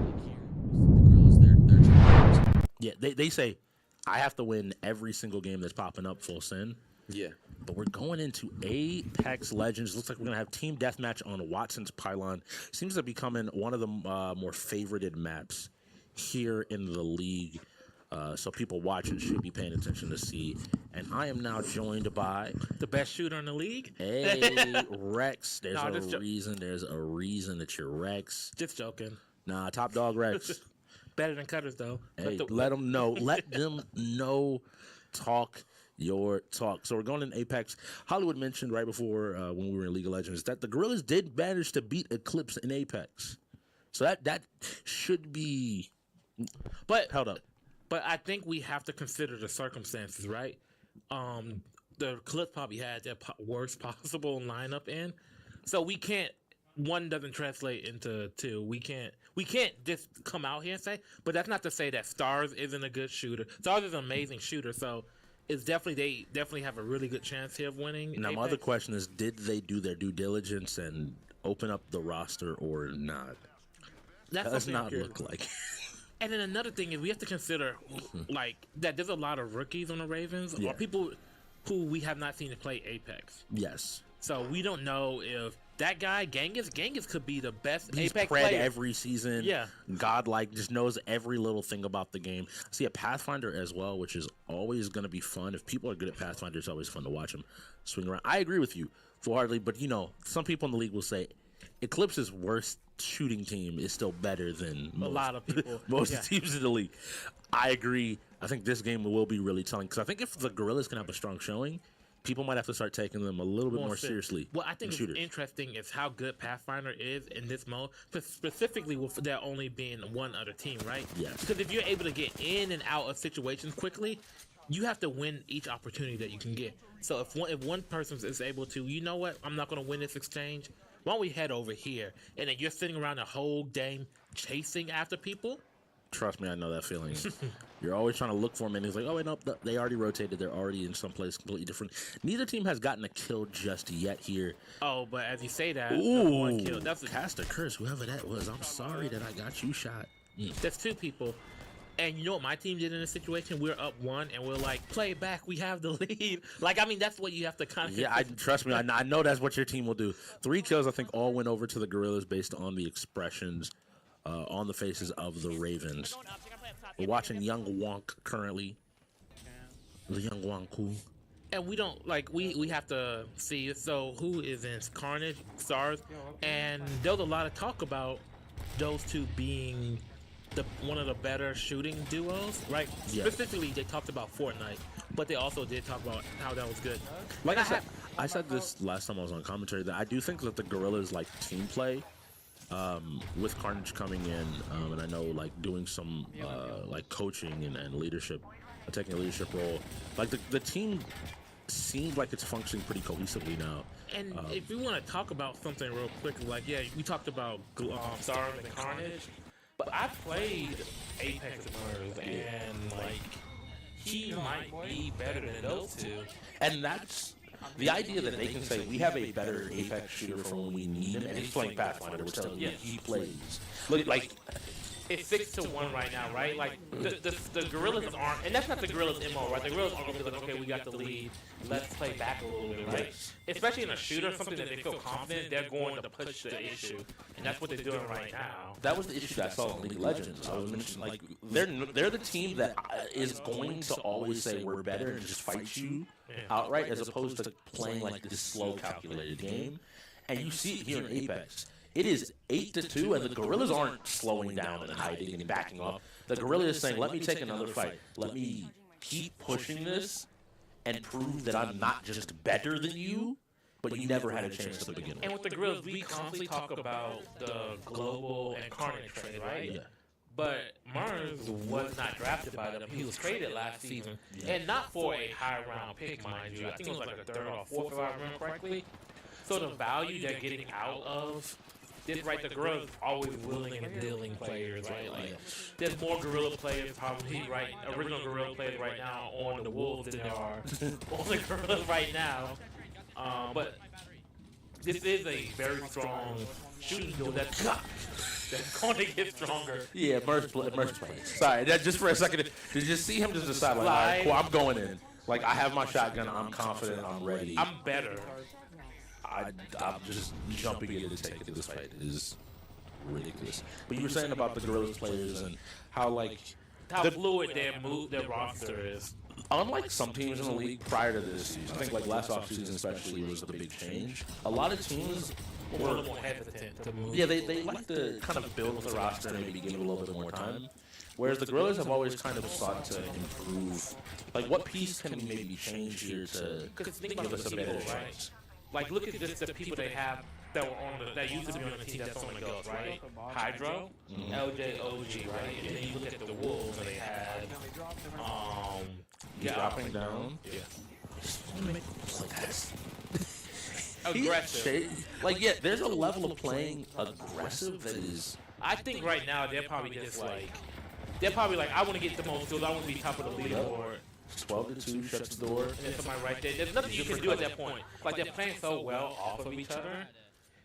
Yeah, they say I have to win every single game that's popping up full send. Yeah. But we're going into Apex Legends. Looks like we're going to have team deathmatch on Watson's Pylon. Seems to be becoming one of the more favorited maps here in the league. So people watching should be paying attention to see. And I am now joined by the best shooter in the league. Hey, Rex. There's a reason. There's a reason that you're Rex. Just joking. Nah, top dog Rex. Better than Cutters though. Hey, let them know. Let them know. Talk your talk. So we're going in Apex. Hollywood mentioned right before when we were in League of Legends that the Gorillaz did manage to beat Eclipse in Apex. So that should be. But held up. But I think we have to consider the circumstances, right? The Eclipse probably had their worst possible lineup in, so we can't. One doesn't translate into two. We can't just come out here and say. But that's not to say that Stars isn't a good shooter. Stars is an amazing shooter, so it's they definitely have a really good chance here of winning. Now, my other question is, did they do their due diligence and open up the roster or not? That does not look like. And then another thing is we have to consider, like, that there's a lot of rookies on the Ravens, Yeah. or people who we have not seen to play Apex. Yes. So we don't know if that guy, Genghis could be the best He's Apex played player. every season. Yeah. Godlike, just knows every little thing about the game. See a Pathfinder as well, which is always going to be fun. If people are good at Pathfinder, it's always fun to watch them swing around. I agree with you full-heartedly, but, you know, some people in the league will say Eclipse's worst shooting team is still better than most, a lot of people. most teams in the league. I agree. I think this game will be really telling, because I think if the Gorillaz can have a strong showing, people might have to start taking them a little bit more seriously. What I think is interesting is how good Pathfinder is in this mode, specifically with there only being one other team, right? Yes. Because if you're able to get in and out of situations quickly, you have to win each opportunity that you can get. So if one person is able to, you know what, I'm not going to win this exchange, why don't we head over here? And then you're sitting around the whole game chasing after people. Trust me, I know that feeling. You're always trying to look for them, and it's like, oh, wait, no, they already rotated. They're already in someplace completely different. Neither team has gotten a kill just yet here. Oh, but as you say that, ooh, one kill. That's cast a curse, whoever that was. I'm sorry that I got you shot. That's two people. And you know what my team did in this situation? We're up one, and we're like, play back. We have the lead. Like, I mean, that's what you have to kind of. Yeah, trust me. I know that's what your team will do. 3 kills, I think, all went over to the Gorillaz based on the expressions on the faces of the Ravens. We're watching Young Wonk currently. The Young Wonk. And we don't we have to see. So who is in Carnage, Stars, and there's a lot of talk about those two being one of the better shooting duos, right? Yeah. Specifically, they talked about Fortnite, but they also did talk about how that was good. Like I said this last time I was on commentary, that I do think that the Gorillaz like team play with Carnage coming in, and I know like doing some like coaching and leadership, taking a leadership role. Like the team seems like it's functioning pretty cohesively now. And if we want to talk about something real quick, like we talked about Stars and Carnage. But I played Apex Mers, and like he might be better than those two. And that's The idea that they can say we have a better Apex shooter for when we need him, and he's playing Pathfinder, which tells you he plays. Look, like it's 6-1 right now, right? Like the Gorillaz aren't, and that's not the Gorillaz MO, right? The Gorillaz aren't gonna be like, okay, we got the lead, let's play back a little bit, right? Especially in a shooter, something that they feel confident, they're going to push the issue, and that's what they're doing right now. That was the issue that I saw in League of Legends. I was mentioning, like, they're the team that is going to always say we're better and just fight you outright, as opposed to playing like this slow, calculated game. And you see it here in Apex. It is 8-2, and the Gorillaz aren't slowing down and hiding and backing off. The Gorillaz is saying, let me take another fight. Let me keep pushing this and prove that I'm not just better than you, but you never had a chance to begin with. And with the Gorillaz, we constantly talk about the global and Carnage trade, right? Yeah. But Murs was not drafted by them. He was traded last season, and not for a high round pick, mind you. I think it was like a third or fourth, if I remember correctly. So the value they're getting out of this, right, the Gorillaz always willing and dealing players, right? Like, there's more Gorilla players probably, right, original Gorilla players right now on the Wolves than there are on the Gorillas right now. But this is a very strong shooting build that's going to get stronger. Yeah, Merce plays. Sorry, that just for a second. Did you see him just decide, like, all right, cool, I'm going in. Like, I have my shotgun, I'm confident, I'm ready. I'm better. I'm just jumping in to take this fight. It is ridiculous. But you were saying about the Gorillaz players and how, like, how fluid their roster is. Unlike some teams in the league prior to this season, I think like last offseason especially was the big change. A lot of teams were a little more hesitant to move. Yeah, they like to kind of build the roster and maybe give it a little bit more time. Whereas the Gorillaz have always kind of sought to improve. Like, what piece can we maybe change here to give us a better chance? Like, look at just the people they have that were on that used to be on the team that's on the Ghost, right? Hydro, LJ, OG, right? And then you look at the Wolves and they had, dropping down. Yeah. Aggressive. Like, yeah, there's a level of playing aggressive that is. I think right now they're probably just like, I want to get the most kills. I want to be top of the leaderboard. 12-2 shuts the door. There's somebody right there. There's nothing you can do at that point. Like, they're playing so well off of each other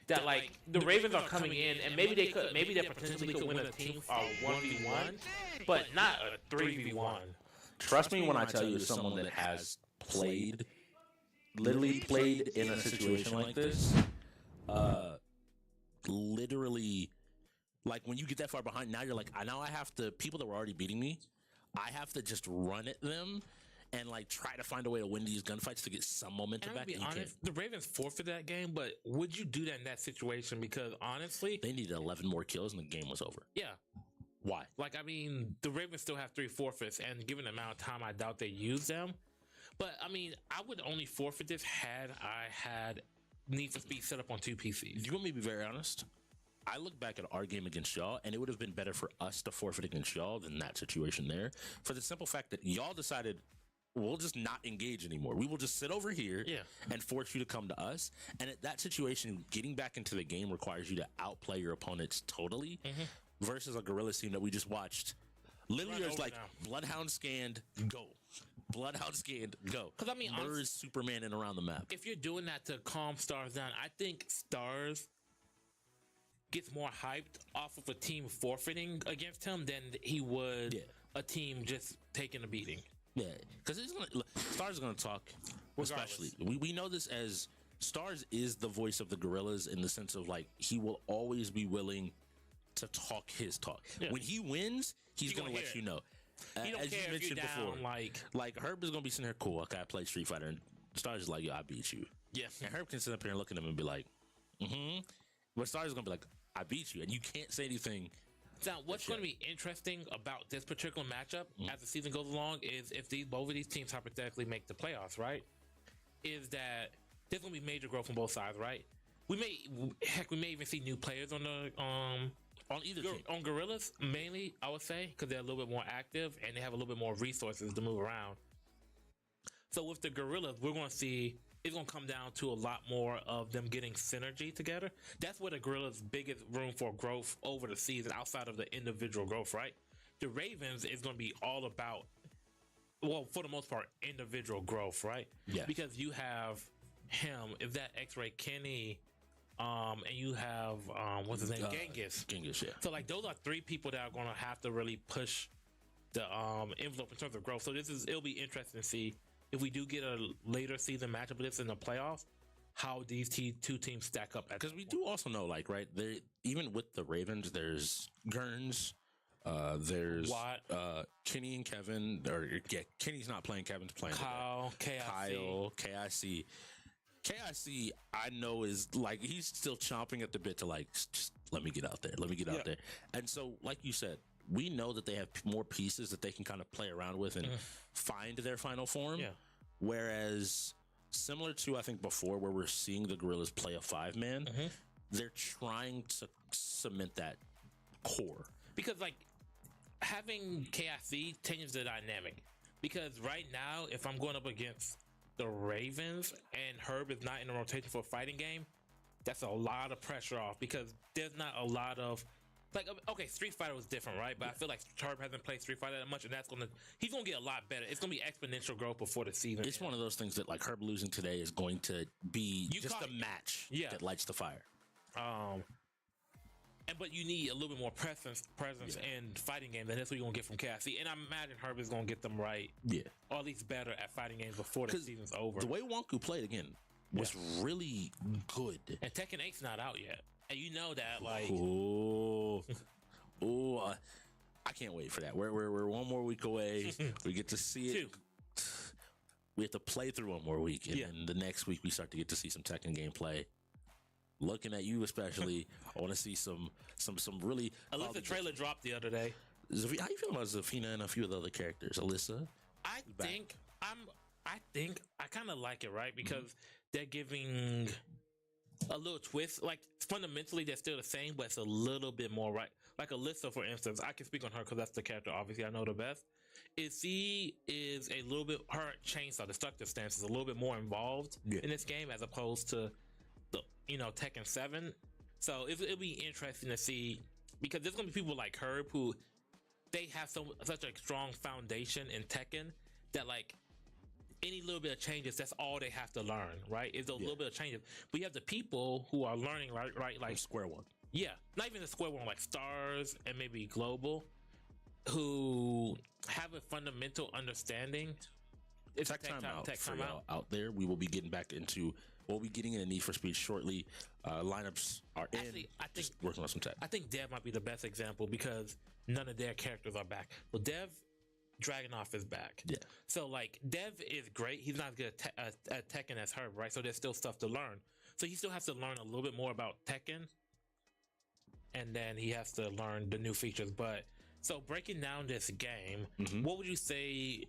that, like, the Ravens are coming in, and maybe they potentially could win a team 1v1, but not a 3v1. Trust me when I tell you, as someone that has played, literally played in a situation like this, literally, like, when you get that far behind, now you're like, now I have to, people that were already beating me, I have to just run at them and, like, try to find a way to win these gunfights to get some momentum back. To be honest, the Ravens forfeited that game, but would you do that in that situation? Because honestly, they needed 11 more kills and the game was over. Yeah. Why? Like, I mean, the Ravens still have 3 forfeits, and given the amount of time, I doubt they use them. But I mean, I would only forfeit this had I had Need for Speed set up on 2 PCs. You want me to be very honest? I look back at our game against y'all, and it would have been better for us to forfeit against y'all than that situation there. For the simple fact that y'all decided, we'll just not engage anymore. We will just sit over here and force you to come to us. And at that situation, getting back into the game requires you to outplay your opponents totally versus a Gorillaz team that we just watched. Literally, there's like Bloodhound scanned, go. Bloodhound scanned, go. Because, I mean, Murs, Superman, and around the map. If you're doing that to calm Stars down, I think Stars gets more hyped off of a team forfeiting against him than he would a team just taking a beating. Yeah, because Stars is going to talk, especially. We know this as Stars is the voice of the Gorillaz in the sense of, like, he will always be willing to talk his talk. Yeah. When he wins, he's going to let you know. He don't as care you mentioned if you're down, before, like Herb is going to be sitting here, cool, okay, I played Street Fighter, and Stars is like, yo, I beat you. Yeah. And Herb can sit up here and look at him and be like, but Stars is going to be like, I beat you, and you can't say anything. Now, what's going to be interesting about this particular matchup as the season goes along is if both of these teams hypothetically make the playoffs, right? Is that there's going to be major growth on both sides, right? We may even see new players on either team. On Gorillaz, mainly, I would say, because they're a little bit more active and they have a little bit more resources to move around. So with the Gorillaz, we're going to see it's going to come down to a lot more of them getting synergy together. That's where the Gorillaz' biggest room for growth over the season, outside of the individual growth, right? The Ravens is going to be all about, well, for the most part, individual growth, right? Yeah. Because you have him, if that X-Ray Kenny, and you have what's his name, Genghis. Genghis, yeah. So like those are three people that are going to have to really push the envelope in terms of growth. So it'll be interesting to see if we do get a later season matchup of this in the playoffs, how these two teams stack up. Because we do also know, like, right there, even with the Ravens, there's Gurns, there's Watt. Kenny and Kevin. Kenny's not playing. Kevin's playing. Kyle, KIC. KIC, I know is like he's still chomping at the bit to like just let me get out there. Let me get out there. And so, like you said, we know that they have more pieces that they can kind of play around with and find their final form. Yeah. Whereas similar to I think before where we're seeing the Gorillaz play a 5-man, they're trying to cement that core. Because like having KIC changes the dynamic. Because right now, if I'm going up against the Ravens and Herb is not in the rotation for a fighting game, that's a lot of pressure off because there's not a lot of like, okay, Street Fighter was different, right? But I feel like Herb hasn't played Street Fighter that much, and he's gonna get a lot better. It's gonna be exponential growth before the season. It's one of those things that like Herb losing today is going to be just a match that lights the fire. But you need a little bit more presence in fighting games, and that's what you're gonna get from KIC. And I imagine Herb is gonna get them right, or at least better at fighting games before the season's over. The way Wonku played again was really good. And Tekken 8's not out yet, and you know that. Like, I can't wait for that. We're one more week away. We get to see it. We have to play through one more week, and then the next week we start to get to see some Tekken gameplay. Looking at you especially, I want to see some really. Alyssa the trailer dropped the other day. How you feel about Zafina and a few of the other characters? Alyssa, I think I kind of like it, right? Because they're giving a little twist. Like fundamentally, they're still the same, but it's a little bit more right. Like Alyssa, for instance, I can speak on her because that's the character obviously I know the best. She is a little bit, her chainsaw destructive stance is a little bit more involved in this game as opposed to the Tekken 7. So it'll be interesting to see because there's gonna be people like Herb who they have such a strong foundation in Tekken that like any little bit of changes, that's all they have to learn, right? Is those little bit of changes. But you have the people who are learning right like square one. Yeah, not even the square one, like Stars and maybe Global, who have a fundamental understanding. It's tech time out there. We will be getting back into. We'll be getting in a Need for Speed shortly. Lineups are in. I think just working on some tech. I think Dev might be the best example because none of their characters are back. Well, Dev Dragunov is back. Yeah. So like Dev is great. He's not as good at Tekken as Herb, right? So there's still stuff to learn. So he still has to learn a little bit more about Tekken, and then he has to learn the new features. But so breaking down this game, what would you say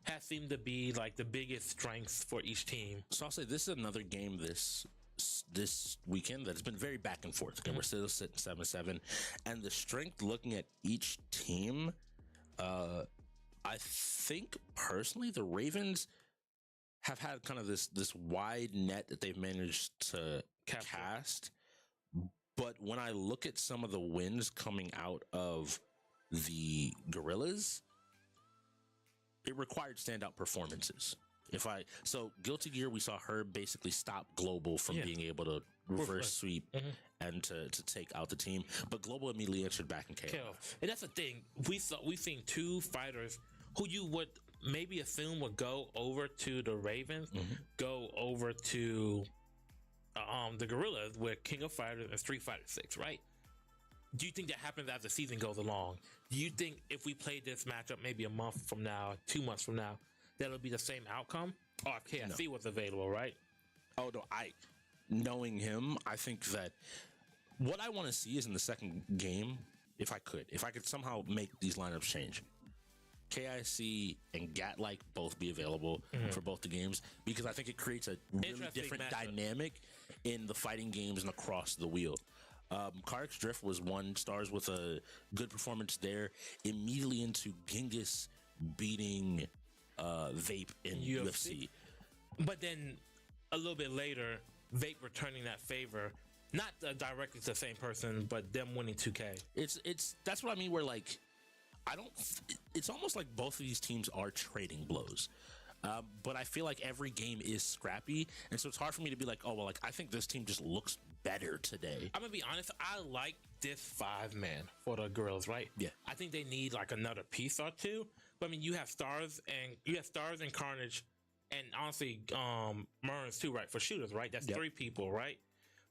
has seemed to be like the biggest strengths for each team? So I'll say this is another game this weekend that has been very back and forth. Again, we're still sitting 7-7, and the strength looking at each team, I think personally the Ravens have had kind of this wide net that they've managed to cast. But when I look at some of the wins coming out of the Gorillaz, it required standout performances. So Guilty Gear, we saw Herb basically stop Global from being able to reverse sweep and to take out the team, but Global immediately answered back and KO. And that's the thing, we've seen two fighters who you would maybe assume would go over to the Ravens, go over to the Gorillaz with King of Fighters and Street Fighter 6, right? Do you think that happens as the season goes along? Do you think if we played this matchup maybe a month from now, 2 months from now, that'll be the same outcome? Or if KFC was available, right? Oh, no, knowing him, I think that what I want to see is in the second game, if I could somehow make these lineups change. KIC and Gatlike both be available for both the games, because I think it creates a really different dynamic in the fighting games and across the wheel. Karik's Drift was one, Stars with a good performance there. Immediately into Genghis beating Vape in UFC. But then a little bit later, Vape returning that favor, not directly to the same person, but them winning 2K. That's what I mean, where like it's almost like both of these teams are trading blows. But I feel like every game is scrappy, and so it's hard for me to be like, oh well, like I think this team just looks better today. I'm gonna be honest. I like this 5-man for the Gorillaz, right? Yeah. I think they need like another piece or two. But I mean, you have Stars and Carnage, and honestly, Murns too, right? For shooters, right? That's 3 people, right?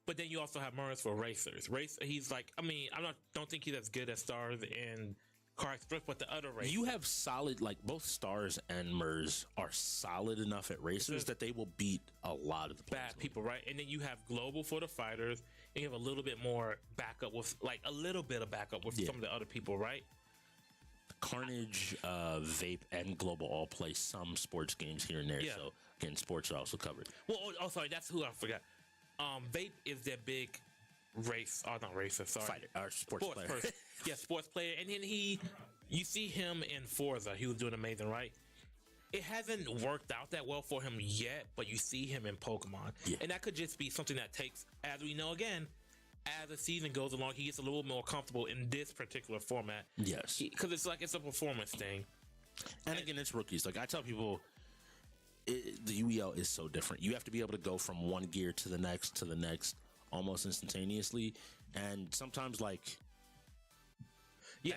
But then you also have Murns for racers. He's like, I mean, don't think he's as good as Stars and Car Express, but the other racers. You have solid, like both Stars and Murs are solid enough at racers that they will beat a lot of the bad people, right? And then you have Global for the fighters, and you have a little bit more backup with, like a little bit of backup with some of the other people, right? Carnage, Vape, and Global all play some sports games here and there. Yeah. So again, sports are also covered. Well, oh, sorry, that's who I forgot. Vape is their big not racer, sorry. Fighter, or sports player. Person. Yeah, sports player. And then you see him in Forza. He was doing amazing, right? It hasn't worked out that well for him yet, but you see him in Pokemon. Yeah. And that could just be something that takes, as we know again, as the season goes along, he gets a little more comfortable in this particular format. Yes. Because it's a performance thing. And again, it's rookies. Like I tell people, the UEL is so different. You have to be able to go from one gear to the next almost instantaneously, and sometimes that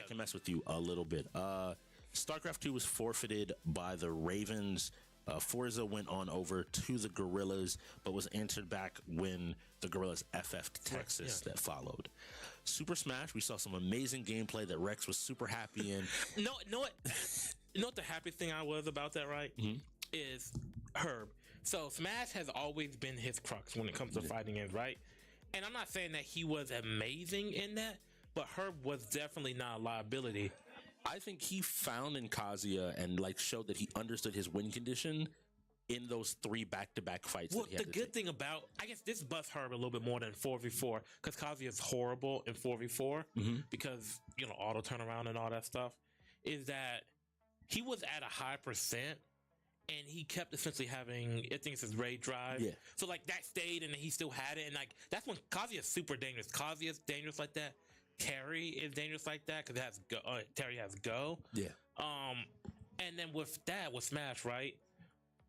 can mess with you a little bit. StarCraft 2 was forfeited by the Ravens. Forza went on over to the Gorillaz, but was answered back when the Gorillaz FF'd Texas that followed. Super Smash, we saw some amazing gameplay that Rex was super happy in. Know what the happiest thing I was about that, right? Is Herb. So Smash has always been his crux when it comes to fighting games, right? And I'm not saying that he was amazing in that, but Herb was definitely not a liability. I think he found in Kazuya and showed that he understood his win condition in those 3 back-to-back fights. Well, the good thing about, I guess this busts Herb a little bit more than 4v4, because Kazuya is horrible in 4v4 because, auto turnaround and all that stuff, is that he was at a high percent and he kept essentially having, I think it's his raid drive. Yeah. So that stayed and he still had it. And that's when Kazuya is super dangerous. Kazuya is dangerous like that. Terry is dangerous like that because Terry has go. Yeah. And then with Smash, right?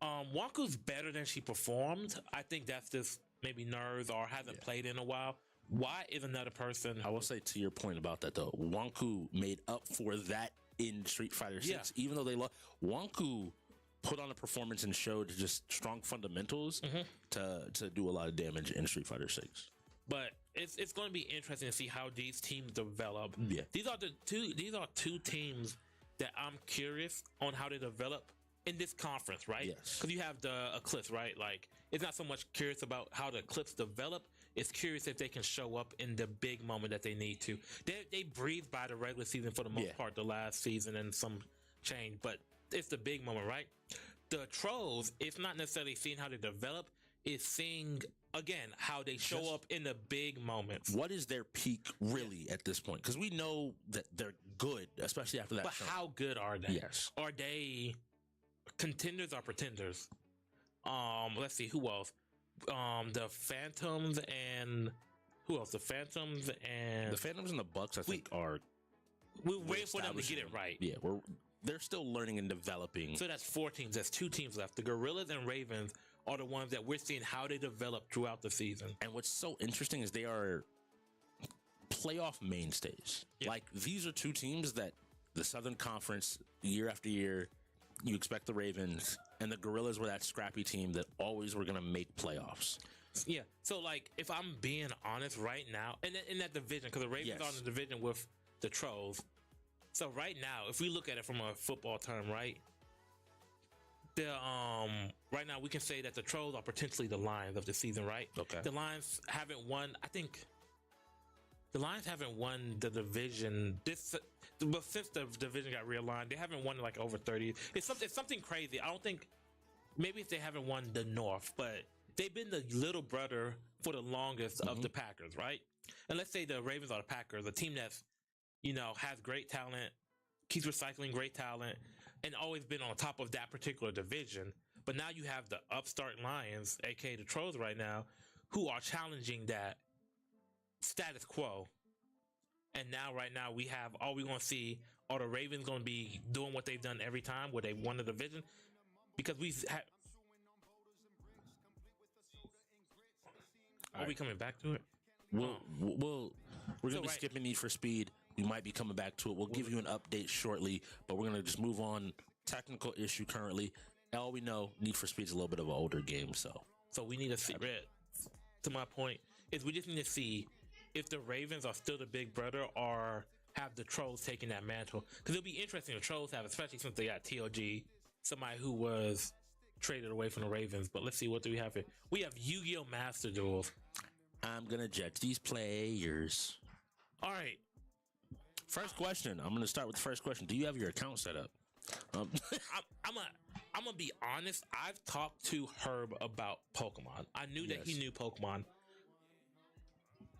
Wanku's better than she performed. I think that's just maybe nerves or hasn't played in a while. Why is another person? I will say to your point about that though, Wanku made up for that in Street Fighter 6. Even though they lost, Wanku put on a performance and showed just strong fundamentals to do a lot of damage in Street Fighter 6. But it's going to be interesting to see how these teams develop. Yeah. These are two teams that I'm curious on how they develop in this conference, right? Yes. Because you have the Eclipse, right? It's not so much curious about how the Eclipse develop. It's curious if they can show up in the big moment that they need to. They breathed by the regular season for the most part, the last season and some change, but it's the big moment, right? The Trolls, it's not necessarily seeing how they develop, it's seeing again how they show up in the big moments. What is their peak really at this point? Because we know that they're good, especially after that. But show. How good are they? Yes. Are they contenders or pretenders? Let's see, who else? The Phantoms and who else? The Phantoms and the Bucks, I think, are. We're waiting for them to get it right. Yeah, they're still learning and developing. So that's 4 teams. That's 2 teams left. The Gorillaz and Ravens are the ones that we're seeing how they develop throughout the season. And what's so interesting is they are playoff mainstays. Yep. These are 2 teams that the Southern Conference, year after year, you expect the Ravens, and the Gorillaz were that scrappy team that always were going to make playoffs. Yeah. So, if I'm being honest right now, in that division, because the Ravens are in the division with the Trolls. So right now, if we look at it from a football term, right? Right now we can say that the Trolls are potentially the Lions of the season, right? Okay. The Lions haven't won. I think the Lions haven't won the division but since the division got realigned, they haven't won over 30. It's something crazy. I don't think maybe if they haven't won the North, but they've been the little brother for the longest of the Packers, right? And let's say the Ravens are the Packers, a team that's has great talent, keeps recycling great talent, and always been on top of that particular division. But now you have the upstart Lions, aka the Trolls right now, who are challenging that status quo. And now, right now, we have all we're going to see are the Ravens going to be doing what they've done every time where they won the division. because we've had. Are we coming back to it? We're gonna be skipping Need for Speed. We might be coming back to it. We'll give you an update shortly, but we're gonna just move on. Technical issue currently. All we know, Need for Speed's a little bit of an older game, so we need to see. To my point is, we just need to see if the Ravens are still the big brother or have the Trolls taking that mantle. Because it'll be interesting if Trolls have, especially since they got TOG, somebody who was traded away from the Ravens. But let's see, what do we have here? We have Yu-Gi-Oh! Master Duels. I'm gonna judge these players. All right. First question. I'm gonna start with the first question. Do you have your account set up? I'm gonna be honest. I've talked to Herb about Pokemon. I knew that he knew Pokemon.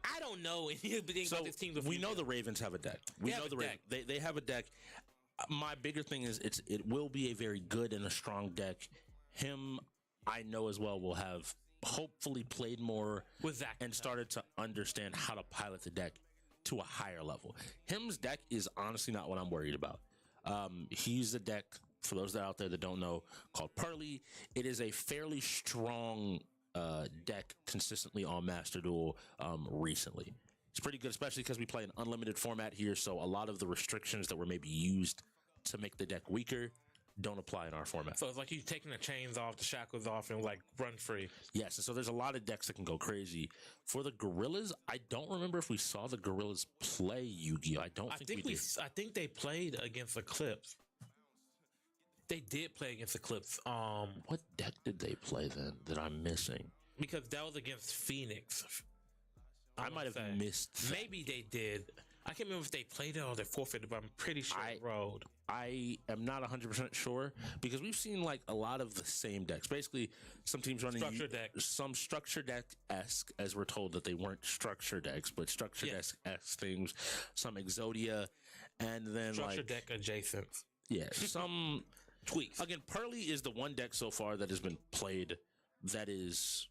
I don't know anything about this team. We know the Ravens have a deck. We know the Ravens. They have a deck. My bigger thing is it will be a very good and a strong deck. Him, I know as well, will have hopefully played more with Zach and started to understand how to pilot the deck to a higher level. Him's deck is honestly not what I'm worried about. He's a deck, for those that out there that don't know, called Pearly. It is a fairly strong deck consistently on Master Duel recently. It's pretty good, especially because we play an unlimited format here, so a lot of the restrictions that were maybe used to make the deck weaker don't apply in our format. So it's like you taking the chains off, the shackles off, and like run free. Yes, and so there's a lot of decks that can go crazy. For the Gorillaz, I don't remember if we saw the Gorillaz play Yu-Gi-Oh! I think we did. I think they played against Eclipse. They did play against Eclipse. What deck did they play then that I'm missing? Because that was against Phoenix. I might have missed that. Maybe they did. I can't remember if they played it or they forfeited, but I'm pretty sure it rolled. I am not 100% sure because we've seen like a lot of the same decks. Basically, some teams running some structure deck-esque, as we're told that they weren't structure decks, but structure deck-esque things. Some Exodia, and then structure deck adjacent. Yeah, some tweaks. Again, Pearly is the one deck so far that has been played that is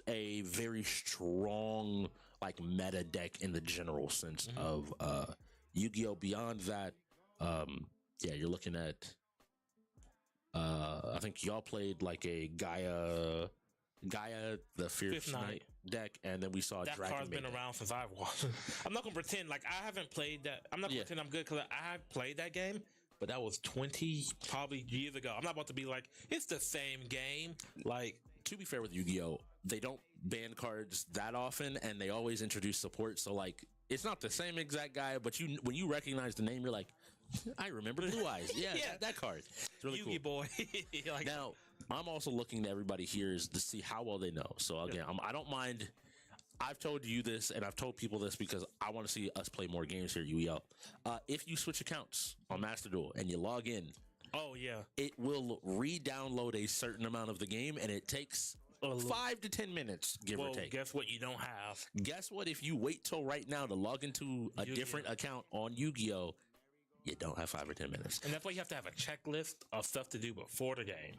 a very strong like meta deck in the general sense of Yu-Gi-Oh! Beyond that, you're looking at I think y'all played like a Gaia the Fierce Knight deck, and then we saw that Dragon card's been around since I've watched. I'm not gonna pretend like I haven't played that. I'm not gonna pretend I'm good because I have played that game, but that was 20 probably years ago. I'm not about to be like it's the same game. Like, to be fair with Yu-Gi-Oh!, they don't ban cards that often, and they always introduce support. So like, it's not the same exact guy, but when you recognize the name, you're like, I remember Blue Eyes. Yeah, that card. It's really Yu-Gi cool. boy. Like, now, I'm also looking to everybody here is to see how well they know. So again, I don't mind. I've told you this, and I've told people this because I want to see us play more games here, Yu-Gi-Oh! If you switch accounts on Master Duel and you log in, it will re-download a certain amount of the game, and it takes 5 to 10 minutes, give or take. Guess what you don't have? Guess what? If you wait till right now to log into a different account on Yu-Gi-Oh!, you don't have 5 or 10 minutes. And that's why you have to have a checklist of stuff to do before the game.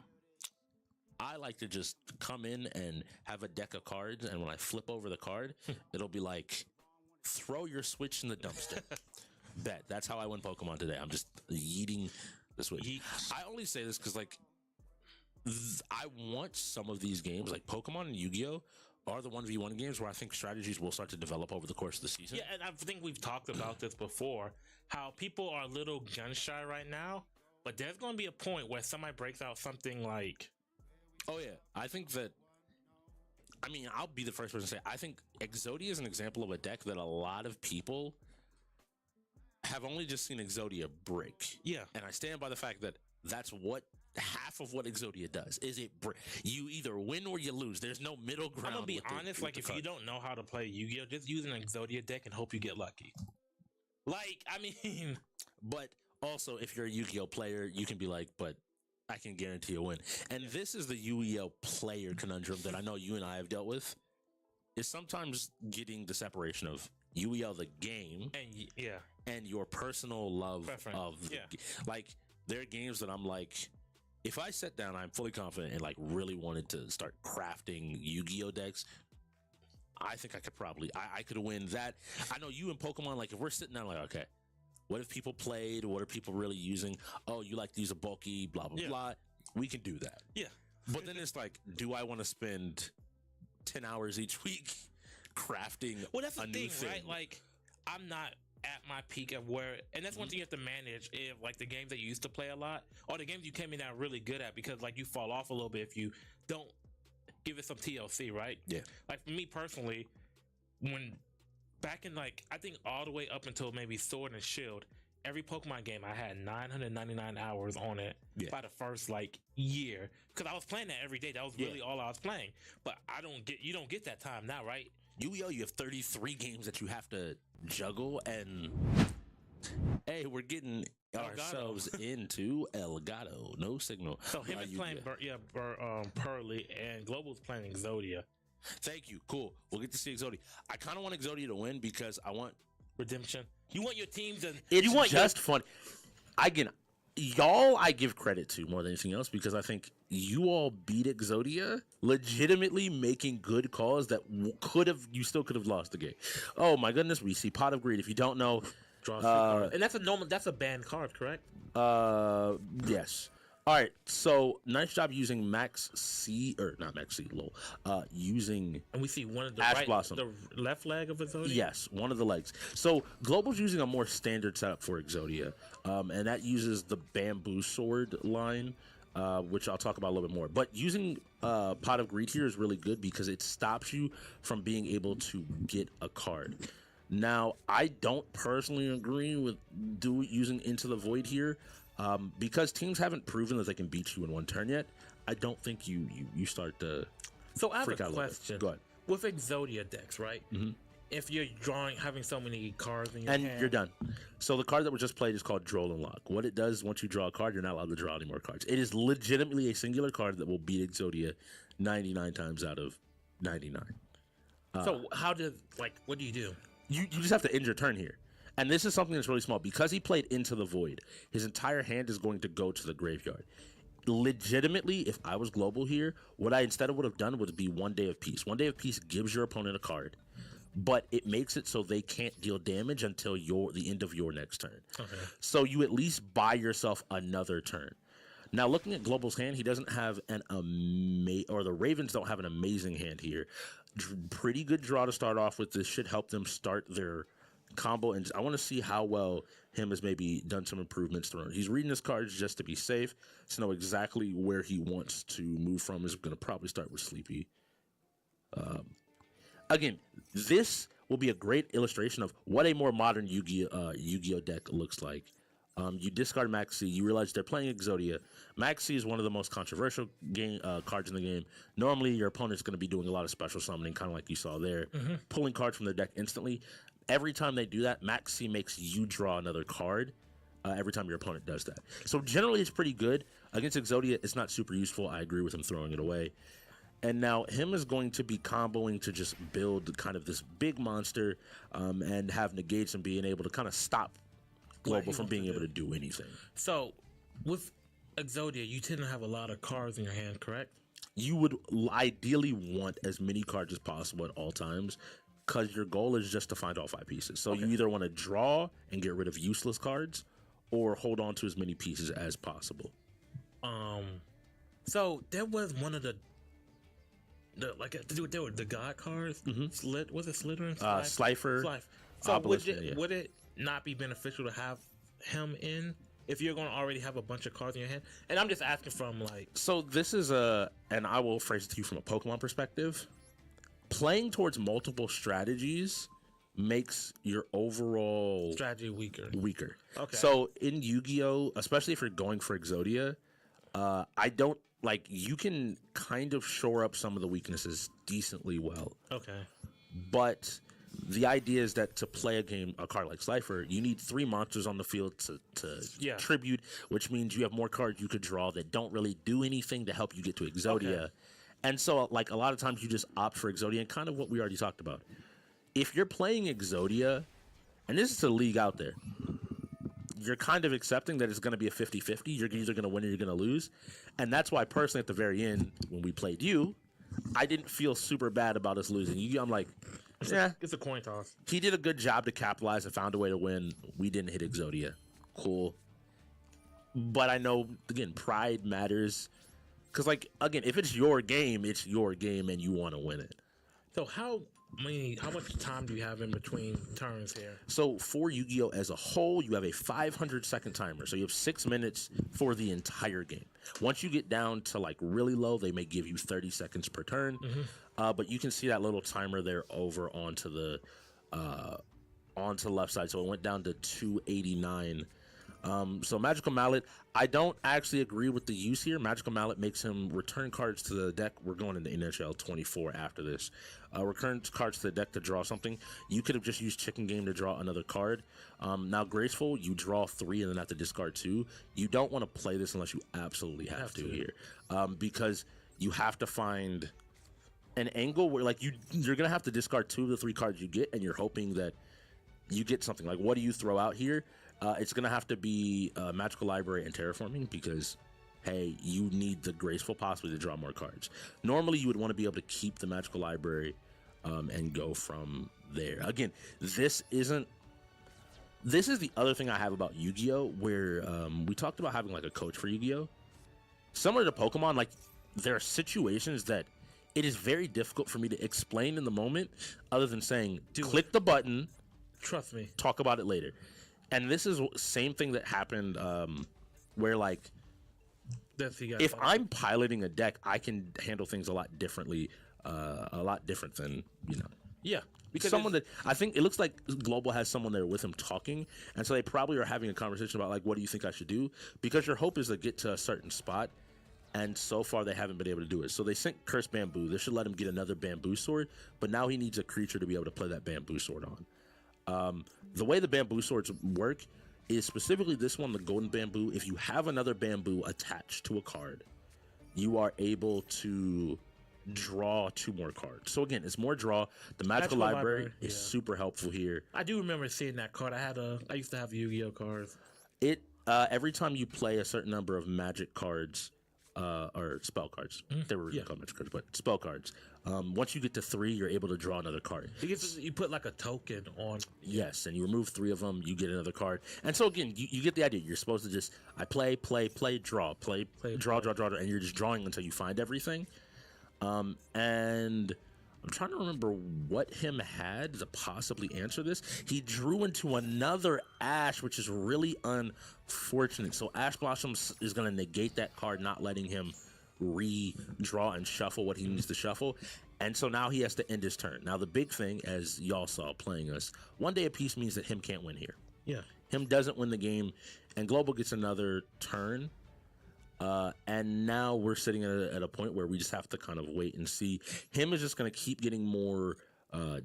I like to just come in and have a deck of cards, and when I flip over the card, it'll be like, throw your Switch in the dumpster. Bet. That's how I win Pokemon today. I'm just yeeting the Switch. I only say this because, like, I want some of these games, like Pokemon and Yu-Gi-Oh!, are the 1v1 games where I think strategies will start to develop over the course of the season. Yeah, and I think we've talked about this before, how people are a little gun shy right now, but there's going to be a point where somebody breaks out something like... Oh, yeah. I think that... I mean, I'll be the first person to say, I think Exodia is an example of a deck that a lot of people have only just seen Exodia break. Yeah. And I stand by the fact that that's what half of what Exodia does is you either win or you lose. There's no middle ground. I'm gonna be honest, like if you don't know how to play Yu-Gi-Oh, just use an Exodia deck and hope you get lucky. Like, I mean, but also if you're a Yu-Gi-Oh player, you can be like, but I can guarantee a win. And this is the Yu-Gi-Oh player conundrum that I know you and I have dealt with, is sometimes getting the separation of Yu-Gi-Oh the game and your personal love of the like. There are games that I'm like, if I sat down, I'm fully confident and like really wanted to start crafting Yu-Gi-Oh decks, I think I could probably, I could win that. I know you in Pokemon, like if we're sitting down like, okay, what if people played? What are people really using? Oh, you like these are bulky, blah, blah, blah. we can do that. Yeah. But then it's like, do I want to spend 10 hours each week crafting Well, that's the a new thing, thing? right? Like, I'm not at my peak of where, and that's one thing you have to manage if like the games that you used to play a lot or the games you came in out really good at, because like you fall off a little bit if you don't give it some TLC, right? Yeah. Like for me personally, when back in like, I think all the way up until maybe Sword and Shield, every Pokemon game I had 999 hours on it by the first like year, because I was playing that every day. That was really all I was playing. But you don't get that time now, right? Yu-Gi-Oh! You have 33 games that you have to juggle, and hey, we're getting ourselves into Elgato. No signal. So him is playing Pearly, and Global's playing Exodia. Thank you. Cool. We'll get to see Exodia. I kind of want Exodia to win because I want redemption. You want your teams to. It's just fun. Again, y'all, I give credit to more than anything else because I think you all beat Exodia, legitimately making good calls that you still could have lost the game. Oh my goodness, we see Pot of Greed. If you don't know, and that's a banned card, correct? Yes. All right, so nice job using using. And we see one of the Ash Blossom. the left leg of Exodia. Yes, one of the legs. So Global's using a more standard setup for Exodia, and that uses the Bamboo Sword line, which I'll talk about a little bit more. But using Pot of Greed here is really good because it stops you from being able to get a card. Now, I don't personally agree with using Into the Void here. Because teams haven't proven that they can beat you in one turn yet, I don't think you start to. So I have freak a out question. Go ahead. With Exodia decks, right? Mm-hmm. If you're having so many cards in your And hand, you're done. So the card that was just played is called Droll and Lock. What it does, once you draw a card, you're not allowed to draw any more cards. It is legitimately a singular card that will beat Exodia 99 times out of 99. So what do you do? You just have to end your turn here. And this is something that's really small. Because he played Into the Void, his entire hand is going to go to the graveyard. Legitimately, if I was Global here, what I instead would have done would be One Day of Peace. One Day of Peace gives your opponent a card, but it makes it so they can't deal damage until the end of your next turn. Okay. So you at least buy yourself another turn. Now, looking at Global's hand, he doesn't have the Ravens don't have an amazing hand here. Pretty good draw to start off with. This should help them start their combo, and I want to see how well him has maybe done some improvements to run. He's reading his cards just to be safe, to know exactly where he wants to move from. Is going to probably start with Sleepy. Again, this will be a great illustration of what a more modern Yu-Gi-Oh deck looks like. You discard Maxi, you realize they're playing Exodia. Maxi is one of the most controversial cards in the game. Normally, your opponent's going to be doing a lot of special summoning, kind of like you saw there, pulling cards from their deck instantly. Every time they do that, Maxi makes you draw another card every time your opponent does that. So generally, it's pretty good. Against Exodia, it's not super useful. I agree with him throwing it away. And now him is going to be comboing to just build kind of this big monster and have negates and being able to kind of stop Global from being able to do anything. So with Exodia, you tend to have a lot of cards in your hand, correct? You would ideally want as many cards as possible at all times, because your goal is just to find all 5 pieces. So you either want to draw and get rid of useless cards, or hold on to as many pieces as possible. So there was one of the God cards. Mm-hmm. Was it Slytherin? Slifer. So would it not be beneficial to have him in if you're going to already have a bunch of cards in your hand? And I'm just asking from So this is and I will phrase it to you from a Pokemon perspective. Playing towards multiple strategies makes your overall strategy weaker. Okay. So in Yu-Gi-Oh, especially if you're going for Exodia, you can kind of shore up some of the weaknesses decently well. Okay. But the idea is that to play a card like Slifer, you need 3 monsters on the field to tribute, which means you have more cards you could draw that don't really do anything to help you get to Exodia. Okay. And so, a lot of times you just opt for Exodia, and kind of what we already talked about. If you're playing Exodia, and this is the league out there, you're kind of accepting that it's going to be a 50-50. You're either going to win or you're going to lose. And that's why, personally, at the very end, when we played you, I didn't feel super bad about us losing. I'm like, it's a coin toss. He did a good job to capitalize and found a way to win. We didn't hit Exodia. Cool. But I know, again, pride matters. Because, like, again, if it's your game and you want to win it. So how much time do you have in between turns here? So for Yu-Gi-Oh! As a whole, you have a 500-second timer. So you have 6 minutes for the entire game. Once you get down to, like, really low, they may give you 30 seconds per turn. But you can see that little timer there over onto the left side. So it went down to 289. So Magical Mallet, I don't actually agree with the use here. Magical Mallet makes him return cards to the deck. We're going into NHL 24 after this. Return cards to the deck to draw something. You could have just used Chicken Game to draw another card. Now, Graceful, you draw 3 and then have to discard 2. You don't want to play this unless you absolutely have to here. Because you have to find an angle where, like, you're going to have to discard 2 of the 3 cards you get, and you're hoping that you get something. Like, what do you throw out here? It's going to have to be Magical Library and Terraforming because, hey, you need the Graceful possibly to draw more cards. Normally, you would want to be able to keep the Magical Library and go from there. Again, this is the other thing I have about Yu-Gi-Oh! Where we talked about having, like, a coach for Yu-Gi-Oh! Similar to Pokemon, like, there are situations that it is very difficult for me to explain in the moment other than saying, click the button. Trust me. Talk about it later. And this is the same thing that happened where, like, if I'm piloting a deck, I can handle things a lot differently, a lot different than, Yeah. Because someone that I think it looks like Global has someone there with him talking. And so they probably are having a conversation about, like, what do you think I should do? Because your hope is to get to a certain spot. And so far, they haven't been able to do it. So they sent Cursed Bamboo. This should let him get another Bamboo Sword. But now he needs a creature to be able to play that Bamboo Sword on. The way the Bamboo Swords work is specifically this one, the Golden Bamboo. If you have another Bamboo attached to a card, you are able to draw 2 more cards. So again, it's more draw. The Magical Library is super helpful here. I do remember seeing that card. I used to have Yu-Gi-Oh cards. Every time you play a certain number of Magic cards, or spell cards. They were called Magic cards, but spell cards. Once you get to 3, you're able to draw another card. You put like a token on. Yes, and you remove 3 of them, you get another card. And so again, you get the idea. You're supposed to just play, draw, draw, and you're just drawing until you find everything. And I'm trying to remember what him had to possibly answer this. He drew into another Ash, which is really unfortunate. So Ash Blossoms is going to negate that card, not letting him redraw and shuffle what he needs to shuffle. And so now he has to end his turn. Now, the big thing, as y'all saw playing us, 1 day apiece means that him can't win here. Yeah. Him doesn't win the game, and Global gets another turn. And now we're sitting at a point where we just have to kind of wait and see. Him is just going to keep getting more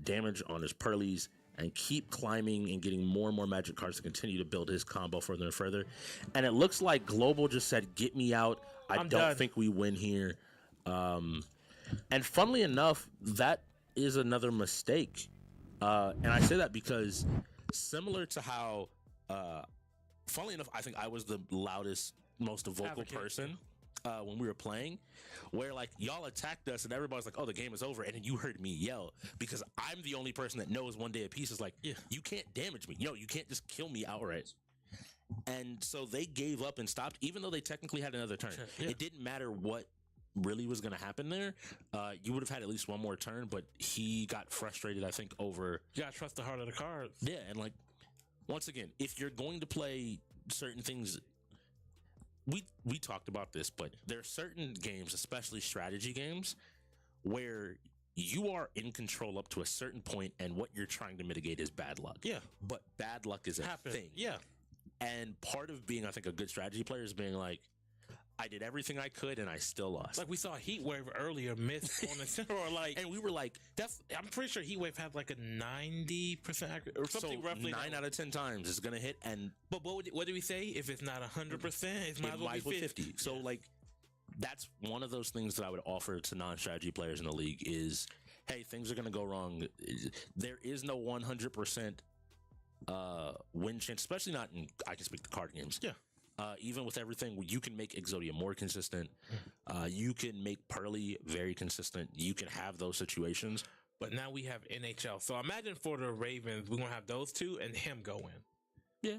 damage on his Pearlies and keep climbing and getting more and more Magic cards to continue to build his combo further and further. And it looks like Global just said, get me out. I don't think we win here. And funnily enough, that is another mistake. And I say that because similar to how, funnily enough, I think I was the loudest, most vocal person when we were playing, where, like, y'all attacked us and everybody's like, oh, the game is over, and then you heard me yell because I'm the only person that knows 1 day apiece is like, you can't damage me, you can't just kill me outright. And so they gave up and stopped, even though they technically had another turn. It didn't matter what really was going to happen there. You would have had at least 1 more turn, but he got frustrated, I think, over You gotta trust the heart of the cards. Yeah, and, like, once again, if you're going to play certain things, we talked about this, but there are certain games, especially strategy games, where you are in control up to a certain point, and what you're trying to mitigate is bad luck. Yeah. But bad luck is a thing. Yeah. And part of being, I think, a good strategy player is being like, I did everything I could and I still lost. Like we saw Heatwave earlier miss on the center, or like, and we were like, I'm pretty sure Heatwave had like a 90% accurate or something, so roughly. 9 out of 10 times it's gonna hit. And but what did we say? If it's not 100%, it might as well be 50. So like, that's one of those things that I would offer to non-strategy players in the league is, hey, things are gonna go wrong. There is no 100% win chance, especially not in, I can speak to card games. Yeah. Even with everything, you can make Exodia more consistent. You can make Pearly very consistent. You can have those situations. But now we have NHL. So imagine for the Ravens, we're going to have those two and him go in. Yeah.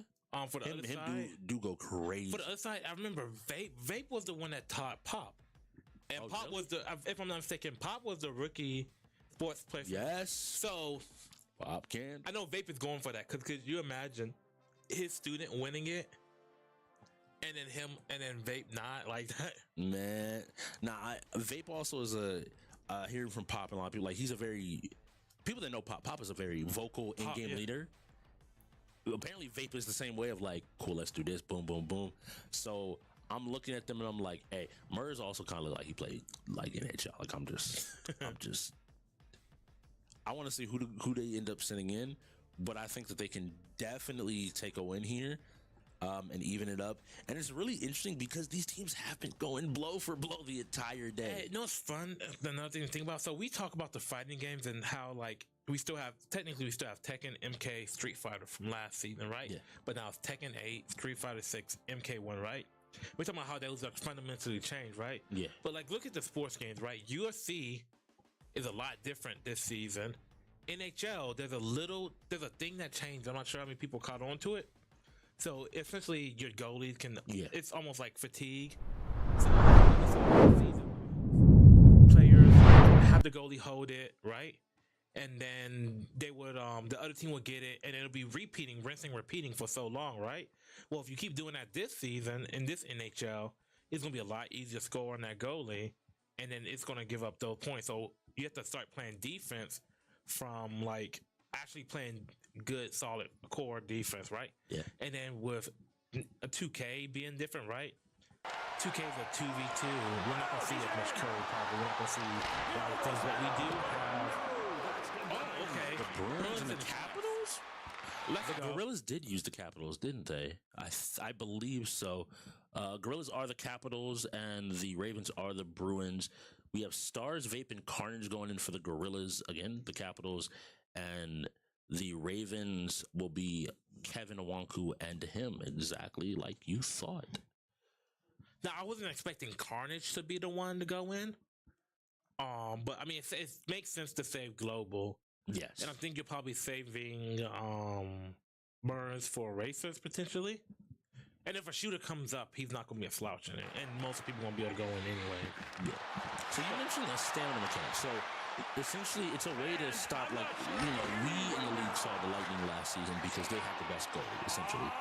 For the other side, do go crazy. For the other side, I remember Vape was the one that taught Pop. And Pop was if I'm not mistaken, Pop was the rookie sports player. Yes. So Pop can. I know Vape is going for that because could you imagine his student winning it, and then him and then Vape not like that? Man, Vape also is hearing from Pop and a lot of people, like he's a very people that know Pop is a very vocal in-game leader. Apparently Vape is the same way of like, cool, let's do this, boom, boom, boom. So I'm looking at them and I'm like, hey, Murs also kind of look like he played like NHL. Like I'm just I want to see who they end up sending in, but I think that they can definitely take a win here. And even it up. And it's really interesting because these teams have been going blow for blow the entire day. Hey, you know what's fun? Another thing to think about. So we talk about the fighting games and how like we still have Tekken, MK, Street Fighter from last season, right? Yeah. But now it's Tekken 8, Street Fighter 6, MK1, right? We're talking about how those are fundamentally changed, right? Yeah. But like look at the sports games, right? UFC is a lot different this season. NHL, there's a thing that changed. I'm not sure how many people caught on to it. So essentially, your goalies it's almost like fatigue. So players have the goalie hold it, right? And then they would, the other team would get it, and it'll be repeating for so long, right? Well, if you keep doing that this season in this NHL, it's gonna be a lot easier to score on that goalie, and then it's gonna give up those points. So you have to start playing defense from like actually playing good, solid core defense, right? Yeah. And then with a 2K being different, right? 2K is a 2v2. We're not gonna see as much Curry probably. We're not gonna see a lot of things, but we do have. Oh, okay. The Bruins and the Capitals? Let's go. Gorillaz did use the Capitals, didn't they? I believe so. Gorillaz are the Capitals, and the Ravens are the Bruins. We have Stars, Vape, and Carnage going in for the Gorillaz. Again, the Capitals. And the Ravens will be Kevin Nwanku and him, exactly like you thought. Now, I wasn't expecting Carnage to be the one to go in. But I mean, it makes sense to save Global. Yes. And I think you're probably saving Burns for Racers potentially. And if a shooter comes up, he's not going to be a slouch in it. And most people won't be able to go in anyway. Yeah. So you mentioned the stamina mechanic. So essentially, it's a way to stop, like, we in the league saw the Lightning last season because they had the best goalie, essentially.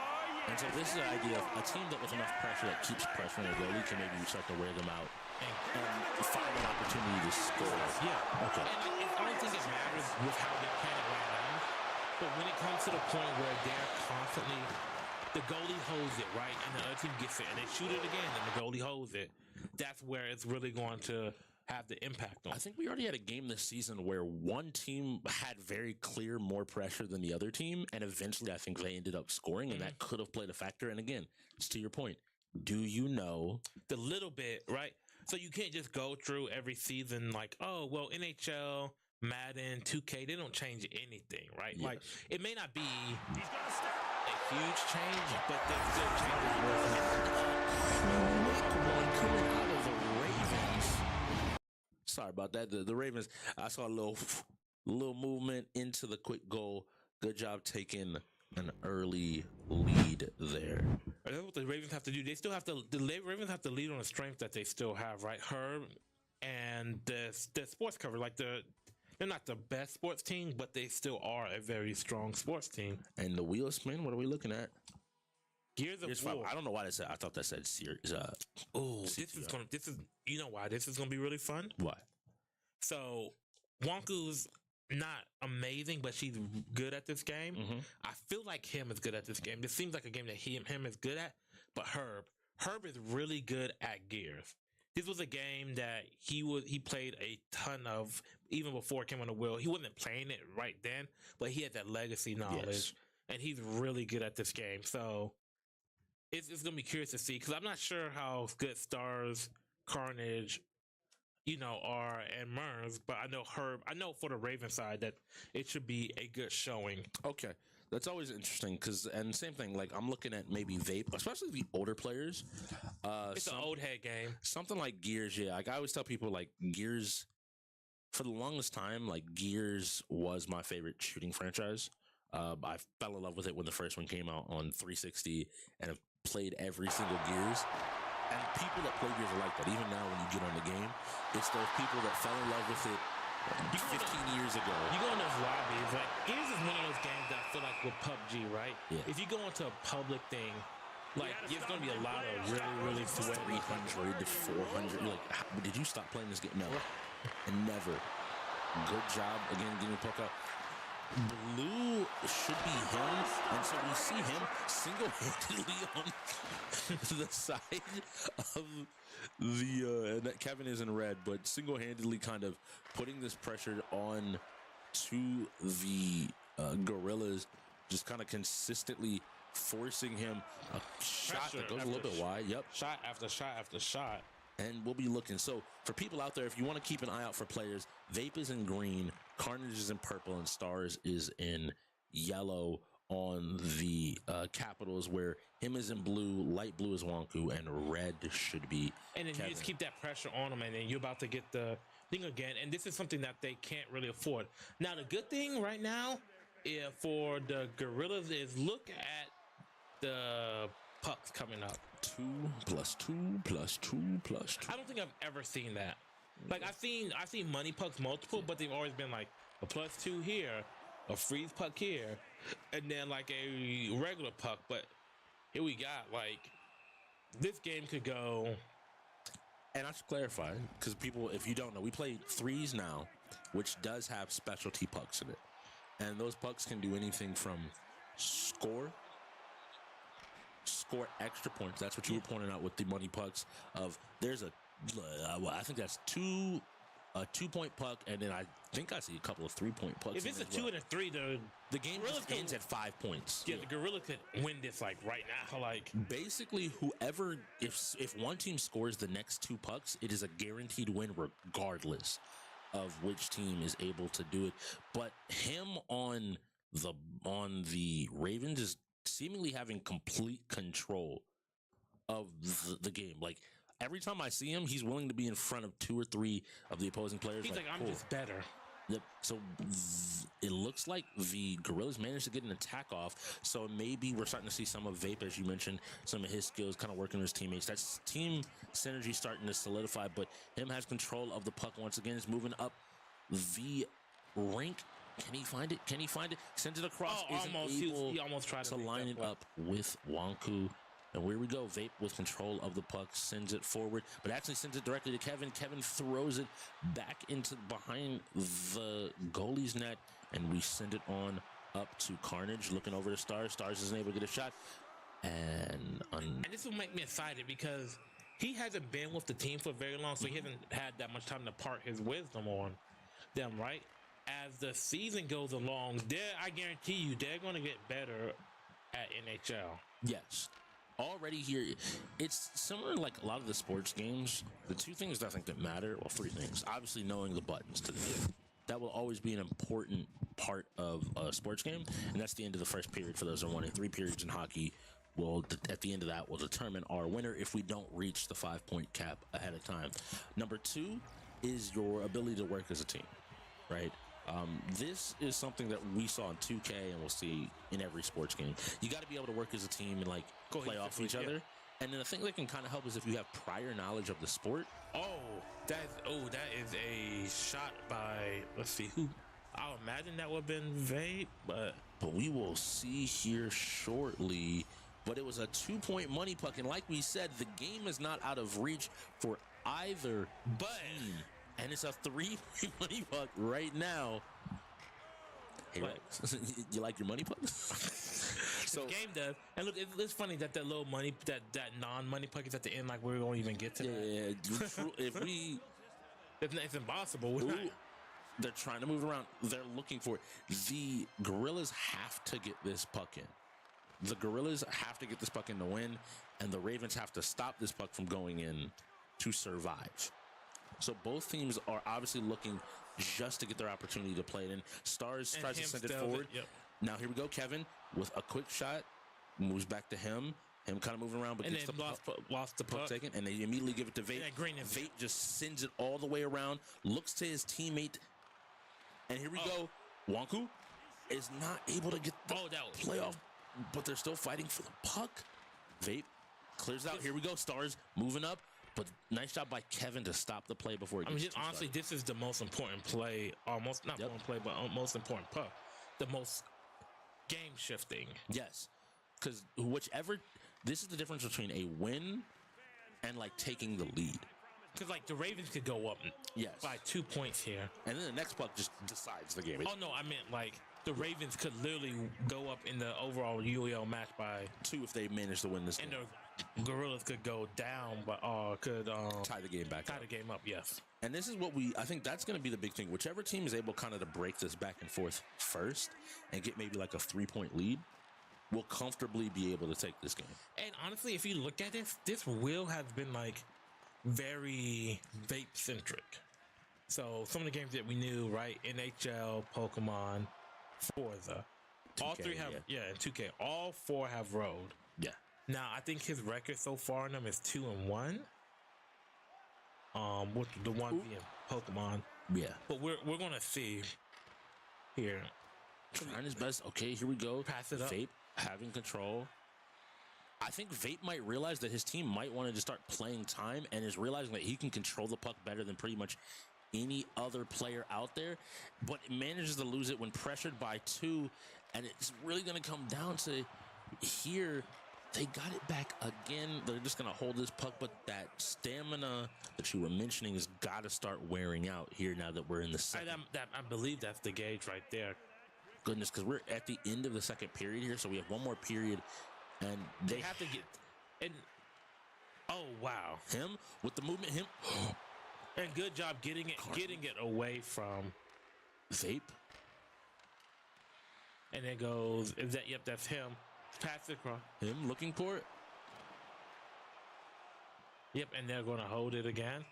And so this is the idea of a team that with enough pressure that keeps pressuring their goalie can maybe start to wear them out and find an opportunity to score. Yeah. Okay. And I don't think it matters with how they're playing right now. But when it comes to the point where they're constantly, the goalie holds it, right? And the other team gets it, and they shoot it again, and the goalie holds it. That's where it's really going to have the impact on. I think we already had a game this season where one team had very clear more pressure than the other team, and eventually I think they ended up scoring, and that could have played a factor. And again, it's to your point. Do you know the little bit, right? So you can't just go through every season like, oh, well, NHL, Madden, 2K, they don't change anything, right? Yes. Like, it may not be a huge change, but there's still changes worth one coming out of the Ravens? Sorry about that. The Ravens, I saw a little movement into the quick goal. Good job taking an early lead there. That's what the Ravens have to do. They still have to. The Ravens have to lead on the strength that they still have, right? Herb and the sports cover, like they're not the best sports team, but they still are a very strong sports team. And the wheel spin. What are we looking at? Gears of War. I don't know why that said. I thought that said series. This is. You know why this is gonna be really fun? Why? So Wonku's not amazing, but she's good at this game. Mm-hmm. I feel like him is good at this game. This seems like a game that him is good at. But Herb is really good at Gears. This was a game that he played a ton of even before it came on the wheel. He wasn't playing it right then, but he had that legacy knowledge, and he's really good at this game. So it's gonna be curious to see because I'm not sure how good Stars, Carnage, are and Mers, but I know Herb. I know for the Raven side that it should be a good showing. Okay. That's always interesting and same thing, like I'm looking at maybe Vape, especially the older players. It's an old head game. Something like Gears, yeah. Like I always tell people, like Gears, for the longest time, like Gears was my favorite shooting franchise. I fell in love with it when the first one came out on 360 and have played every single Gears. And people that play Gears are like that. Even now when you get on the game, it's those people that fell in love with it 15 years ago. You go in those lobbies, like Gears is one of those games that I feel like with PUBG, right? Yeah. If you go into a public thing, like it's gonna be a lot of really sweaty 300 to 400. Like, did you stop playing this game? No, and never. Good job again getting the puck out. Blue should be him, and so we see him single-handedly on the side of the. That Kevin is in red, but single-handedly kind of putting this pressure on to the Gorillaz, just kind of consistently forcing him a shot that goes a little bit wide. Yep, shot after shot after shot. And we'll be looking. So for people out there, if you want to keep an eye out for players, Vape is in green, Carnage is in purple, and Stars is in yellow on the Capitals, where him is in blue, light blue is Wonku, and red should be And then Kevin. you just keep that pressure on them, and then you're about to get the thing again. And this is something that they can't really afford. Now, the good thing right now for the Gorillaz is look at the pucks coming up. 2 + 2 + 2 + 2. I don't think I've ever seen that. Like I've seen money pucks multiple, but they've always been like a +2 here, a freeze puck here, and then like a regular puck. But here we got like this game could go. And I should clarify, because people, if you don't know, we play threes now, which does have specialty pucks in it, and those pucks can do anything from score extra points. That's what you were pointing out with the money pucks. Of there's a, I think that's a 2-point puck, and then I think I see a couple of 3-point pucks. If it's a 2 and a 3, the game just ends at 5 points. Yeah, the Gorilla could win this like right now. Like basically, whoever, if one team scores the next 2 pucks, it is a guaranteed win regardless of which team is able to do it. But him on the Ravens is seemingly having complete control of the game. Like every time I see him, he's willing to be in front of 2 or 3 of the opposing players. He's like I'm cool. just better. Yep. So it looks like the Gorillaz managed to get an attack off. So maybe we're starting to see some of Vape, as you mentioned, some of his skills kind of working with his teammates. That's team synergy starting to solidify, but him has control of the puck once again. Is moving up the rink. Can he find it? Sends it across. He almost tried to line it up with Wonku. And where we go, Vape with control of the puck, sends it forward, but actually sends it directly to Kevin. Kevin throws it back into behind the goalie's net, and we send it on up to Carnage, looking over the Stars. Stars isn't able to get a shot. And this will make me excited because he hasn't been with the team for very long, so he hasn't had that much time to part his wisdom on them, right? As the season goes along, I guarantee you they're going to get better at NHL. Yes. Already here, it's similar to like a lot of the sports games. The 2 things I think that matter, well, 3 things. Obviously, knowing the buttons to the game. That will always be an important part of a sports game, and that's the end of the first period for those that are wanting. 3 periods in hockey will, at the end of that, will determine our winner if we don't reach the 5-point cap ahead of time. Number 2 is your ability to work as a team, right? This is something that we saw in 2K and we'll see in every sports game. You got to be able to work as a team and like play off each other. And then the thing that can kind of help is if you have prior knowledge of the sport. That is a shot by, let's see who. I'll imagine that would have been Vape, but we will see here shortly. But it was a 2-point money puck, and like we said, the game is not out of reach for either team. And it's a 3-point money puck right now. Hey, Rex, you like your money puck? So the game does. And look, it's funny that little money, that non-money puck is at the end. Like we won't even get to that. It's impossible. They're trying to move around. They're looking for it. The Gorillaz have to get this puck in. The Gorillaz have to get this puck in to win, and the Ravens have to stop this puck from going in to survive. So both teams are obviously looking just to get their opportunity to play it in. Stars tries to send it forward. Yep. Now here we go. Kevin with a quick shot moves back to him. Him kind of moving around, but and gets the lost the puck taken, and they immediately give it to Vape. Vape just sends it all the way around, looks to his teammate, and here we go. Wonku is not able to get the playoff, but they're still fighting for the puck. Vape Clears out. Here we go. Stars moving up. But nice job by Kevin to stop the play before it I mean, gets just honestly, this is the most important play, almost not important play, but most important puck. The most game shifting. Yes. Because this is the difference between a win and like taking the lead. Because like the Ravens could go up by 2 points here. And then the next puck just decides the game. Oh, no, I meant like the Ravens could literally go up in the overall UEL match by 2 if they manage to win this game. And the Gorillaz could go down, but could tie the game back tie the game up, yes. And this is what I think that's going to be the big thing. Whichever team is able kind of to break this back and forth first and get maybe like a 3-point lead will comfortably be able to take this game. And honestly, if you look at this wheel has been like very vape-centric. So some of the games that we knew, right? NHL, Pokemon, Forza. 2K, all 3 have, and 2K. All 4 have road. Yeah. Now, I think his record so far in them is 2-1. With the one being Pokemon. Yeah. But we're gonna see here. Trying his best. Okay, here we go. Pass it up. Vape having control. I think Vape might realize that his team might want to just start playing time and is realizing that he can control the puck better than pretty much any other player out there, but manages to lose it when pressured by 2, and it's really going to come down to here. They got it back again. They're just going to hold this puck, but that stamina that you were mentioning has got to start wearing out here now that we're in the second. I believe that's the gauge right there. Goodness, because we're at the end of the second period here, so we have one more period, and they have to get. And oh wow, him with the movement, him, and good job getting it away from Vape. And it goes. Is that? Yep, that's him. Pass it across. Him looking for it. Yep, and they're going to hold it again.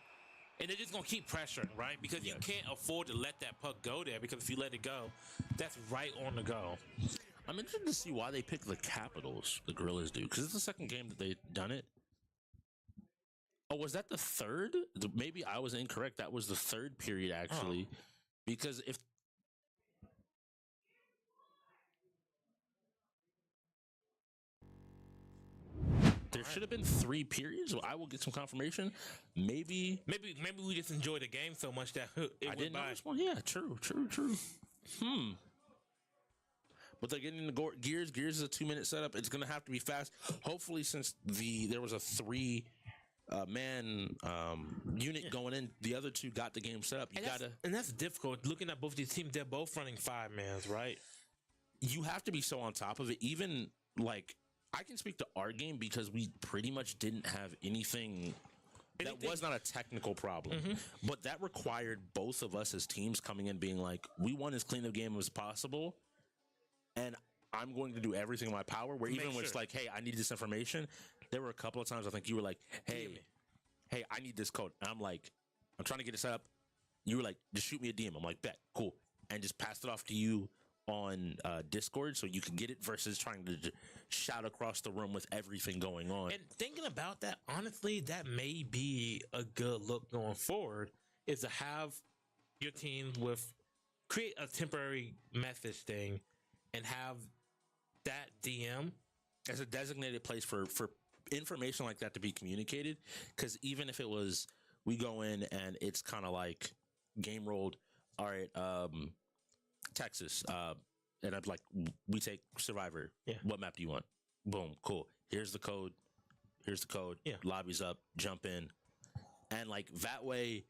And they're just going to keep pressuring, right? Because you can't afford to let that puck go there, because if you let it go, that's right on the go. I'm interested to see why they pick the Capitals, the Gorillaz do, because it's the second game that they've done it. Oh, was that the third? Maybe I was incorrect. That was the third period, actually. Because if there should have been 3 periods. I will get some confirmation. Maybe we just enjoy the game so much that I didn't know this one. Yeah, true. But they're getting into gears. Gears is a 2-minute setup. It's going to have to be fast. Hopefully, since there was a 3 man unit going in, the other 2 got the game set up. And that's difficult. Looking at both these teams, they're both running 5-mans, right? You have to be so on top of it. Even like, I can speak to our game because we pretty much didn't have anything. That was not a technical problem, but that required both of us as teams coming in being like, we want as clean a game as possible, and I'm going to do everything in my power. Where even when it's like, hey, I need this information, there were a couple of times I think you were like, hey, I need this code. And I'm like, I'm trying to get it set up. You were like, just shoot me a DM. I'm like, bet, cool, and just passed it off to you on Discord so you can get it versus trying to shout across the room with everything going on. And thinking about that, honestly, that may be a good look going forward, is to have your team create a temporary message thing and have that DM as a designated place for information like that to be communicated. Because even if it was, we go in and it's kind of like game rolled, all right, Texas, and I'm like, we take Survivor. Yeah. What map do you want? Boom, cool. Here's the code. Yeah. Lobby's up. Jump in, and like that way,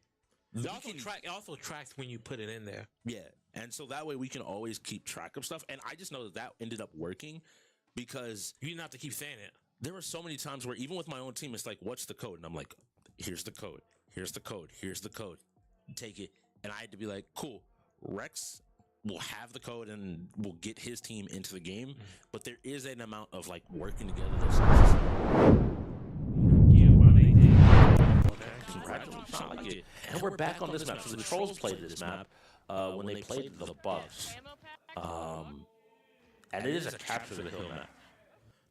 it also tracks when you put it in there. Yeah, and so that way we can always keep track of stuff. And I just know that ended up working because you didn't have to keep saying it. There were so many times where even with my own team, it's like, what's the code? And I'm like, here's the code. Here's the code. Here's the code. Take it. And I had to be like, cool. Rex will have the code and will get his team into the game, but there is an amount of like working together. Congratulations. And we're back on this map. So the Trolls played this map when they played the Bucks. And it is a capture the hill map.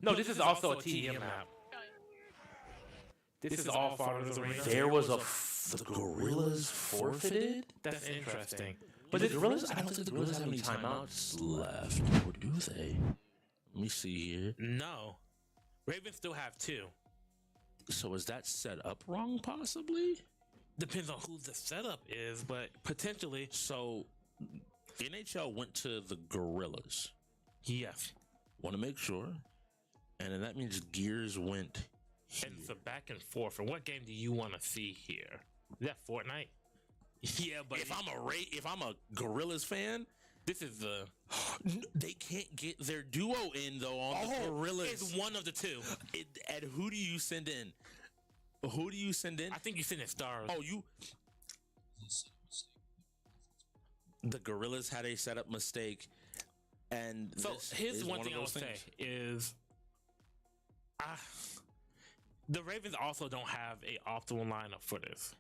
No, this is also a TDM map. This is all Father's Arena. There was the Gorillaz forfeited? That's interesting. But the Gorillaz, I don't think the Gorillaz have any timeouts left. Or do they? Let me see here. No. Ravens still have 2. So is that set up wrong? Possibly. Depends on who the setup is, but potentially. So NHL went to the Gorillaz. Yes. Want to make sure, and then that means Gears went. And it's a back and forth. And what game do you want to see here? Is that Fortnite? Yeah, but if I'm a Gorillaz fan, this is the they can't get their duo in though on the Gorillaz. It's one of the two. And who do you send in? Who do you send in? I think you send in Stars. Oh, you. The Gorillaz had a setup mistake, and so here's one thing I would say is, the Ravens also don't have a optimal lineup for this.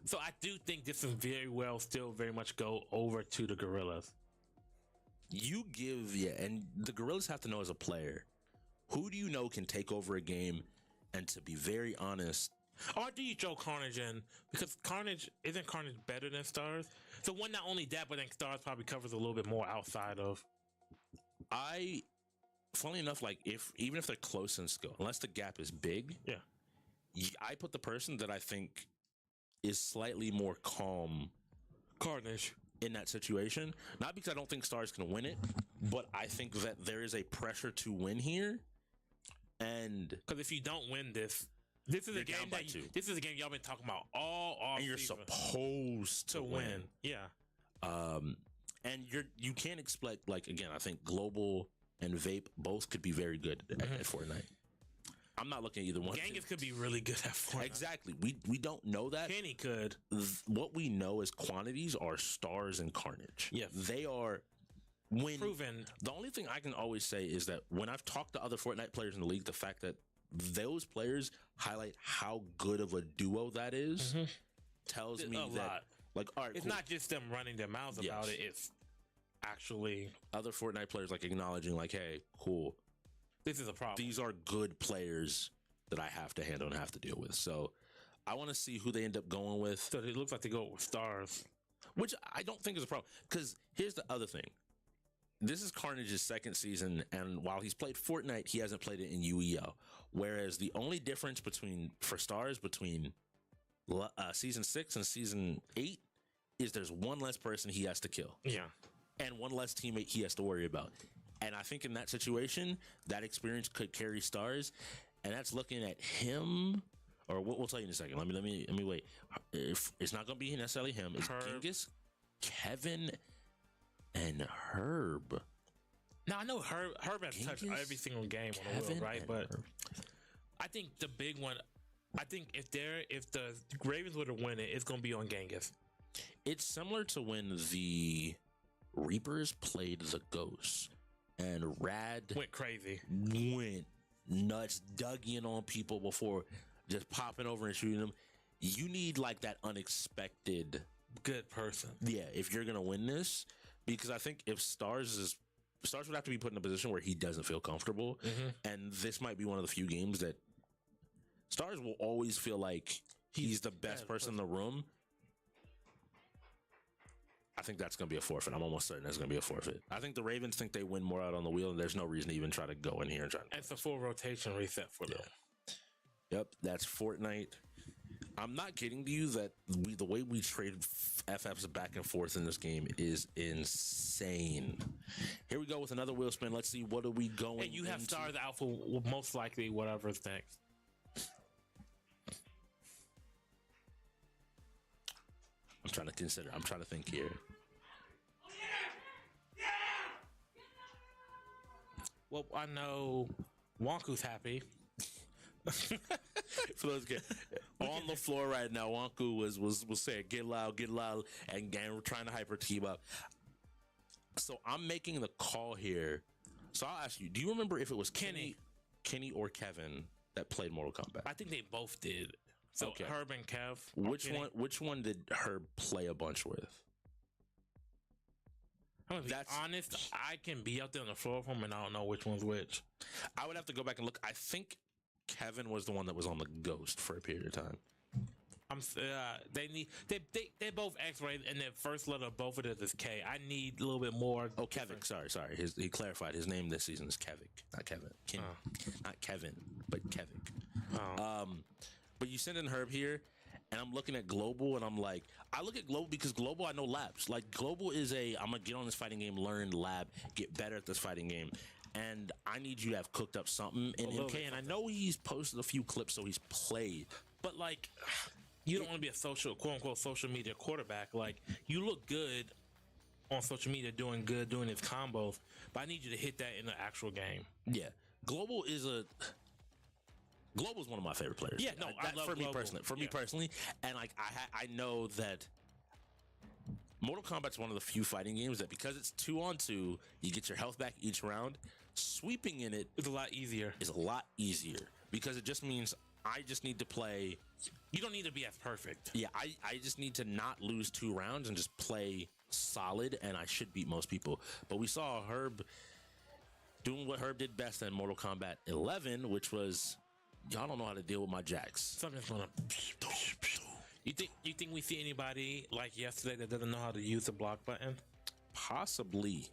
So I do think this is very well still very much go over to the Gorillaz. You give, and the Gorillaz have to know as a player, who do you know can take over a game, and to be very honest. Or do you throw Carnage in? Because isn't Carnage better than Stars? So one, not only that, but then Stars probably covers a little bit more outside of. Funnily enough, like even if they're close in skill, unless the gap is big, yeah, I put the person that I think is slightly more calm, Carnage, in that situation. Not because I don't think Stars can win it, but I think that there is a pressure to win here, and because if you don't win this is a game this is a game y'all been talking about all off, and you're supposed to win. Yeah, and you can't expect, like, again, I think Global and Vape both could be very good at Fortnite. I'm not looking at either one. Genghis could be really good at Fortnite. Exactly. We don't know that. Kenny could. What we know as quantities are Stars and Carnage. Yeah, they are proven. The only thing I can always say is that when I've talked to other Fortnite players in the league, the fact that those players highlight how good of a duo that is tells me that, like, all right, it's not just them running their mouths about it. It's actually other Fortnite players like acknowledging, like, hey, cool, this is a problem. These are good players that I have to handle and have to deal with. So I want to see who they end up going with. So it looks like they go with Stars, which I don't think is a problem. Because here's the other thing. This is Carnage's second season, and while he's played Fortnite, he hasn't played it in UEL. Whereas the only difference for Stars between season 6 and season 8 is there's one less person he has to kill. Yeah. And one less teammate he has to worry about. And I think in that situation, that experience could carry Stars. And that's looking at him, or we'll tell you in a second. Let me wait. If it's not going to be necessarily him, it's Genghis, Kevin, and Herb. Now I know Herb has touched every single game on the wheel, right? But Herb. I think the big one, I think if the Ravens were to win it, it's going to be on Genghis. It's similar to when the Reapers played the Ghosts and Rad went crazy, went nuts, dug in on people before just popping over and shooting them. You need like that unexpected good person. Yeah, if you're gonna win this, because I think if Stars would have to be put in a position where he doesn't feel comfortable, and this might be one of the few games that Stars will always feel like he's the best person in the room. I think that's going to be a forfeit. I'm almost certain that's going to be a forfeit. I think the Ravens think they win more out on the wheel, and there's no reason to even try to go in here and try to. It's a full rotation reset for them. Yep, that's Fortnite. I'm not kidding to you that the way we trade FFs back and forth in this game is insane. Here we go with another wheel spin. Let's see, what are we going And you have into? Stars out for most likely whatever's next. I'm trying to think here. Well, I know Wonku's happy. For those kids on the floor right now, Wonku was saying get loud, and we're trying to hyper team up. So I'm making the call here. So I'll ask you, do you remember if it was Kenny or Kevin that played Mortal Kombat? I think they both did. So okay. Herb and Kev. Which one did Herb play a bunch with? I'm gonna be honest, I can be out there on the floor for him and I don't know which one's which. I would have to go back and look. I think Kevin was the one that was on the Ghost for a period of time. They both X-rated, and the first letter of both of them is K. I need a little bit more. Oh, Kevin. Sorry. He clarified his name this season is Kevik, not Kevin. Not Kevin, but Kevik. But you send in Herb here, and I'm looking at Global, and I'm like, I look at Global because Global, I know labs. Like, Global is I'm going to get on this fighting game, learn lab, get better at this fighting game. And I need you to have cooked up something in MK. And I know he's posted a few clips, so he's played. But, like, you don't want to be a quote-unquote social media quarterback. Like, you look good on social media doing his combos, but I need you to hit that in the actual game. Yeah. Global's one of my favorite players. Yeah, no, I love Global. Me personally, and like I know that Mortal Kombat's one of the few fighting games that because it's 2-on-2, you get your health back each round. Sweeping in it is a lot easier. Because it just means I just need to play. You don't need to be as perfect. Yeah, I just need to not lose 2 rounds and just play solid, and I should beat most people. But we saw Herb doing what Herb did best in Mortal Kombat 11, which was, y'all don't know how to deal with my jacks. Something's gonna. You think we see anybody like yesterday that doesn't know how to use the block button? Possibly.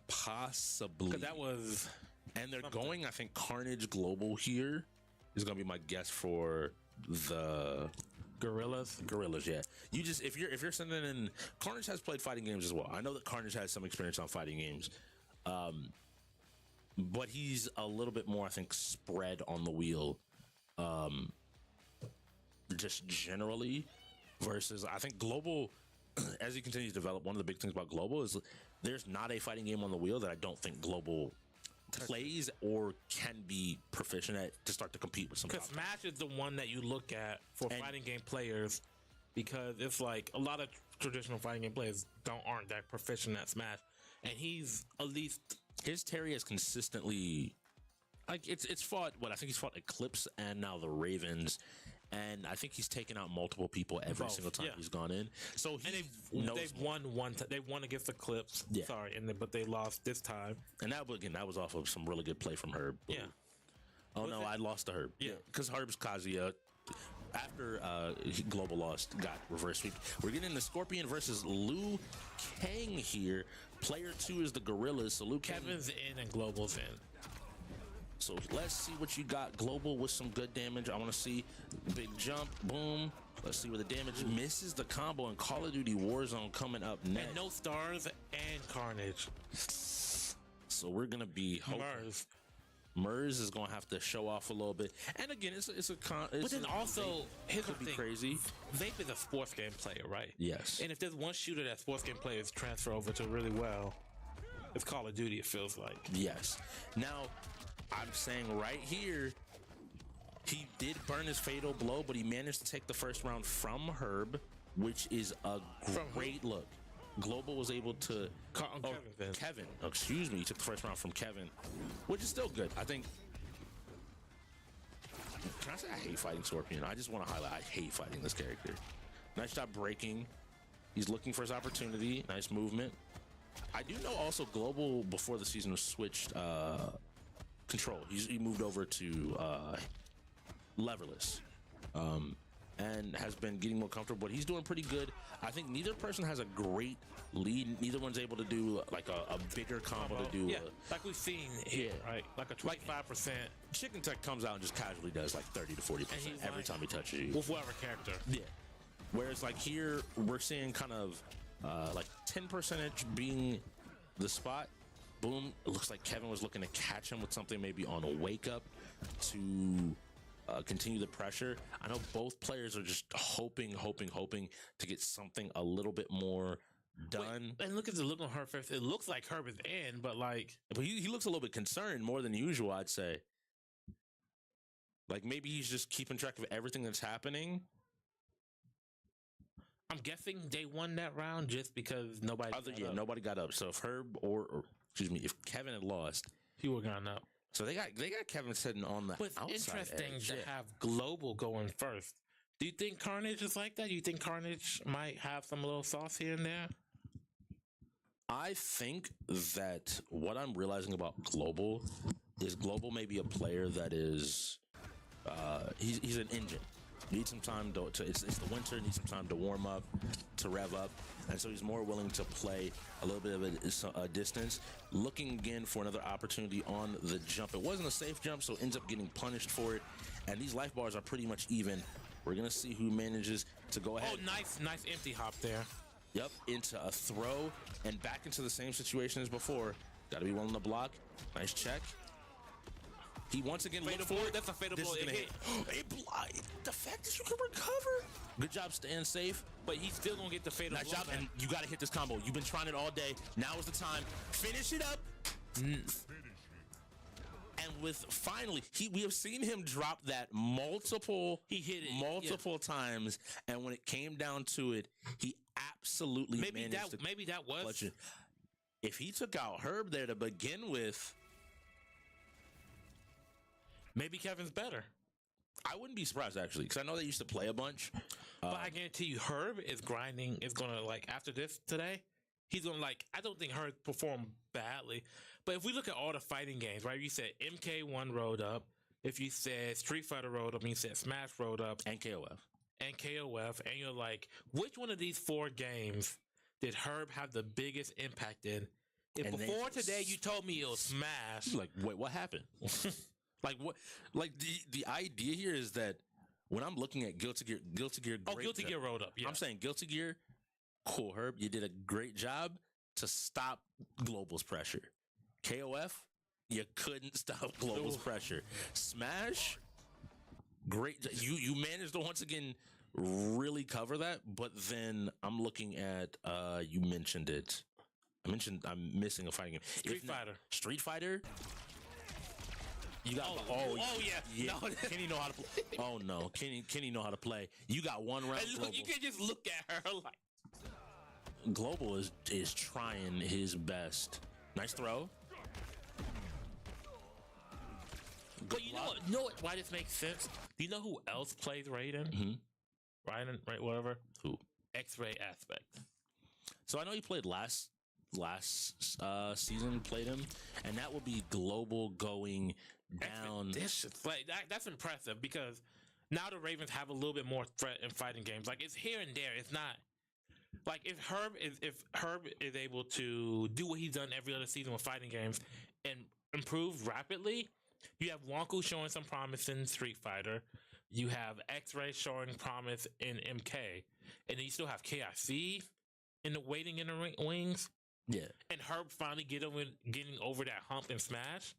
Possibly. Because that was. And they're going, I think, Carnage Global here is gonna be my guess for the Gorillaz, yeah. You just if you're sending in, Carnage has played fighting games as well. I know that Carnage has some experience on fighting games. But he's a little bit more, I think, spread on the wheel, just generally, versus I think Global, as he continues to develop, one of the big things about Global is there's not a fighting game on the wheel that I don't think Global plays or can be proficient at to start to compete with some. Because Smash is the one that you look at for fighting game players, because it's like a lot of traditional fighting game players aren't that proficient at Smash, and he's at least. His Terry has consistently, like, it's fought, I think he's fought Eclipse and now the Ravens, and I think he's taken out multiple people every single time he's gone in. So they've won one time. They won against Eclipse. Yeah. Sorry, but they lost this time. And that was off of some really good play from Herb. Yeah. Oh, no, I lost to Herb. Yeah. Because Herb's Kazuya, after Global lost, got reverse sweep. We're getting the Scorpion versus Liu Kang here. Player 2 is the Gorillaz. So Liu Kang. Kevin's in and Global's in. So let's see what you got. Global with some good damage. I want to see big jump. Boom. Let's see where the damage misses the combo, and Call of Duty Warzone coming up next. And no stars and Carnage. So we're going to be hoping. Mers is going to have to show off a little bit. And again, but then also, here's the thing. Crazy. Vape is a sports game player, right? Yes. And if there's one shooter that sports game players transfer over to really well, it's Call of Duty, it feels like. Yes. Now, I'm saying right here, he did burn his fatal blow, but he managed to take the first round from Herb, which is a great look. Global was able to Kevin. Excuse me, he took the first round from Kevin, which is still good. I think. Can I say I hate fighting Scorpion? I just want to highlight I hate fighting this character. Nice job breaking. He's looking for his opportunity. Nice movement. I do know also Global before the season was switched control. He moved over to leverless. And has been getting more comfortable, but he's doing pretty good. I think neither person has a great lead. Neither one's able to do like a bigger combo to do. Yeah, like we've seen here, right? Like a 25%. Chicken Tech comes out and just casually does like 30 to 40% every time he touches you. With whoever character. Yeah. Whereas like here, we're seeing kind of like 10% being the spot. Boom. It looks like Kevin was looking to catch him with something maybe on a wake up to continue the pressure. I know both players are just hoping to get something a little bit more done. And look at the look on her face. It looks like Herb is in, but he looks a little bit concerned more than usual, I'd say. Like maybe he's just keeping track of everything that's happening. I'm guessing they won that round just because nobody got up. So if Herb if Kevin had lost, he would have gone up. So they got Kevin sitting on the outside. It's interesting edge. to have Global going first. Do you think Carnage is like that? Do you think Carnage might have some little sauce here and there? I think that what I'm realizing about Global is Global may be a player that is he's an engine. Needs some time to it's the winter, needs some time to warm up, to rev up, and so he's more willing to play a little bit of a distance, looking again for another opportunity on the jump. It wasn't a safe jump, so ends up getting punished for it, and these life bars are pretty much even. We're gonna see who manages to go ahead. Oh, nice empty hop there. Yep, into a throw and back into the same situation as before. Got to be willing to block. Nice check. He once again looked for it. That's a fatal blow. The fact that you can recover. Good job staying safe. But he's still gonna get the fatal Nice blow. job, and you got to hit this combo. You've been trying it all day. Now is the time. Finish it up. And with finally, we have seen him drop that multiple. He hit it multiple times, and when it came down to it, he absolutely managed to maybe that was clutch it. If he took out Herb there to begin with, maybe Kevin's better. I wouldn't be surprised actually, because I know they used to play a bunch. But I guarantee you, Herb is grinding. Is gonna like after this today. He's gonna like. I don't think Herb performed badly, but if we look at all the fighting games, right? You said MK1 rolled up. If you said Street Fighter rolled up, and you said Smash rolled up, and KOF, and you're like, which one of these 4 games did Herb have the biggest impact in? If and before today you told me it was Smash, like, wait, what happened? Like what? Like the idea here is that when I'm looking at Guilty Gear, Guilty Gear rolled up. Yeah. I'm saying Guilty Gear. Cool, Herb. You did a great job to stop Global's pressure. KOF, you couldn't stop Global's pressure. Smash, great. You managed to once again really cover that. But then I'm looking at you mentioned it. I'm missing a fighting game. Street Fighter. You got yeah. No. Kenny know how to play. Oh no, Kenny know how to play. You got one round. And look, you can just look at her like. Global is trying his best. Nice throw. But you know what? Why this makes sense? Do you know who else plays Raiden? Mm-hmm. Raiden, right? Whatever. Who? X-Ray Aspect. So I know he played last season. Played him, and that will be Global going down. Like that's impressive because now the Ravens have a little bit more threat in fighting games. Like it's here and there. It's not. Like if Herb is able to do what he's done every other season with fighting games and improve rapidly, you have Wonku showing some promise in Street Fighter, you have X-Ray showing promise in MK, and then you still have KIC waiting in the wings. Yeah, and Herb finally getting over that hump in Smash.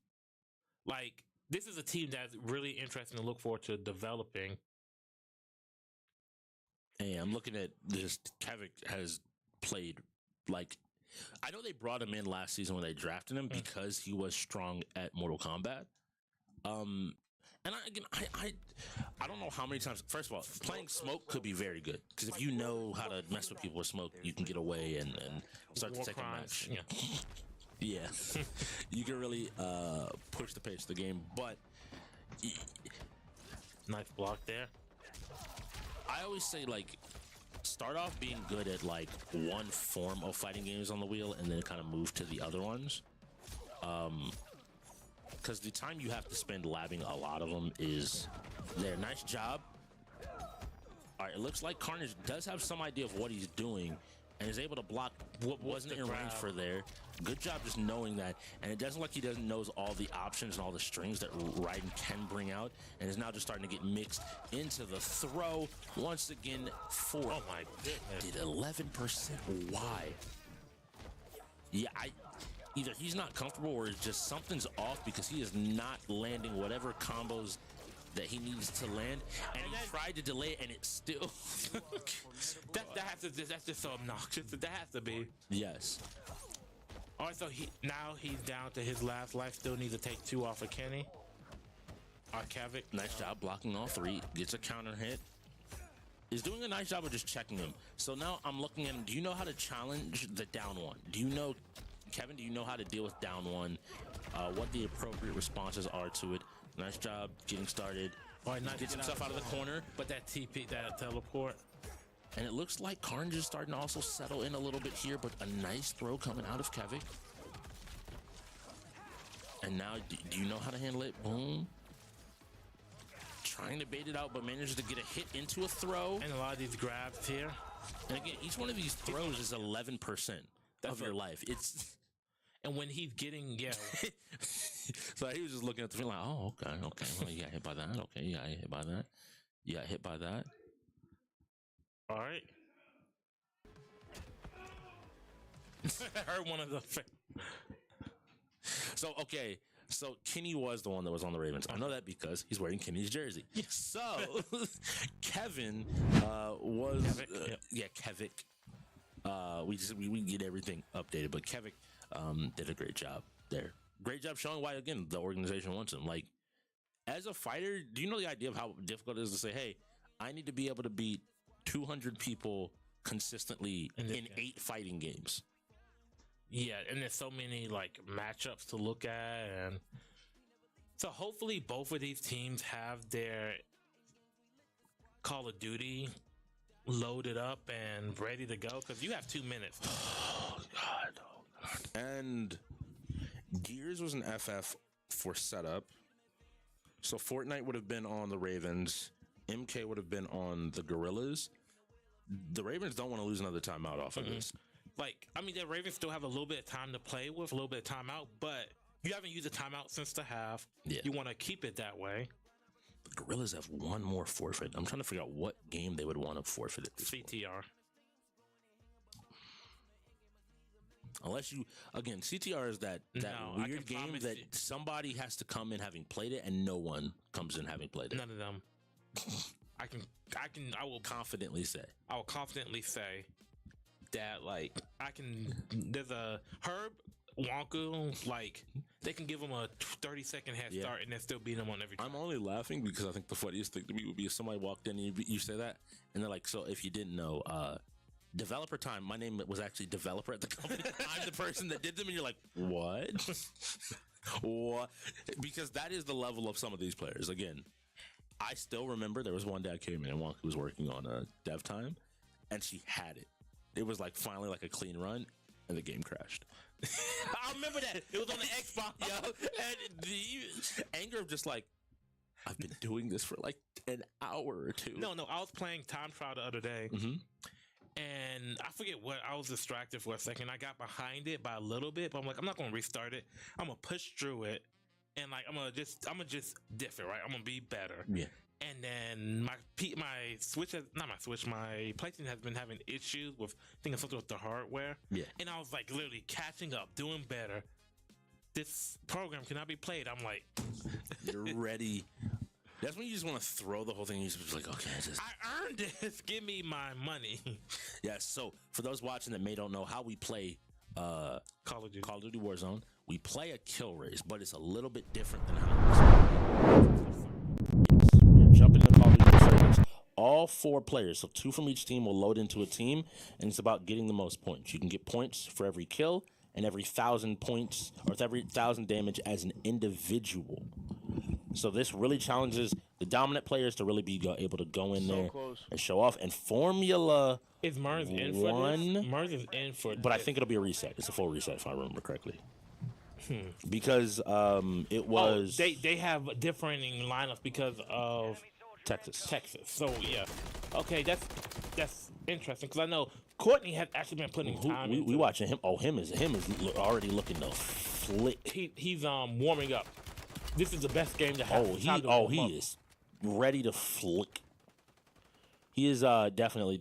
Like this is a team that's really interesting to look forward to developing. Hey, I'm looking at this. Kavik has played like I know they brought him in last season when they drafted him because he was strong at Mortal Kombat. And I don't know how many times. First of all, playing Smoke could be very good because if you know how to mess with people with Smoke, you can get away and start to take a match. Yeah, you can really push the pace of the game. But nice block there. I always say, like, start off being good at, like, one form of fighting games on the wheel and then kind of move to the other ones. Because the time you have to spend labbing a lot of them is there. Nice job. All right, it looks like Carnage does have some idea of what he's doing and is able to block what wasn't in range for there. Good job just knowing that. And it doesn't look like he doesn't knows all the options and all the strings that Raiden can bring out, and is now just starting to get mixed into the throw. Once again, 4. Oh my goodness. Did 11%. Why? Yeah, either he's not comfortable or it's just something's off because he is not landing whatever combos that he needs to land, and he tried to delay it, and it still. that's just so obnoxious. That has to be. Yes. All right, so he's down to his last life. Still needs to take 2 off of Kenny. Kavik. Nice job blocking all 3. Gets a counter hit. Is doing a nice job of just checking him. So now I'm looking at him. Do you know how to challenge the down one? Do you know, Kevin? Do you know how to deal with down one? What the appropriate responses are to it? Nice job getting started. All right, nice. Gets himself out of the corner. But that TP, that teleport. And it looks like Carnage is starting to also settle in a little bit here, but a nice throw coming out of Kavik. And now, do you know how to handle it? Boom. Trying to bait it out, but manages to get a hit into a throw. And a lot of these grabs here. And again, each one of these throws is 11% of your life. And when he's getting, So he was just looking at the film like, oh, okay. Well, you got hit by that. Okay, you got hit by that. You got hit by that. All right. Heard one of the. So, okay. So Kenny was the one that was on the Ravens. I know that because he's wearing Kenny's jersey. So Kevin was Kevic. We get everything updated, but Kevic did a great job there. Great job showing why again the organization wants him. Like as a fighter, do you know the idea of how difficult it is to say, hey, I need to be able to beat 200 people consistently in 8 fighting games? Yeah, and there's so many like matchups to look at, and so hopefully both of these teams have their Call of Duty loaded up and ready to go because you have 2 minutes. Oh God. And Gears was an FF for setup, so Fortnite would have been on the Ravens. MK would have been on the Gorillaz. The Ravens don't want to lose another timeout off of this. Like, I mean, the Ravens still have a little bit of time to play with, a little bit of timeout, but you haven't used a timeout since the half. Yeah. You want to keep it that way. The Gorillaz have one more forfeit. I'm trying to figure out what game they would want to forfeit at this CTR. point. Unless you, again, CTR is that weird game that somebody has to come in having played it and no one comes in having played it. None of them. I will confidently say that, like, there's a Herb Wonka, like, they can give him a 30-second head start and then still beat him on every time. I'm only laughing because I think the funniest thing to me would be if somebody walked in and you say that, and they're like, so if you didn't know, developer time, my name was actually developer at the company. I'm the person that did them, and you're like, what? What? Because that is the level of some of these players. Again, I still remember there was one day I came in and Wonka was working on a dev time, and she had it. It was like finally like a clean run, and the game crashed. I remember that. It was on the Xbox. Yo, and the anger of just like, I've been doing this for like an hour or two. No, I was playing Time Trial the other day, and I forget what, I was distracted for a second. I got behind it by a little bit, but I'm like, I'm not going to restart it. I'm going to push through it, and like I'm gonna just diff it, right? I'm going to be better. Yeah. And then my PlayStation has been having issues with, I think it's something with the hardware. Yeah. And I was like literally catching up, doing better. This program cannot be played. I'm like, you're ready. That's when you just want to throw the whole thing. You're just like, okay, I earned this. Give me my money. Yeah. So for those watching that may don't know how we play Call of Duty Warzone, we play a kill race, but it's a little bit different than how we jump into Call of Duty servers. All 4 players, so 2 from each team, will load into a team, and it's about getting the most points. You can get points for every kill and every 1,000 points or every 1,000 damage as an individual. So this really challenges the dominant players to really be able to go in there and show off. And Formula is Mars in for this? Mars is in for but I think it'll be a reset. It's a full reset if I remember correctly. Because it was they have differing lineups because of Texas. So yeah, okay, that's interesting because I know Courtney has actually been putting time. We watching him. Oh, him is already looking to flick. He's warming up. This is the best game to have. He is ready to flick. He is definitely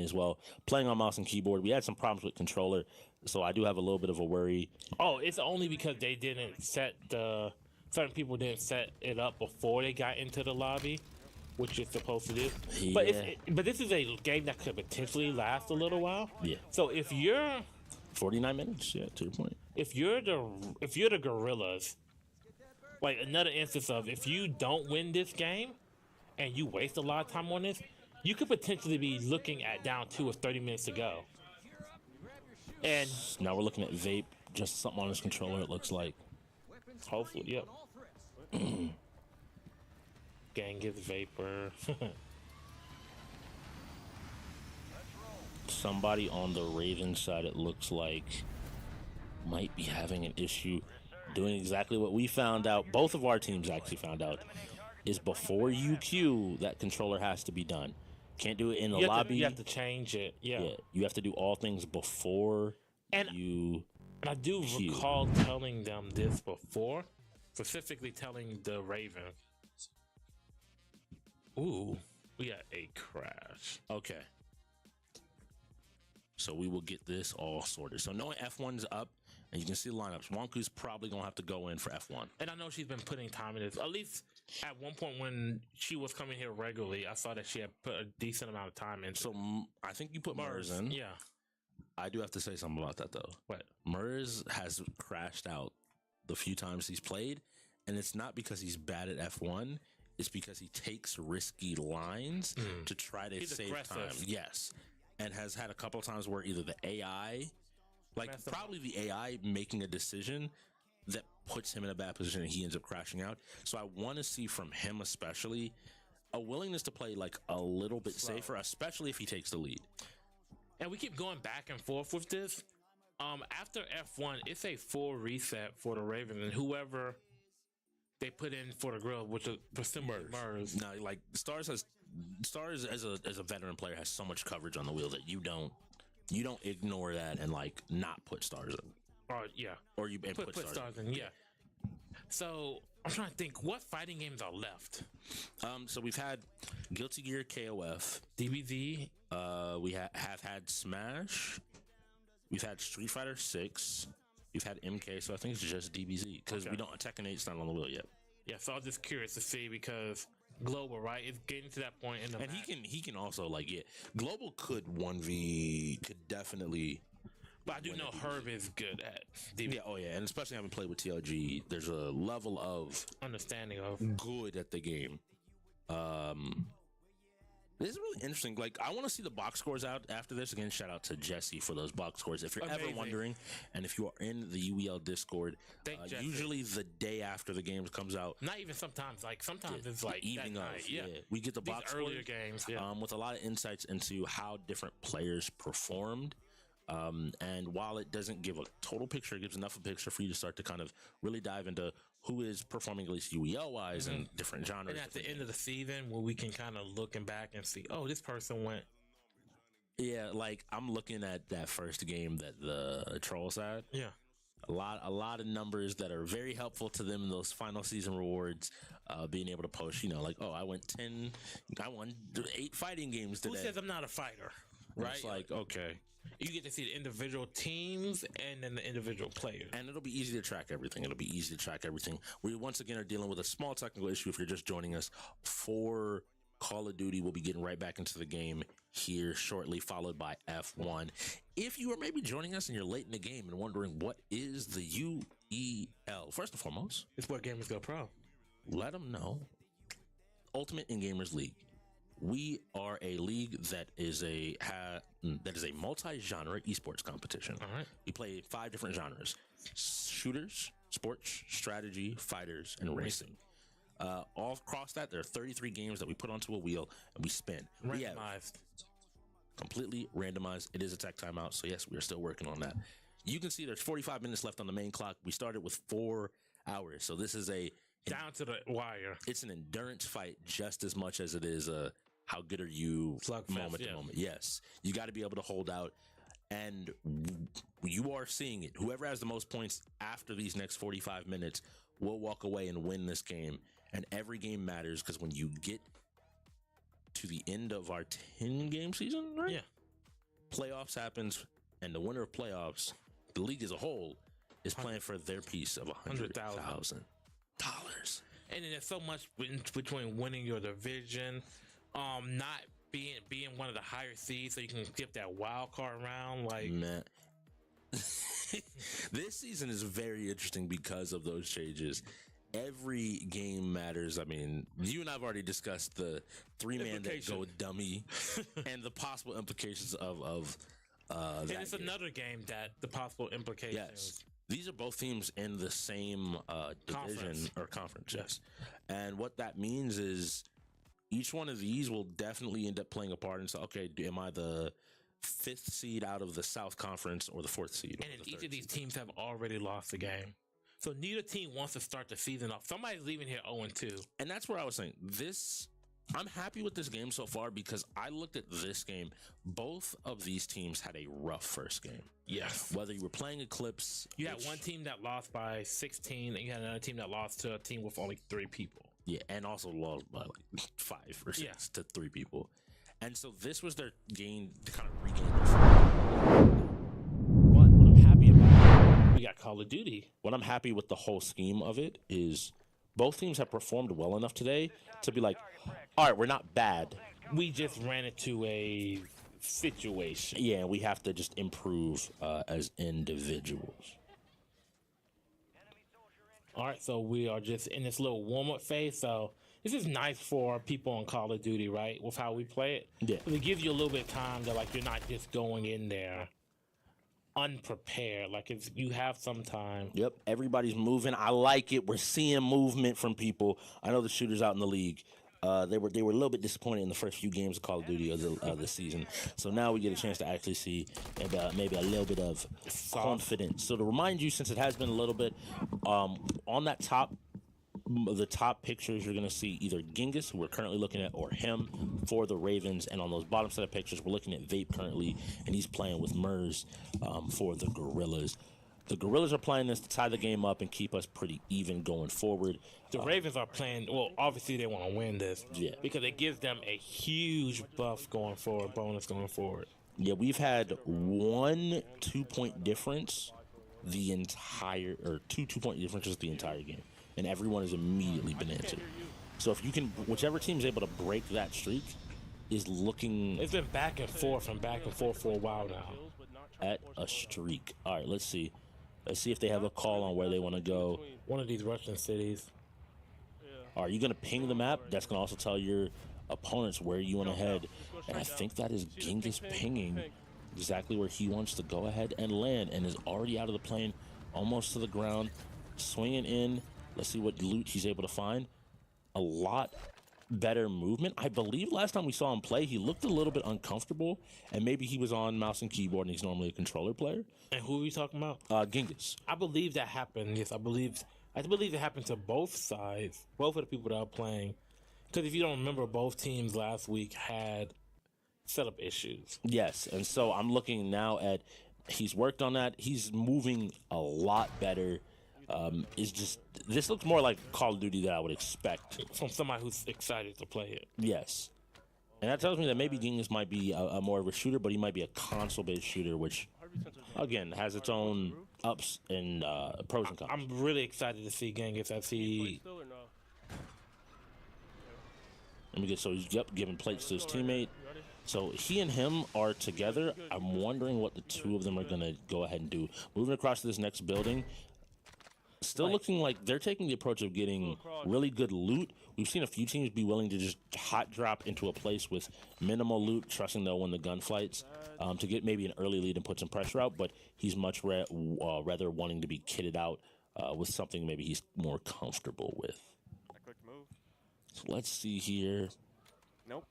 as well. Playing on mouse and keyboard. We had some problems with controller, so I do have a little bit of a worry. Oh, it's only because they didn't certain people didn't set it up before they got into the lobby, which it's supposed to do. Yeah. But this is a game that could potentially last a little while. Yeah. So if you're 49 minutes, yeah, to your point. If you're the Gorillaz, like another instance of if you don't win this game and you waste a lot of time on this, you could potentially be looking at down 2 or 30 minutes to go. And now we're looking at Vape, just something on his controller, it looks like. Hopefully, yep. Gang gets Vapor. Somebody on the Ravens side, it looks like, might be having an issue doing exactly what we found out. Both of our teams actually found out is before you queue, that controller has to be done. Can't do it in the lobby. You have to change it. Yeah. You have to do all things before you And I do recall telling them this before, specifically telling the Raven. Ooh, we got a crash. Okay. So we will get this all sorted. So knowing F1's up, and you can see the lineups, Wonku's probably going to have to go in for F1. And I know she's been putting time in this. At least at one point when she was coming here regularly, I saw that she had put a decent amount of time in. So I think you put Mers in. Yeah. I do have to say something about that, though. What? Mers has crashed out the few times he's played, and it's not because he's bad at F1. It's because he takes risky lines to try to save time. Yes. And has had a couple of times where either the AI, probably the AI making a decision that puts him in a bad position and he ends up crashing out. So I want to see from him especially a willingness to play like a little bit safer, especially if he takes the lead. And we keep going back and forth with this. After F1, it's a full reset for the Ravens and whoever they put in for the grill, which is Mers. No, like Stars as a veteran player has so much coverage on the wheel that you don't ignore that and like not put Stars in. Yeah. Or you put Stars in. Yeah. So I'm trying to think what fighting games are left. So we've had Guilty Gear KOF, DBZ. We have had Smash. We've had Street Fighter 6. We've had MK, so I think it's just DBZ because we don't Tekken 8's not on the wheel yet. Yeah, so I was just curious to see because Global, right, is getting to that point in the and match. he can also Global could 1v could definitely. But I do know Herb is good at DBZ. Yeah, oh yeah, and especially having played with TLG, there's a level of understanding of good at the game. This is really interesting. Like, I want to see the box scores out after this. Again, shout out to Jesse for those box scores. If you're ever wondering, and if you are in the UEL Discord, usually the day after the game comes out. Not even sometimes. Like, sometimes it's like evening of. Yeah. We get the box earlier scores, games. with a lot of insights into how different players performed. And while it doesn't give a total picture, it gives enough of a picture for you to start to kind of really dive into who is performing at least UEL wise in different genres. And at the end of the season, where we can kind of looking back and see, oh, this person went. Yeah, like I'm looking at that first game that the Trolls had. Yeah. A lot of numbers that are very helpful to them in those final season rewards, being able to post, like, oh, I won 8 fighting games today. Who says I'm not a fighter? Right? It's like, okay. You get to see the individual teams and then the individual players. And it'll be easy to track everything. We once again are dealing with a small technical issue if you're just joining us for Call of Duty. We'll be getting right back into the game here shortly, followed by F1. If you are maybe joining us and you're late in the game and wondering what is the UEL, first and foremost, it's where gamers go pro. Let them know. Ultimate in Gamers League. We are a league that is a multi-genre esports competition. All right. We play 5 different genres: shooters, sports, strategy, fighters, and racing. All across that, there are 33 games that we put onto a wheel and we spin. Randomized. Completely randomized. It is a tech timeout, so yes, we are still working on that. You can see there's 45 minutes left on the main clock. We started with 4 hours, so this is down to the wire. It's an endurance fight just as much as it is how good are you moment to moment. Yes, you got to be able to hold out, and you are seeing it. Whoever has the most points after these next 45 minutes will walk away and win this game. And every game matters because when you get to the end of our 10-game season, right? Yeah, playoffs happens, and the winner of playoffs, the league as a whole, is playing for their piece of $100,000. And then there's so much between winning your division, not being one of the higher seeds, so you can skip that wild card round. Like, man, this season is very interesting because of those changes. Every game matters. I mean, you and I've already discussed the 3-man that go dummy and the possible implications of and it's another game that the possible implications. Yes. These are both teams in the same division or conference, yes. And what that means is each one of these will definitely end up playing a part. And so, okay, am I the 5th seed out of the South Conference or the 4th seed? And each of these teams have already lost the game. So neither team wants to start the season off. Somebody's leaving here 0-2. And that's where I was saying, this I'm happy with this game so far because I looked at this game. Both of these teams had a rough first game. Yes. Whether you were playing Eclipse, You had one team that lost by 16, and you had another team that lost to a team with only 3 people. yeah, and also lost by like 5 or 6 to 3 people. And so this was their game to kind of regain their form. But what I'm happy about, We got Call of Duty. what I'm happy with the whole scheme of it is both teams have performed well enough today to be like, all right, we're not bad. We just ran into a situation. Yeah, we have to just improve as individuals. All right, so we are just in this little warm-up phase. So this is nice for people on Call of Duty, right? With how we play it. Yeah. 'Cause it gives you a little bit of time that like you're not just going in there unprepared. Like if you have some time. Yep, everybody's moving. I like it. We're seeing movement from people. I know the shooters out in the league. They were a little bit disappointed in the first few games of Call of Duty of the season. So now we get a chance to actually see maybe a little bit of confidence. So to remind you, since it has been a little bit, on that the top pictures, you're going to see either Genghis, who we're currently looking at, or him for the Ravens. And on those bottom set of pictures, we're looking at Vape currently, and he's playing with Murs for the Gorillaz. The Gorillaz are playing this to tie the game up and keep us pretty even going forward. The Ravens are playing, well, obviously they want to win this. Yeah. Because it gives them a huge buff going forward, bonus going forward. Yeah, we've had 1 2-point difference the entire, or 2 2-point differences the entire game. And everyone has immediately been answered. So if you can, whichever team's able to break that streak is looking It's been back and forth for a while now. at a streak. All right, let's see. Let's see if they have a call on where they want to go. One of these Russian cities. Are you going to ping the map? That's going to also tell your opponents where you want to head. And I think that is Genghis pinging exactly where he wants to go ahead and land, and is already out of the plane, almost to the ground, swinging in. Let's see what loot he's able to find. A lot better movement. I believe last time we saw him play, he looked a little bit uncomfortable, and maybe he was on mouse and keyboard, and he's normally a controller player. And who are we talking about? Genghis. I believe that happened. Yes, I believe it happened to both sides, both of the people that are playing. Because if you don't remember, both teams last week had setup issues. Yes, and so I'm looking now at, he's worked on that. He's moving a lot better. This looks more like Call of Duty that I would expect From somebody who's excited to play it. Yes. And that tells me that maybe Genghis might be a more of a shooter, but he might be a console-based shooter, which, again, has its own ups and pros and cons. I'm really excited to see Genghis as he... Let me get, so he's giving plates to his teammate. So he and him are together. I'm wondering what the two of them are going to go ahead and do. Moving across to this next building. Still looking like they're taking the approach of getting really good loot. We've seen a few teams be willing to just hot drop into a place with minimal loot, trusting they'll win the gunfights to get maybe an early lead and put some pressure out. But he's much rather wanting to be kitted out with something maybe he's more comfortable with. So let's see here. Nope.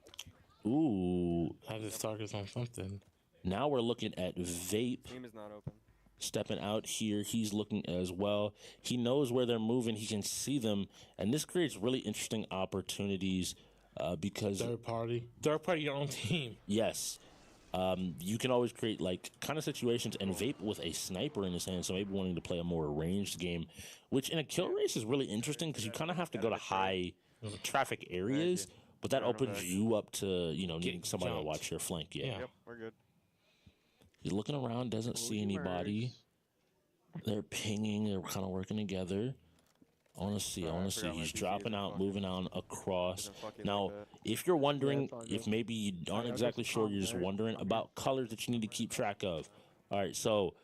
Ooh. Have his targets on something. Now we're looking at Vape. Team is not open. Stepping out here, he's looking as well. He knows where they're moving. He can see them, and this creates really interesting opportunities because Third party, your own team. yes, you can always create like kind of situations. And Vape with a sniper in his hand, so maybe wanting to play a more ranged game, which in a kill race is really interesting because you kind of have to go to high traffic areas, but that opens you up to needing somebody to watch your flank. Yeah. Yep, we're good. He's looking around, doesn't see anybody. They're pinging, they're kind of working together. I want to see. He's dropping out, moving on across. Now, if you're wondering, if maybe you aren't exactly sure, you're just wondering about colors that you need to keep track of. All right, so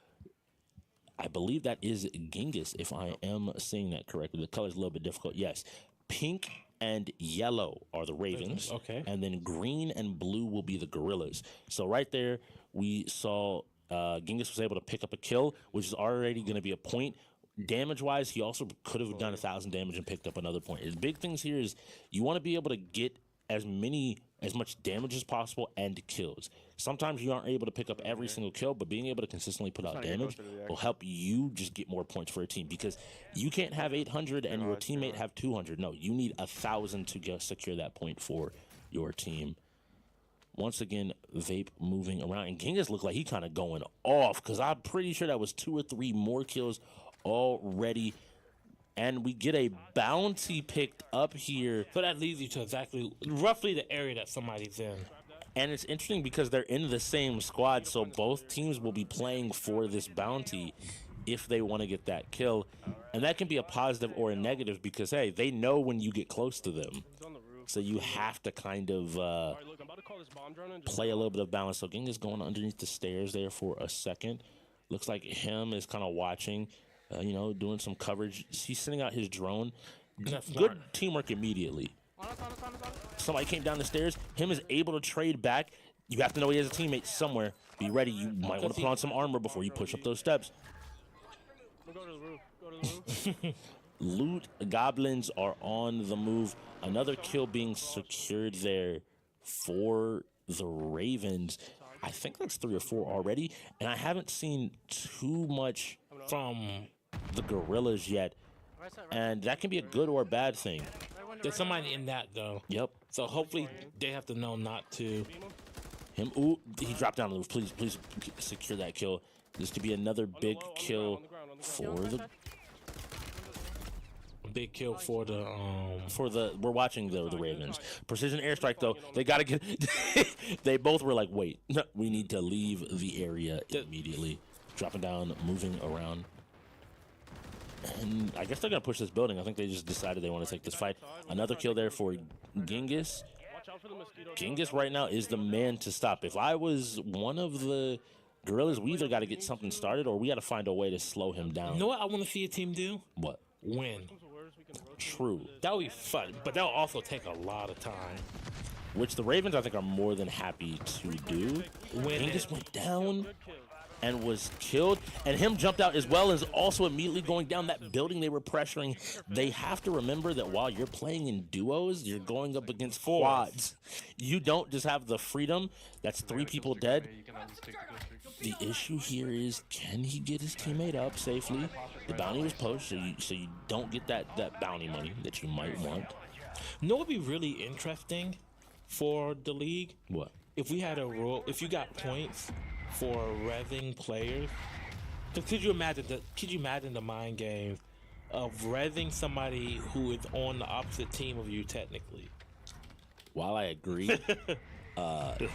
I believe that is Genghis, if I am saying that correctly. The color's a little bit difficult. Yes, pink and yellow are the Ravens. Okay. And then green and blue will be the Gorillaz. So right there, we saw Genghis was able to pick up a kill, which is already going to be a point. Damage-wise, he also could have done 1,000 damage and picked up another point. The big things here is you want to be able to get as many as much damage as possible and kills. Sometimes you aren't able to pick up every single kill, but being able to consistently put out damage will help you just get more points for a team, because you can't have 800 and your teammate have 200. No, you need 1,000 to secure that point for your team. Once again, Vape moving around, and Genghis looked like he kind of going off, because I'm pretty sure that was 2 or 3 more kills already. And we get a bounty picked up here. So that leads you to exactly, roughly the area that somebody's in. And it's interesting because they're in the same squad, so both teams will be playing for this bounty if they want to get that kill. And that can be a positive or a negative because, hey, they know when you get close to them. So you have to kind of play a little bit of balance. So Genghis going underneath the stairs there for a second. Looks like him is kind of watching. Doing some coverage. He's sending out his drone. Good teamwork immediately. Somebody came down the stairs. Him is able to trade back. You have to know he has a teammate somewhere. Be ready. You might want to put on some armor before you push up those steps. Go to the roof. Go to the roof. Loot goblins are on the move. Another kill being secured there for the Ravens. I think that's 3 or 4 already. And I haven't seen too much from the Gorillaz yet, and that can be a good or a bad thing. There's somebody in that though. Yep. So hopefully they have to know not to. Him. Ooh, he dropped down the roof. Please secure that kill. This could be another big kill for the. Big kill for the we're watching the Ravens. Precision airstrike though. They gotta get. They both were like, wait, we need to leave the area immediately. Dropping down, moving around. And I guess they're going to push this building. I think they just decided they want to take this fight. Another kill there for Genghis. Genghis right now is the man to stop. If I was one of the Gorillaz, we either got to get something started or we got to find a way to slow him down. You know what I want to see a team do? What? Win. True. That would be fun, but that'll also take a lot of time. Which the Ravens, I think, are more than happy to do. Genghis went down and was killed, and him jumped out as well as also immediately going down that building they were pressuring. They have to remember that while you're playing in duos, you're going up against quads. You don't just have the freedom. That's 3 people dead. The issue here is, can he get his teammate up safely? The bounty was posted, so you don't get that bounty money that you might want. You know what would be really interesting for the league? What? If we had a rule, if you got points for rezzing players, could you imagine the mind game of rezzing somebody who is on the opposite team of you technically? While I agree,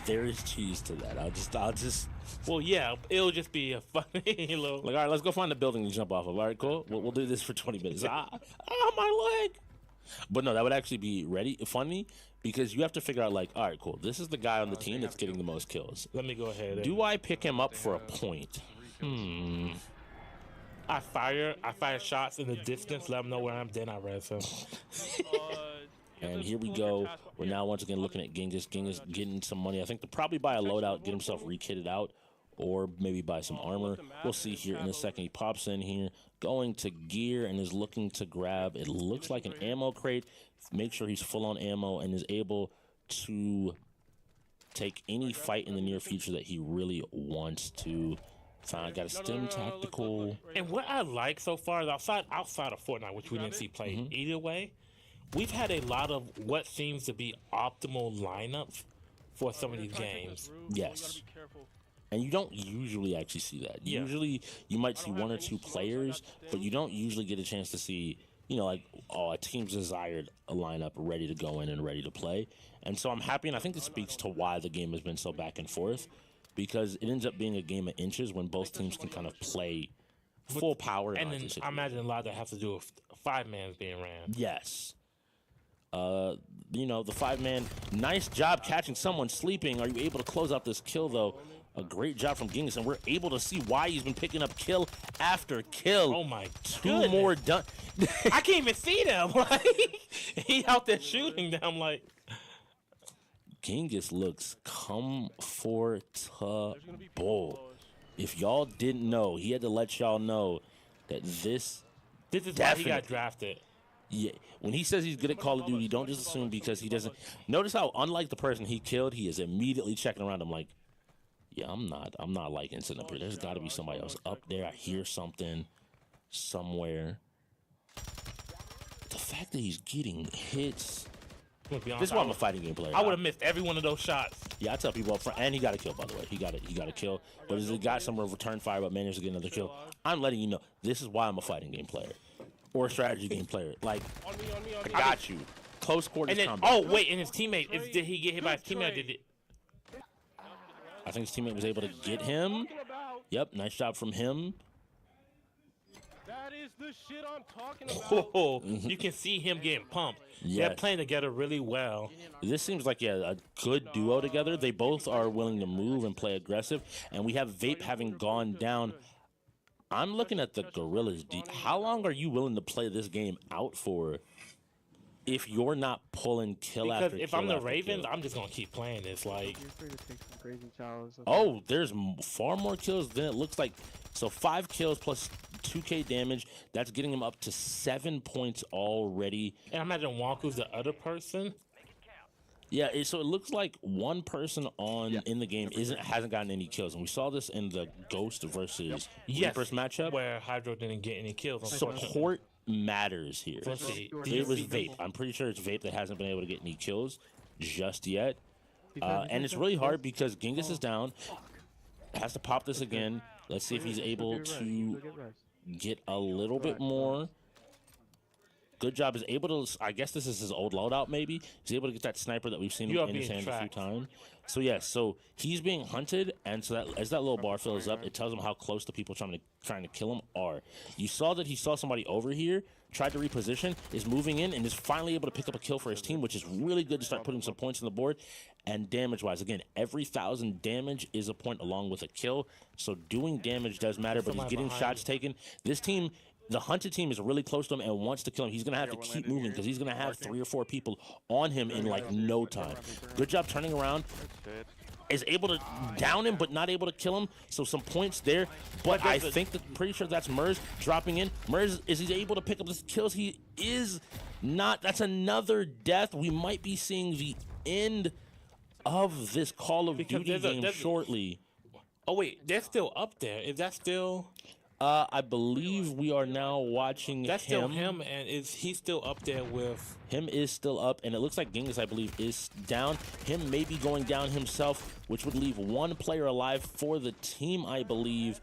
there is cheese to that. I'll just. Well, yeah, it'll just be a funny little. Like, all right, let's go find a building to jump off of. All right, cool. We'll do this for 20 minutes. My leg. But no, that would actually be funny, because you have to figure out, like, all right, cool. This is the guy on the team that's getting the most kills. Let me go ahead. Do I pick him up for a point? I fire shots in the distance, let him know where I'm, then I res him. And here we go. We're now once again looking at Genghis. Genghis getting some money. I think to probably buy a loadout, get himself re-kitted out, or maybe buy some armor. We'll see here in a second. He pops in here, going to gear, and is looking to grab, it looks like an ammo crate. Make sure he's full on ammo and is able to take any fight in the near future that he really wants to. Fine, got a stem tactical. And what I like so far, outside of Fortnite, which we didn't see play either way, we've had a lot of what seems to be optimal lineups for some of these games. Yes. And you don't usually actually see that. Yeah. Usually you might see 1 or 2 players, but you don't usually get a chance to see, a team's desired lineup ready to go in and ready to play. And so I'm happy, and I think this speaks to why the game has been so back and forth, because it ends up being a game of inches when both teams can kind of play full power. And then I imagine a lot of that has to do with 5-mans being ran. Yes. The 5-man, nice job catching someone sleeping. Are you able to close out this kill, though? A great job from Genghis, and we're able to see why he's been picking up kill after kill. Oh, my 2 more done. I can't even see them. Like, he out there shooting them like. Genghis looks comfortable. If y'all didn't know, he had to let y'all know that this is why he got drafted. Yeah, when he says he's good at Call of Duty, don't just assume because he doesn't. Notice how, unlike the person he killed, he is immediately checking around him like, yeah, I'm not liking sitting up here. There's got to be somebody else up there. I hear something somewhere. The fact that he's getting hits. This is why I'm a fighting game player. I would have missed every one of those shots. Yeah, I tell people up front, and he got a kill, by the way. He got a kill, but he got some return fire, but managed to get another kill. I'm letting you know, this is why I'm a fighting game player or a strategy game player. Like, I got you. Close quarters combat. Oh wait, and his teammate, did he get hit by his teammate? Or did it? I think his teammate was able to get him. Yep, nice job from him. That is the shit I'm talking about. Oh, you can see him getting pumped. Yes. They're playing together really well. This seems like a good duo together. They both are willing to move and play aggressive, and we have Vape having gone down. I'm looking at the Gorillaz. How long are you willing to play this game out for if you're not pulling kill Because after if kill I'm the after Ravens, kill? I'm just gonna keep playing this. Like, You're free to take some crazy challenges. Oh, there's far more kills than it looks like. So 5 kills plus 2k damage. That's getting him up to 7 points already. and I imagine Wonku's the other person. Yeah, so it looks like one person in the game hasn't gotten any kills, and we saw this in the Ghost versus Reapers matchup. Where Hydro didn't get any kills. Support matters here. Let's see. It was Vape. I'm pretty sure it's Vape that hasn't been able to get any kills just yet. And it's really hard because Genghis is down. Has to pop this again. Let's see if he's able to get a little bit more. Good job. Is able to. I guess this is his old loadout. Maybe he's able to get that sniper that we've seen in his hand a few times. So yeah, so he's being hunted, and so that as that little bar fills up, it tells him how close the people trying to kill him are. You saw that he saw somebody over here, tried to reposition, is moving in, and is finally able to pick up a kill for his team, which is really good to start putting some points on the board. And damage-wise, again, every 1,000 damage is a point along with a kill. So doing damage does matter, but he's getting shots taken. This team, the hunted team, is really close to him and wants to kill him. He's going to have to keep moving because he's going to have 3 or 4 people on him in like no time. Good job turning around. Is able to down him, but not able to kill him. So some points there. But I think pretty sure that's Mers dropping in. Mers, is he able to pick up the kills? He is not. That's another death. We might be seeing the end of this Call of Duty game shortly. Oh wait, they're still up there. Is that still? I believe we are now watching That's him. still him, and is he still up there with? Him is still up, and it looks like Genghis, I believe, is down. Him may be going down himself, which would leave 1 player alive for the team, I believe.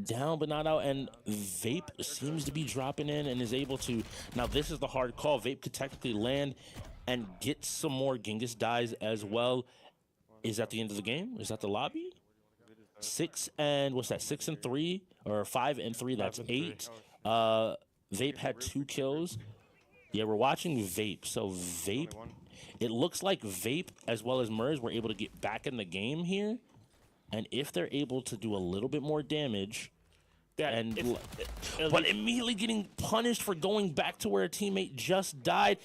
Down but not out, and Vape seems to be dropping in and is able to. Now this is the hard call. Vape could technically land and get some more. Genghis dies as well. Is that the end of the game? Is that the lobby? 6 and what's that? 6 and 3 or 5 and 3? That's 8. Vape had 2 kills. Yeah, we're watching Vape. So Vape, it looks like Vape as well as Mers were able to get back in the game here. And if they're able to do a little bit more damage, but immediately getting punished for going back to where a teammate just died.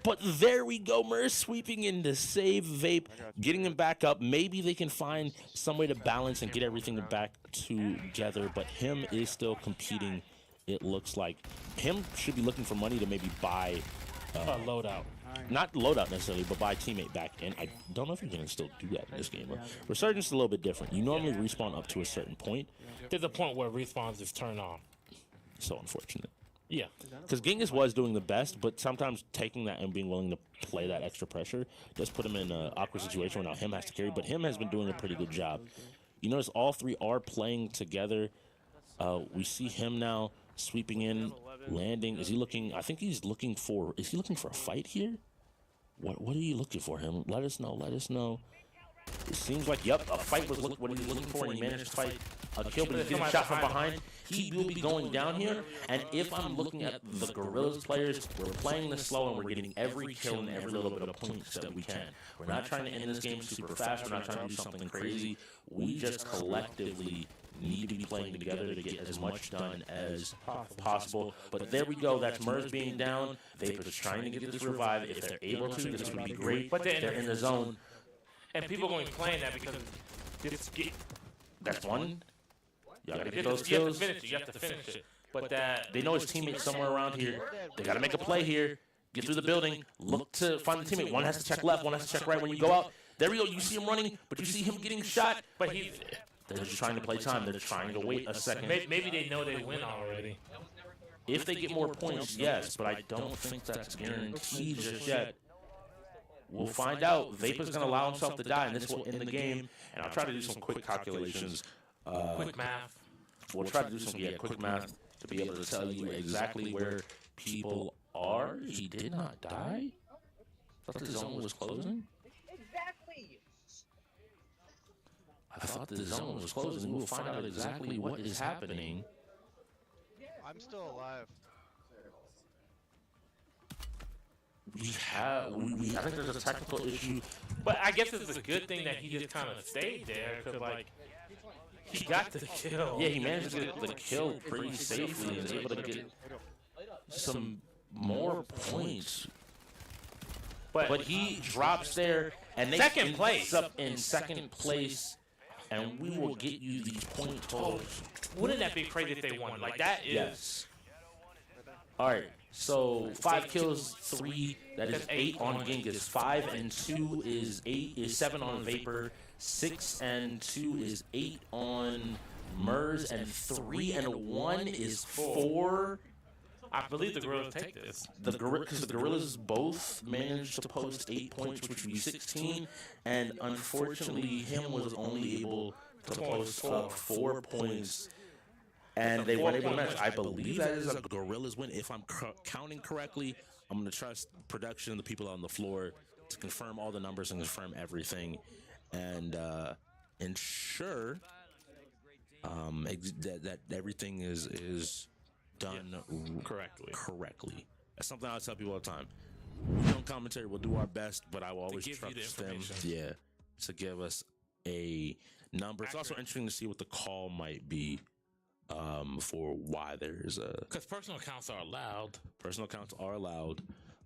But there we go, Mers sweeping in to save Vape, getting him back up. Maybe they can find some way to balance and get everything back together. But him is still competing. It looks like him should be looking for money to maybe buy A loadout. Not loadout necessarily, but buy teammate back. And I don't know if you can still do that in this game. Resurgence is a little bit different. You normally respawn up to a certain point. There's a point where respawns is turned on. So unfortunate. Yeah. Because Genghis was doing the best, but sometimes taking that and being willing to play that extra pressure does put him in an awkward situation where now him has to carry. But him has been doing a pretty good job. You notice all 3 are playing together. We see him now sweeping in, landing. Is he looking? I think he's looking for. Is he looking for a fight here? What are you looking for him? Let us know. Let us know. It seems like, yep, a fight was what he was looking for, and he managed to fight a kill, but he's getting shot from behind. He will be going down here, and if I'm looking at the Gorillaz players, we're playing this slow, and we're getting every kill and every little bit of points that we can. We're not trying to end this game super fast. We're not trying to do something crazy. We just collectively need to be playing together to get as much done as possible. But there we go. That's Mers being down. Vape is trying to get this revive. If they're able to, this would be great. But they're in the zone. And people are going to be playing that because That's one. You gotta get you those have to kills. finish it. You have to finish it. but they know his teammate's somewhere around here. They got to make a play here. Get through the building. Look to find the teammate. One has to check left. One has to check right. When you go out, there we go. You see him running, but you see him getting shot. But they're just trying to play time. They're trying to wait a second. Maybe they know they win already. If they get more points, yes, but I don't think that's guaranteed just yet. We'll find out. Vapor's going to allow himself to die, and this will end the game. And I'll try to do some quick calculations. Quick math. We'll try to do some quick math to be able to tell you exactly where people are. He did not die? I thought the zone was closing? Exactly. I thought the zone was closing. We'll find out exactly what is happening. I'm still alive. I think there's a technical issue. But I guess it's a good thing that he just kind of stayed there, because, like, he got the kill. Yeah, he managed to get the kill pretty safely and was able to get some more points. But he drops there, and they Second place. up in second place, and we will get you these point totals. Wouldn't that be crazy if they won? Like, that is... Yes. All right, so 5 kills, 3, that is 8 on Genghis. 5 and 2 is 7 on Vapor. 6 and 2 is 8 on Mers, and 3 and 1 is 4. I believe the Gorillaz take this. Because the Gorillaz both managed to post 8 points, which would be 16, and unfortunately, him was only able to post 4 points. And they weren't able to match. I believe that is a Gorillaz win. If I'm counting correctly, I'm going to trust production, the people on the floor, to confirm all the numbers and confirm everything, and ensure that everything is done correctly. That's something I tell people all the time. We on commentary, we'll do our best, but I will always trust them. Yeah, to give us a number. It's also interesting to see what the call might be. For why there's a... Because personal accounts are allowed. Personal accounts are allowed.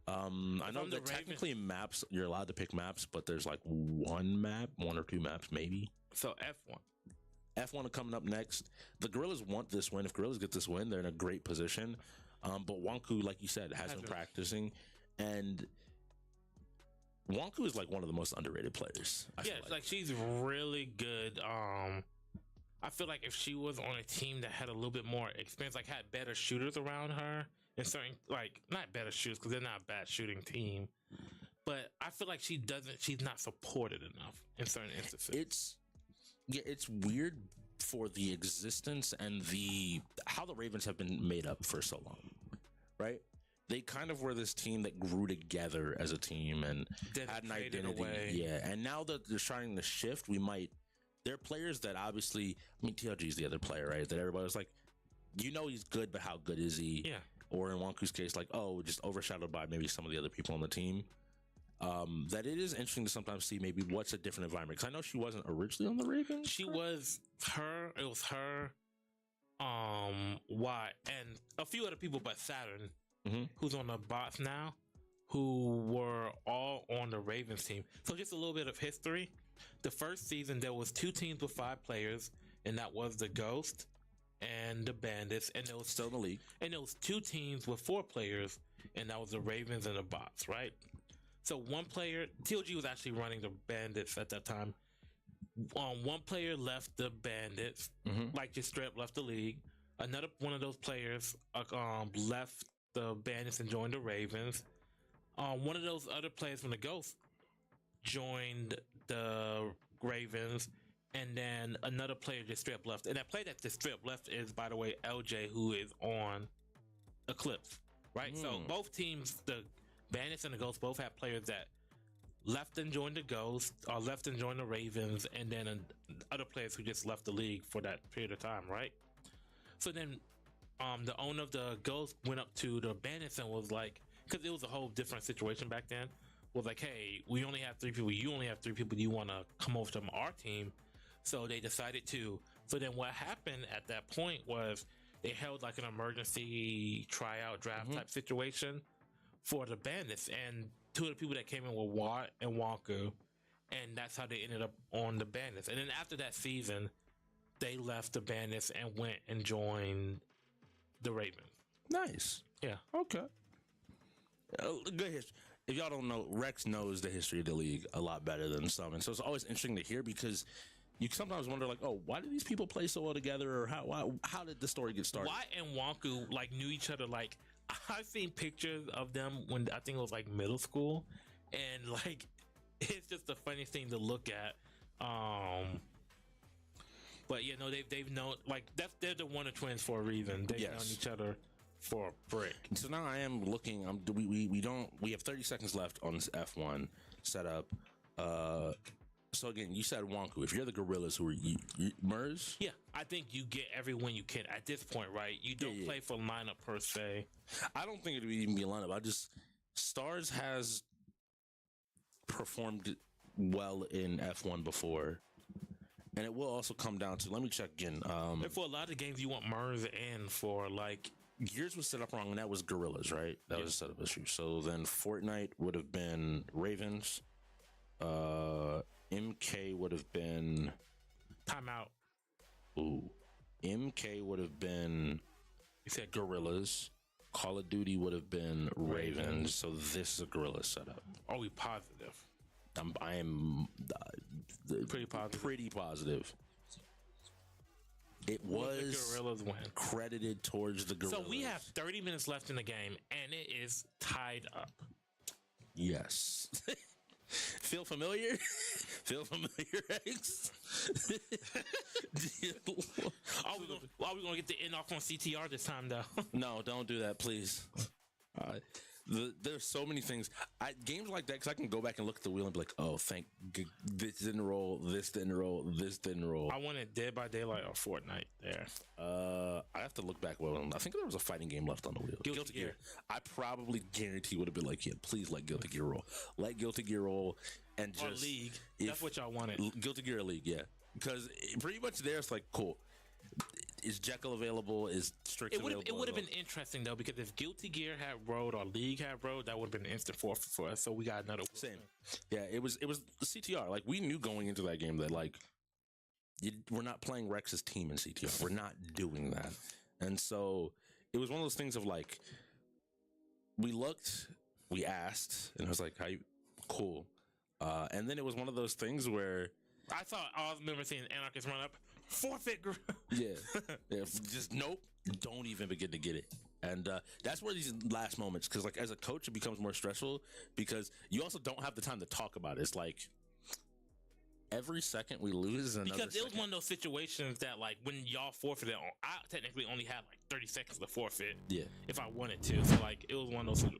I know that technically maps, you're allowed to pick maps, but there's like one or two maps maybe. So F1. F1 are coming up next. The Gorillaz want this win. If Gorillaz get this win, they're in a great position. But Wonku, like you said, has been practicing. And Wonku is like one of the most underrated players. Yeah, like she's really good. I feel like if she was on a team that had a little bit more experience, like had better shooters around her, and certain, like, not better shooters because they're not a bad shooting team, but I feel like she's not supported enough in certain instances. It's weird for the existence and how the Ravens have been made up for so long, right? They kind of were this team that grew together as a team and had an identity. Yeah, and now that they're starting to shift, there are players that obviously, TLG is the other player, right? That everybody was like, he's good, but how good is he? Yeah. Or in Wonku's case, like, just overshadowed by maybe some of the other people on the team. That it is interesting to sometimes see maybe what's a different environment. Because I know she wasn't originally on the Ravens. It was her, why, and a few other people, but Saturn, who's on the bots now, who were all on the Ravens team. So just a little bit of history. The first season, there was 2 teams with 5 players, and that was the Ghost and the Bandits, and there was still in the league. And there was 2 teams with 4 players, and that was the Ravens and the Bots, right? So one player, TLG was actually running the Bandits at that time. One player left the Bandits, like just straight up left the league. Another one of those players left the Bandits and joined the Ravens. One of those other players from the Ghost joined the Ravens, and then another player just straight up left. And that player that just straight up left is, by the way, LJ, who is on Eclipse, right? So both teams, the Bandits and the Ghosts, both have players that left and joined the Ghost, or left and joined the Ravens, and then other players who just left the league for that period of time, right? So then the owner of the Ghost went up to the Bandits and was like, because it was a whole different situation back then, was like, hey, we only have 3 people, you only have 3 people, do you want to come over to our team? So they decided to. So then what happened at that point was they held like an emergency tryout draft type situation for the Bandits, and 2 of the people that came in were Watt and Wonku, and that's how they ended up on the Bandits. And then after that season, they left the Bandits and went and joined the Ravens. Nice. Yeah. Okay. Good history. If y'all don't know, Rex knows the history of the league a lot better than some, and so it's always interesting to hear because you sometimes wonder, like, oh, why do these people play so well together, or how did the story get started? Why and Wonku like knew each other? Like I've seen pictures of them when I think it was like middle school, and like it's just the funniest thing to look at. But you know they've known like they're the Wonder Twins for a reason. They've known each other for a brick. So now I am looking. We have 30 seconds left on this F1 setup. So again, you said Wonku. If you're the Gorillaz, who are you Mers? Yeah, I think you get every win you can at this point, right? You don't play for lineup per se. I don't think it would even be a lineup. Stars has performed well in F1 before. And it will also come down to, let me check again. And for a lot of games, you want Mers in for like. Gears was set up wrong, and that was Gorillaz, right? That was a setup issue. So then Fortnite would have been Ravens. MK would have been. Timeout. Ooh. MK would have been. You said Gorillaz. Call of Duty would have been Ravens. So this is a Gorillaz setup. Are we positive? I am pretty positive. Pretty positive. It was the Gorillaz win. Credited towards the Gorillaz. So we have 30 minutes left in the game, and it is tied up. Yes. Feel familiar? Feel familiar, X? Are we gonna get the end off on CTR this time, though? No, don't do that, please. There's so many things. Games like that, because I can go back and look at the wheel and be like, oh, this didn't roll, this didn't roll, this didn't roll. I wanted Dead by Daylight or Fortnite there. I have to look back. Well, I think there was a fighting game left on the wheel. Guilty Gear. I probably guarantee would have been like, yeah, please let Guilty Gear roll. Let Guilty Gear roll and just. Or League. That's what y'all wanted. Guilty Gear League, yeah. Because pretty much there, it's like, cool. Is Jekyll available? Is Strix available? It would have been interesting though, because if Guilty Gear had rolled or League had rolled, that would have been an instant forfeit for us. So we got another same. Yeah, it was the CTR. Like we knew going into that game that like we're not playing Rex's team in CTR. We're not doing that. And so it was one of those things of like we looked, we asked, and I was like, "How you cool?" And then it was one of those things where I remember seeing Anarchist run up, forfeit. Yeah. Just nope. Don't even begin to get it. And that's where these last moments, because like as a coach, it becomes more stressful because you also don't have the time to talk about it. It's like every second we lose is another. Because it was one of those situations that like when y'all forfeited, I technically only had like 30 seconds to forfeit. Yeah. If I wanted to, so like it was one of those.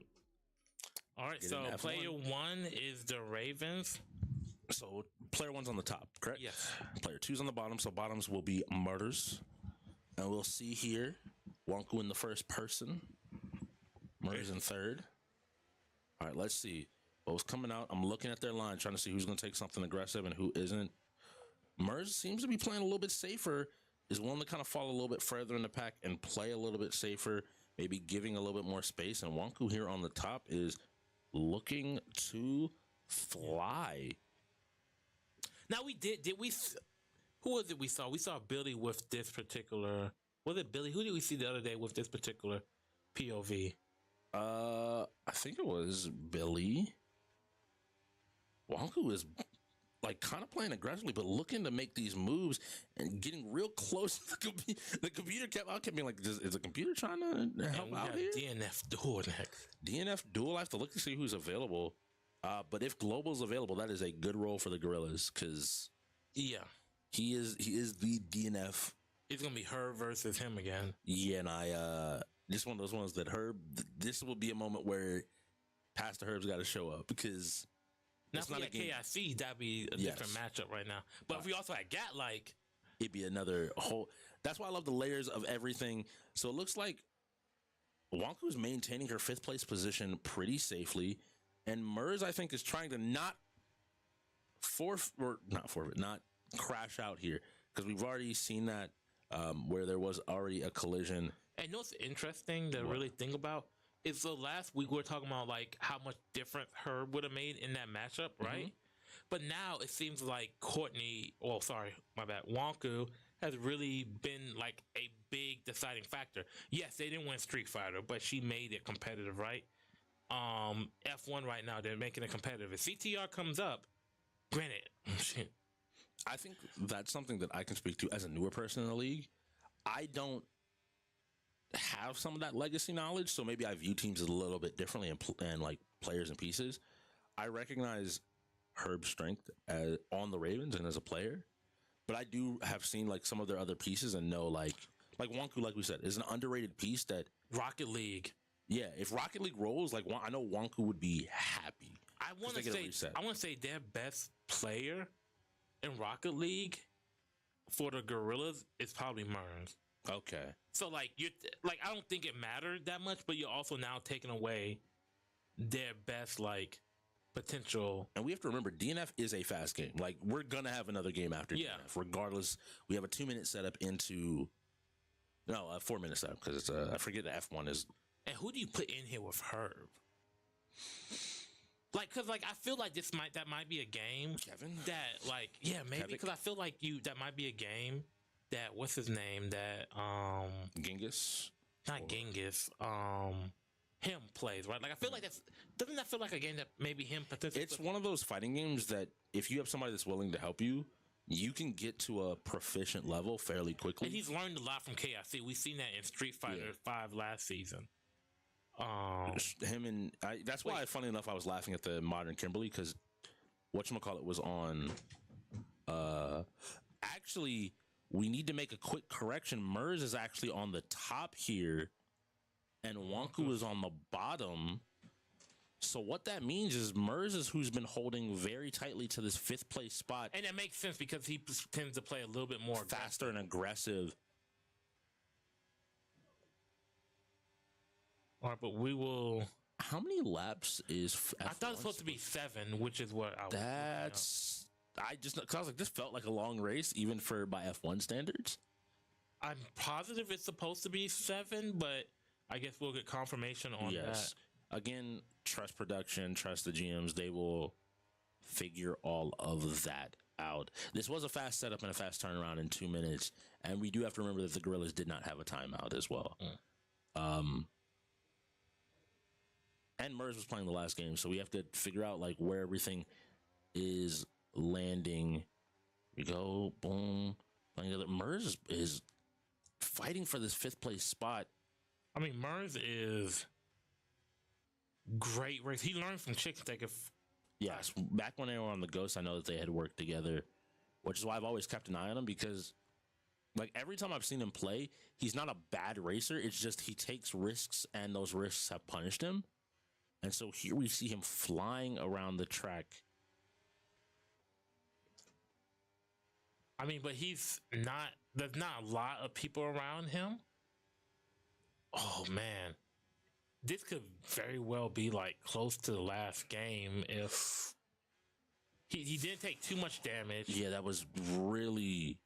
All right. So player one is the Ravens. So player one's on the top, correct? Yes. Player two's on the bottom. So bottoms will be Murders. And we'll see here Wonku in the first person. Murders in third. All right, let's see. What was coming out? I'm looking at their line, trying to see who's going to take something aggressive and who isn't. Murs seems to be playing a little bit safer, is willing to kind of fall a little bit further in the pack and play a little bit safer, maybe giving a little bit more space. And Wonku here on the top is looking to fly. Now who was it we saw? We saw Billy with this particular, was it Billy? Who did we see the other day with this particular POV? I think it was Billy. Wonku is like kind of playing aggressively, but looking to make these moves and getting real close. The computer kept being like, is the computer trying to help out here? DNF Duel next. DNF Duel, I have to look to see who's available. But if Global's available, that is a good role for the Gorillaz because he is the DNF. It's gonna be her versus him again. Yeah, and just one of those ones that Herb. This will be a moment where Pastor Herb's got to show up because now if we had KIC, that'd be a different matchup right now. But if we also had Gat, like it'd be another whole. That's why I love the layers of everything. So it looks like Wonku's maintaining her 5th place position pretty safely. And Murs, I think, is trying to not crash out here because we've already seen that where there was already a collision. And you know what's interesting to really think about is the last week we were talking about like how much difference Herb would have made in that matchup, right? But now it seems like Wonku has really been like a big deciding factor. Yes, they didn't win Street Fighter, but she made it competitive, right? F1 right now, they're making it competitive. If CTR comes up, granted, shit. I think that's something that I can speak to as a newer person in the league. I don't have some of that legacy knowledge, so maybe I view teams a little bit differently and like players and pieces. I recognize Herb's strength on the Ravens and as a player, but I do have seen like some of their other pieces and know like Wonku, like we said, is an underrated piece that Rocket League. Yeah, if Rocket League rolls, like I know Wonku would be happy. I want to say their best player in Rocket League for the Gorillaz is probably Mers. Okay. So like I don't think it mattered that much, but you're also now taking away their best like potential. And we have to remember DNF is a fast game. Like we're gonna have another game after DNF, regardless. We have a 2-minute setup into a 4-minute setup because it's I forget the F1 is. And who do you put in here with Herb? Like, cause like I feel like that might be a game, Kevin. That like maybe because I feel like that might be a game that what's his name that Genghis, not Genghis, him plays, right? Like I feel like doesn't that feel like a game that maybe him participates? It's one of those fighting games that if you have somebody that's willing to help you, you can get to a proficient level fairly quickly. And he's learned a lot from KIC. We've seen that in Street Fighter 5 last season. That's why, funny enough, I was laughing at the modern Kimberly because whatchamacallit was on. Actually, we need to make a quick correction. Mers is actually on the top here, and Wonku is on the bottom. So what that means is Mers is who's been holding very tightly to this 5th place spot, and that makes sense because he tends to play a little bit more faster and aggressive. All right, but we will. How many laps is F1? I thought it was supposed to be 7, which is what I was. That's because I was like, this felt like a long race, even by F1 standards. I'm positive it's supposed to be 7, but I guess we'll get confirmation on that. Again, trust production, trust the GMs. They will figure all of that out. This was a fast setup and a fast turnaround in 2 minutes, and we do have to remember that the Gorillaz did not have a timeout as well. And Mers was playing the last game, so we have to figure out like where everything is landing. We go, boom, playing together. Mers is fighting for this 5th place spot. I mean, Mers is great race. He learned from Chicken Steak. Yes, back when they were on the Ghost, I know that they had worked together, which is why I've always kept an eye on him because, like, every time I've seen him play, he's not a bad racer. It's just he takes risks, and those risks have punished him. And so here we see him flying around the track. I mean, but there's not a lot of people around him. Oh, man. This could very well be like close to the last game if he didn't take too much damage. Yeah, that was really,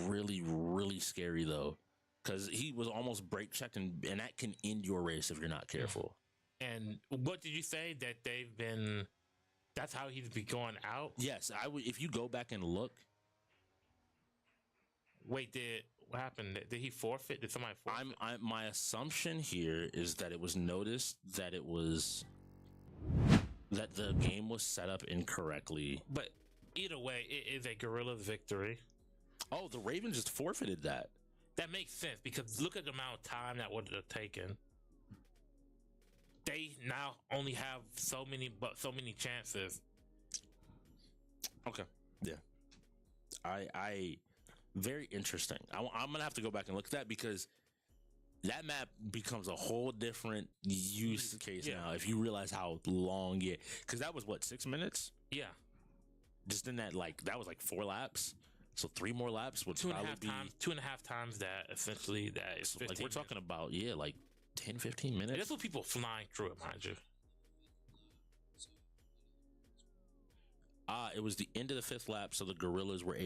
really, really scary though. Because he was almost brake checked and that can end your race if you're not careful. And what did you say that that's how he's been going out? Yes, I would. If you go back and look. Wait, what happened? Did he forfeit? Did somebody forfeit? My assumption here is that it was noticed that that the game was set up incorrectly. But either way, it is a Gorillaz victory. Oh, the Ravens just forfeited that. That makes sense because look at the amount of time that would have taken. They now only have so many chances. Okay. Yeah. I very interesting. I'm gonna have to go back and look at that because that map becomes a whole different use case now. If you realize how long because that was what 6 minutes. Yeah. Just in that that was like 4 laps. So 3 more laps would probably be 2.5 times that. Essentially, that is 15 we're talking about like 10, 15 minutes. And that's what people flying through it, mind you. It was the end of the 5th lap, so the Gorillaz were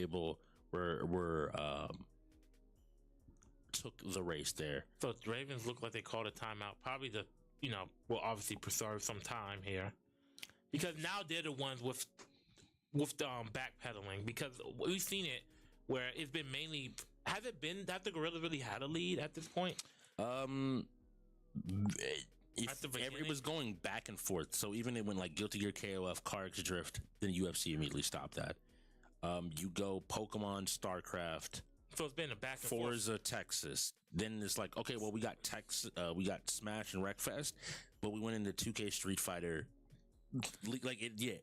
took the race there. So the Ravens look like they called a timeout. Probably will obviously preserve some time here because now they're the ones with backpedaling because we've seen it where it's been mainly Has it been that the Gorillaz really had a lead at this point? It was going back and forth. So even when like Guilty Gear, KOF, Carx Drift, then UFC immediately stopped that. You go Pokemon, StarCraft. So it's been a back and Forza, Texas. Then it's like, okay, well we got we got Smash and Wreckfest, but we went into 2K Street Fighter. Like it, yeah.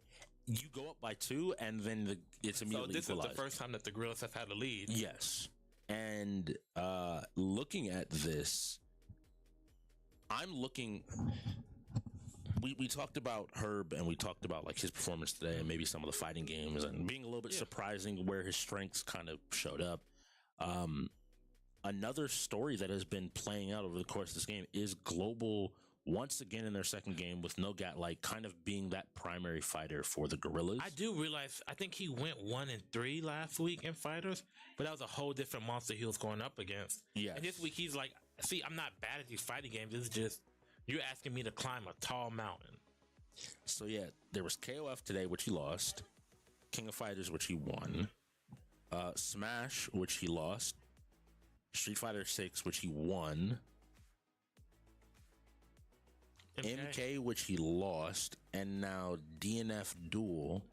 You go up by 2, and then it's immediately. So this equalized. is the first time that the Gorillaz have had a lead. Yes, and looking at this, I'm looking. We talked about Herb, and we talked about like his performance today, and maybe some of the fighting games, and being a little bit surprising where his strengths kind of showed up. Another story that has been playing out over the course of this game is Global once again in their second game with No Gat, like kind of being that primary fighter for the Gorillaz. I do realize, I think he went 1-3 last week in fighters, but that was a whole different monster he was going up against. Yeah. And this week he's like, see, I'm not bad at these fighting games. It's just, you're asking me to climb a tall mountain. So yeah, there was KOF today, which he lost. King of Fighters, which he won. Smash, which he lost. Street Fighter 6, which he won. MK, which he lost, and now DNF Duel,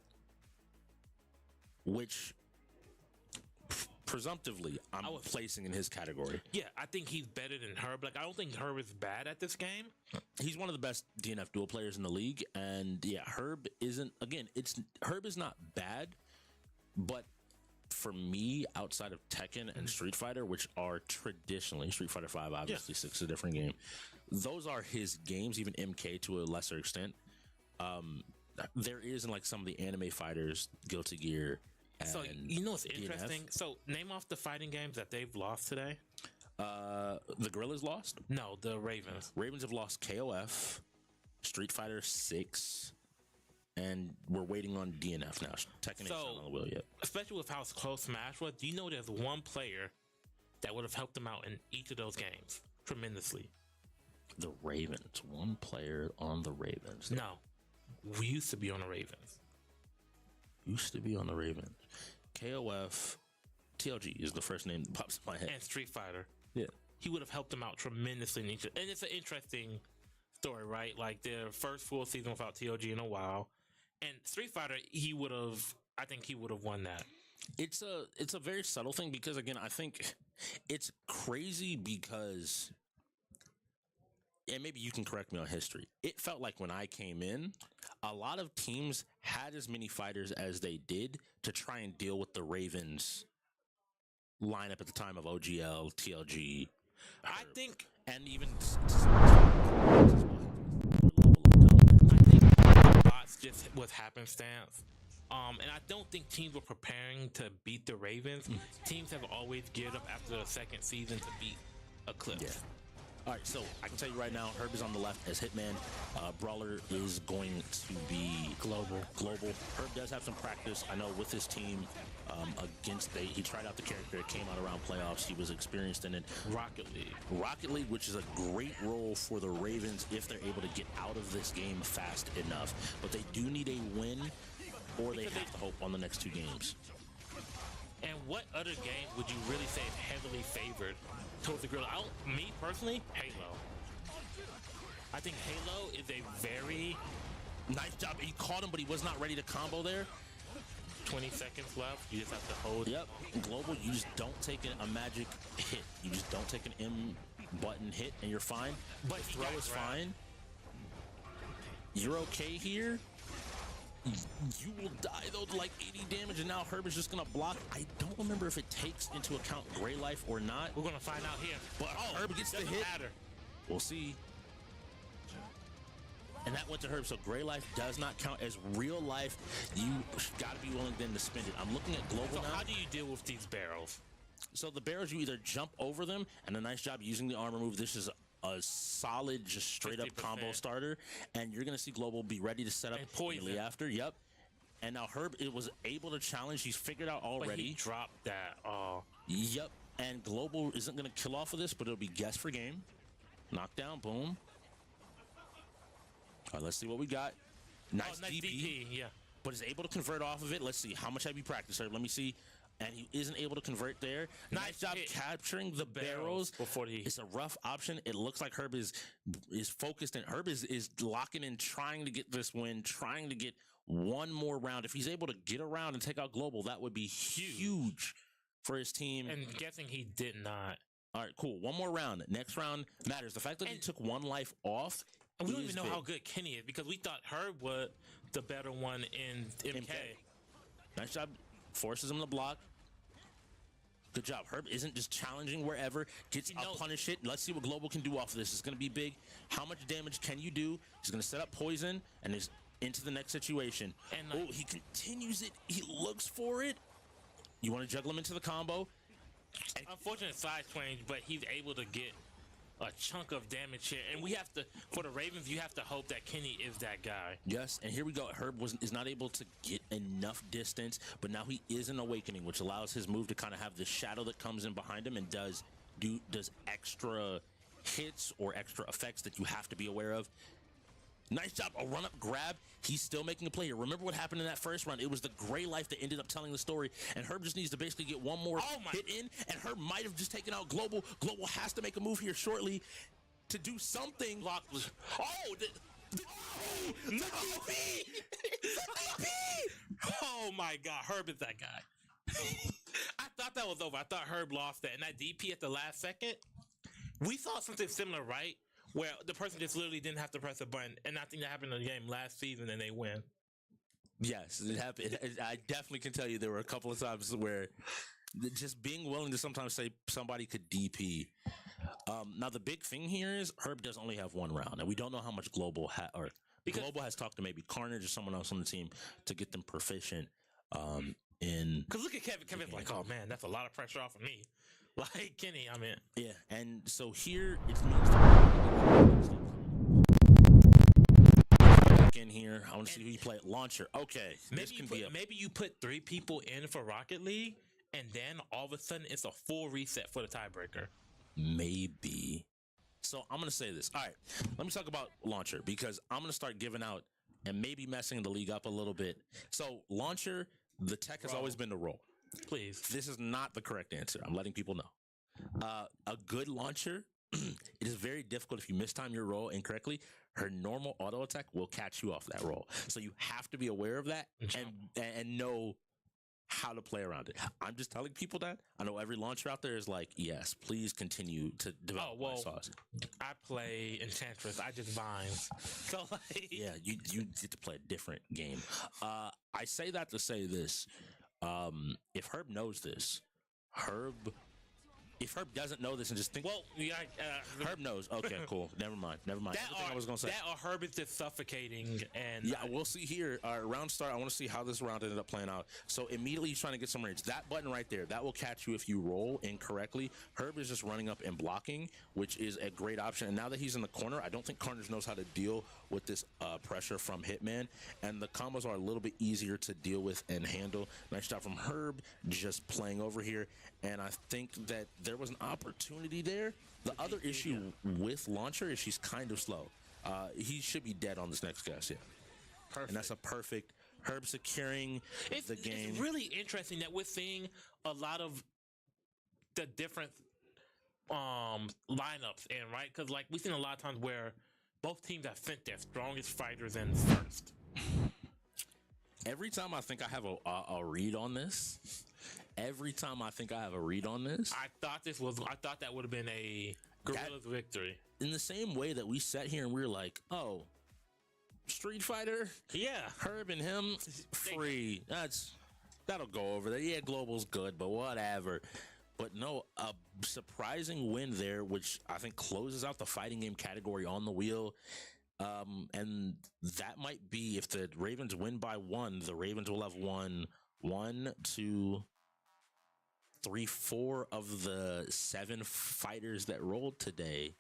which presumptively I'm placing in his category. Yeah, I think he's better than Herb. Like, I don't think Herb is bad at this game. He's one of the best DNF Duel players in the league, and yeah, Herb isn't. Again, Herb is not bad, but for me, outside of Tekken and Street Fighter, which are traditionally Street Fighter 5, obviously 6 is a different game. Those are his games, even MK to a lesser extent. There is in like some of the anime fighters, Guilty Gear. And so you know what's DNF. interesting? So name off the fighting games that they've lost today. The Gorillaz lost? No, the Ravens. Ravens have lost KOF, Street Fighter 6. And we're waiting on DNF now. Tekken ain't not on the wheel yet. Especially with how close Smash was, do you know there's one player that would have helped them out in each of those games tremendously? The Ravens. One player on the Ravens. No. We used to be on the Ravens. Used to be on the Ravens. KOF. TLG is the first name that pops in my head. And Street Fighter. Yeah. He would have helped them out tremendously in each. And it's an interesting story, right? Like their first full season without TLG in a while. And Street Fighter, I think he would have won that. It's a very subtle thing because, again, I think it's crazy because, and maybe you can correct me on history, it felt like when I came in, a lot of teams had as many fighters as they did to try and deal with the Ravens lineup at the time of OGL, TLG. I think, and even just was happenstance. And I don't think teams were preparing to beat the Ravens. Teams have always geared up after the second season to beat Eclipse. Yeah. All right, so I can tell you right now, Herb is on the left as Hitman. Brawler is going to be Global. Herb does have some practice, I know, with his team against he tried out the character. It came out around playoffs. He was experienced in it. Rocket League, which is a great role for the Ravens if they're able to get out of this game fast enough. But they do need a win, or they have to hope on the next 2 games. And what other games would you really say is heavily favored towards the Gorillaz? Me personally, Halo. I think Halo is a very nice job. He caught him, but he was not ready to combo there. 20 seconds left. You just have to hold. Yep. Global, you just don't take a magic hit. You just don't take an M button hit, and you're fine. But the throw is fine. You're okay here. You will die, though, to like 80 damage, and now Herb is just going to block. I don't remember if it takes into account Gray Life or not. We're going to find out here. But Herb gets the hit. Matter. We'll see. And that went to Herb, so Gray Life does not count as real life. You got to be willing then to spend it. I'm looking at Global now. So how do you deal with these barrels? So the barrels, you either jump over them, and a nice job using the armor move. This is a solid, just straight up 50%. combo starter, and you're gonna see Global be ready to set up immediately after. Yep. And now Herb was able to challenge. He's figured out already. But he dropped that. Oh. Yep. And Global isn't gonna kill off of this, but it'll be guess for game. Knockdown. Boom. All right, let's see what we got. Nice DP. Yeah. But is able to convert off of it. Let's see. How much have you practiced, Herb? Let me see. and he isn't able to convert there. Nice job capturing the barrels before he. It's a rough option. It looks like Herb is focused, and Herb is locking in, trying to get this win, trying to get one more round. If he's able to get around and take out Global, that would be huge for his team. And guessing he did not. All right, cool. One more round. Next round matters. The fact that he took one life off. And we don't even know how good Kenny is because we thought Herb was the better one in MK. Nice job. Forces him to block. Good job. Herb isn't just challenging wherever. Gets a punish hit. Let's see what Global can do off of this. It's going to be big. How much damage can you do? He's going to set up poison and is into the next situation. And he continues it. He looks for it. You want to juggle him into the combo. Unfortunate side change, but he's able to get a chunk of damage here. And we have to, for the Ravens, you have to hope that Kenny is that guy. Yes, and here we go. Herb is not able to get enough distance, but now he is an awakening, which allows his move to kind of have the shadow that comes in behind him and does extra hits or extra effects that you have to be aware of. Nice job. A run-up grab. He's still making a play here. Remember what happened in that first round? It was the gray life that ended up telling the story, and Herb just needs to basically get one more hit in, and Herb might have just taken out Global. Global has to make a move here shortly to do something. The DP! Oh, my God. Herb is that guy. I thought that was over. I thought Herb lost that. And that DP at the last second, we saw something similar, right? Where the person just literally didn't have to press a button. And I think that happened in the game last season and they win. Yes, it happened. I definitely can tell you there were a couple of times where just being willing to sometimes say somebody could DP. Now, the big thing here is Herb does only have one round. And we don't know how much Global Global has talked to maybe Carnage or someone else on the team to get them proficient in. Because look at Kevin. Kevin's like, oh, man, that's a lot of pressure off of me. Like Kenny, I mean. Yeah, and so here it means in here. I want to see who you play at launcher. Okay, maybe you put 3 people in for Rocket League, and then all of a sudden it's a full reset for the tiebreaker. Maybe. So I'm gonna say this. All right, let me talk about launcher because I'm gonna start giving out and maybe messing the league up a little bit. So launcher, the tech has always been the role. Please. This is not the correct answer. I'm letting people know. A good launcher, it is very difficult if you mistime your roll incorrectly. Her normal auto attack will catch you off that roll. So you have to be aware of that and know how to play around it. I'm just telling people that. I know every launcher out there is like, yes, please continue to develop my sauce. I play Enchantress. I just bind. So like, yeah, you get to play a different game. I say that to say this. If Herb knows this, if Herb doesn't know this and just think, Herb knows. Okay, cool. Never mind. That's the thing I was gonna say. That or Herb is just suffocating, and we'll see here. Round start. I want to see how this round ended up playing out. So immediately he's trying to get some range. That button right there, that will catch you if you roll incorrectly. Herb is just running up and blocking, which is a great option. And now that he's in the corner, I don't think Carnage knows how to deal with this pressure from Hitman, and the combos are a little bit easier to deal with and handle. Nice job from Herb, just playing over here. And I think that there was an opportunity there. The other issue with launcher is she's kind of slow. He should be dead on this next guess, yeah. Perfect. And that's a perfect Herb securing the game. It's really interesting that we're seeing a lot of the different lineups in, right? Because like we've seen a lot of times where both teams have sent their strongest fighters in first. Every time I think I have a read on this, I thought that would have been a Gorillaz victory. In the same way that we sat here and we were like, oh, Street Fighter? Yeah. Herb and him, free. That'll go over there. Yeah, Global's good, but whatever. But no, a surprising win there, which I think closes out the fighting game category on the wheel. And that might be, if the Ravens win by 1, the Ravens will have won 1, 2, 3, 4 of the 7 fighters that rolled today.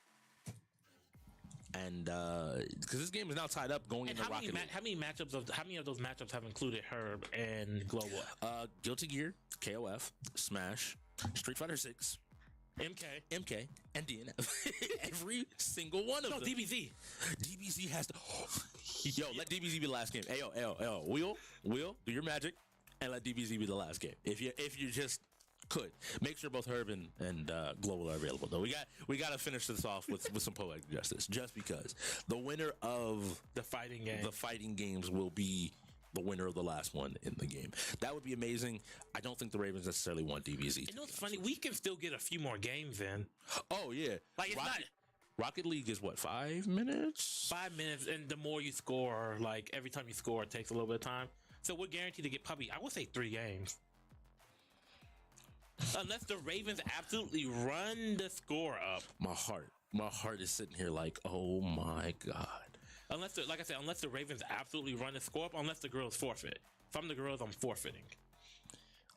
And because this game is now tied up going into Rocket League. How many of those matchups have included Herb and Global? Guilty Gear, KOF, Smash, Street Fighter 6, MK, and DNF. Every single one of them. DBZ. DBZ has to. Yo, let DBZ be the last game. Ayo. Wheel, do your magic. and let DBZ be the last game. If you just could make sure both Herb and Global are available. Though we got to finish this off with some poetic justice, just because the winner of the fighting games will be the winner of the last one in the game. That would be amazing. I don't think the Ravens necessarily want DBZ. You know what's funny? We can still get a few more games in. Oh yeah, like it's not. Rocket League is what, 5 minutes? 5 minutes, and the more you score, like every time you score, it takes a little bit of time. So we're guaranteed to get probably, I would say, 3 games. Unless the Ravens absolutely run the score up. My heart is sitting here like, oh my God. Unless the Ravens absolutely run the score up, unless the girls forfeit. If I'm the girls, I'm forfeiting.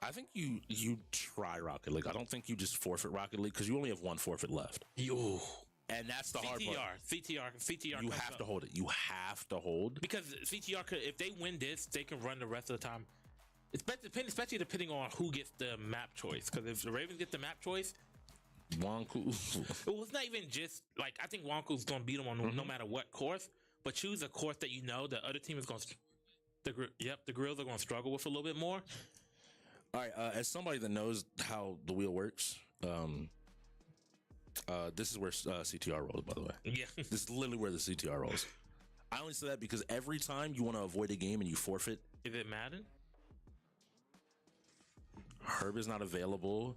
I think you try Rocket League. I don't think you just forfeit Rocket League because you only have 1 forfeit left. And that's the hard part. CTR. You have to hold it. You have to hold. Because CTR could, if they win this, they can run the rest of the time. Especially depending on who gets the map choice. Because if the Ravens get the map choice, Wonku. Well, it's not even just like, I think Wonku's going to beat them on no matter what course. But choose a course that you know the other team is going to. The Gorillas are going to struggle with a little bit more. All right. As somebody that knows how the wheel works, this is where CTR rolls, by the way. Yeah. This is literally where the CTR rolls. I only say that because every time you want to avoid a game and you forfeit. Is it Madden? Herb is not available.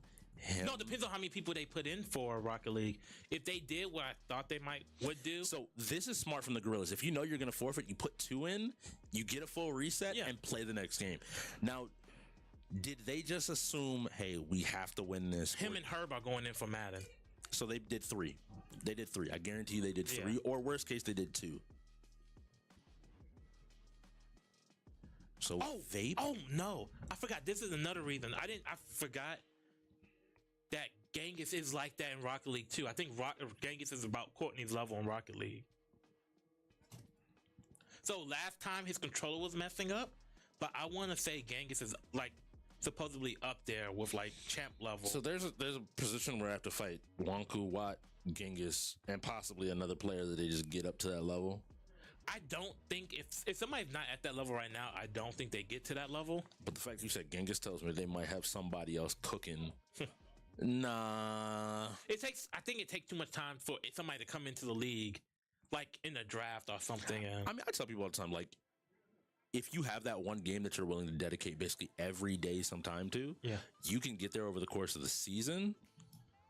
No, it depends on how many people they put in for Rocket League. If they did what I thought they would do. So this is smart from the Gorillas. If you know you're going to forfeit, you put 2 in, you get a full reset, and play the next game. Now, did they just assume, hey, we have to win this? Him and Herb are going in for Madden. So they did 3. They did 3. I guarantee you they did 3. Or worst case, they did 2. So vape? Oh no. I forgot. This is another reason. I forgot that Genghis is like that in Rocket League too. I think Genghis is about Courtney's level in Rocket League. So last time his controller was messing up, but I want to say Genghis is like supposedly up there with like champ level. So there's a position where I have to fight Wonku, Watt, Genghis, and possibly another player that they just get up to that level. I don't think if somebody's not at that level right now, I don't think they get to that level. But the fact you said Genghis tells me they might have somebody else cooking. Nah. I think it takes too much time for somebody to come into the league, like in a draft or something. I mean, I tell people all the time, like, if you have that one game that you're willing to dedicate basically every day some time to, you can get there over the course of the season.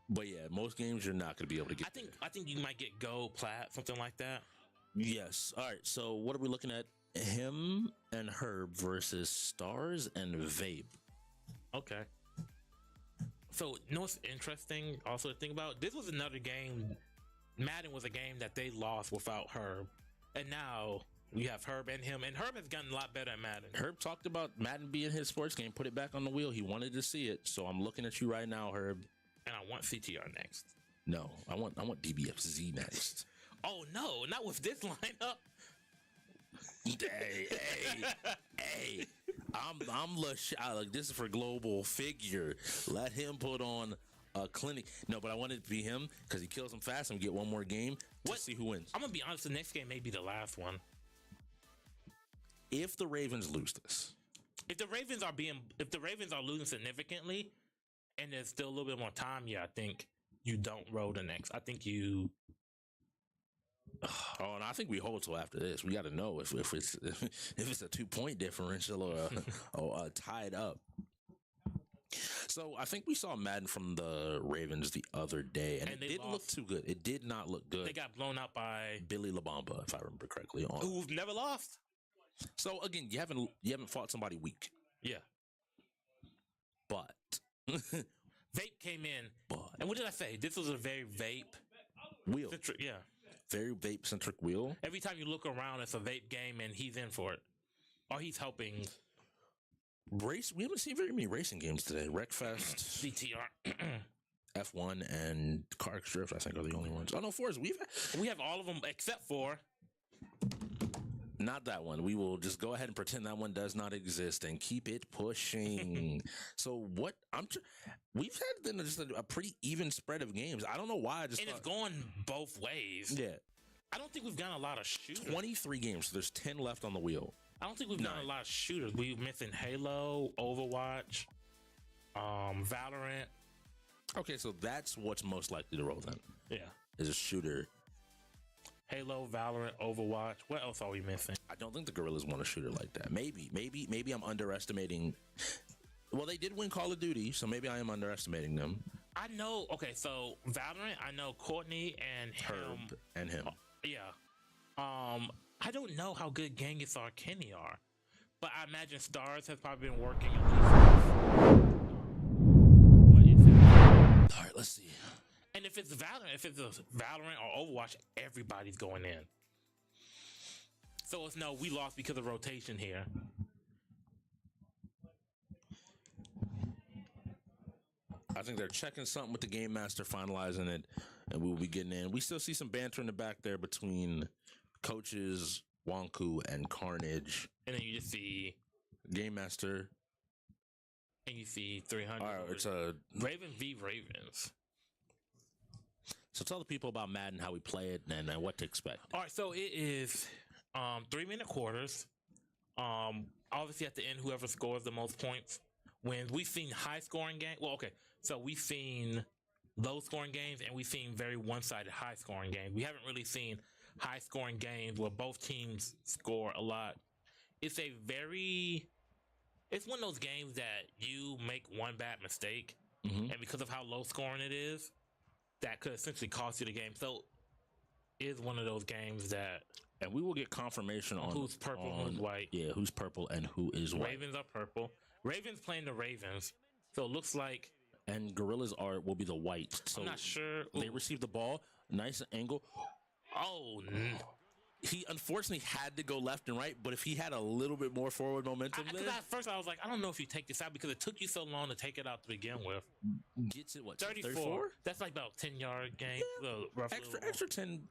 But yeah, most games you're not going to be able to get I think you might get gold, plat, something like that. Yes. All right. So what are we looking at? Him and Herb versus Stars and Vape. Okay. So, you know what's interesting also to think about? This was another game. Madden was a game that they lost without Herb. And now we have Herb and him. And Herb has gotten a lot better at Madden. Herb talked about Madden being his sports game. Put it back on the wheel. He wanted to see it. So I'm looking at you right now, Herb. And I want CTR next. No, I want DBFZ next. Oh no, not with this lineup. Hey, I'm like, this is for global figure. Let him put on a clinic. No, but I want it to be him because he kills him fast and we get one more game to see who wins. I'm gonna be honest, the next game may be the last one. If the Ravens lose this, if the Ravens are losing significantly and there's still a little bit more time, I think you don't roll the next. I think you. Oh, and I think we hold till after this. We got to know if it's a 2-point differential or tied up. So I think we saw Madden from the Ravens the other day, and it didn't look too good. It did not look good. They got blown out by Billy LaBamba, if I remember correctly. Who've never lost. So again, you haven't fought somebody weak. Yeah, but Vape came in, and what did I say? This was a very Vape wheel. Yeah. Very vape-centric wheel. Every time you look around, it's a Vape game, and he's in for it. Or he's helping. Race. We haven't seen very many racing games today. Wreckfest, CTR, F1, and Car Drift, I think, are the only ones. Oh, no, Forza. We have all of them except for... Not that one. We will just go ahead and pretend that one does not exist and keep it pushing. So what we've had then just a pretty even spread of games. I don't know why. It's going both ways. Yeah. I don't think we've gotten a lot of shooters. 23 games. So there's 10 left on the wheel. I don't think we've done a lot of shooters. We've missing Halo, Overwatch, Valorant. Okay, so that's what's most likely to roll then. Yeah. Is a shooter. Halo, Valorant, Overwatch. What else are we missing? I don't think the Gorillaz want a shooter like that. Maybe I'm underestimating. Well, they did win Call of Duty, so maybe I am underestimating them. I know. Okay, so Valorant, I know Courtney and Herb and him. Yeah. I don't know how good Genghis or Kenny are, but I imagine Stars has probably been working at least. What is it? All right, let's see. And if it's Valorant or Overwatch, everybody's going in. So it's no, we lost because of rotation here. I think they're checking something with the game master, finalizing it, and we will be getting in. We still see some banter in the back there between coaches Wonku and Carnage. And then you just see game master. And you see 300. All right, it's a Raven v Ravens. So tell the people about Madden, how we play it, and what to expect. All right, so it is 3-minute quarters. Obviously, at the end, whoever scores the most points wins. We've seen high-scoring games. Well, okay, so we've seen low-scoring games, and we've seen very one-sided high-scoring games. We haven't really seen high-scoring games where both teams score a lot. It's one of those games that you make one bad mistake, and because of how low-scoring it is, that could essentially cost you the game. So it is one of those games that... And we will get confirmation on who's purple, who's white. Yeah, who's purple and who is white. Ravens are purple. Ravens playing the Ravens. So it looks like... And Gorillaz will be the white. So I'm not sure. They received the ball. Nice angle. Oh, he unfortunately had to go left and right, but if he had a little bit more forward momentum there... At first I was like, I don't know if you take this out because it took you so long to take it out to begin with. Gets it, what, 34? That's like about 10-yard game. Yeah. Extra 10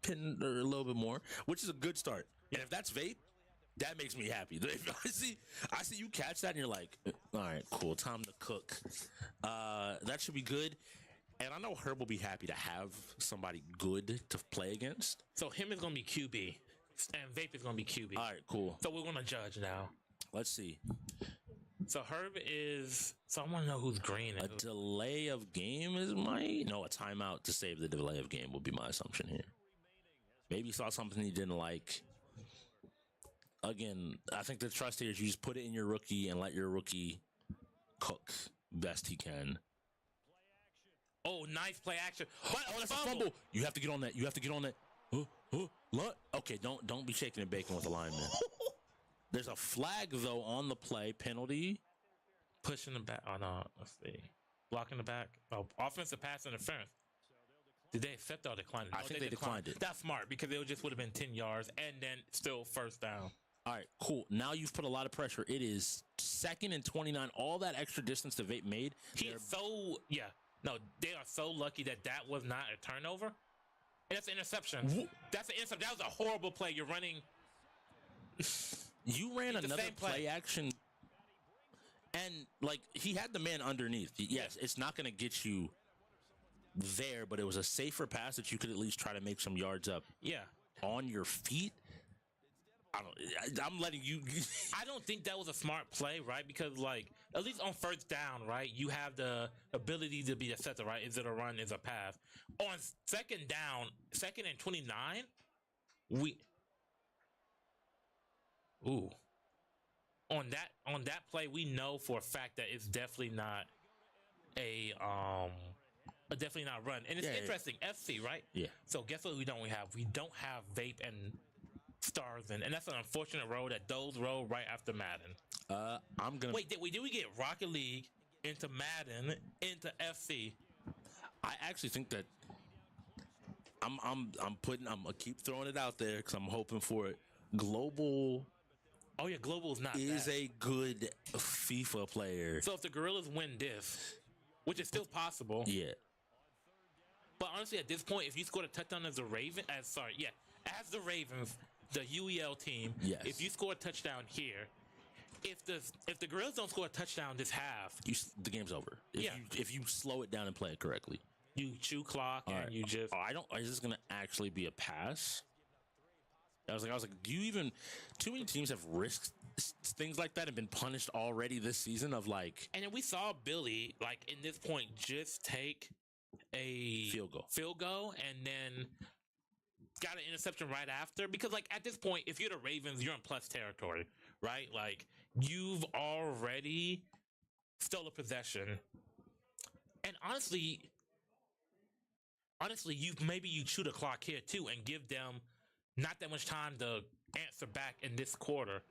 pin or a little bit more, which is a good start. And if that's vape, that makes me happy. I see you catch that and you're like, all right, cool, time to cook. That should be good. And I know Herb will be happy to have somebody good to play against. So him is going to be QB, and Vape is going to be QB. All right, cool. So we're going to judge now. Let's see. So Herb is... So I want to know who's green. A delay of game is my... No, a timeout to save the delay of game would be my assumption here. Maybe he saw something he didn't like. Again, I think the trust here is you just put it in your rookie and let your rookie cook best he can. Oh, nice play action. Oh, that's a fumble. You have to get on that. You have to get on that. Okay, don't be shaking and baking with the lineman. There's a flag, though, on the play. Penalty. Pushing the back. Oh, no. Let's see. Blocking the back. Oh, offensive pass interference. Did they accept or decline it? I think they declined it. That's smart because it just would have been 10 yards and then still first down. All right, cool. Now you've put a lot of pressure. It is 2nd and 29. All that extra distance that Vape made. No, they are so lucky that was not a turnover. And that's an interception. That's an interception. That was a horrible play. You're running. You ran another play action. And, he had the man underneath. Yes, it's not going to get you there, but it was a safer pass that you could at least try to make some yards up. Yeah. On your feet. I'm letting you. I don't think that was a smart play, right? Because, at least on first down, right, you have the ability to be assessed, right? Is it a run? Is it a pass? On second down, 2nd and 29, on that play, we know for a fact that it's definitely not definitely not run. And it's interesting, FC, right? Yeah. So guess what we don't have? We don't have Vape and Stars in, and that's an unfortunate road that those roll right after Madden. I'm gonna wait. Did we get Rocket League into Madden into FC? I actually think that I'm gonna keep throwing it out there because I'm hoping for it. Global. Oh yeah, Global is not is a good FIFA player. So if the Gorillaz win this, which is still possible, yeah. But honestly, at this point, if you scored a touchdown as the Ravens, the UEL team, yes. If you score a touchdown here, if the Gorillaz don't score a touchdown this half, the game's over. Yeah. If you slow it down and play it correctly, you chew clock and you just. Is this gonna actually be a pass? I was like, do you even? Too many teams have risked things like that and been punished already this season. Of like, and then we saw Billy like in this point just take a field goal, and then got an interception right after. Because like at this point, if you're the Ravens, you're in plus territory, right? Like you've already stole a possession, and honestly, you chew the clock here too and give them not that much time to answer back in this quarter.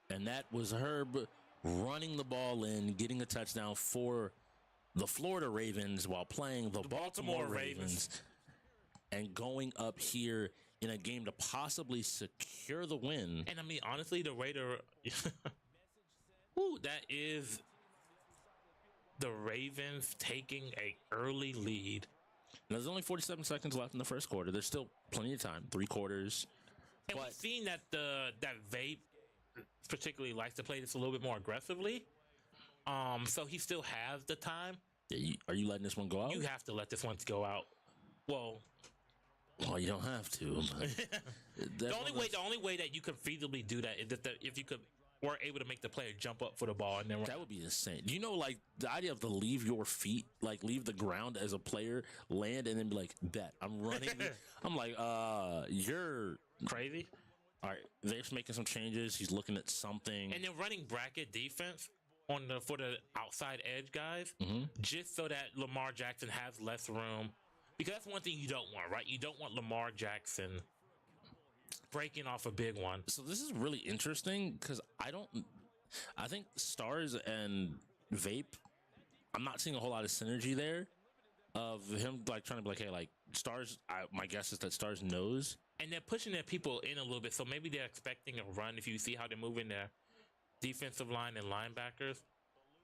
And that was Herb running the ball in, getting a touchdown for the Florida Ravens while playing the Baltimore Ravens, and going up here in a game to possibly secure the win. And I mean, honestly, the Raider, that is the Ravens taking a early lead. Now, there's only 47 seconds left in the first quarter. There's still plenty of time, 3 quarters. And we've seen that that Vape particularly likes to play this a little bit more aggressively. So he still has the time. Yeah, are you letting this one go out? You have to let this one go out. Well, you don't have to. The only way that you could feasibly do that is if you were able to make the player jump up for the ball, and then that would be insane. Do you know, like the idea of to leave your feet, like leave the ground as a player, land, and then be like, "Bet I'm running." I'm like, you're crazy. All right, they're just making some changes. He's looking at something, and then running bracket defense for the outside edge guys, just so that Lamar Jackson has less room. Because that's one thing you don't want, right? You don't want Lamar Jackson breaking off a big one. So this is really interesting because I think Stars and Vape, I'm not seeing a whole lot of synergy there of him like trying to be like, hey, like Stars, my guess is that Stars knows. And they're pushing their people in a little bit, so maybe they're expecting a run if you see how they're moving their defensive line and linebackers.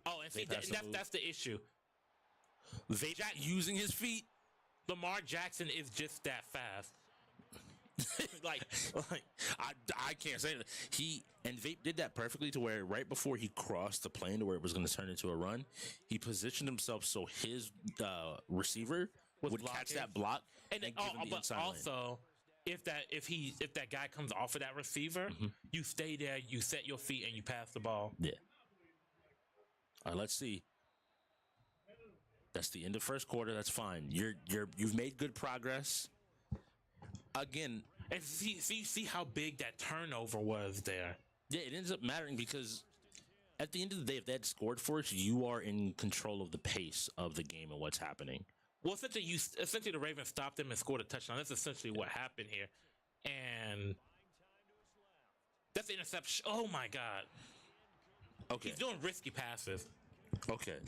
Oh, and see, that's the issue. Vape using his feet. Lamar Jackson is just that fast. like I can't say that. Vape did that perfectly to where right before he crossed the plane to where it was going to turn into a run, he positioned himself so his receiver would catch that block and give him the inside also lane. If that guy comes off of that receiver, you stay there, you set your feet, and you pass the ball. Yeah. All right, let's see. That's the end of first quarter. That's fine. You've made good progress. Again, and see how big that turnover was there. Yeah, it ends up mattering because at the end of the day, if they had scored for us, you are in control of the pace of the game and what's happening. Well, essentially the Ravens stopped them and scored a touchdown. That's essentially what happened here, and that's the interception. Oh my God! Okay, he's doing risky passes. Okay.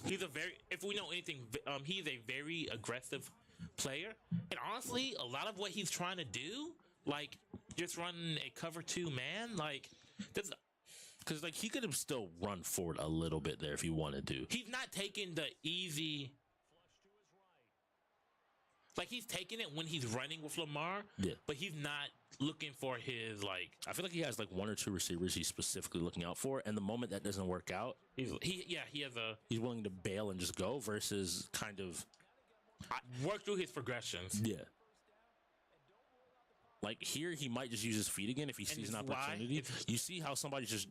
If we know anything, he's a very aggressive player. And honestly, a lot of what he's trying to do, like just running a cover 2 man, like that's because like he could have still run forward a little bit there if he wanted to. He's not taking the easy. Like he's taking it when he's running with Lamar, but he's not looking for his like. I feel like he has like 1 or 2 receivers he's specifically looking out for, and the moment that doesn't work out, he's willing to bail and just go versus kind of work through his progressions. Yeah. Like here, he might just use his feet again if he sees an opportunity. You see how somebody's just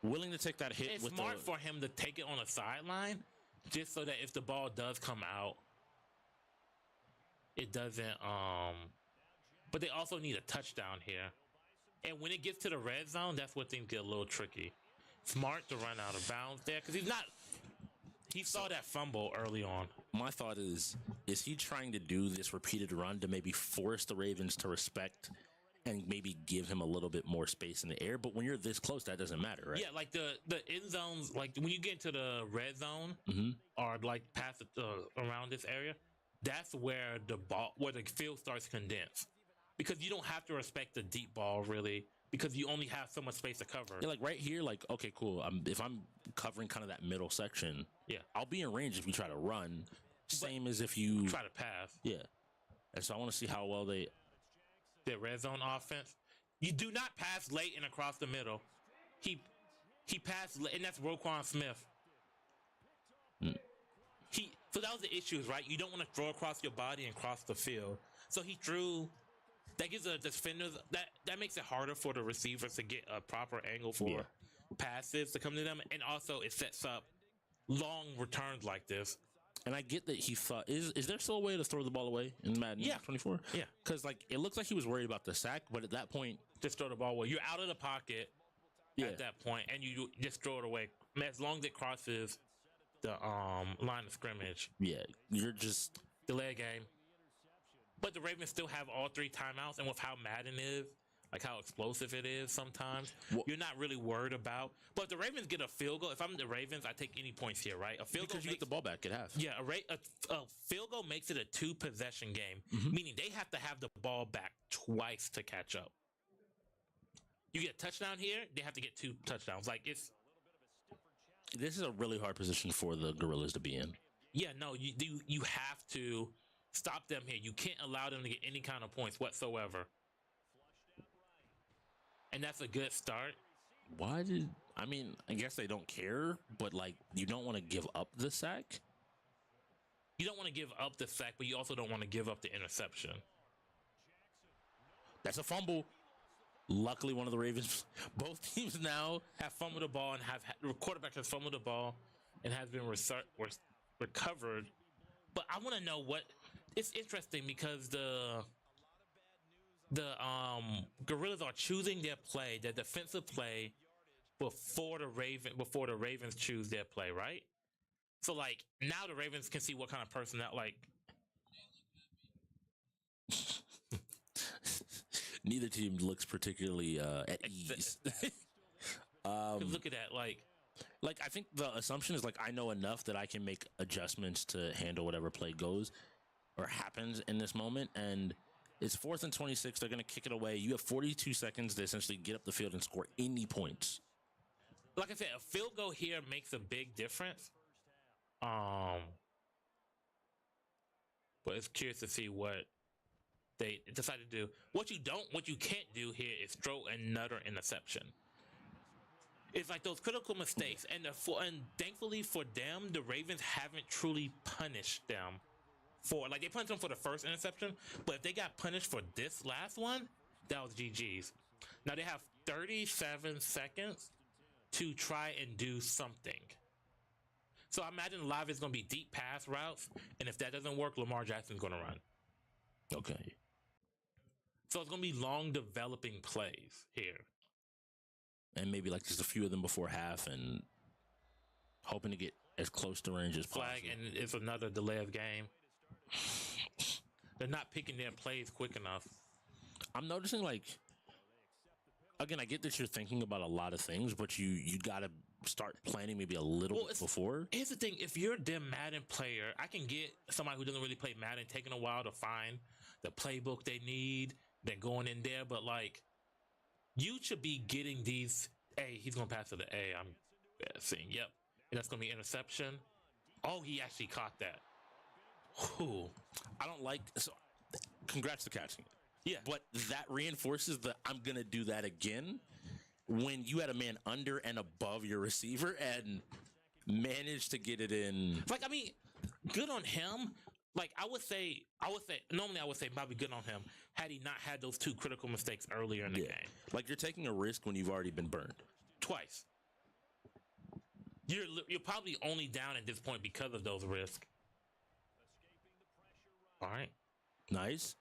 willing to take that hit. It's smart for him to take it on a sideline, just so that if the ball does come out, it doesn't. But they also need a touchdown here, and when it gets to the red zone, that's when things get a little tricky. Smart to run out of bounds there because he saw that fumble early on. My thought is he trying to do this repeated run to maybe force the Ravens to respect and maybe give him a little bit more space in the air? But when you're this close, that doesn't matter, right? Yeah, like the end zones, like when you get into the red zone or like past around this area, that's where the field starts to condense because you don't have to respect the deep ball really because you only have so much space to cover. Yeah, like right here, like okay, cool. If I'm covering kind of that middle section, I'll be in range if you try to run. Same as if you try to pass. Yeah, and so I want to see how well the red zone offense. You do not pass late and across the middle. He passed, and that's Roquan Smith. So that was the issue, right? You don't want to throw across your body and cross the field. So he threw. That gives the defenders that makes it harder for the receivers to get a proper angle for passes to come to them, and also it sets up long returns like this. And I get that he thought, is there still a way to throw the ball away in Madden 24? Yeah. Because like it looks like he was worried about the sack, but at that point, just throw the ball away. You're out of the pocket at that point, and you just throw it away. As long as it crosses the line of scrimmage. Yeah, you're just delay a game. But the Ravens still have all 3 timeouts, and with how Madden is, like how explosive it is sometimes, you're not really worried about. But if the Ravens get a field goal, if I'm the Ravens, I take any points here, right? A field because goal you get the ball back at half. Yeah, a field goal makes it a 2-possession game, meaning they have to have the ball back twice to catch up. You get a touchdown here, they have to get 2 touchdowns. Like this is a really hard position for the Gorillaz to be in. Yeah, no, you have to stop them here. You can't allow them to get any kind of points whatsoever. And that's a good start. I guess they don't care, but like you don't want to give up the sack. You don't want to give up the sack, but you also don't want to give up the interception. That's a fumble. Luckily, one of the Ravens, both teams now have fumbled the ball and the quarterback has fumbled the ball and has been recovered. But I want to know it's interesting because the Gorillaz are choosing their play, their defensive play, before the Ravens choose their play, right? So like now the Ravens can see what kind of personnel like. Neither team looks particularly at ease. Look at that, like I think the assumption is like I know enough that I can make adjustments to handle whatever play goes or happens in this moment, and it's 4th and 26. They're going to kick it away. You have 42 seconds to essentially get up the field and score any points. Like I said, a field goal here makes a big difference. But it's curious to see what they decide to do. What you can't do here is throw another interception. It's like those critical mistakes, and thankfully for them, the Ravens haven't truly punished them for they punished them for the first interception, but if they got punished for this last one, that was GG's. Now they have 37 seconds to try and do something. So I imagine a lot of it's going to be deep pass routes, and if that doesn't work, Lamar Jackson's going to run. Okay. So it's going to be long developing plays here. And maybe like just a few of them before half and hoping to get as close to range as flag possible. And it's another delay of game. They're not picking their plays quick enough. I'm noticing again, I get that you're thinking about a lot of things, but you got to start planning maybe a little bit before. Here's the thing. If you're a damn Madden player, I can get somebody who doesn't really play Madden taking a while to find the playbook they need, then going in there. But you should be getting these. Hey, he's going to pass to the A. I'm seeing. Yep. And that's going to be interception. Oh, he actually caught that. Whew. I don't so congrats to catching it. Yeah. But that reinforces the I'm going to do that again when you had a man under and above your receiver and managed to get it in. Good on him. I would say, normally I would say probably good on him had he not had those 2 critical mistakes earlier in the game. You're taking a risk when you've already been burned. Twice. You're probably only down at this point because of those risks. All right. Nice.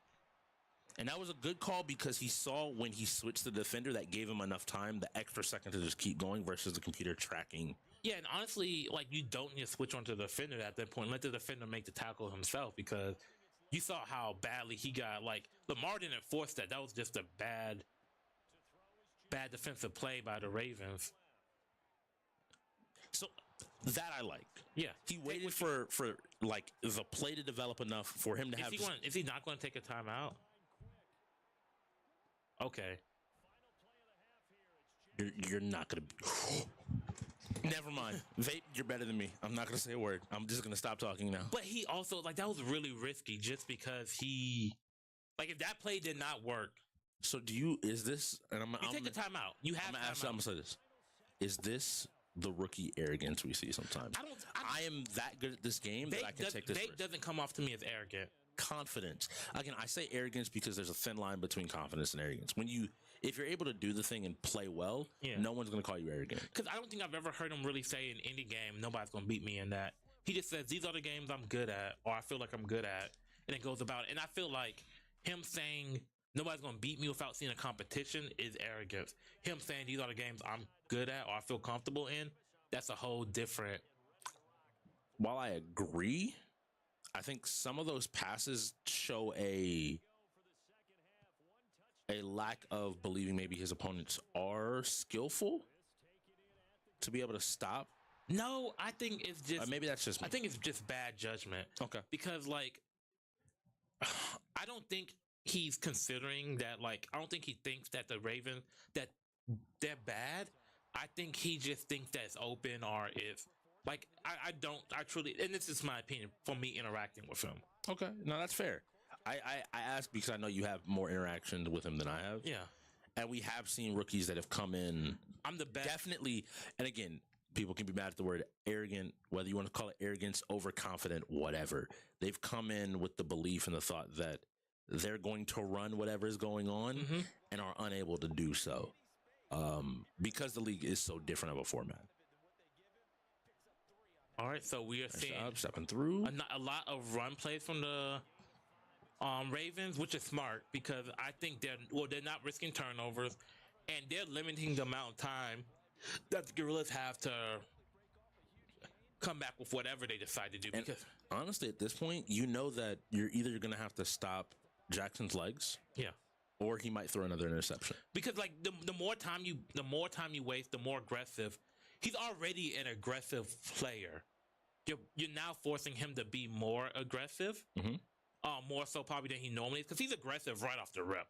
And that was a good call because he saw when he switched the defender that gave him enough time, the extra second to just keep going versus the computer tracking. Yeah, and honestly, you don't need to switch onto the defender at that point. Let the defender make the tackle himself because you saw how badly he got. Lamar didn't force that. That was just a bad defensive play by the Ravens. So that I like. Yeah. He waited for the play to develop enough for him to have. Is he not going to take a timeout? Okay. You're not going to. Never mind. Vape, you're better than me. I'm not going to say a word. I'm just going to stop talking now. But he also, that was really risky just because he. If that play did not work. So is this. And I'm take a timeout. You have I'm going to say this. Is this the rookie arrogance we see sometimes? I am that good at this game that I can take this Vape risk. doesn't come off to me as arrogant. confidence. Again, I say arrogance because there's a thin line between confidence and arrogance. If you're able to do the thing and play well, no one's going to call you arrogant. Because I don't think I've ever heard him really say in any game, nobody's going to beat me in that. He just says, these are the games I'm good at, or I feel like I'm good at, and it goes about it. And I feel like him saying nobody's going to beat me without seeing a competition is arrogance. Him saying these are the games I'm good at or I feel comfortable in, that's a whole different. While I agree, I think some of those passes show a lack of believing maybe his opponents are skillful to be able to stop. No, I think it's just maybe that's just me. I think it's just bad judgment. Okay. Because like I don't think he's considering that, like, I don't think he thinks that the Ravens that they're bad. I think he just thinks that it's open, or if like I truly, and this is my opinion from me interacting with him. Okay. No, that's fair. I ask because I know you have more interactions with him than I have. Yeah. And we have seen rookies that have come in. I'm the best. Definitely. And again, people can be mad at the word arrogant, whether you want to call it arrogance, overconfident, whatever. They've come in with the belief and the thought that they're going to run whatever is going on and are unable to do so because the league is so different of a format. All right, so we are seeing stepping through a lot of run plays from the Ravens, which is smart because I think they're not risking turnovers and they're limiting the amount of time that the Gorillaz have to come back with whatever they decide to do. And because honestly, at this point, you know that you're either going to have to stop Jackson's legs, or he might throw another interception. Because like the more time you waste, the more aggressive. He's already an aggressive player. You're now forcing him to be more aggressive, more so probably than he normally is, because he's aggressive right off the rip.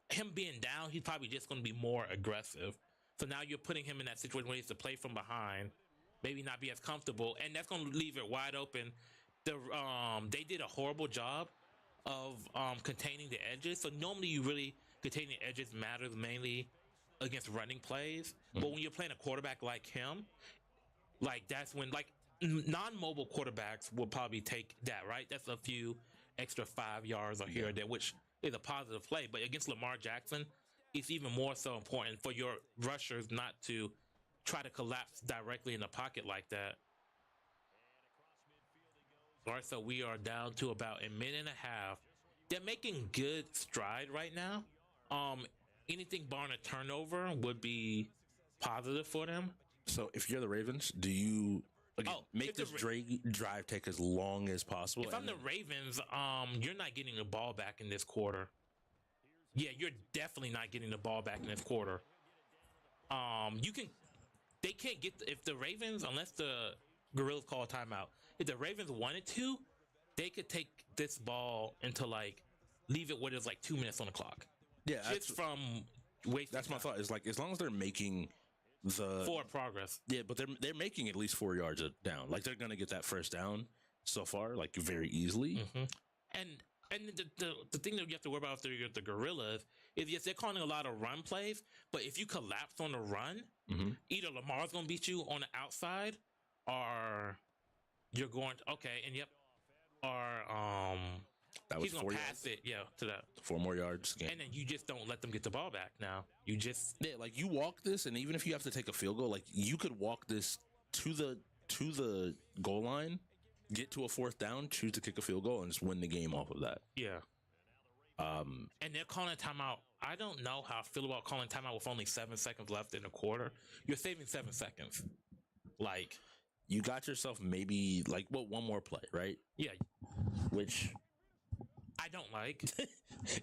Him being down, he's probably just going to be more aggressive. So now you're putting him in that situation where he has to play from behind, maybe not be as comfortable, and that's going to leave it wide open. They did a horrible job of containing the edges. So normally you really containing the edges matters mainly against running plays. But when you're playing a quarterback like him, like that's when like non-mobile quarterbacks will probably take that, right? That's a few extra 5 yards or here or there, which is a positive play. But against Lamar Jackson, it's even more so important for your rushers not to try to collapse directly in the pocket like that. All right, so we are down to about a minute and a half. They're making good stride right now. Anything barring a turnover would be positive for them. So if you're the Ravens, do you make this drive take as long as possible? If I'm the Ravens, you're not getting the ball back in this quarter. Yeah, you're definitely not getting the ball back in this quarter. They can't get if the Ravens, unless the Gorillaz call a timeout. If the Ravens wanted to, they could take this ball into like leave it where there's like 2 minutes on the clock. Yeah, just from wasting. That's my thought. Is like as long as they're making the forward progress. Yeah, but they're making at least 4 yards down. Like they're gonna get that first down so far, like very easily. And the thing that you have to worry about if you're the Gorillaz is yes, they're calling a lot of run plays, but if you collapse on the run, either Lamar's gonna beat you on the outside, or you're going to, that was he's gonna pass it, to that 4 more yards. And then you just don't let them get the ball back. Now you just like you walk this, and even if you have to take a field goal, like you could walk this to the goal line, get to a 4th down, choose to kick a field goal, and just win the game off of that. Yeah. And they're calling timeout. I don't know how I feel about calling timeout with only 7 seconds left in the quarter. You're saving 7 seconds. Like you got yourself maybe like one more play, right? Yeah. Which I don't like.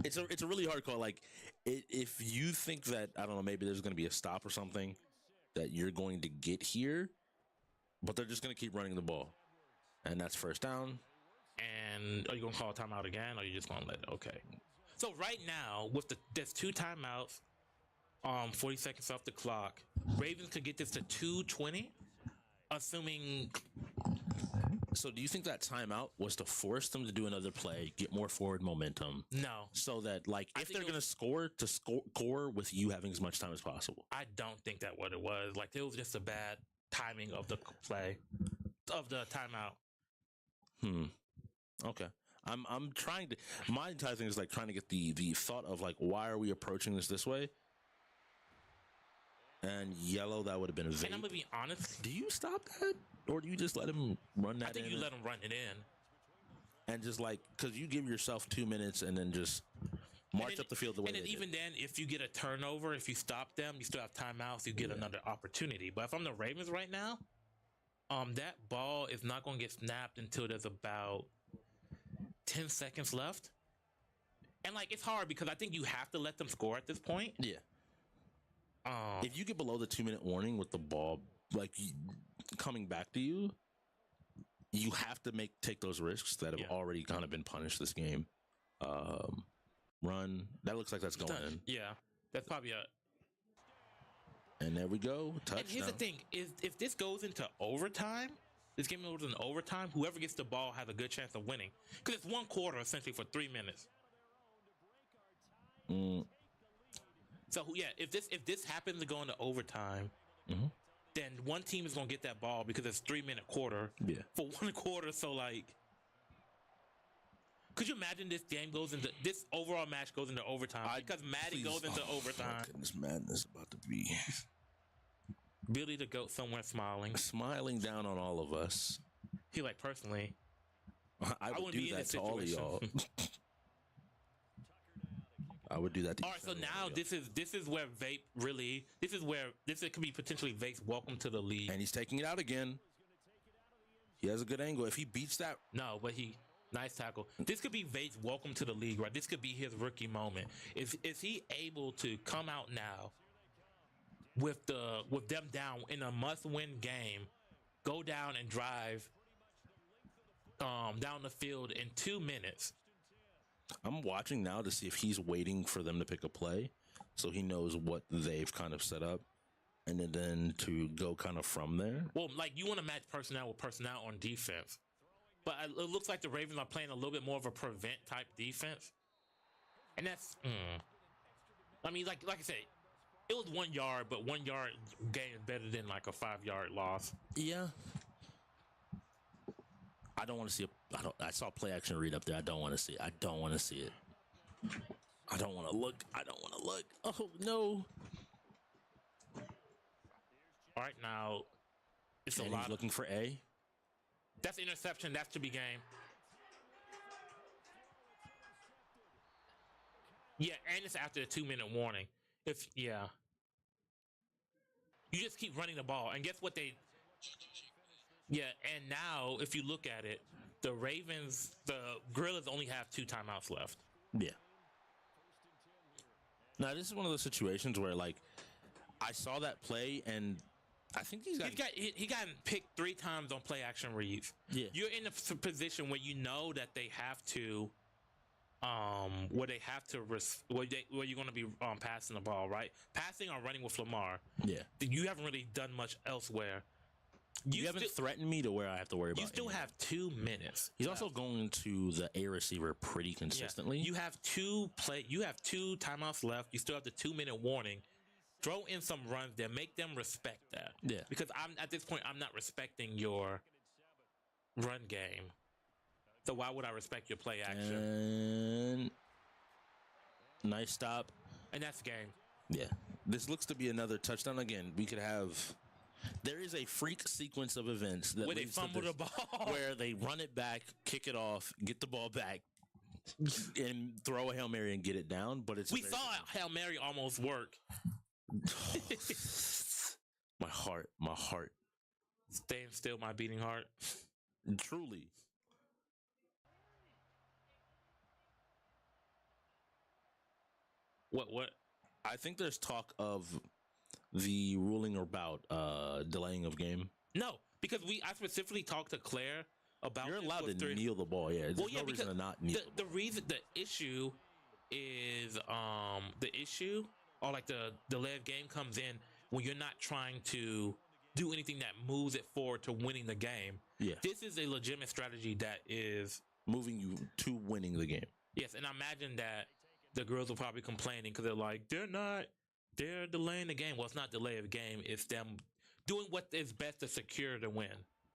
It's a really hard call. Like if you think that, I don't know, maybe there's going to be a stop or something that you're going to get here, but they're just going to keep running the ball. And that's first down. And are you going to call a timeout again, or are you just going to let it? Okay. So right now, there's 2 timeouts, 40 seconds off the clock. Ravens could get this to 2:20, assuming. So do you think that timeout was to force them to do another play, get more forward momentum? No. So that like if they're going to score with you having as much time as possible? I don't think that's what it was. Like it was just a bad timing of the play, of the timeout. Okay. I'm trying to. My entire thing is like trying to get the thought of like, why are we approaching this way? And yellow, that would have been a vape. And I'm gonna be honest. Do you stop that, or do you just let him run that? I think you let him run it in, and just like because you give yourself 2 minutes and then just march up the field the way. And then even then, if you get a turnover, if you stop them, you still have timeouts. You get another opportunity. But if I'm the Ravens right now, that ball is not going to get snapped until there's about 10 seconds left. And like it's hard because I think you have to let them score at this point. Yeah. If you get below the 2 minute warning with the ball like coming back to you, you have to take those risks that have already kind of been punished this game. Run. That looks like that's going in. Yeah, that's probably a. And there we go. Touchdown. And here's the thing: is if this goes into overtime, this game goes into overtime, whoever gets the ball has a good chance of winning because it's one quarter essentially for 3 minutes. So yeah, if this happens to go into overtime, then one team is gonna get that ball because it's 3 minute quarter. Yeah. For one quarter, so like, could you imagine this overall match goes into overtime because Maddie goes into overtime? This madness about to be. Billy the GOAT somewhere smiling down on all of us. He like personally, I would do that to all of y'all. I would do that to all right, so now this is where vape really this could be potentially Vape's welcome to the league. And he's taking it out again. He has a good angle. If he beats that, no, but nice tackle. This could be Vape's welcome to the league, right? This could be his rookie moment. Is he able to come out now with them down in a must-win game, go down and drive down the field in 2 minutes? I'm watching now to see if he's waiting for them to pick a play so he knows what they've kind of set up and then to go kind of from there. Well, like you want to match personnel with personnel on defense. But it looks like the Ravens are playing a little bit more of a prevent type defense. And that's I mean, like I said, it was 1 yard, but 1 yard gain is better than like a 5 yard loss. Yeah. I don't want to see I saw play action read up there. I don't want to see it. I don't want to see it. I don't want to look. Oh no. All right, now it's and a lot. He's looking for A. That's interception. That should be game. Yeah, and it's after the 2 minute warning. You just keep running the ball, and guess what Yeah, and now if you look at it, the Gorillaz only have 2 timeouts left. Yeah. Now this is one of those situations where like I saw that play and I think he got picked 3 times on play action reads. Yeah. You're in a position where you know that they have to where you're going to be passing the ball, right? Passing or running with Lamar. Yeah. You haven't really done much elsewhere. You haven't threatened me to where I have to worry about. You still have 2 minutes. He's also going to the A receiver pretty consistently. Yeah. You have 2 timeouts left. You still have the 2 minute warning. Throw in some runs there. Make them respect that. Yeah. Because at this point I'm not respecting your run game. So why would I respect your play action? And nice stop. And that's the game. Yeah. This looks to be another touchdown again. We could have. There is a freak sequence of events that where they fumble the ball, where they run it back, kick it off, get the ball back, and throw a Hail Mary and get it down. But we saw a Hail Mary almost work. My heart, staying still, my beating heart. Truly. What? I think there's talk of the ruling about delaying of game. No, because I specifically talked to Claire about. You're allowed to kneel the ball. Yeah, there's no reason to not kneel. The issue is the issue or like the delay of game comes in when you're not trying to do anything that moves it forward to winning the game. Yeah, this is a legitimate strategy that is moving you to winning the game. Yes, and I imagine that the girls are probably complaining because they're like they're delaying the game. Well, it's not delay of the game. It's them doing what is best to secure the win.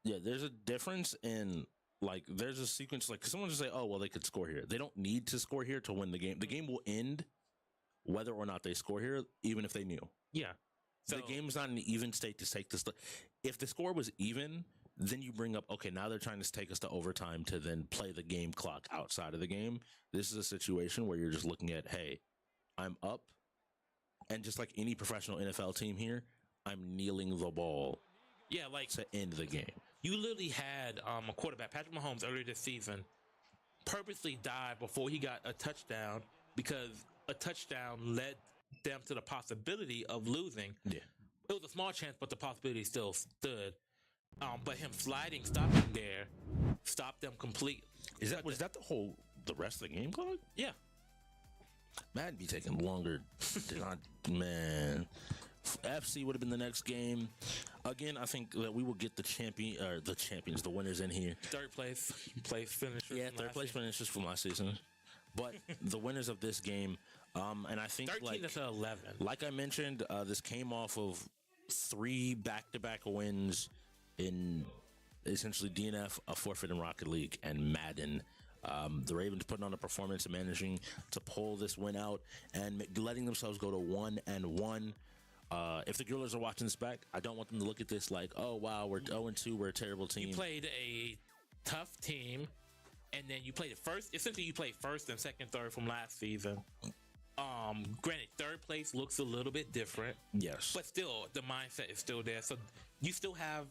Yeah, there's a difference in like there's a sequence like someone just say, oh well, they could score here. They don't need to score here to win the game. The game will end whether or not they score here, even if they knew. Yeah. So, the game's not in an even state to take this. If the score was even, then you bring up, okay, now they're trying to take us to overtime to then play the game clock outside of the game. This is a situation where you're just looking at, hey, I'm up, and just like any professional NFL team here, I'm kneeling the ball. Yeah, like to end the game. You literally had a quarterback, Patrick Mahomes, earlier this season, purposely dive before he got a touchdown because a touchdown led them to the possibility of losing. Yeah, it was a small chance, but the possibility still stood. But him sliding, stopping there, stopped them complete. Was that the rest of the game clock? Yeah. That'd be taking longer. Man. FC would have been the next game. Again, I think that we will get the winners in here. Third place finishers. Yeah, third place finishers from last season. But the winners of this game, and I think 13 to 11. Like I mentioned, this came off of 3 back-to-back wins in essentially DNF, a forfeit in Rocket League, and Madden. The Ravens putting on a performance and managing to pull this win out and letting themselves go to 1-1. If the Gorillaz are watching this back, I don't want them to look at this like, oh wow, we're 0-2, we're a terrible team. You played a tough team, and then you played essentially you played first and second, third from last season. Granted, third place looks a little bit different. Yes. But still, the mindset is still there. So you still have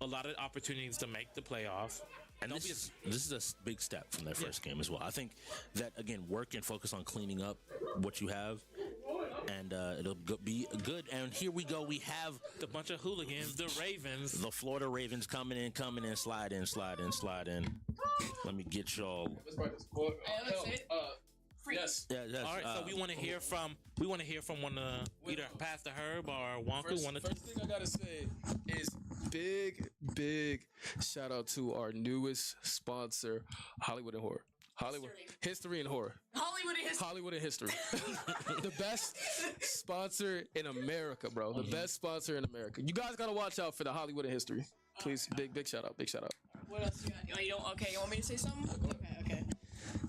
a lot of opportunities to make the playoffs. And this is a big step from their first game as well. I think that, again, work and focus on cleaning up what you have, and it'll be good. And here we go. We have the bunch of hooligans, the Ravens. The Florida Ravens coming in, slide in. Let me get y'all. Yes. All right. So we want to hear from one of either Pastor Herb or Wonka. First thing I gotta say is big shout out to our newest sponsor, Hollywood and Horror. History and Horror. Hollywood and History. The best sponsor in America, bro. The best sponsor in America. You guys gotta watch out for the Hollywood and History. Please, big shout out. What else you got? You want me to say something? Okay.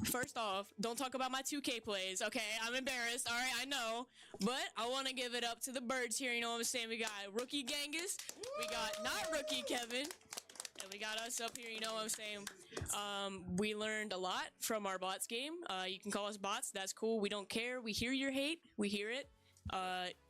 First off, don't talk about my 2K plays, okay? I'm embarrassed, all right? I know. But I want to give it up to the birds here, you know what I'm saying? We got rookie Genghis. We got not rookie Kevin. And we got us up here, you know what I'm saying? We learned a lot from our bots game. You can call us bots. That's cool. We don't care. We hear your hate. We hear it.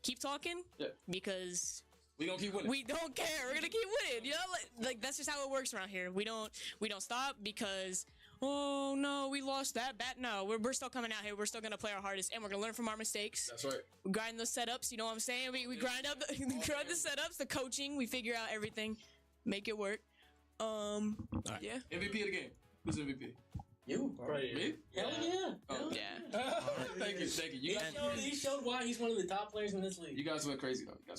Keep talking because... we gonna keep winning. We don't care. We're gonna keep winning. You know, like that's just how it works around here. We don't stop because oh no, we lost that bat. No, we're still coming out here. We're still gonna play our hardest, and we're gonna learn from our mistakes. That's right. We grind those setups. You know what I'm saying? We grind up the setups, the coaching. We figure out everything, make it work. Right. Yeah. MVP of the game. Who's MVP? You, bro. Me? Hell yeah. Oh. Yeah. Thank you. He showed why he's one of the top players in this league. You guys went crazy though.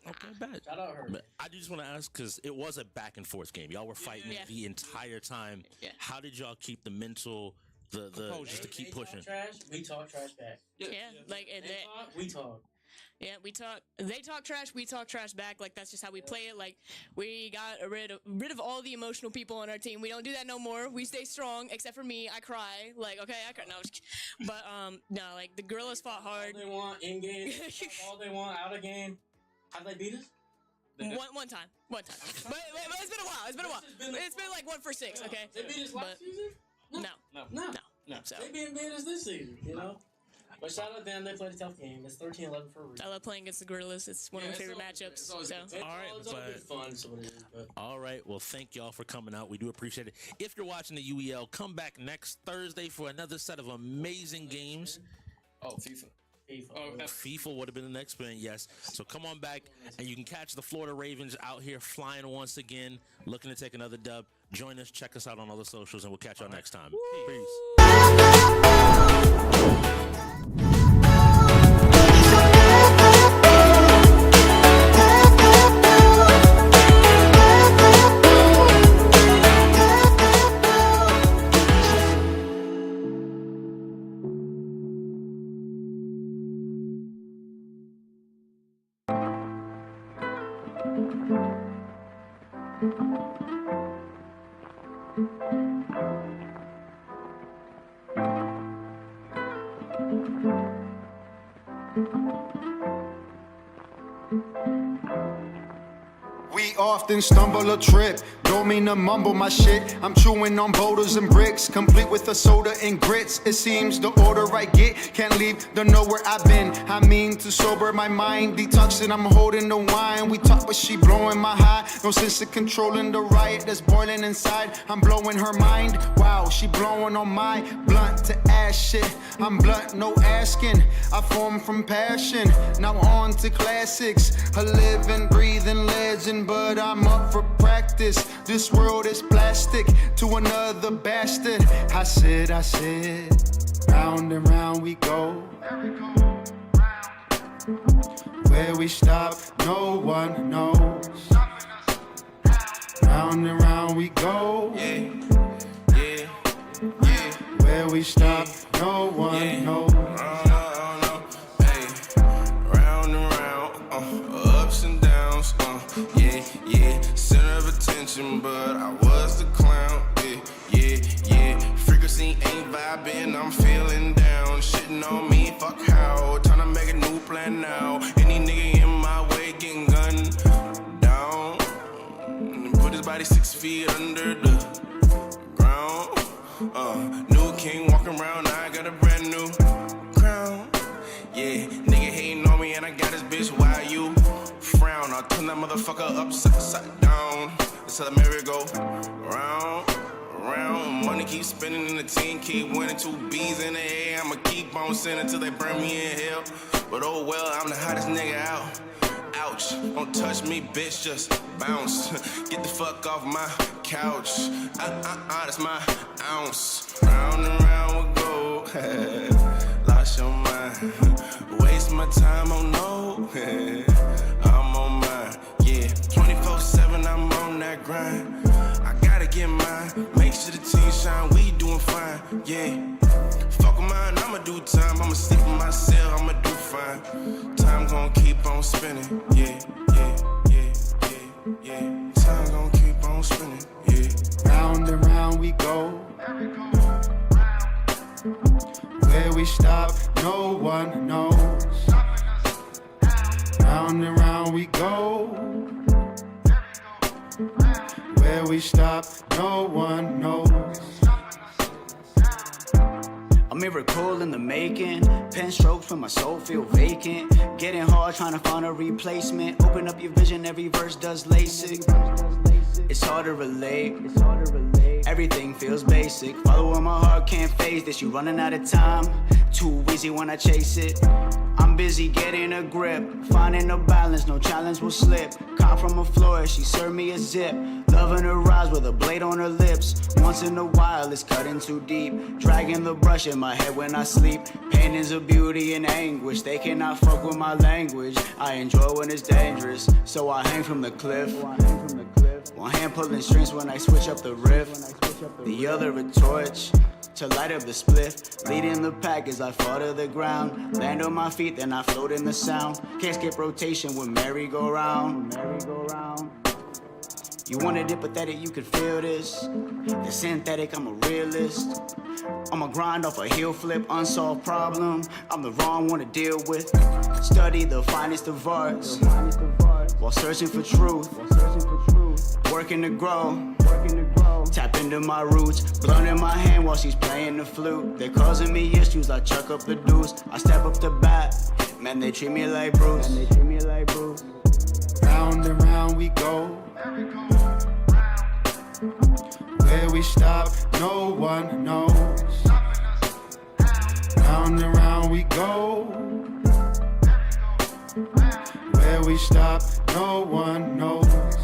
Okay, bad. Shout out her. But I just want to ask because it was a back and forth game. Y'all were fighting the entire time. Yeah. How did y'all keep the mental, the just to keep pushing? We talk trash back. Yeah. Like and we talk. Yeah, we talk. They talk trash. We talk trash back. Like that's just how we play it. Like we got rid of all the emotional people on our team. We don't do that no more. We stay strong, except for me. I cry. Like okay, I cry. No, but no. Like the Gorillaz fought hard. All they want in game. All they want out of game. How they beat us? One time. But it's been a while. It's been like 1 for 6. Okay. They beat us last season? No. So. They beat us this season. You know. But shout out to them. They played a tough game. It's 13-11 for a reason. I love playing against the Gorillaz. It's one of my favorite matchups. So. All right. Well, thank y'all for coming out. We do appreciate it. If you're watching the UEL, come back next Thursday for another set of amazing games. Oh, FIFA. FIFA would have been the next spin, yes. So come on back, and you can catch the Florida Ravens out here flying once again, looking to take another dub. Join us, check us out on all the socials, and we'll catch y'all next time. Peace. We often stumble or trip, don't mean to mumble my shit. I'm chewing on boulders and bricks, complete with a soda and grits. It seems the order I get, can't leave, don't know where I've been. I mean to sober my mind, detoxing, I'm holding the wine. We talk but she blowing my high, no sense of controlling the riot that's boiling inside. I'm blowing her mind, wow, she blowing on my blunt to ash shit. I'm blunt, no asking, I form from passion. Now on to classics, a living, breathing legend, but I'm up for practice. This world is plastic to another bastard. I said, round and round we go. Where we stop, no one knows. Round and round we go. Yeah, yeah, yeah. Where we stop, no one knows. Yeah, center of attention, but I was the clown. Yeah. Frequency ain't vibing, I'm feeling down. Shitting on me, fuck how. Tryna make a new plan now. Any nigga in my way getting gunned down. Put his body 6 feet under the ground. New king walking around, I got a brand new crown. Yeah, nigga hating on me and I got this bitch, why you frown? I'll turn that motherfucker upside down. That's how the merry go round. Money keep spinning and the team keep winning. 2 B's in the air, I'ma keep on sinning till they burn me in hell. But oh well, I'm the hottest nigga out. Ouch, don't touch me, bitch, just bounce. Get the fuck off my couch. That's my ounce. Round and round we go. Lost your mind. Waste my time, oh no. I'm on mine, yeah. 24/7, I'm on that grind. I gotta get mine. Make sure the team shine, we doing fine, yeah. Fuck with mine, I'ma do time. I'ma sleep in my cell, I'ma do fine. Time gon' keep on spinning, yeah. Time gon' keep on spinning, yeah. Round and round we go. Where we stop, no one knows. Round and round we go. Where we stop, no one knows. A miracle in the making. Pen strokes when my soul feel vacant. Getting hard trying to find a replacement. Open up your vision, every verse does LASIK. It's hard to relate. Everything feels basic. Following my heart, can't phase this. You running out of time. Too easy when I chase it. I'm busy getting a grip. Finding a balance, no challenge will slip. Caught from a floor, she served me a zip. Loving her eyes with a blade on her lips. Once in a while, it's cutting too deep. Dragging the brush in my head when I sleep. Pain is a beauty and anguish. They cannot fuck with my language. I enjoy when it's dangerous, so I hang from the cliff. One hand pulling strings when I switch up the riff. The other a torch to light up the spliff. Leading the pack as I fall to the ground. Land on my feet, then I float in the sound. Can't skip rotation with merry-go-round. You wanted it pathetic, you could feel this. The synthetic, I'm a realist. I'ma grind off a heel flip, unsolved problem. I'm the wrong one to deal with. Study the finest of arts while searching for truth. Working to grow. Tap into my roots. Blunt in my hand while she's playing the flute. They're causing me issues, I chuck up the deuce. I step up to bat. Man, they treat me like Bruce. Round and round we go. Where we stop, no one knows. Round and round we go. Where we stop, no one knows.